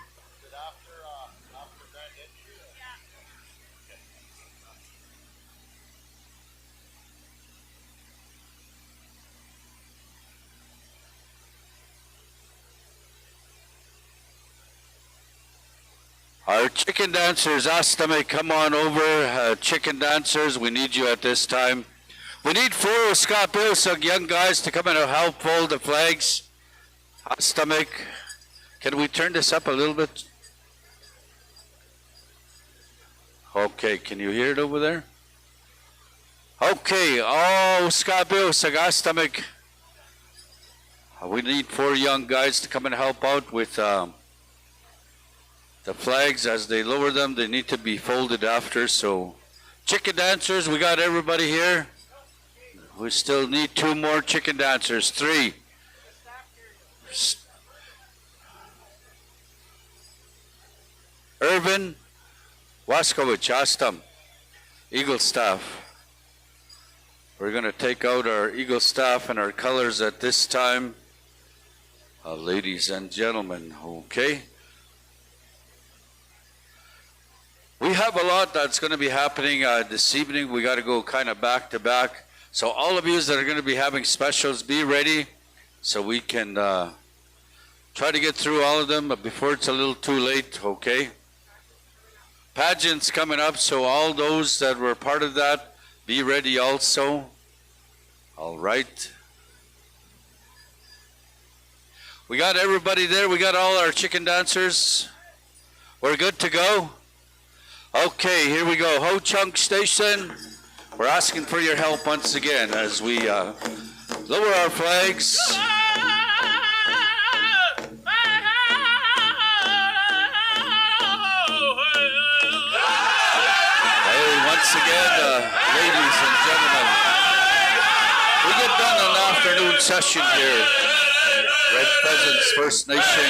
Our chicken dancers, Astame, come on over. Chicken dancers, we need you at this time. We need 4 Scott Bilsug young guys to come in and help fold the flags. Astame, can we turn this up a little bit? Okay, can you hear it over there? Okay, oh, Scott Bilsug, Astame. We need 4 young guys to come and help out with the flags. As they lower them, they need to be folded after. So chicken dancers, we got everybody here. We still need 2 more chicken dancers. 3. Irvin Waskowicz, Astam, Eagle Staff. We're going to take out our Eagle Staff and our colors at this time. Ladies and gentlemen, okay. We have a lot that's going to be happening this evening. We got to go kind of back to back. So all of you that are going to be having specials, be ready so we can try to get through all of them before it's a little too late, okay? Pageants coming up, so all those that were part of that, be ready also. All right. We got everybody there. We got all our chicken dancers. We're good to go. Okay, here we go. Ho Chunk Station. We're asking for your help once again as we lower our flags. Hey, once again, ladies and gentlemen, we get done an afternoon session here. Red Pheasants First Nation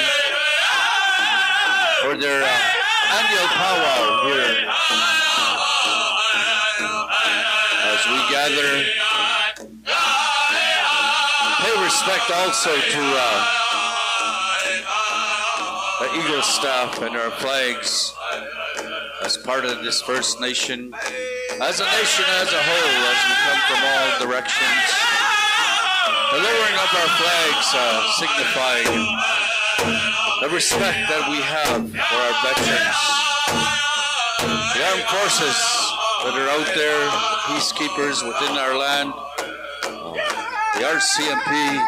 for their annual powwow here as we gather. Pay respect also to the Eagle Staff and our flags as part of this First Nation, as a nation as a whole, as we come from all directions. The lowering of our flags signifying the respect that we have for our veterans, the armed forces that are out there, peacekeepers within our land, the RCMP,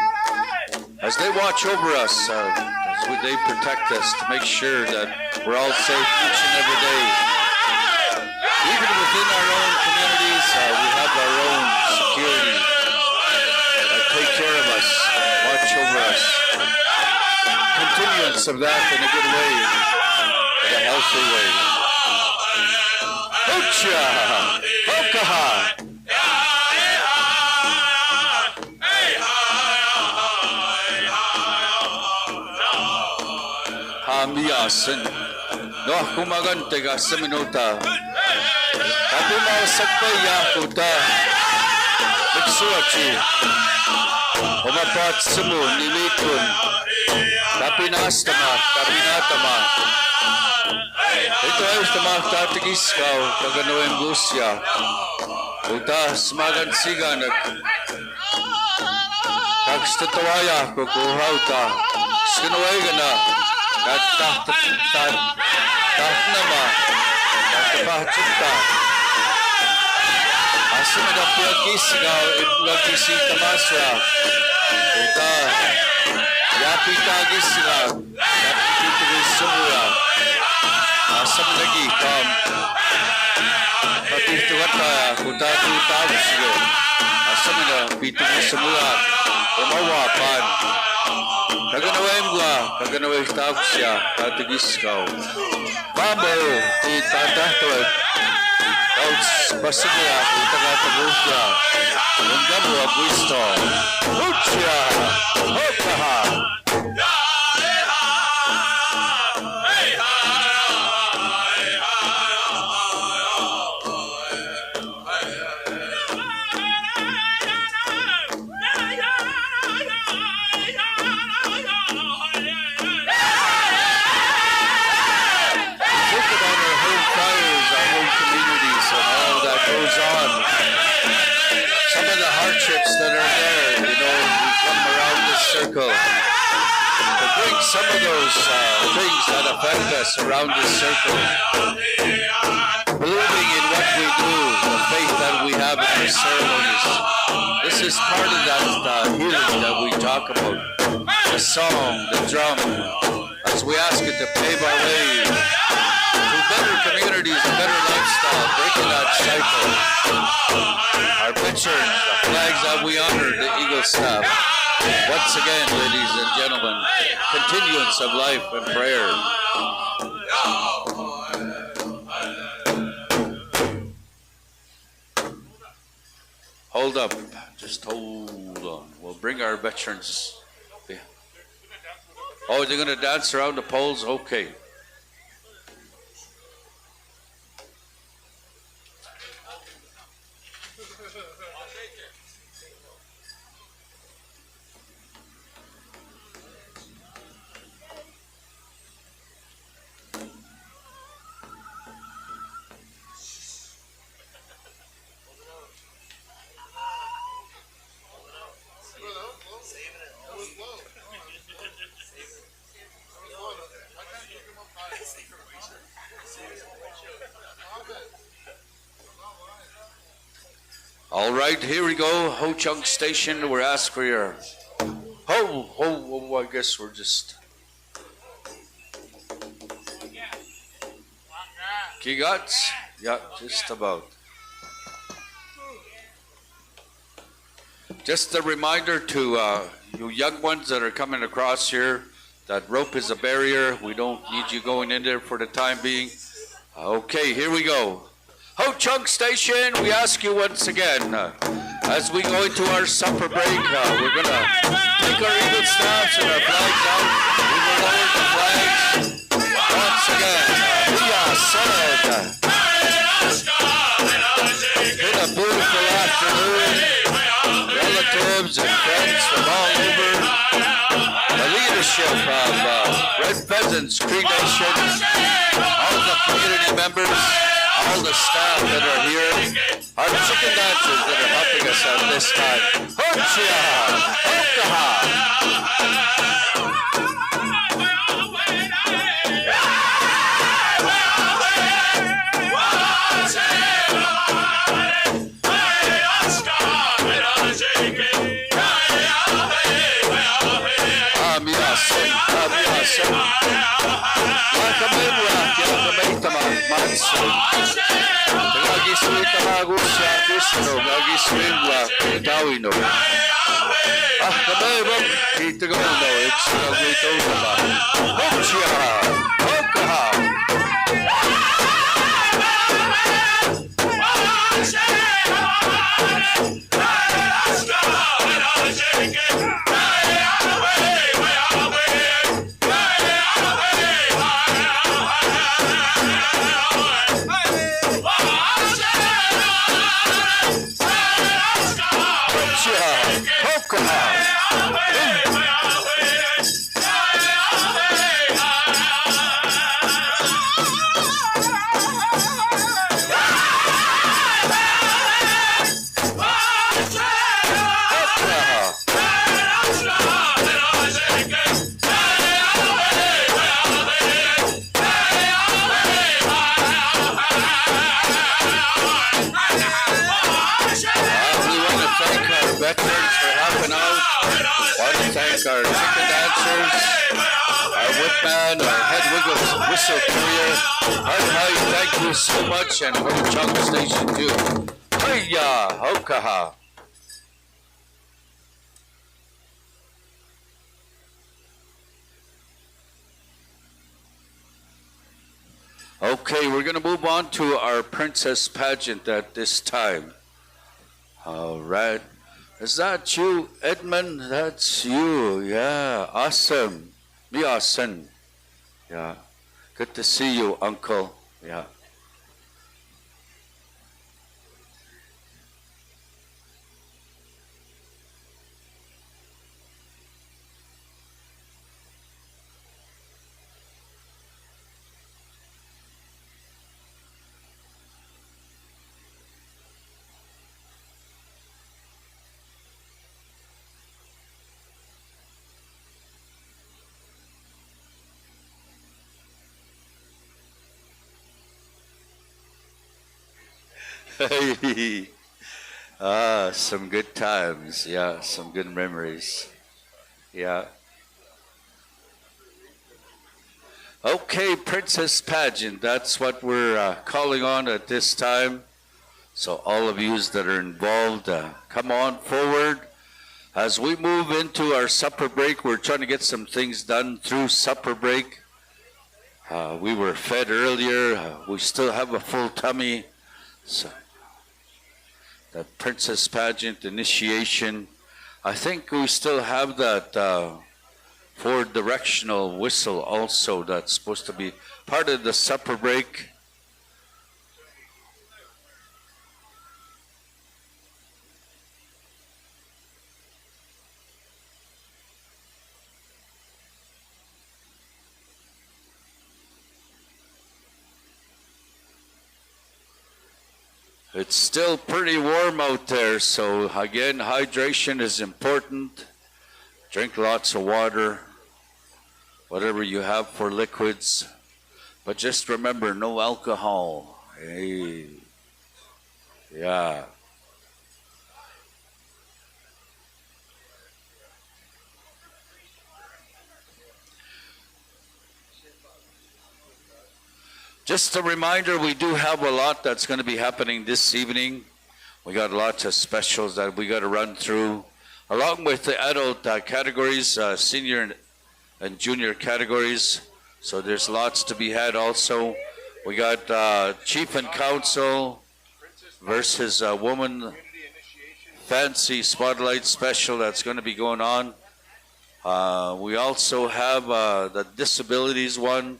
as they watch over us, as they protect us to make sure that we're all safe each and every day. Even within our own communities, we have our own security that take care of us, watch over us. Continuance of that in a good way, in a healthy way. Hocha! Hokaha! Hamiyasan. Noah kumagante ka sa minuta. Tapi mausapay yakuta. Nagsuwachi. Umapat sumo, nilitun. Tapi naastama, tapi natama. Ito ay tama tatigis kaw, kaganoeng gusya. Uta, smagan sigan at kagstatawaya kukuhaw ta. Sinaway ka na. Tahtnama. Katapahatsunta. Asimadapyakisigaw, itlagkisita masra. Uta, yapitagisiga. Yapitagisiga. Asam lagi kam. Patihtuwata, kutatu tawisigo. Asam na, pitagisiga. Umawapan. Kaganawemgwa. kaganawitaksya, katigiskaw. Babo, ti tatahtoy. Kauts basigya, itakatagusya. Unggabu agwisto. Lucia, hokaha. That are there, you know, we come around this circle to bring some of those things that affect us around this circle. Believing in what we do, the faith that we have in our ceremonies. This is part of that healing that we talk about. The song, the drum, as we ask it to pave our way to better communities, a better lifestyle, breaking that cycle. Our pictures, the flags that we honor, the Eagle staff. Once again, ladies and gentlemen, continuance of life and prayer. Hold up, just hold on. We'll bring our veterans. Oh, they're going to dance around the poles? Okay. All right, here we go. Ho Chung Station. We're asked for your I guess we're just Kigats? Yeah, just about. Just a reminder to you young ones that are coming across here, that rope is a barrier. We don't need you going in there for the time being. Okay, here we go. Ho Chung Station, we ask you once again, as we go into our supper break, we're going to take our eagle staffs and our flags out. We will lower the flags. Once again, we are said. Been a beautiful afternoon. Relatives and friends from all over. The leadership of Red Pheasants, Cree Nation, all the community members, all the staff that are here, our chicken dancers that are helping us at this time. Hochia! Hokaha! Our chicken dancers, our whipman, our head whistle carrier. Hi, thank you so much, and Ho Chung Station too. Hiya, Hokaha. Okay, we're going to move on to our princess pageant at this time. All right. Is that you, Edmund? That's you. Yeah, awesome. Be awesome. Yeah. Good to see you, Uncle. Yeah. Hey. Some good times. Yeah, some good memories. Yeah. Okay, Princess Pageant. That's what we're calling on at this time. So all of you that are involved, come on forward. As we move into our supper break, we're trying to get some things done through supper break. We were fed earlier. We still have a full tummy. So the Princess Pageant initiation. I think we still have that 4-directional whistle also that's supposed to be part of the supper break. It's still pretty warm out there, so again, hydration is important. Drink lots of water, whatever you have for liquids. But just remember, no alcohol. Hey. Yeah. Just a reminder, we do have a lot that's going to be happening this evening. We got lots of specials that we got to run through, along with the adult categories, senior and junior categories. So there's lots to be had also. We got Chief and Council versus Woman Fancy Spotlight Special that's going to be going on. We also have the disabilities one.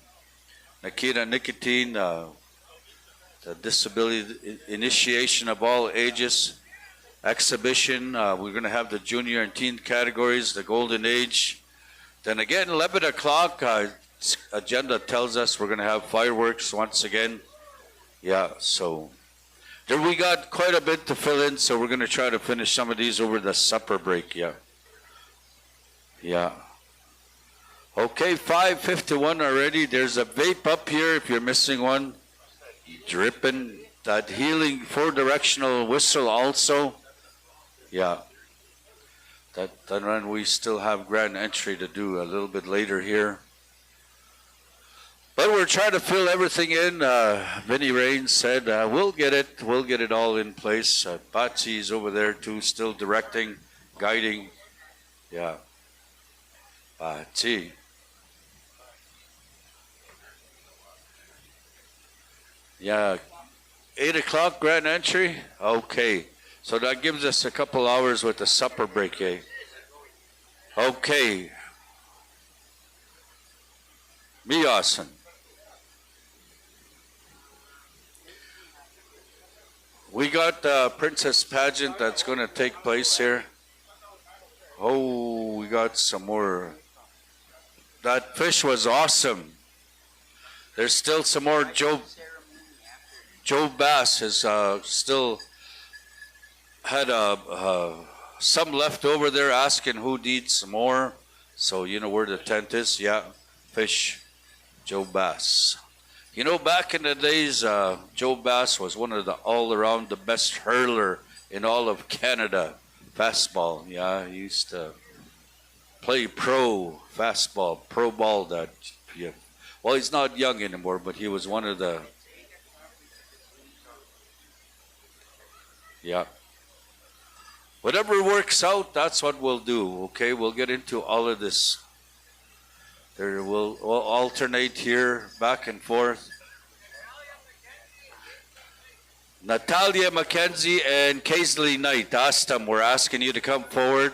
Nikita Nicotine, the disability initiation of all ages exhibition. We're going to have the junior and teen categories, the golden age. Then again, 11 o'clock, agenda tells us we're going to have fireworks once again. Yeah, so there we got quite a bit to fill in, so we're going to try to finish some of these over the supper break. Yeah. Yeah. Okay, 5:51 already. There's a vape up here if you're missing one. Dripping. That healing 4-directional whistle also. Yeah. That run we still have grand entry to do a little bit later here. But we're trying to fill everything in. Vinny Rain said, we'll get it all in place. Patsy's over there too, still directing, guiding. Yeah. Patsy. Yeah, 8 o'clock grand entry. Okay, so that gives us a couple hours with the supper break. Eh? Okay, Miyasan. We got the Princess Pageant that's going to take place here. Oh, we got some more. That fish was awesome. There's still some more. Joe Bass has still had some left over there asking who needs some more. So you know where the tent is? Yeah, fish, Joe Bass. You know, back in the days, Joe Bass was one of the all-around the best hurler in all of Canada. Fastball, yeah, he used to play pro fastball, pro ball. That, yeah. Well, he's not young anymore, but he was one of the. Yeah. Whatever works out, that's what we'll do. Okay, we'll get into all of this. We'll alternate here, back and forth. Natalia McKenzie and Kaisley Knight, Astam, we're asking you to come forward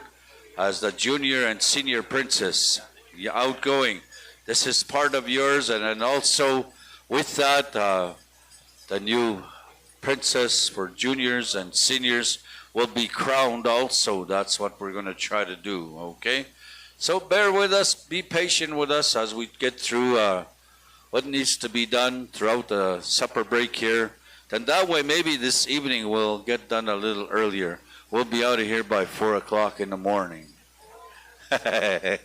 as the junior and senior princess. You're outgoing. This is part of yours, and then also with that, the new princess for juniors and seniors will be crowned also. That's what we're going to try to do, okay? So bear with us, be patient with us as we get through what needs to be done throughout the supper break here. Then that way, maybe this evening we'll get done a little earlier. We'll be out of here by 4 o'clock in the morning. And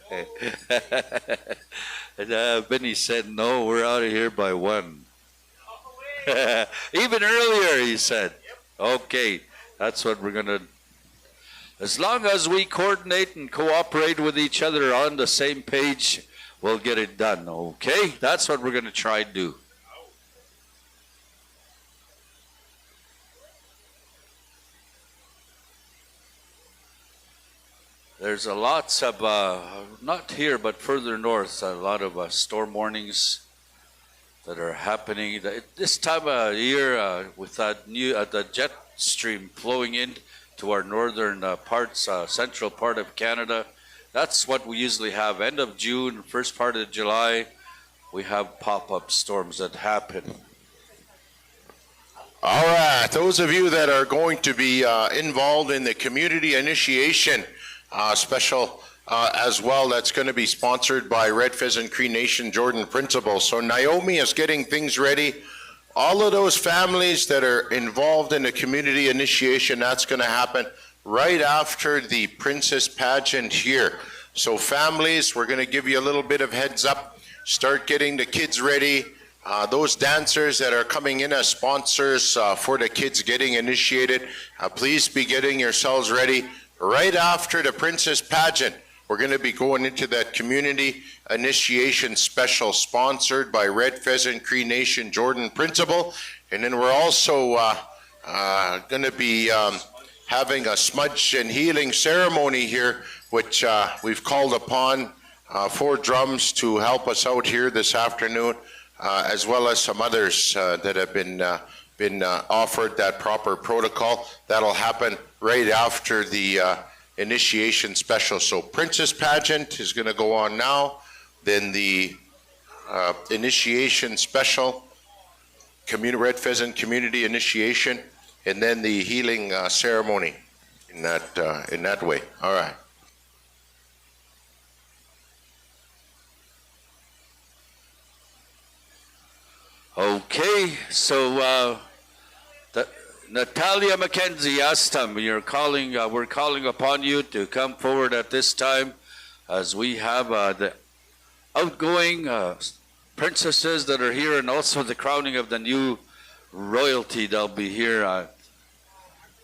Benny said, no, we're out of here by 1. Even earlier, he said. Okay, that's what we're going to. As long as we coordinate and cooperate with each other on the same page, we'll get it done, okay? That's what we're going to try to do. There's a lots of, not here, but further north, a lot of storm warnings that are happening. This time of year, with that new, the jet stream flowing in to our northern parts, central part of Canada, that's what we usually have. End of June, first part of July, we have pop-up storms that happen. All right, those of you that are going to be involved in the community initiation special as well, that's going to be sponsored by Red Pheasant Cree Nation Jordan Principal. So Naomi is getting things ready. All of those families that are involved in the community initiation, that's going to happen right after the Princess Pageant here. So families, we're going to give you a little bit of heads up. Start getting the kids ready. Those dancers that are coming in as sponsors for the kids getting initiated, please be getting yourselves ready. Right after the Princess Pageant, we're going to be going into that community initiation special sponsored by Red Pheasant Cree Nation Jordan Principal. And then we're also going to be having a smudge and healing ceremony here, which we've called upon 4 drums to help us out here this afternoon, as well as some others that have been offered that proper protocol. That'll happen right after the initiation special. So Princess Pageant is going to go on now, then the initiation special, Red Pheasant Community Initiation, and then the healing ceremony in that way. All right. Okay, so Natalia McKenzie Astam, we're calling upon you to come forward at this time as we have the outgoing princesses that are here, and also the crowning of the new royalty that'll be here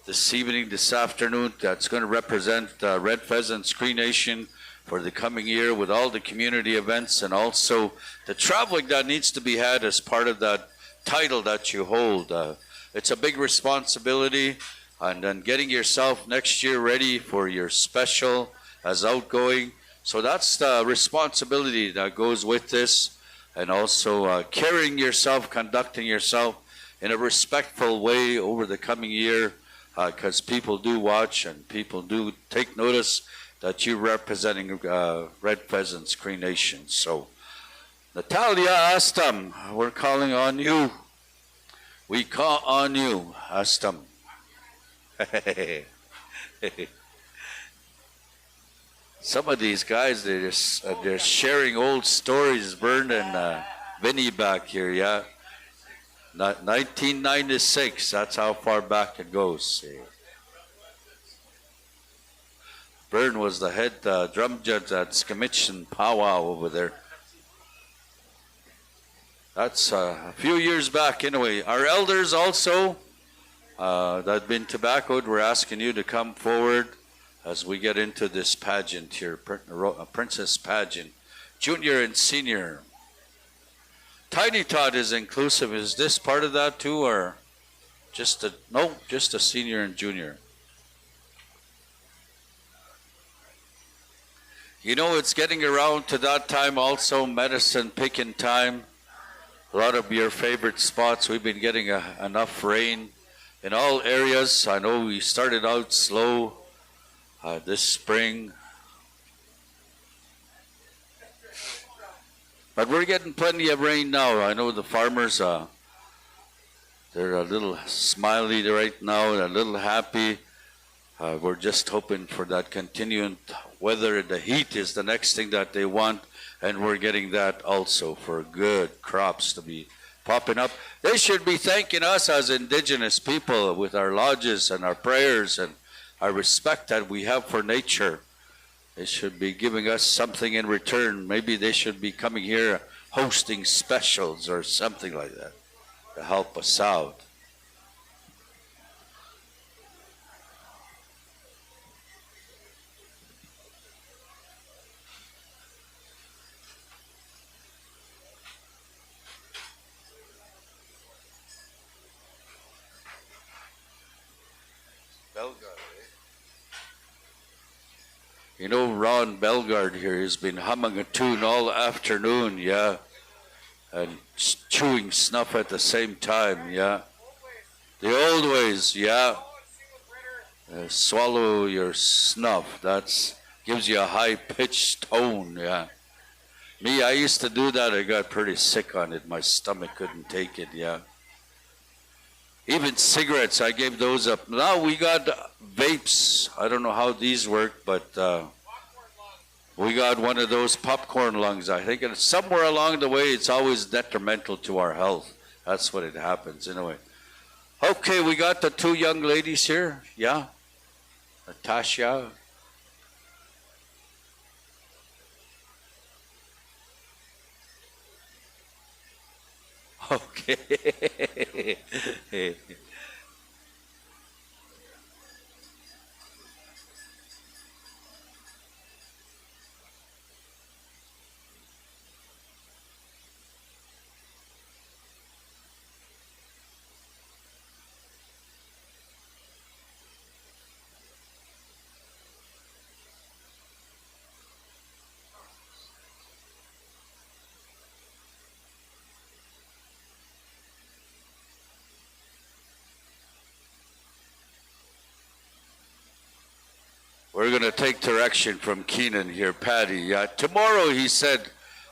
this evening, this afternoon. That's going to represent Red Pheasant Cree Nation for the coming year with all the community events and also the traveling that needs to be had as part of that title that you hold. It's a big responsibility, and then getting yourself next year ready for your special as outgoing. So that's the responsibility that goes with this, and also carrying yourself, conducting yourself in a respectful way over the coming year, because people do watch and people do take notice that you're representing Red Pheasants Cree Nation. So, Natalia Astam, we're calling on you. We call on you, Astam. Some of these guys, they're sharing old stories. Vern and Vinny back here, yeah. 1996, that's how far back it goes. Vern was the head drum judge at Pheasant Powwow over there. That's a few years back anyway. Our elders also that have been tobaccoed, we're asking you to come forward as we get into this pageant here, Princess Pageant, junior and senior. Tiny Tot is inclusive. Is this part of that too, or just a senior and junior? You know, it's getting around to that time also, medicine picking time. A lot of your favorite spots, we've been getting enough rain in all areas. I know we started out slow this spring, but we're getting plenty of rain now. I know the farmers, they're a little smiley right now, a little happy. We're just hoping for that continuing weather. The heat is the next thing that they want, and we're getting that also for good crops to be popping up. They should be thanking us as indigenous people with our lodges and our prayers and our respect that we have for nature. They should be giving us something in return. Maybe they should be coming here hosting specials or something like that to help us out. You know, Ron Belgard here has been humming a tune all afternoon, yeah, and chewing snuff at the same time, yeah. The old ways, yeah. Swallow your snuff. That's gives you a high-pitched tone, yeah. Me, I used to do that. I got pretty sick on it. My stomach couldn't take it, yeah. Even cigarettes, I gave those up. Now we got vapes. I don't know how these work, but we got one of those popcorn lungs. I think somewhere along the way, it's always detrimental to our health. That's what it happens, anyway. Okay, we got the two young ladies here. Yeah, Natasha. Okay. We're going to take direction from Keenan here, Patty. Yeah, tomorrow he said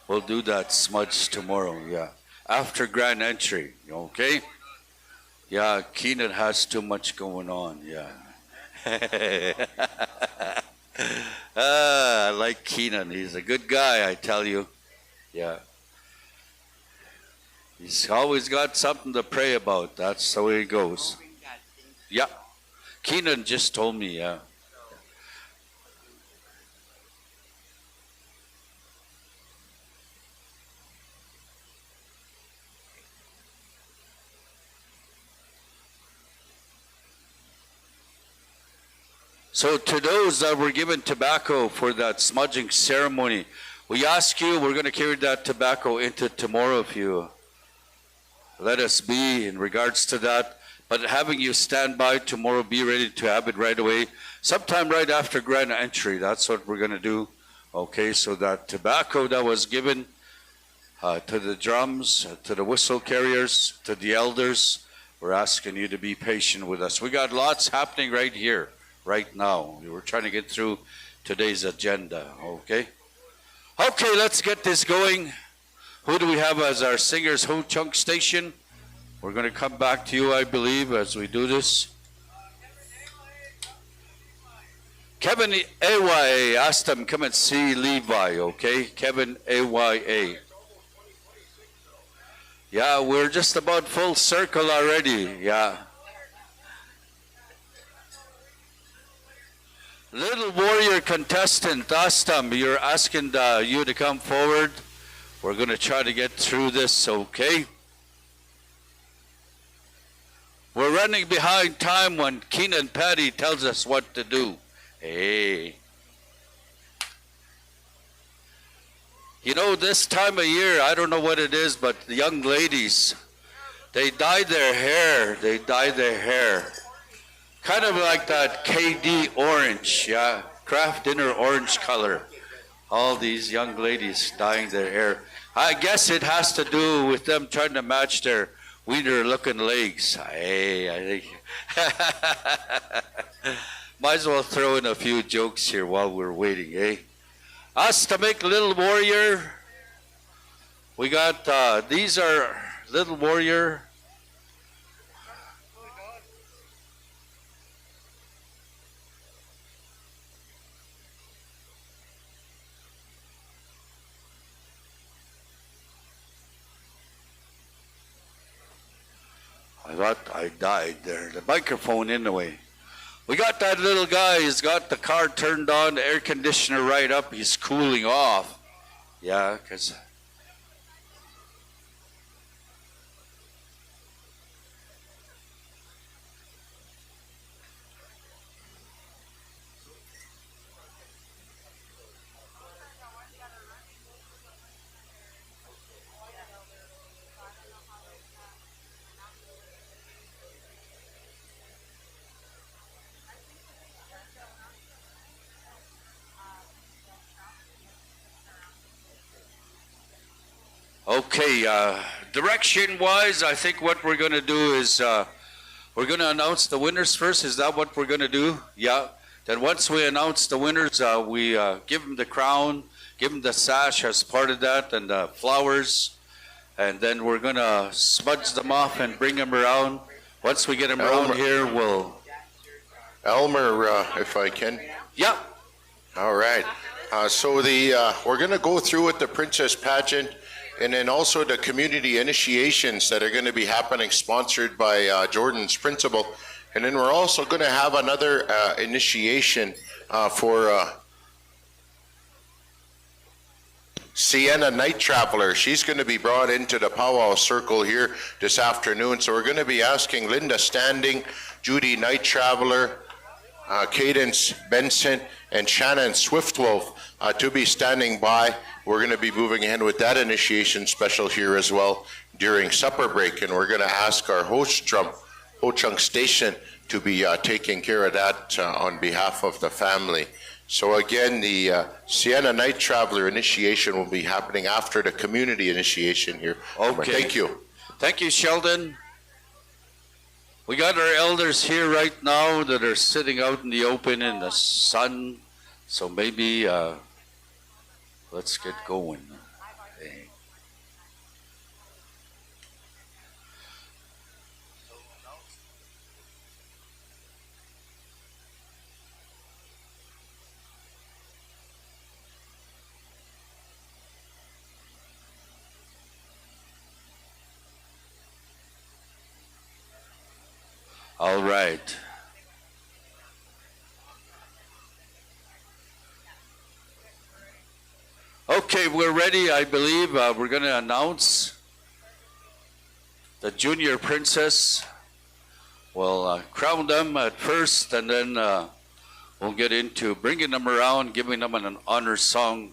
we'll do that smudge tomorrow. Yeah, after grand entry. Okay. Yeah, Keenan has too much going on. Yeah. I like Keenan. He's a good guy, I tell you. Yeah. He's always got something to pray about. That's the way it goes. Yeah. Keenan just told me. Yeah. So to those that were given tobacco for that smudging ceremony, we ask you, we're going to carry that tobacco into tomorrow if you let us be in regards to that. But having you stand by tomorrow, be ready to have it right away. Sometime right after grand entry, that's what we're going to do. Okay, so that tobacco that was given to the drums, to the whistle carriers, to the elders, we're asking you to be patient with us. We got lots happening right here. Right now. We were trying to get through today's agenda, okay? Okay, let's get this going. Who do we have as our singers Ho Chunk Station? We're going to come back to you, I believe, as we do this. Kevin AYA, ask them come and see Levi, okay? Kevin AYA. Yeah, we're just about full circle already, yeah. Little warrior contestant, Astam, you're asking you to come forward. We're going to try to get through this, okay? We're running behind time when Keenan Patty tells us what to do. Hey. You know, this time of year, I don't know what it is, but the young ladies, they dye their hair. They dye their hair. Kind of like that KD orange, yeah, craft dinner orange color. All these young ladies dyeing their hair. I guess it has to do with them trying to match their wiener-looking legs. Hey, I think. Might as well throw in a few jokes here while we're waiting, eh? Us to make Little Warrior. We got, these are Little Warrior. I thought I died there. The microphone in the way. We got that little guy. He's got the car turned on, the air conditioner right up. He's cooling off. Yeah, because... Okay, direction-wise, I think what we're going to do is we're going to announce the winners first. Is that what we're going to do? Yeah. Then once we announce the winners, we give them the crown, give them the sash as part of that, and the flowers. And then we're going to smudge them off and bring them around. Once we get them around here, we'll... Elmer, if I can. Yeah. All right. So we're going to go through with the Princess Pageant, and then also the community initiations that are going to be happening, sponsored by Jordan's principal. And then we're also going to have another initiation for Sienna Night Traveler. She's going to be brought into the powwow circle here this afternoon. So we're going to be asking Linda Standing, Judy Night Traveler, Cadence Benson, and Shannon Swiftwolf to be standing by. We're going to be moving ahead with that initiation special here as well during supper break, and we're going to ask our host drum, Ho Chung Station, to be taking care of that on behalf of the family. So again, the Sienna Night Traveler initiation will be happening after the community initiation here. Okay. Thank you. Thank you, Sheldon. We got our elders here right now that are sitting out in the open in the sun. So maybe let's get going. Hey. All right. Okay, we're ready, I believe. We're going to announce the junior princess. We'll crown them at first, and then we'll get into bringing them around, giving them an honor song,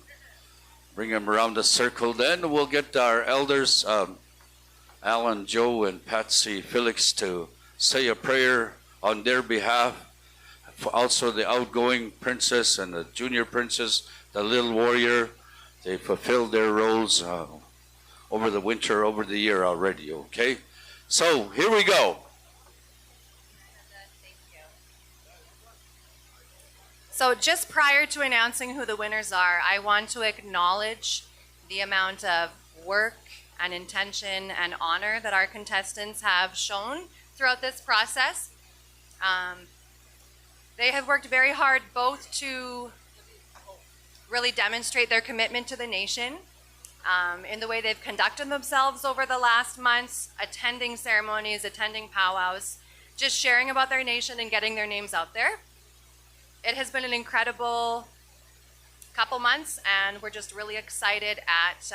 bring them around the circle. Then we'll get our elders, Alan, Joe, and Patsy Felix, to say a prayer on their behalf. Also the outgoing princess and the junior princess, the little warrior. They fulfilled their roles over the winter, over the year already, okay? So here we go. So just prior to announcing who the winners are, I want to acknowledge the amount of work and intention and honor that our contestants have shown throughout this process. They have worked very hard both to really demonstrate their commitment to the nation in the way they've conducted themselves over the last months, attending ceremonies, attending powwows, just sharing about their nation and getting their names out there. It has been an incredible couple months, and we're just really excited at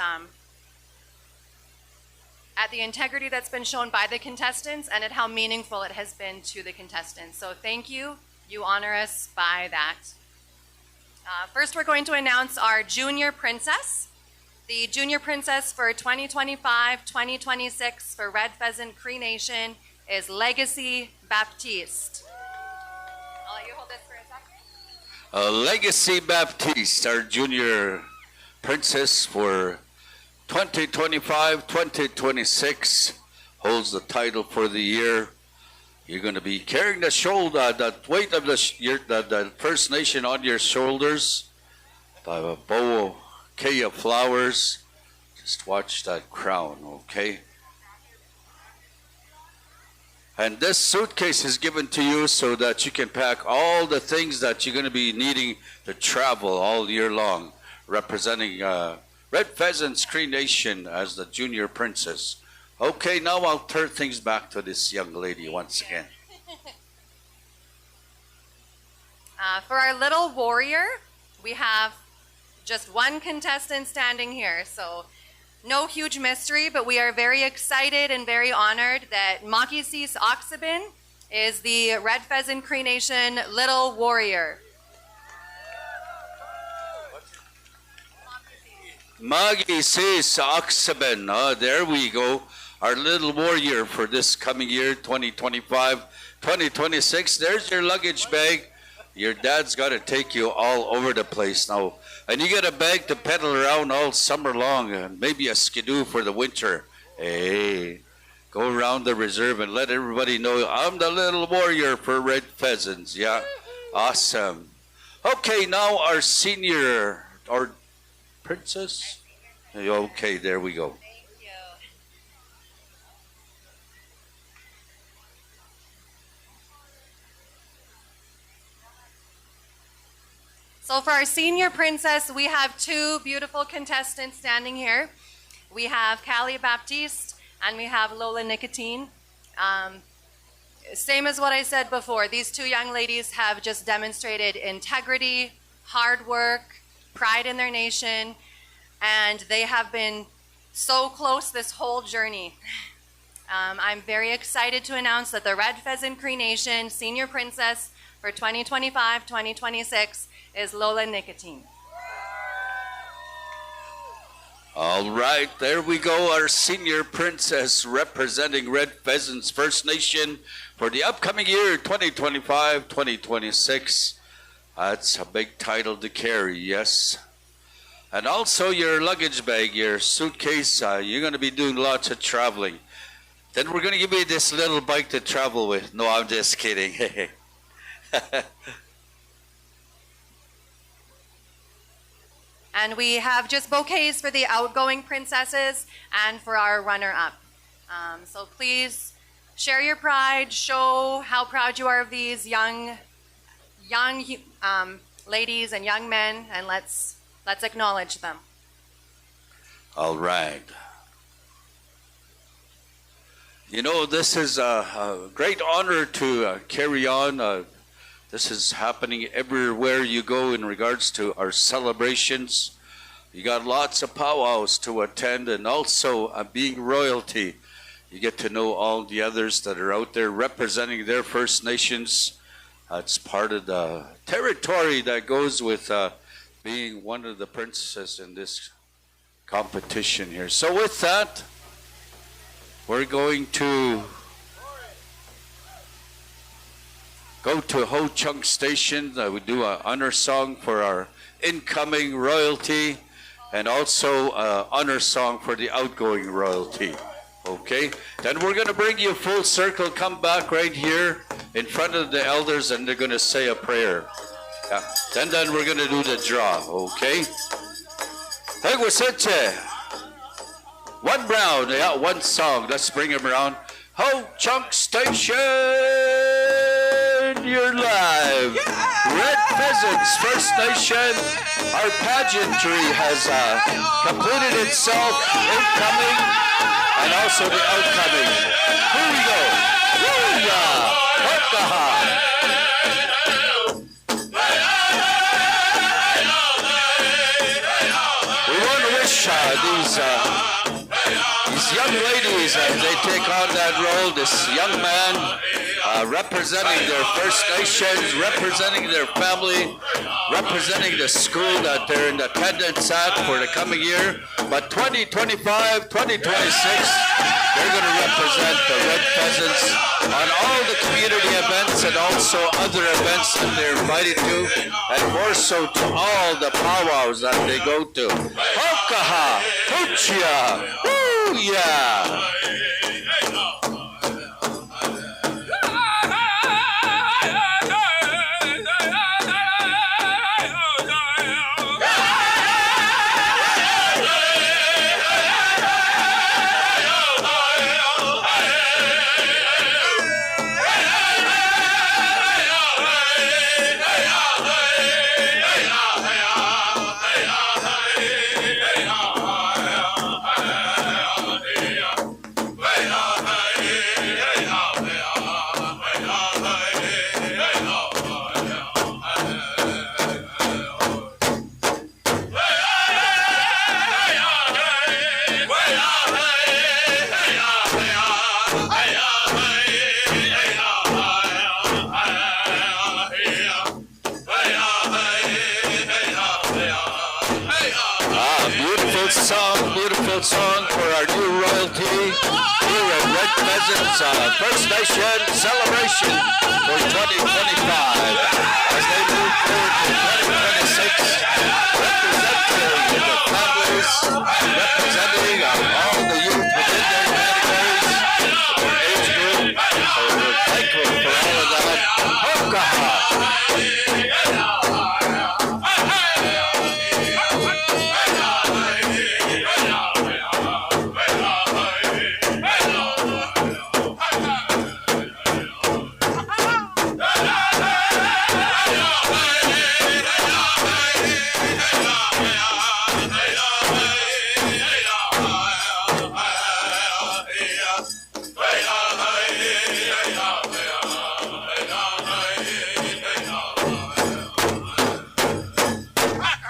the integrity that's been shown by the contestants and at how meaningful it has been to the contestants. So thank you. You honor us by that. First, we're going to announce our junior princess. The junior princess for 2025-2026 for Red Pheasant Cree Nation is Legacy Baptiste. I'll let you hold this for a second. Legacy Baptiste, our junior princess for 2025-2026. holds the title for the year. You're going to be carrying the shoulder, the weight of the First Nation on your shoulders. The bouquet of flowers. Just watch that crown, okay? And this suitcase is given to you so that you can pack all the things that you're going to be needing to travel all year long, representing Red Pheasant's Cree Nation as the junior princess. Okay, now I'll turn things back to this young lady once again. For our little warrior, we have just one contestant standing here, so no huge mystery, but we are very excited and very honored that Makisis Oxabin is the Red Pheasant Cree Nation Little Warrior. Makisis Oxabin, there we go. Our little warrior for this coming year, 2025, 2026. There's your luggage bag. Your dad's got to take you all over the place now. And you get a bag to pedal around all summer long, and maybe a skidoo for the winter. Hey, go around the reserve and let everybody know I'm the little warrior for Red Pheasants. Yeah, awesome. Okay, now our senior, or princess? Okay, there we go. So for our senior princess, we have two beautiful contestants standing here. We have Callie Baptiste and we have Lola Nicotine. Same as what I said before, these two young ladies have just demonstrated integrity, hard work, pride in their nation, and they have been so close this whole journey. I'm very excited to announce that the Red Pheasant Cree Nation Senior Princess for 2025-2026 is Lola Nicotine. All right, there we go, our senior princess representing Red Pheasants First Nation for the upcoming year, 2025-2026. That's a big title to carry, yes. And also your luggage bag, your suitcase, you're going to be doing lots of traveling. Then we're going to give you this little bike to travel with. No, I'm just kidding. And we have just bouquets for the outgoing princesses and for our runner-up. So please share your pride, show how proud you are of these young ladies and young men, and let's acknowledge them. All right. You know, this is a great honor to carry on. This is happening everywhere you go in regards to our celebrations. You got lots of powwows to attend, and also being royalty, you get to know all the others that are out there representing their First Nations. It's part of the territory that goes with being one of the princesses in this competition here. So with that, we're going to go to Ho Chunk Station. We do an honor song for our incoming royalty and also an honor song for the outgoing royalty. Okay? Then we're going to bring you full circle. Come back right here in front of the elders and they're going to say a prayer. Yeah. Then we're going to do the draw. Okay? Hey, one round. Yeah, one song. Let's bring him around. Ho Chunk Station! You're live. Red Pheasants First Nation. Our pageantry has completed itself, incoming and also the outcoming. Here we go. We want to wish these young ladies as they take on that role, this young man representing their First Nations, representing their family, representing the school that they're in attendance at for the coming year. But 2025, 2026, they're going to represent the Red Pheasants on all the community events and also other events that they're invited to, and more so to all the powwows that they go to. Hokaha! Huchia! Woo! Yeah! beautiful song for our new royalty here at Red Pheasant's First Nation celebration for 2025 as they move forward to 2026, representing the families, representing all the youth within their categories, their age group. So we're thankful for all of that. Hokaha!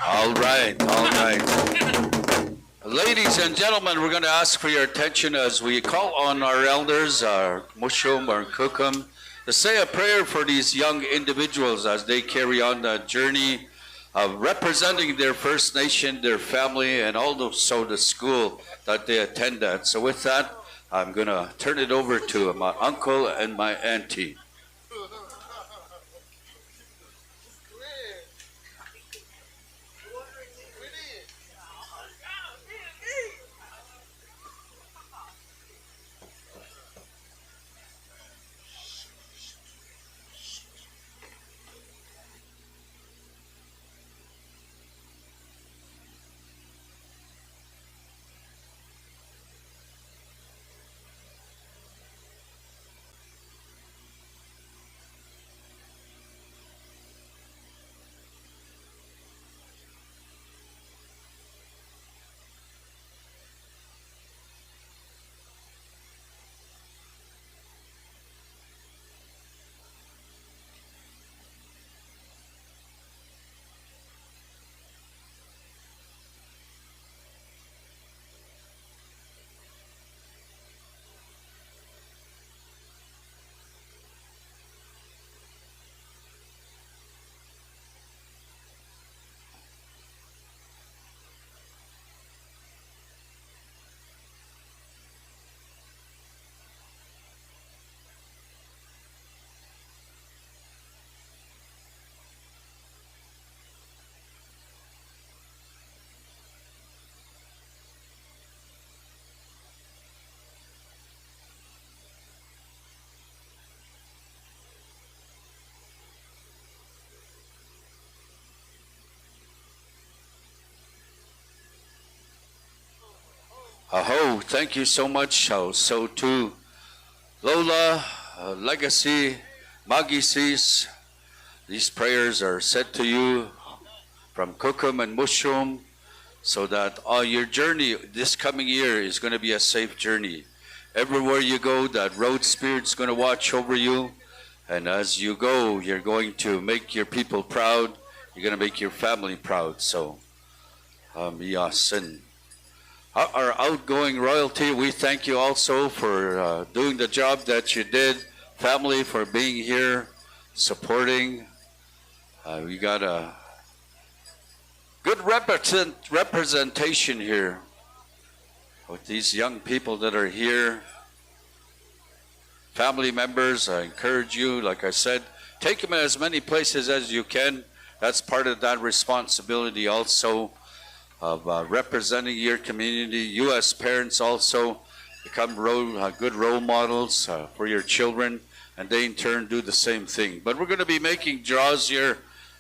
All right. Ladies and gentlemen, we're going to ask for your attention as we call on our elders, our mushum, our kukum, to say a prayer for these young individuals as they carry on the journey of representing their First Nation, their family, and also the school that they attend at. So with that, I'm going to turn it over to my uncle and my auntie. Aho, thank you so much. So too, Lola, Legacy, Magisis, these prayers are said to you from Kukum and Mushroom so that all your journey this coming year is going to be a safe journey. Everywhere you go, that road spirit's going to watch over you. And as you go, you're going to make your people proud. You're going to make your family proud. So, Yasin. Our outgoing royalty, we thank you also for doing the job that you did. Family, for being here, supporting. We got a good representation here with these young people that are here. Family members, I encourage you, like I said, take them as many places as you can. That's part of that responsibility also of representing your community. You as parents also become good role models for your children, and they in turn do the same thing. But we're going to be making draws here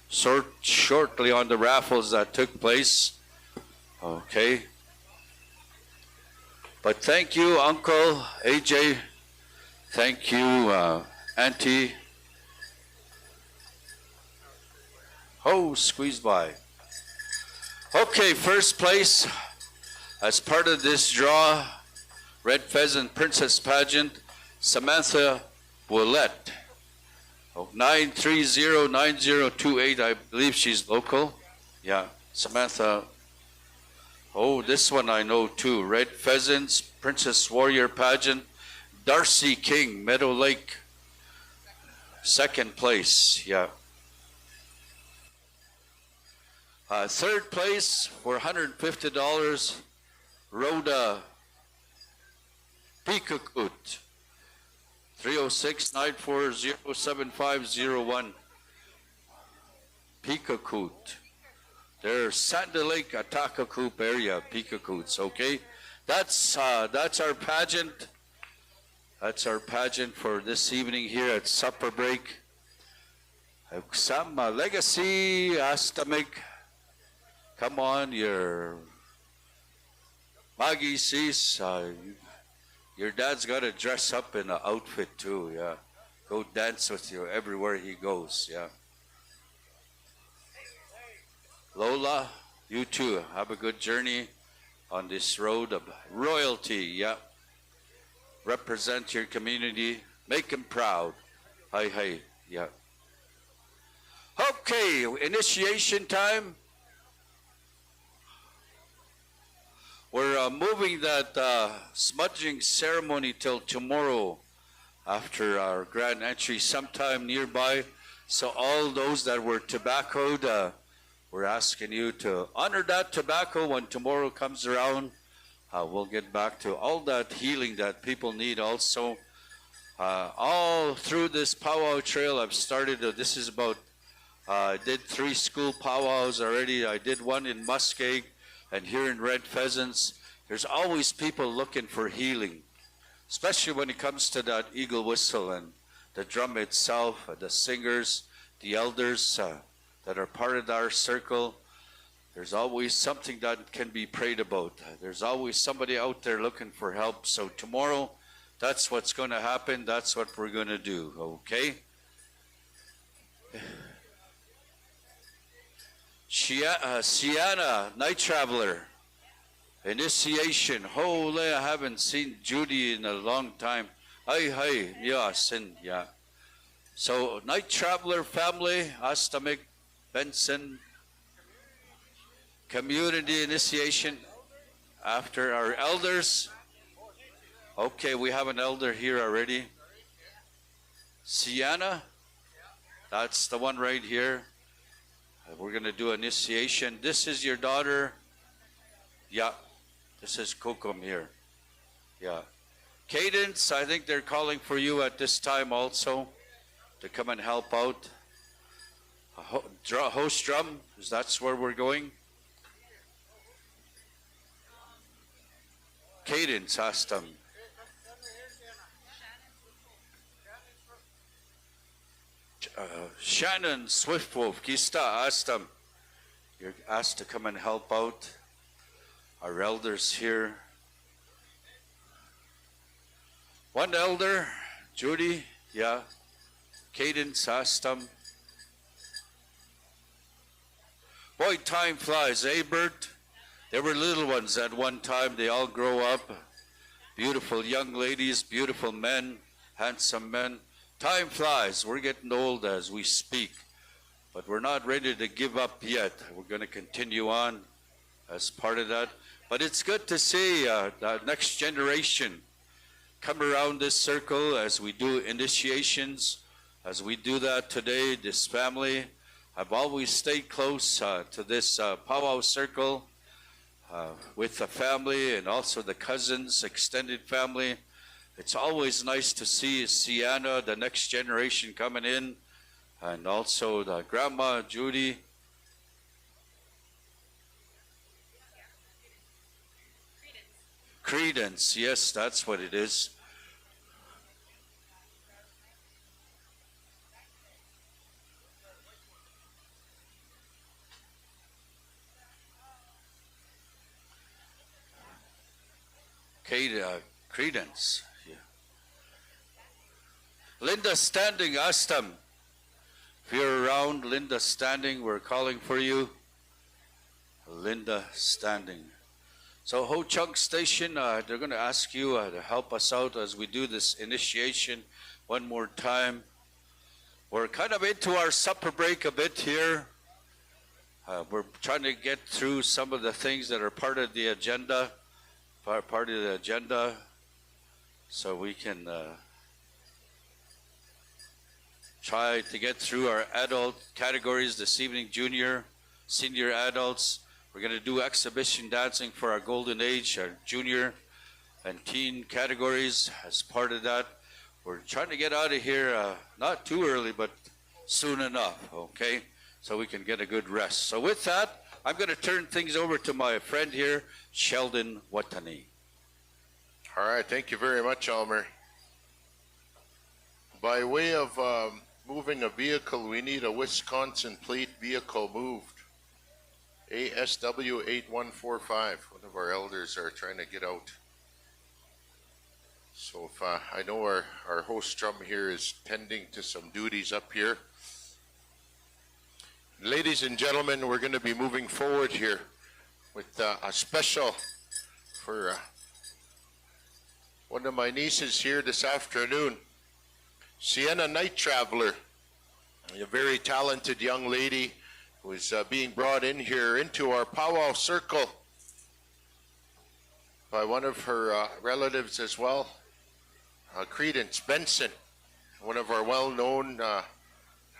shortly on the raffles that took place. Okay. But thank you, Uncle AJ. Thank you, Auntie. Oh, squeeze by. Okay, first place, as part of this draw, Red Pheasant Princess Pageant, Samantha Willette. 9309028, I believe she's local. Yeah, Samantha. Oh, this one I know too. Red Pheasants Princess Warrior Pageant, Darcy King, Meadow Lake. Second place, yeah. Third place for $150, Rhoda Pikakut. 306-940-7501. Pikakut. They're Sand Lake, Atakakoop area, Pikakoots, okay? That's our pageant. That's our pageant for this evening here at supper break. Some legacy Astamik. Come on, your Maggie sees your dad's got to dress up in an outfit too, yeah. Go dance with you everywhere he goes, yeah. Lola, you too. Have a good journey on this road of royalty, yeah. Represent your community. Make them proud. Hi, hi, yeah. Okay, initiation time. We're moving that smudging ceremony till tomorrow after our grand entry sometime nearby. So all those that were tobaccoed, we're asking you to honor that tobacco when tomorrow comes around. We'll get back to all that healing that people need also. All through this powwow trail, I've started, this is about, I did 3 school powwows already. I did one in Muskeg and here in Red Pheasants. There's always people looking for healing, especially when it comes to that eagle whistle and the drum itself, the singers, the elders that are part of our circle. There's always something that can be prayed about. There's always somebody out there looking for help. So tomorrow, that's what's going to happen. That's what we're going to do, okay? Sienna, Night Traveler, initiation. Holy, I haven't seen Judy in a long time. Hi, yeah. So, Night Traveler family, Astamik, Benson, community initiation after our elders. Okay, we have an elder here already. Sienna, that's the one right here. We're going to do initiation. This is your daughter. Yeah, this is Kokum here. Yeah. Cadence, I think they're calling for you at this time also to come and help out. Host drum, that's where we're going. Cadence, Astam. Shannon Swiftwolf, Kista, Astam. You're asked to come and help out. Our elders here. One elder, Judy, yeah. Cadence, Astam. Boy, time flies, eh, Bert? They were little ones at one time. They all grow up. Beautiful young ladies, beautiful men, handsome men. Time flies. We're getting old as we speak. But we're not ready to give up yet. We're going to continue on as part of that. But it's good to see the next generation come around this circle as we do initiations. As we do that today, this family, I've always stayed close to this powwow circle with the family and also the cousins, extended family. It's always nice to see Sienna, the next generation coming in, and also the grandma, Judy. Credence, yes, that's what it is. Credence. Yeah. Linda Standing, Astam. If you're around, Linda Standing, we're calling for you. Linda Standing. So Ho Chunk Station, they're going to ask you to help us out as we do this initiation one more time. We're kind of into our supper break a bit here. We're trying to get through some of the things that are part of the agenda. Part of the agenda, so we can try to get through our adult categories this evening, junior, senior adults, We're going to do exhibition dancing for our golden age, our junior and teen categories. As part of that, we're trying to get out of here not too early, but soon enough, okay? So we can get a good rest. So with that, I'm going to turn things over to my friend here, Sheldon Watani. All right, thank you very much, Elmer. By way of moving a vehicle, we need a Wisconsin plate vehicle moved. ASW 8145. One of our elders are trying to get out. So if I know our host drum here is tending to some duties up here. Ladies and gentlemen, we're going to be moving forward here with a special for one of my nieces here this afternoon, Sienna Night Traveler, a very talented young lady who is being brought in here into our powwow circle by one of her relatives as well, Credence Benson, one of our well-known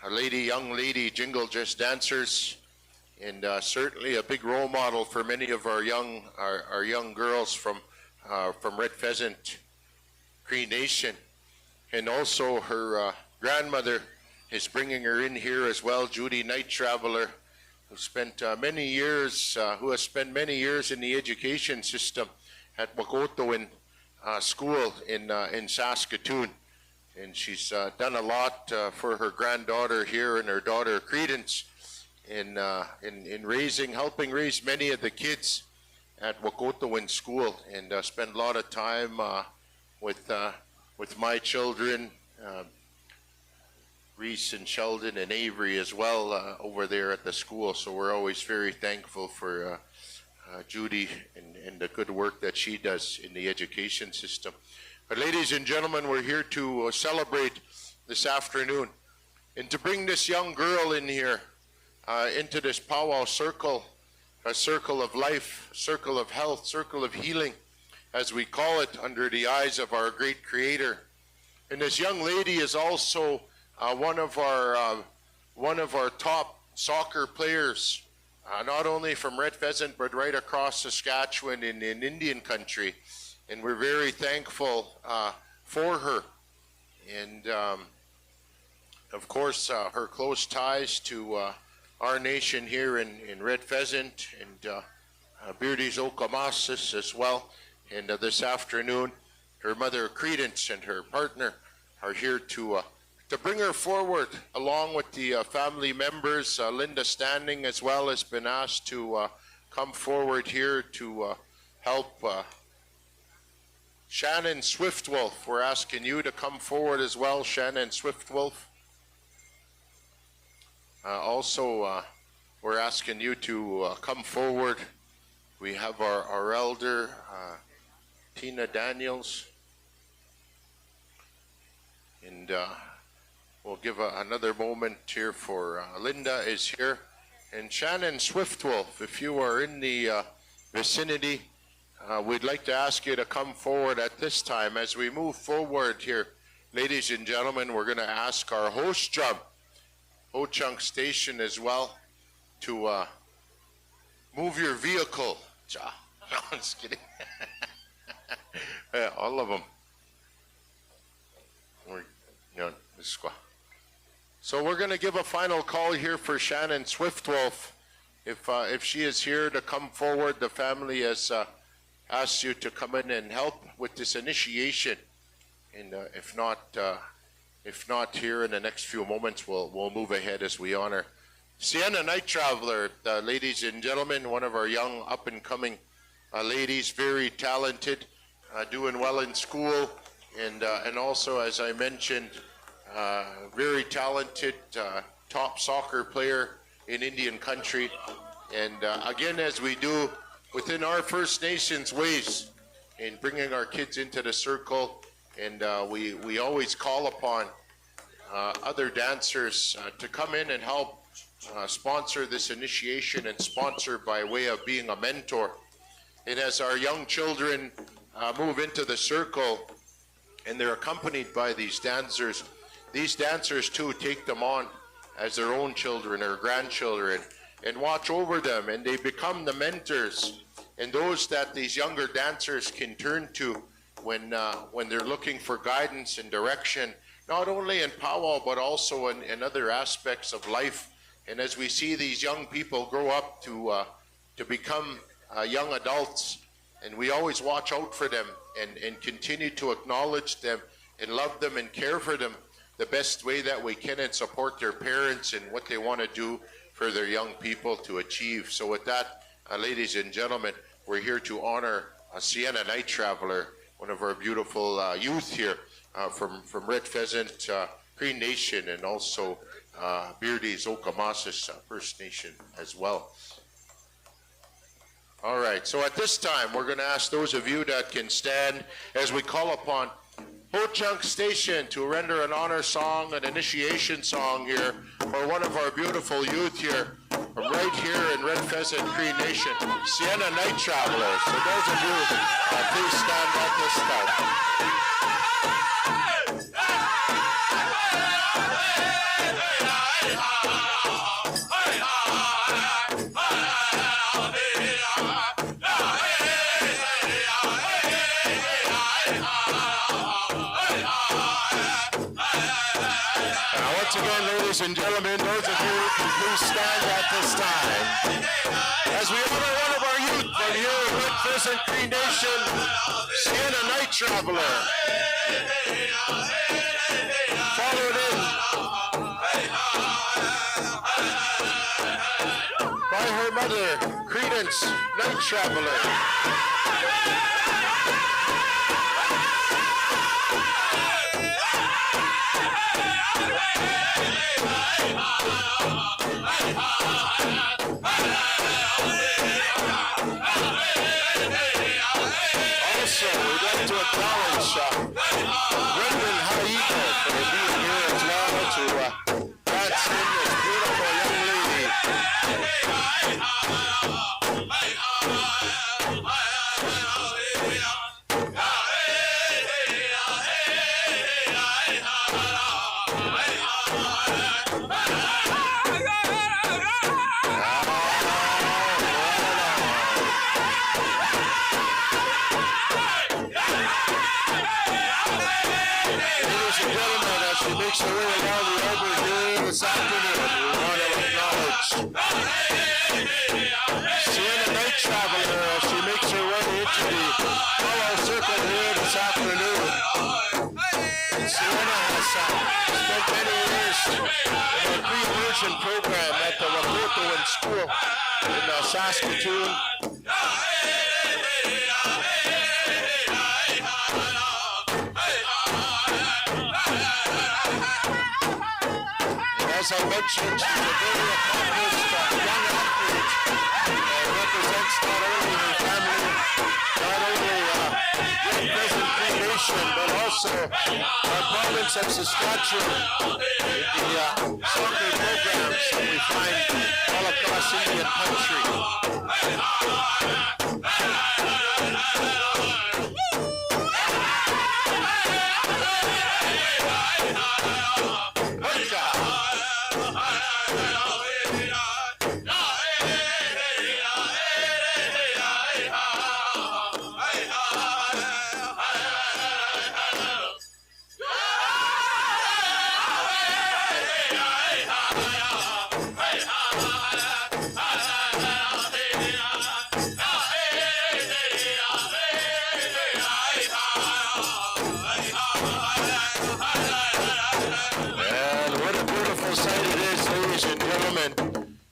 young lady jingle dress dancers, and certainly a big role model for many of our young girls from Red Pheasant, Cree Nation. And also her grandmother is bringing her in here as well, Judy Night Traveler, who spent many years in the education system at Wakotoin School in Saskatoon. And she's done a lot for her granddaughter here and her daughter Credence in helping raise many of the kids at Wakotoin School, and spend a lot of time with my children, Reese and Sheldon and Avery as well over there at the school. So we're always very thankful for Judy and the good work that she does in the education system. But ladies and gentlemen, we're here to celebrate this afternoon and to bring this young girl in here into this powwow circle, a circle of life, circle of health, circle of healing, as we call it, under the eyes of our great Creator. And this young lady is also one of our top soccer players, not only from Red Pheasant but right across Saskatchewan in Indian country. And we're very thankful for her, and of course her close ties to our nation here in Red Pheasant and Beardy's Okamasis as well. And this afternoon, her mother Credence and her partner are here to bring her forward, along with the family members. Linda Standing as well has been asked to come forward here to help. Shannon Swiftwolf, we're asking you to come forward as well, Shannon Swiftwolf. Also, we're asking you to come forward. We have our elder, Tina Daniels. And we'll give another moment here for Linda is here. And Shannon Swiftwolf, if you are in the vicinity, we'd like to ask you to come forward at this time. As we move forward here, ladies and gentlemen, we're going to ask our host drum, Ho-Chunk Station as well, to move your vehicle. No, I'm just kidding. Yeah, all of them. So we're going to give a final call here for Shannon Swiftwolf. If she is here to come forward, the family has asked you to come in and help with this initiation. And if not here in the next few moments, we'll move ahead as we honor Sienna Night Traveler, ladies and gentlemen, one of our young up-and-coming ladies, very talented, doing well in school, and also, as I mentioned, very talented top soccer player in Indian country. And again, as we do within our First Nations ways in bringing our kids into the circle, and we always call upon other dancers to come in and help sponsor this initiation and sponsor by way of being a mentor. And as our young children move into the circle and they're accompanied by these dancers too take them on as their own children or grandchildren and watch over them, and they become the mentors and those that these younger dancers can turn to when they're looking for guidance and direction, not only in powwow but also in other aspects of life. And as we see these young people grow up to become young adults, and we always watch out for them and continue to acknowledge them and love them and care for them the best way that we can, and support their parents and what they want to do for their young people to achieve. So with that, ladies and gentlemen, we're here to honor Sienna Night Traveler, one of our beautiful youth here from Red Pheasant, Cree Nation, and also Beardy's Okamasis First Nation as well. All right, so at this time, we're going to ask those of you that can stand as we call upon Ho-Chunk Station to render an honor song, an initiation song here for one of our beautiful youth here from right here in Red Pheasant Cree Nation, Sienna Night Traveler. So those of you, please stand at this time. Once again, ladies and gentlemen, those of you can please stand at this time as we honor one of our youth from here in Red Pheasant Cree Nation, Sienna Night Traveler, followed in by her mother, Credence Night Traveler. Also, we'd like to acknowledge Brendan Haigo for being here as well to dance in this beautiful young lady. She makes her way around the arbor here this afternoon. We want to acknowledge Sienna Night Traveler as she makes her way into the powwow circle here this afternoon. And Sienna has spent many years in a pre-immersion program at the Wakotoan School in Saskatoon. As I mentioned, she's a very accomplished young athlete and represents not only her family, not only Red Pheasant Cree Nation, but also our province of Saskatchewan in the soccer programs that we find all across Indian country.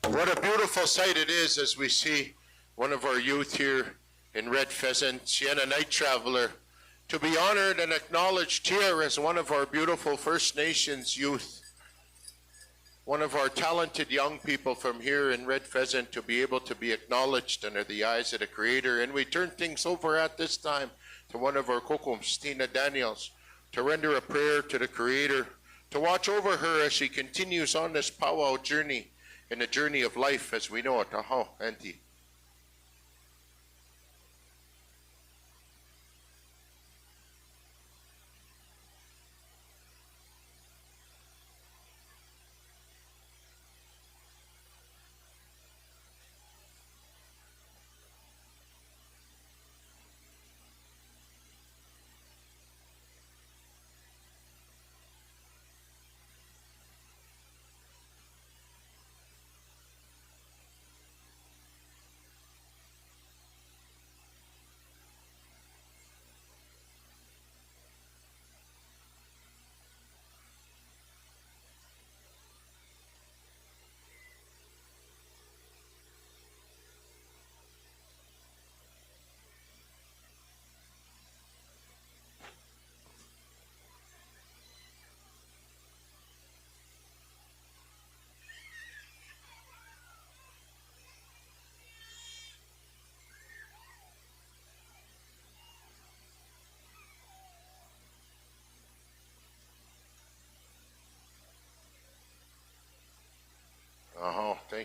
What a beautiful sight it is as we see one of our youth here in Red Pheasant, Sienna Night Traveler, to be honored and acknowledged here as one of our beautiful First Nations youth, one of our talented young people from here in Red Pheasant, to be able to be acknowledged under the eyes of the Creator. And we turn things over at this time to one of our Kokums, Tina Daniels, to render a prayer to the Creator, to watch over her as she continues on this powwow journey, in the journey of life as we know it. Aho, Auntie.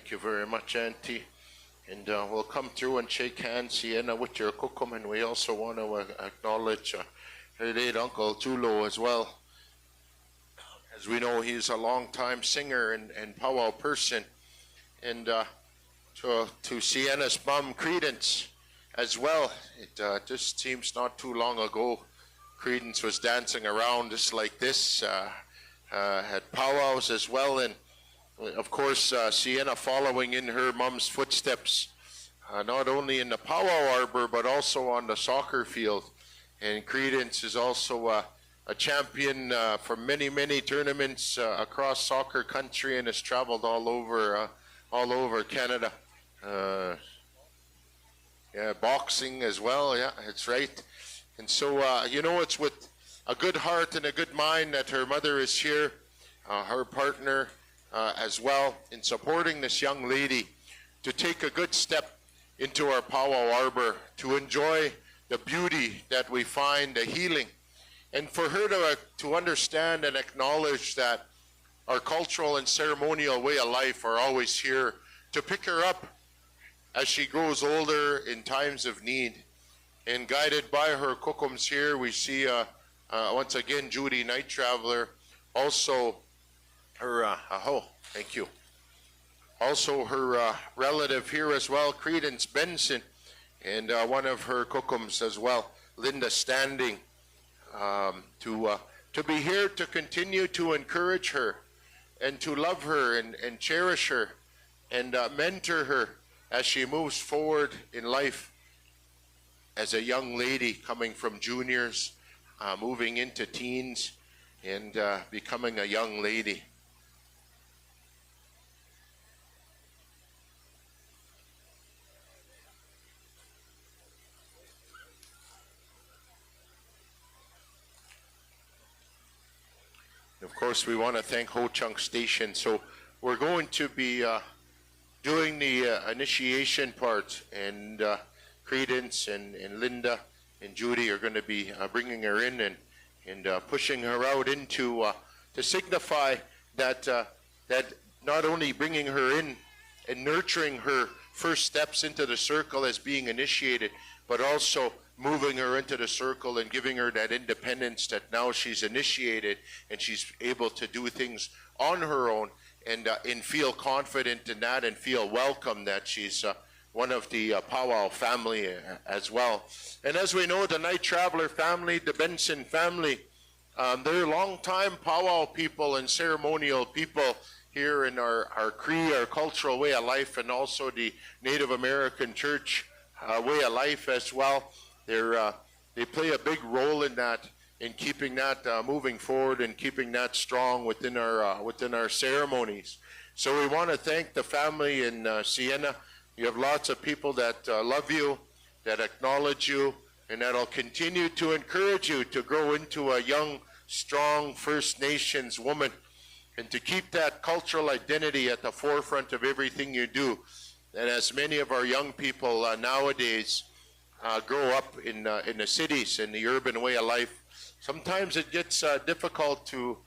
Thank you very much, Auntie. And we'll come through and shake hands, Sienna, with your kukum, and we also want to acknowledge her late Uncle Tulo as well. As we know, he's a long-time singer and powwow person. And to Sienna's mom, Credence, as well. It just seems not too long ago, Credence was dancing around just like this, had powwows as well, and of course Sienna following in her mom's footsteps, not only in the powwow arbor but also on the soccer field. And Credence is also a champion for many tournaments across soccer country, and has traveled all over Canada. Yeah, boxing as well. Yeah, that's right. And so, you know, it's with a good heart and a good mind that her mother is here, her partner as well, in supporting this young lady to take a good step into our powwow arbor, to enjoy the beauty that we find, the healing, and for her to understand and acknowledge that our cultural and ceremonial way of life are always here to pick her up as she grows older in times of need. And guided by her kukums here, we see once again Judy Night Traveler, also her, thank you. Also her relative here as well, Credence Benson, and one of her kukums as well, Linda Standing, to be here to continue to encourage her and to love her and cherish her and mentor her as she moves forward in life as a young lady coming from juniors, moving into teens, and becoming a young lady. Of course, we want to thank Ho Chunk Station. So we're going to be doing the initiation part, and Credence and Linda and Judy are going to be bringing her in and pushing her out into to signify that that not only bringing her in and nurturing her first steps into the circle as being initiated, but also moving her into the circle and giving her that independence that now she's initiated and she's able to do things on her own, and feel confident in that and feel welcome that she's one of the powwow family as well. And as we know, the Night Traveler family, the Benson family, they're long-time powwow people and ceremonial people here in our Cree, our cultural way of life, and also the Native American church way of life as well. They play a big role in that, in keeping that moving forward and keeping that strong within our ceremonies. So we want to thank the family in Sienna. You have lots of people that love you, that acknowledge you, and that'll continue to encourage you to grow into a young, strong First Nations woman, and to keep that cultural identity at the forefront of everything you do. And as many of our young people nowadays grow up in the cities, in the urban way of life, sometimes it gets difficult to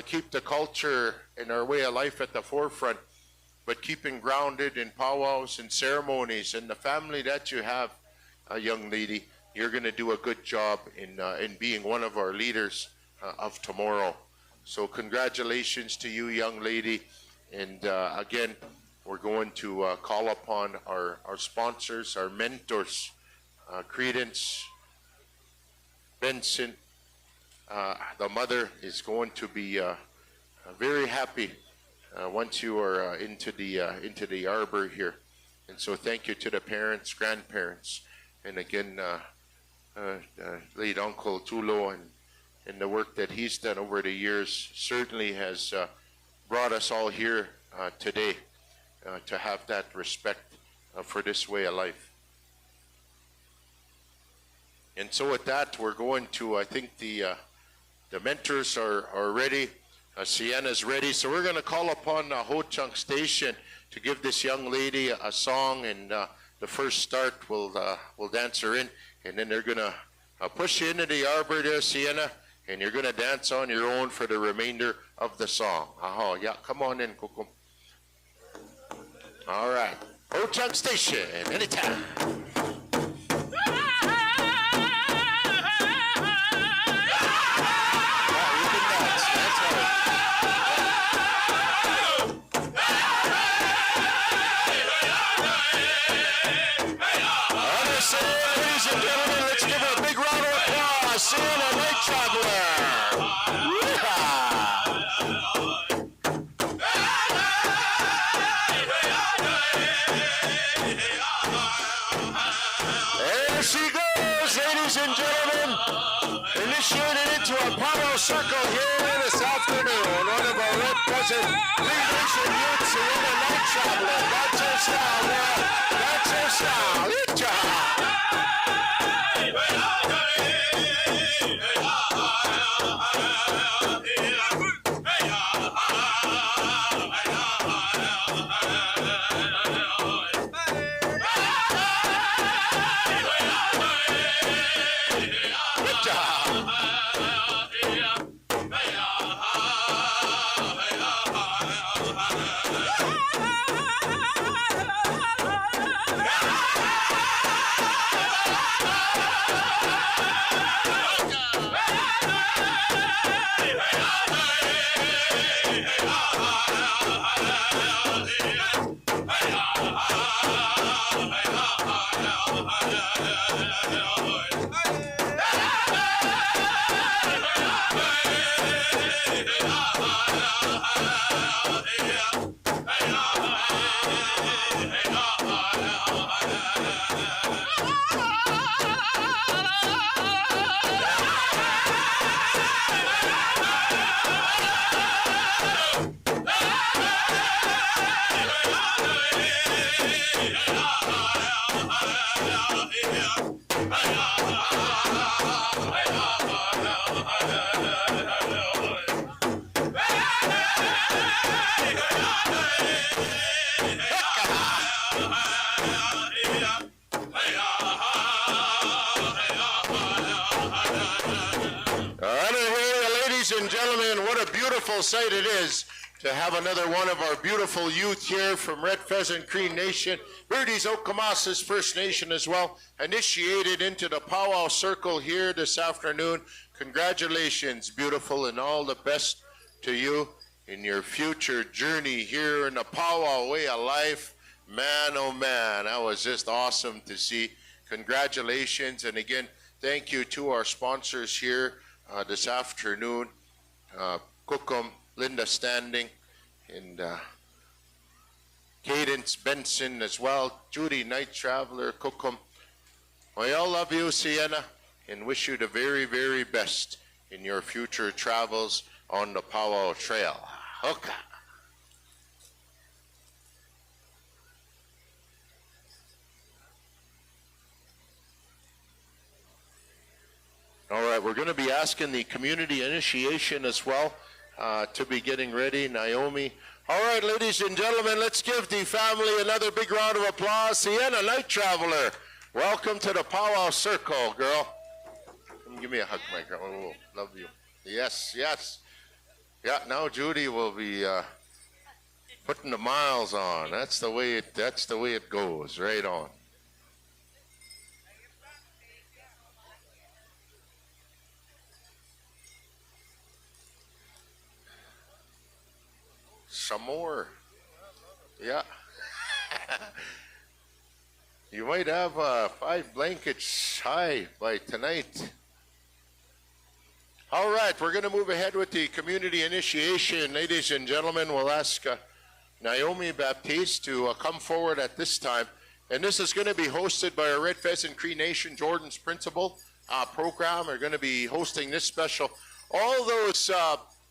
keep the culture and our way of life at the forefront, but keeping grounded in powwows and ceremonies and the family that you have, young lady, you're going to do a good job in being one of our leaders of tomorrow. So congratulations to you, young lady. And again, we're going to call upon our sponsors, our mentors, Credence Benson. The mother is going to be very happy once you are into the arbor here. And so thank you to the parents, grandparents, and again, late Uncle Tulo, and the work that he's done over the years certainly has brought us all here today to have that respect for this way of life. And so with that, we're going to, I think the mentors are ready. Sienna's ready. So we're going to call upon Ho Chunk Station to give this young lady a song, and the first start will dance her in, and then they're going to push you into the arbor there, Sienna, and you're going to dance on your own for the remainder of the song. Yeah, come on in, Kukum. All right. Ho-Chunk Station, anytime. Ladies and gentlemen, let's give her a big round of applause. Sienna Night Traveler. There she goes, ladies and gentlemen. Initiated into a powwow circle here this afternoon. One of our Red Pheasant Nation youths, Sienna Night Traveler. That's her style, boy. That's her style. Ladies and gentlemen, what a beautiful sight it is to have another one of our beautiful youth here from Red Pheasant Cree Nation, Birdie's Okamasas First Nation as well, initiated into the powwow circle here this afternoon. Congratulations, beautiful, and all the best to you in your future journey here in the powwow way of life. Man, oh man, that was just awesome to see. Congratulations, and again, thank you to our sponsors here this afternoon, Cookum, Linda Standing, and Cadence Benson as well, Judy Night Traveler, Cookum. We all love you, Sienna, and wish you the very, very best in your future travels on the powwow trail. Okay. All right, we're going to be asking the community initiation as well to be getting ready. Naomi. All right, ladies and gentlemen, let's give the family another big round of applause. Sienna Night Traveler, welcome to the powwow circle, girl. Come give me a hug, my girl. Oh, love you. Yes, yes. Yeah, now Judy will be putting the miles on. That's the way it goes. Right on. Some more. Yeah. You might have 5 blankets high by tonight. All right, we're going to move ahead with the community initiation. Ladies and gentlemen, we'll ask Naomi Baptiste to come forward at this time. And this is going to be hosted by our Red Pheasant Cree Nation, Jordan's Principal program. We're going to be hosting this special. All those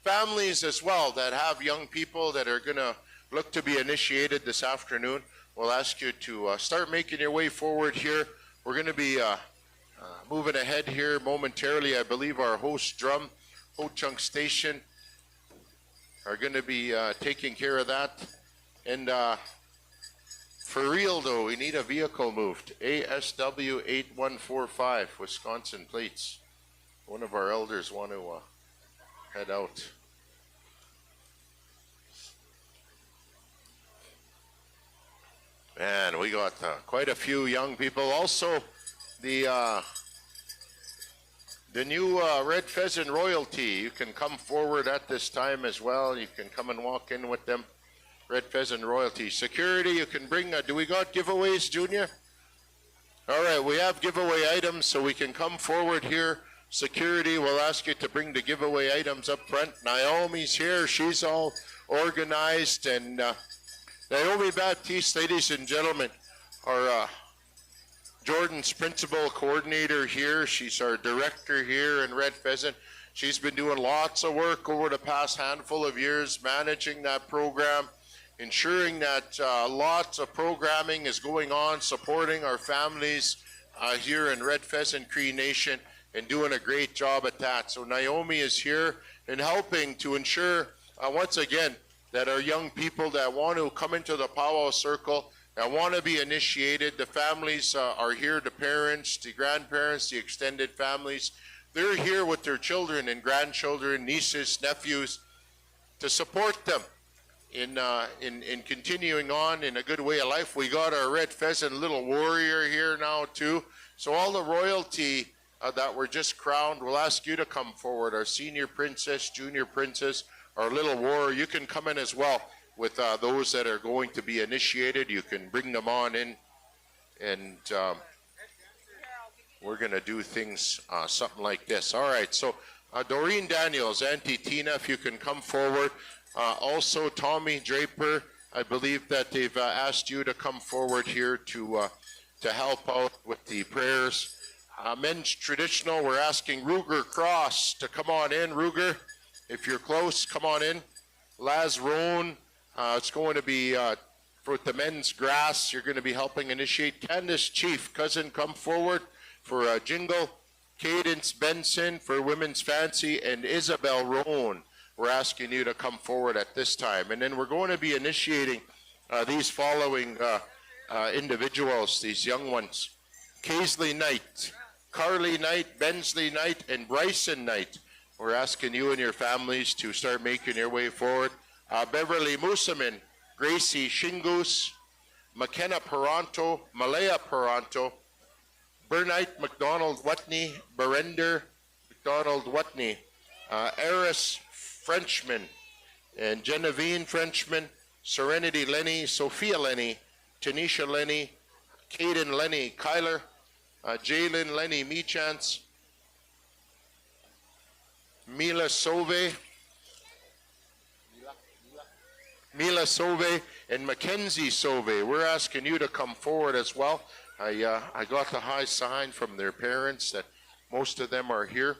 families as well that have young people that are going to look to be initiated this afternoon, we'll ask you to start making your way forward here. We're going to be moving ahead here momentarily. I believe our host drum, Ho-Chunk Station, are going to be taking care of that. And for real though, we need a vehicle moved. ASW 8145, Wisconsin plates. One of our elders want to head out. Man, we got quite a few young people. Also, the new Red Pheasant royalty. You can come forward at this time as well. You can come and walk in with them. Red Pheasant royalty. Security, you can bring, do we got giveaways, Junior? All right, we have giveaway items, so we can come forward here. Security will ask you to bring the giveaway items up front. Naomi's here. She's all organized. And Naomi Baptiste, ladies and gentlemen, our Jordan's principal coordinator here. She's our director here in Red Pheasant. She's been doing lots of work over the past handful of years, managing that program, ensuring that lots of programming is going on, supporting our families here in Red Pheasant Cree Nation, and doing a great job at that. So Naomi is here and helping to ensure, once again, that our young people that want to come into the powwow circle, that want to be initiated, the families are here, the parents, the grandparents, the extended families. They're here with their children and grandchildren, nieces, nephews, to support them in continuing on in a good way of life. We got our Red Pheasant little warrior here now too. So all the royalty that were just crowned, we'll ask you to come forward. Our senior princess, junior princess, our little warrior, you can come in as well with those that are going to be initiated. You can bring them on in, and we're going to do things something like this. All right, so Doreen Daniels, Auntie Tina, if you can come forward. Also, Tommy Draper, I believe that they've asked you to come forward here to help out with the prayers. Men's Traditional, we're asking Ruger Cross to come on in. Ruger, if you're close, come on in. Laz Roan, it's going to be for the men's grass. You're going to be helping initiate. Candace Chief, cousin, come forward for Jingle. Cadence Benson for women's fancy, and Isabel Roan. We're asking you to come forward at this time. And then we're going to be initiating these following individuals, these young ones. Kaisley Knight, Carly Knight, Bensley Knight, and Bryson Knight. We're asking you and your families to start making your way forward. Beverly Musamin, Gracie Shingus, McKenna Peranto, Malaya Peranto, Bernite McDonald Watney, Berender McDonald Watney, Eris Frenchman, and Genevieve Frenchman, Serenity Lenny, Sophia Lenny, Tanisha Lenny, Caden Lenny Kyler, Jalen Lenny Meechance, Mila Sove, and Mackenzie Sove. We're asking you to come forward as well. I got the high sign from their parents that most of them are here.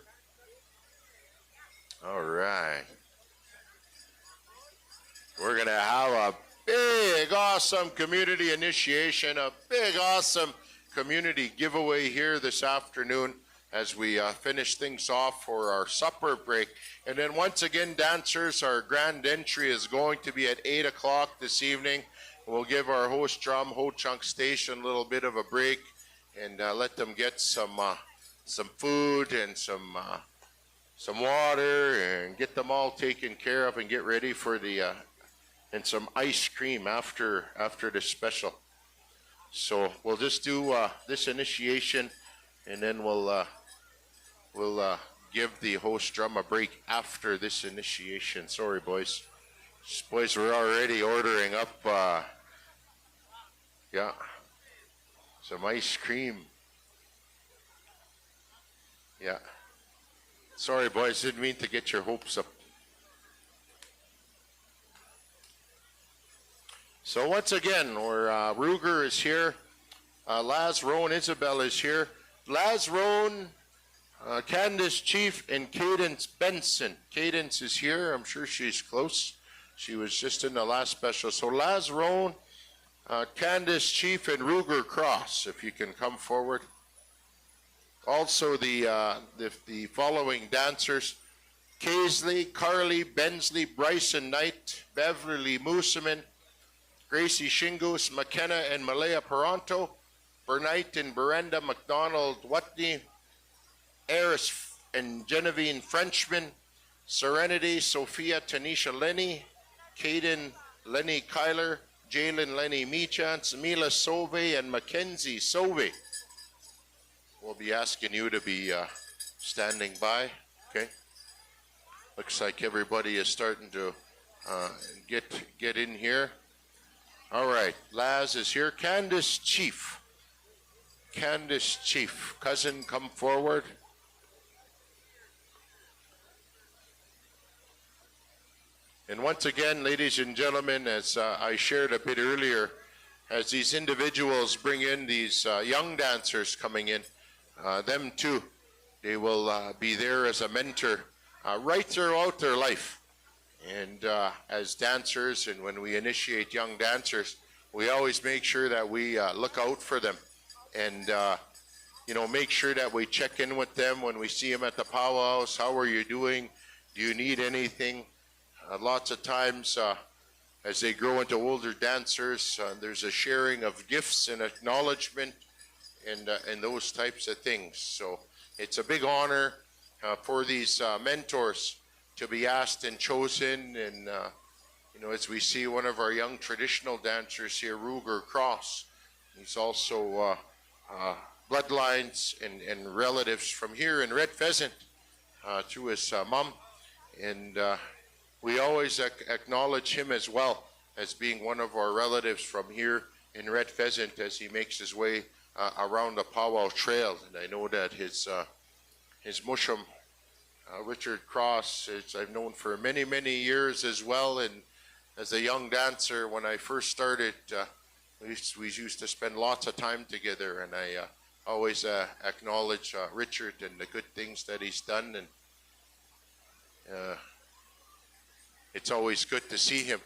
All right. We're going to have a big, awesome community initiation, a big, awesome community giveaway here this afternoon as we finish things off for our supper break. And then once again, dancers, our grand entry is going to be at 8 o'clock this evening. We'll give our host drum, Ho Chunk Station, a little bit of a break and let them get some food and some water and get them all taken care of and get ready for the and some ice cream after the special. So we'll just do this initiation, and then we'll give the host drum a break after this initiation. Sorry, boys. Boys, we're already ordering up. Yeah, some ice cream. Yeah. Sorry, boys, didn't mean to get your hopes up. So once again, Ruger is here. Laz Roan, Isabel is here. Laz Roan, Candace Chief, and Cadence Benson. Cadence is here. I'm sure she's close. She was just in the last special. So Laz Roan, Candace Chief, and Ruger Cross, if you can come forward. Also the following dancers: Kaisley, Carly, Bensley, Bryson Knight, Beverly Musamin, Gracie Shingus, McKenna and Malaya Peranto, Bernite and Berenda McDonald Watney, Eris and Genevieve Frenchman, Serenity, Sophia Tanisha Lenny, Caden Lenny Kyler, Jalen Lenny Meachance, Mila Sove, and Mackenzie Sove. We'll be asking you to be standing by, okay? Looks like everybody is starting to get in here. All right, Laz is here. Candace Chief. Candace Chief. Cousin, come forward. And once again, ladies and gentlemen, as I shared a bit earlier, as these individuals bring in these young dancers coming in, them too, they will be there as a mentor right throughout their life. And as dancers, and when we initiate young dancers, we always make sure that we look out for them and, you know, make sure that we check in with them when we see them at the powwows. How are you doing? Do you need anything? Lots of times, as they grow into older dancers, there's a sharing of gifts and acknowledgement and those types of things. So it's a big honor for these mentors to be asked and chosen. And, you know, as we see one of our young traditional dancers here, Ruger Cross, he's also bloodlines and relatives from here in Red Pheasant through his mom. And we always acknowledge him as well as being one of our relatives from here in Red Pheasant as he makes his way around the powwow trail. And I know that his mushum, Richard Cross, I've known for many, many years as well. And as a young dancer, when I first started, we used to spend lots of time together. And I always acknowledge Richard and the good things that he's done. And it's always good to see him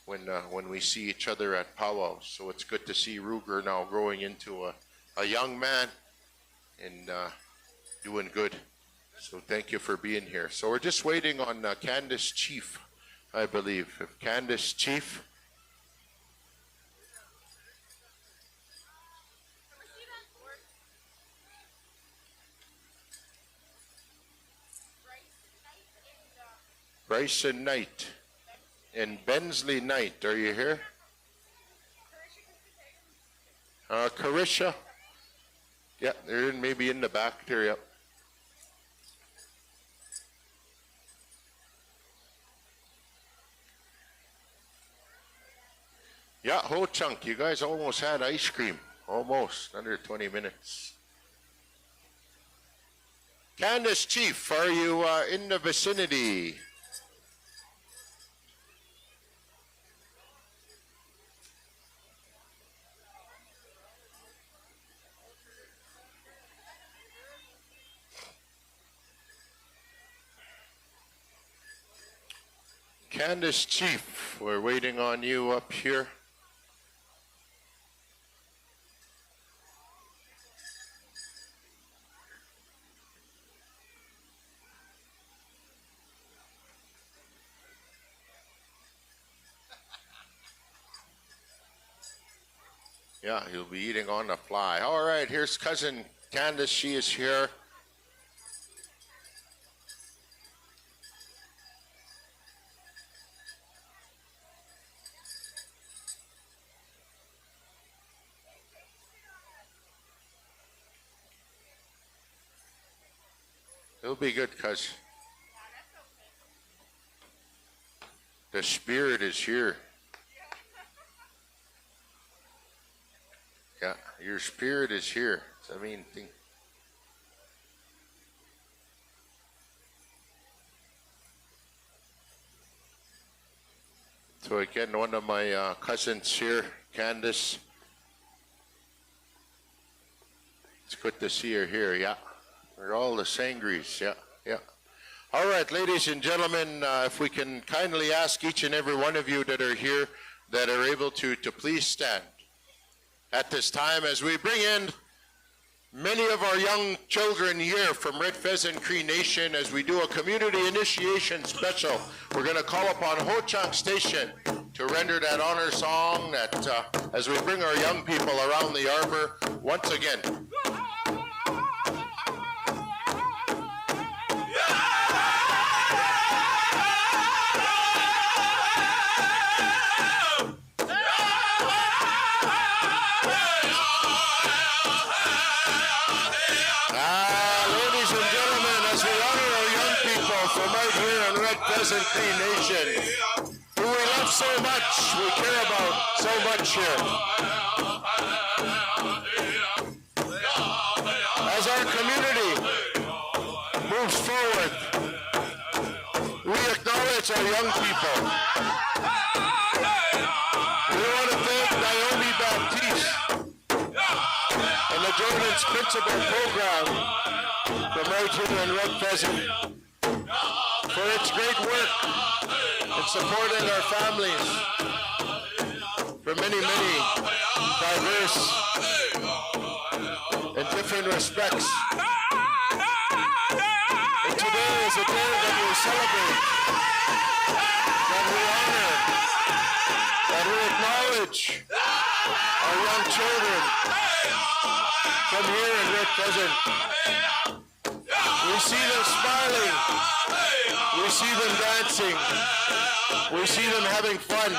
when we see each other at powwows. So it's good to see Ruger now growing into a young man and doing good. So thank you for being here. So we're just waiting on Candace Chief, I believe. If Candace Chief. Bryson Knight and Bensley Knight, are you here? Carisha? Yeah, they're maybe in the back there, yep. Yeah, Ho Chunk, you guys almost had ice cream. Almost, under 20 minutes. Candace Chief, are you in the vicinity? Candace Chief, we're waiting on you up here. Yeah, he'll be eating on the fly. All right, here's cousin Candace. She is here. It'll be good, cuz the spirit is here. Yeah, your spirit is here. It's the main thing. So again, one of my cousins here, Candace. It's good to see her here, yeah. We're all the Sangries, yeah, yeah. All right, ladies and gentlemen, if we can kindly ask each and every one of you that are here that are able to please stand at this time as we bring in many of our young children here from Red Pheasant Cree Nation as we do a community initiation special. We're going to call upon Ho Chunk Station to render that honor song that as we bring our young people around the arbor once again. Yeah! Powwow from right here in Red Pheasant Cree Nation, who we love so much, we care about so much here. As our community moves forward, we acknowledge our young people. We want to thank Naomi Baptiste and the Jordan's Principal Program from right here in Red Pheasant for its great work in supporting our families for many, many diverse and different respects. And today is a day that we celebrate, that we honor, that we acknowledge our young children from here in Red Pheasant. We see them smiling, we see them dancing, we see them having fun.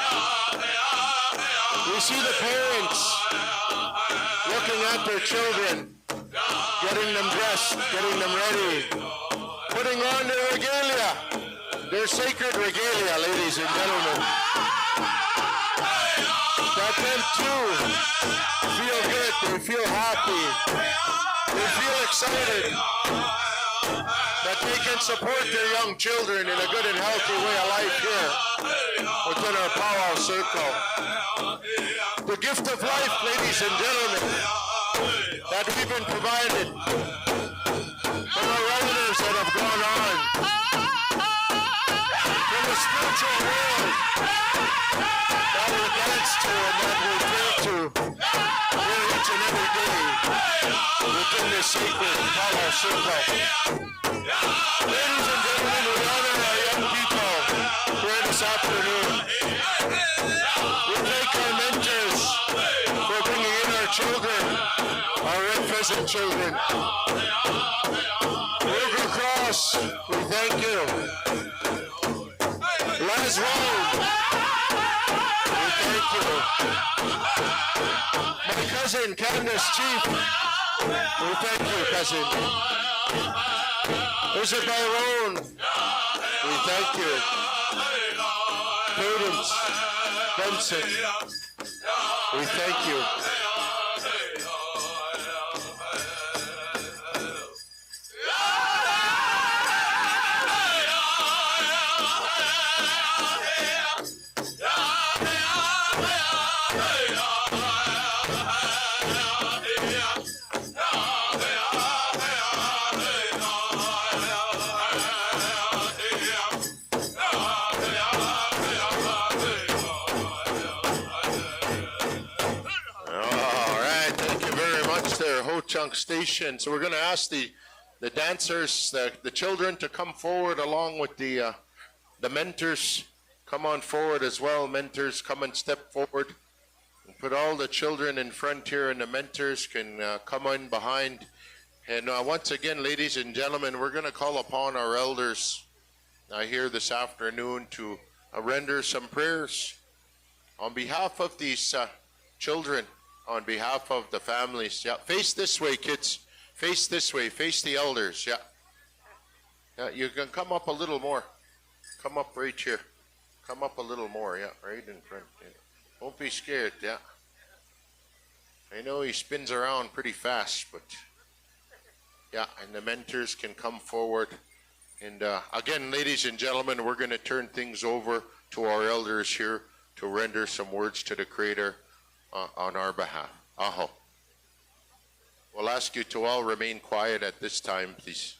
We see the parents looking at their children, getting them dressed, getting them ready, putting on their regalia, their sacred regalia, ladies and gentlemen. That them too feel good, they feel happy, they feel excited that they can support their young children in a good and healthy way of life here within our powwow circle. The gift of life, ladies and gentlemen, that we've been provided from our relatives that have gone on, from the spiritual world that we dance to and that we pray to here each and every day within this sacred powwow circle. Ladies and gentlemen, we honor our young people here this afternoon. We thank our mentors for bringing in our children, our Red Pheasant children. River Cross, we thank you. Les Road, we thank you. My cousin, Candace Chief, we thank you, cousin. Isabel, we thank you. Prudence, Benson, we thank you. Chunk Station. So we're going to ask the dancers, the children to come forward along with the mentors. Come on forward as well. Mentors, come and step forward. And put all the children in front here and the mentors can come in behind. And once again, ladies and gentlemen, we're going to call upon our elders here this afternoon to render some prayers on behalf of these children, on behalf of the families. Yeah, face this way, kids. Face this way. Face the elders. Yeah. Yeah, you can come up a little more. Come up right here. Come up a little more. Yeah, right in front. Yeah. Don't be scared. Yeah. I know he spins around pretty fast, but yeah, and the mentors can come forward. And again, ladies and gentlemen, we're going to turn things over to our elders here to render some words to the Creator on our behalf. Aho. We'll ask you to all remain quiet at this time, please.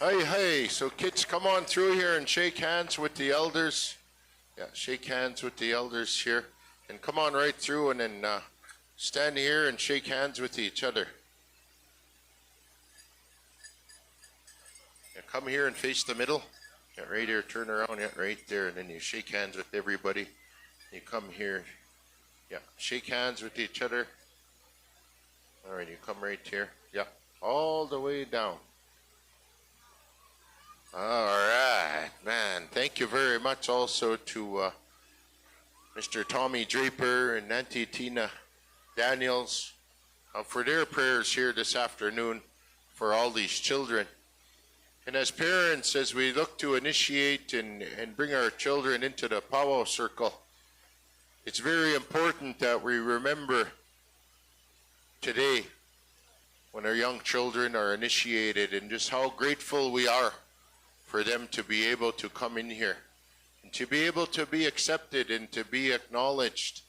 Hey, hey, so kids, come on through here and shake hands with the elders. Yeah, shake hands with the elders here. And come on right through and then stand here and shake hands with each other. Yeah, come here and face the middle. Yeah, right here, turn around, yeah, right there, and then you shake hands with everybody. You come here. Yeah, shake hands with each other. All right, you come right here. Yeah, all the way down. All right, man. Thank you very much also to Mr. Tommy Draper and Auntie Tina Daniels for their prayers here this afternoon for all these children. And as parents, as we look to initiate and bring our children into the powwow circle, it's very important that we remember today when our young children are initiated and just how grateful we are for them to be able to come in here and to be able to be accepted and to be acknowledged.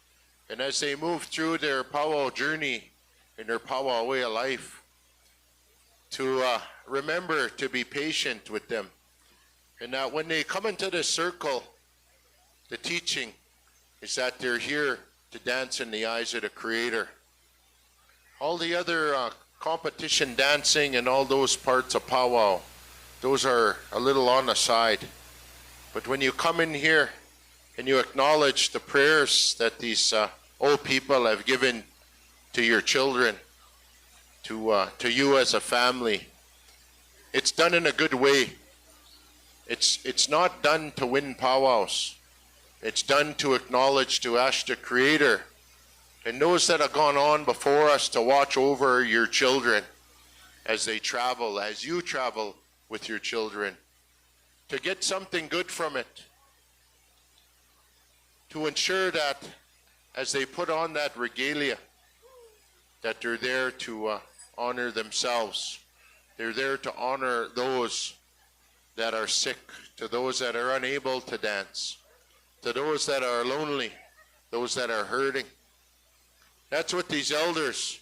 And as they move through their powwow journey and their powwow way of life, to remember to be patient with them. And that when they come into the circle, the teaching is that they're here to dance in the eyes of the Creator. All the other competition dancing and all those parts of powwow, those are a little on the side. But when you come in here and you acknowledge the prayers that these old people have given to your children, to you as a family, it's done in a good way. It's not done to win powwows. It's done to acknowledge, to ask the Creator and those that have gone on before us to watch over your children as they travel, as you travel with your children, to get something good from it, to ensure that as they put on that regalia, that they're there to honor themselves. They're there to honor those that are sick, to those that are unable to dance, to those that are lonely, those that are hurting. That's what these elders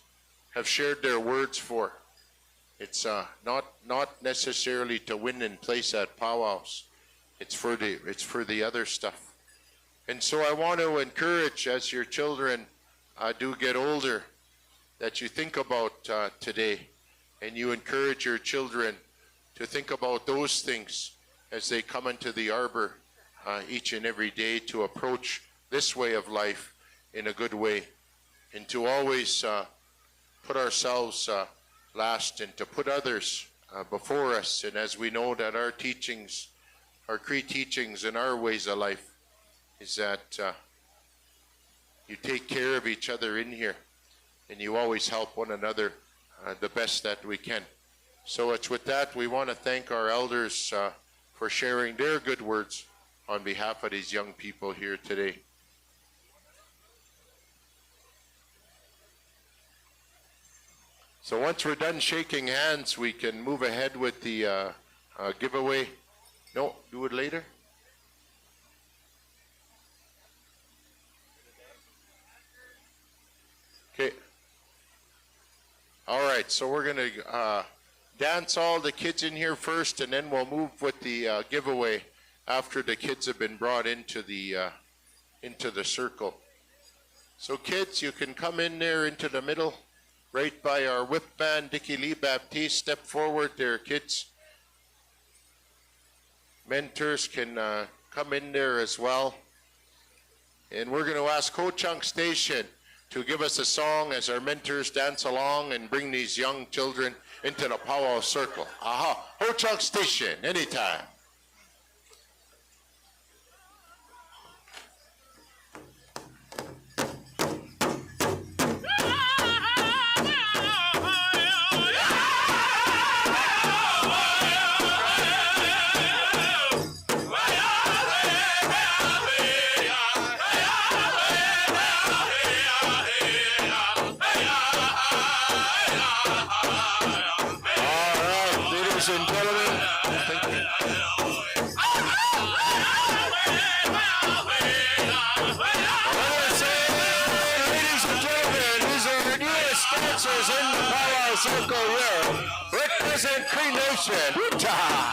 have shared their words for. It's not necessarily to win and place at powwows. It's for the other stuff. And so I want to encourage, as your children do get older, that you think about today, and you encourage your children to think about those things as they come into the arbor each and every day, to approach this way of life in a good way, and to always put ourselves last and to put others before us. And as we know that our teachings, our Cree teachings and our ways of life is that you take care of each other in here and you always help one another the best that we can. So it's with that we want to thank our elders for sharing their good words on behalf of these young people here today. So once we're done shaking hands, we can move ahead with the giveaway. No, do it later. Okay. All right, so we're going to dance all the kids in here first, and then we'll move with the giveaway after the kids have been brought into the circle. So kids, you can come in there into the middle, right by our whip man, Dickie Lee Baptiste. Step forward there, kids. Mentors can come in there as well. And we're going to ask Ho Chunk Station to give us a song as our mentors dance along and bring these young children into the powwow circle. Aha, Ho Chunk Station, anytime. Ladies and gentlemen, these are the newest dancers in the powwow circle here. Represent Cree Nation. Utah.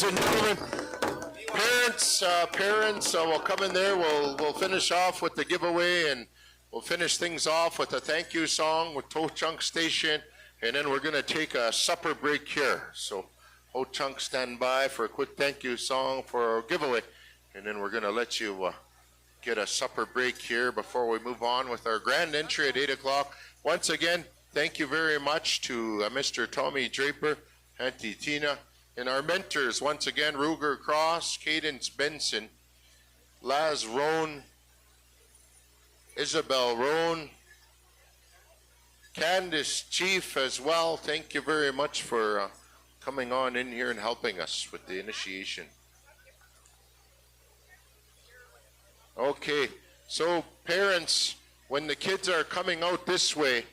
ladies and gentlemen. Parents will come in there. We'll finish off with the giveaway, and we'll finish things off with a thank you song with Ho Chunk Station, and then we're going to take a supper break here. So Ho Chunk, stand by for a quick thank you song for our giveaway, and then we're going to let you get a supper break here before we move on with our grand entry at 8 o'clock. Once again, thank you very much to Mr. Tommy Draper, Auntie Tina, and our mentors, once again, Ruger Cross, Cadence Benson, Laz Roan, Isabel Roan, Candace Chief as well. Thank you very much for coming on in here and helping us with the initiation. Okay, so parents, when the kids are coming out this way,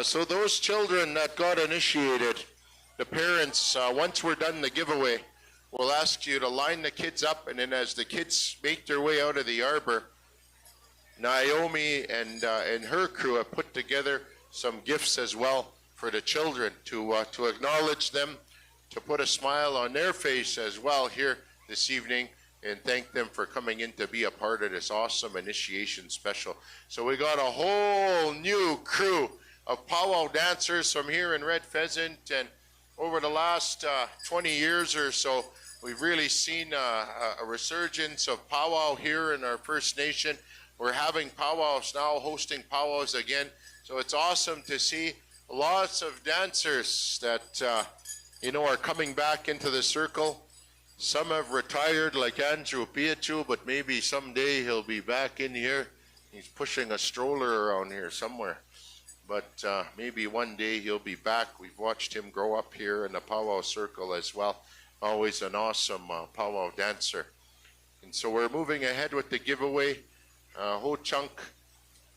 so those children that got initiated, the parents, once we're done the giveaway, we'll ask you to line the kids up, and then as the kids make their way out of the arbor, Naomi and her crew have put together some gifts as well for the children to acknowledge them, to put a smile on their face as well here this evening, and thank them for coming in to be a part of this awesome initiation special. So we got a whole new crew of powwow dancers from here in Red Pheasant, and over the last 20 years or so, we've really seen a resurgence of powwow here in our First Nation. We're having powwows now, hosting powwows again. So it's awesome to see lots of dancers that, are coming back into the circle. Some have retired like Andrew Piachu, but maybe someday he'll be back in here. He's pushing a stroller around here somewhere. But maybe one day he'll be back. We've watched him grow up here in the powwow circle as well. Always an awesome powwow dancer. And so we're moving ahead with the giveaway. Ho Chunk,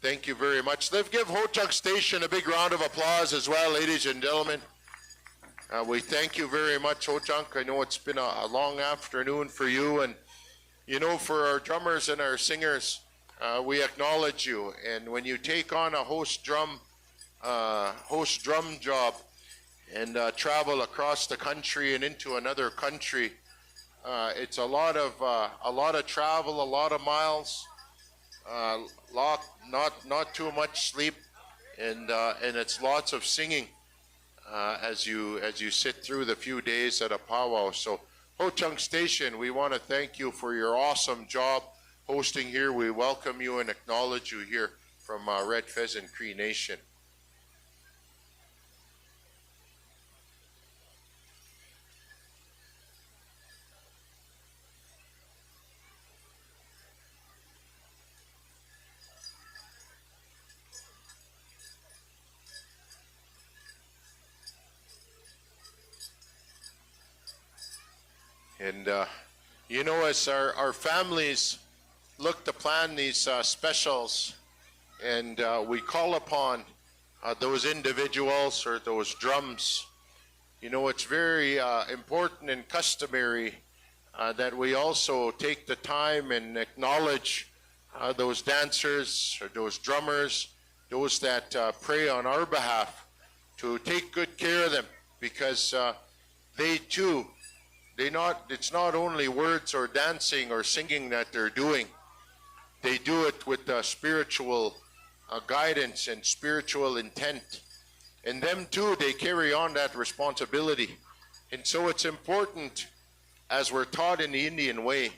thank you very much. Let's give Ho Chunk Station a big round of applause as well, ladies and gentlemen. We thank you very much, Ho Chunk. I know it's been a long afternoon for you. And, for our drummers and our singers, we acknowledge you. And when you take on a host drum job and travel across the country and into another country, it's a lot of travel, a lot of miles, not too much sleep, and it's lots of singing as you sit through the few days at a powwow. So Ho Chunk Station, we want to thank you for your awesome job hosting here. We welcome you and acknowledge you here from Red Pheasant Cree Nation. And, as our families look to plan these specials, and we call upon those individuals or those drums, it's very important and customary that we also take the time and acknowledge those dancers or those drummers, those that pray on our behalf, to take good care of them, because they too, it's not only words or dancing or singing that they're doing. They do it with spiritual guidance and spiritual intent. And them too, they carry on that responsibility. And so it's important, as we're taught in the Indian way,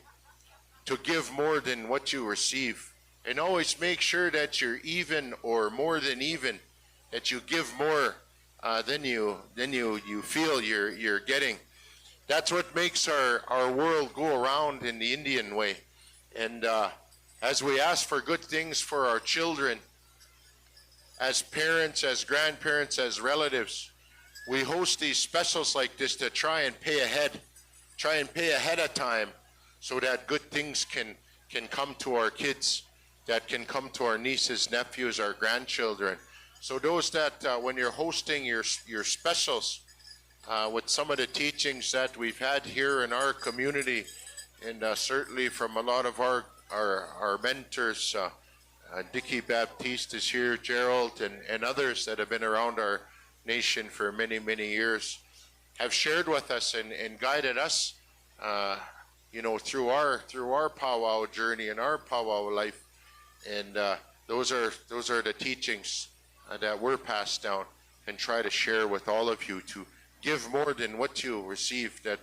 to give more than what you receive. And always make sure that you're even or more than even, that you give more than you feel you're getting. That's what makes our world go around in the Indian way. And as we ask for good things for our children, as parents, as grandparents, as relatives, we host these specials like this to try and pay ahead of time, so that good things can come to our kids, that can come to our nieces, nephews, our grandchildren. So those that, when you're hosting your specials, with some of the teachings that we've had here in our community, and certainly from a lot of our mentors, Dickie Baptiste is here, Gerald, and others that have been around our nation for many, many years, have shared with us and guided us you know, through our powwow journey and our powwow life, and those are the teachings that were passed down, and try to share with all of you to give more than what you receive. That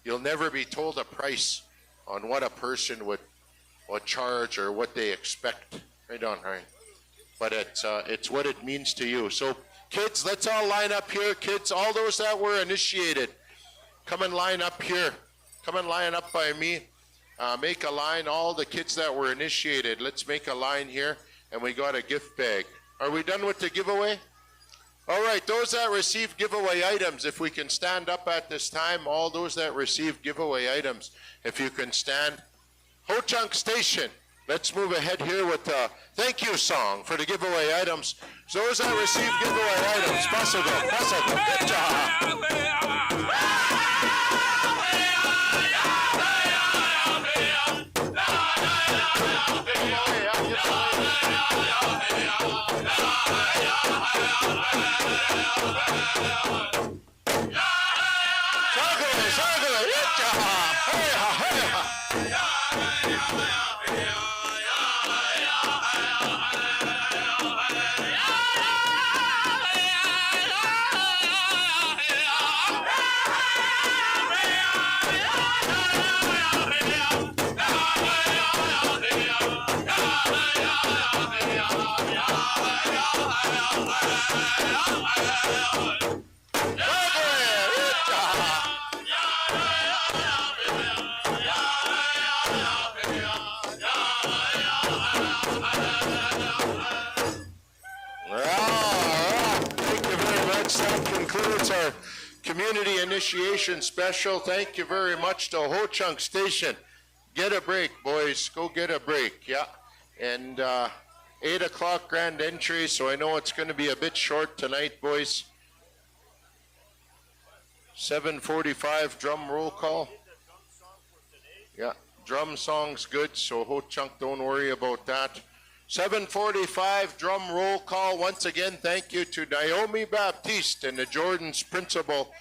you'll never be told a price on what a person would charge or what they expect. Right on, right? But it's what it means to you. So kids, let's all line up here. Kids, all those that were initiated, come and line up here. Come and line up by me. Make a line. All the kids that were initiated, let's make a line here, and we got a gift bag. Are we done with the giveaway? All right, those that received giveaway items, if we can stand up at this time, all those that received giveaway items, if you can stand. Ho-Chunk Station, let's move ahead here with the thank you song for the giveaway items. So those that received giveaway items, possible, good job. Our community initiation special. Thank you very much to Ho-Chunk Station. Get a break, boys. Go get a break. Yeah. And 8 o'clock grand entry, so I know it's going to be a bit short tonight, boys. 7:45 drum roll call. Yeah, drum song's good, so Ho-Chunk, don't worry about that. 7:45 drum roll call. Once again, thank you to Naomi Baptiste and the Jordan's Principal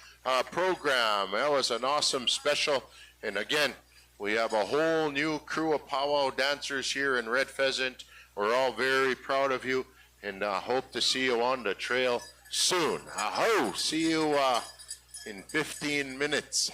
program. That was an awesome special. And again, we have a whole new crew of powwow dancers here in Red Pheasant. We're all very proud of you, and hope to see you on the trail soon. See you in 15 minutes.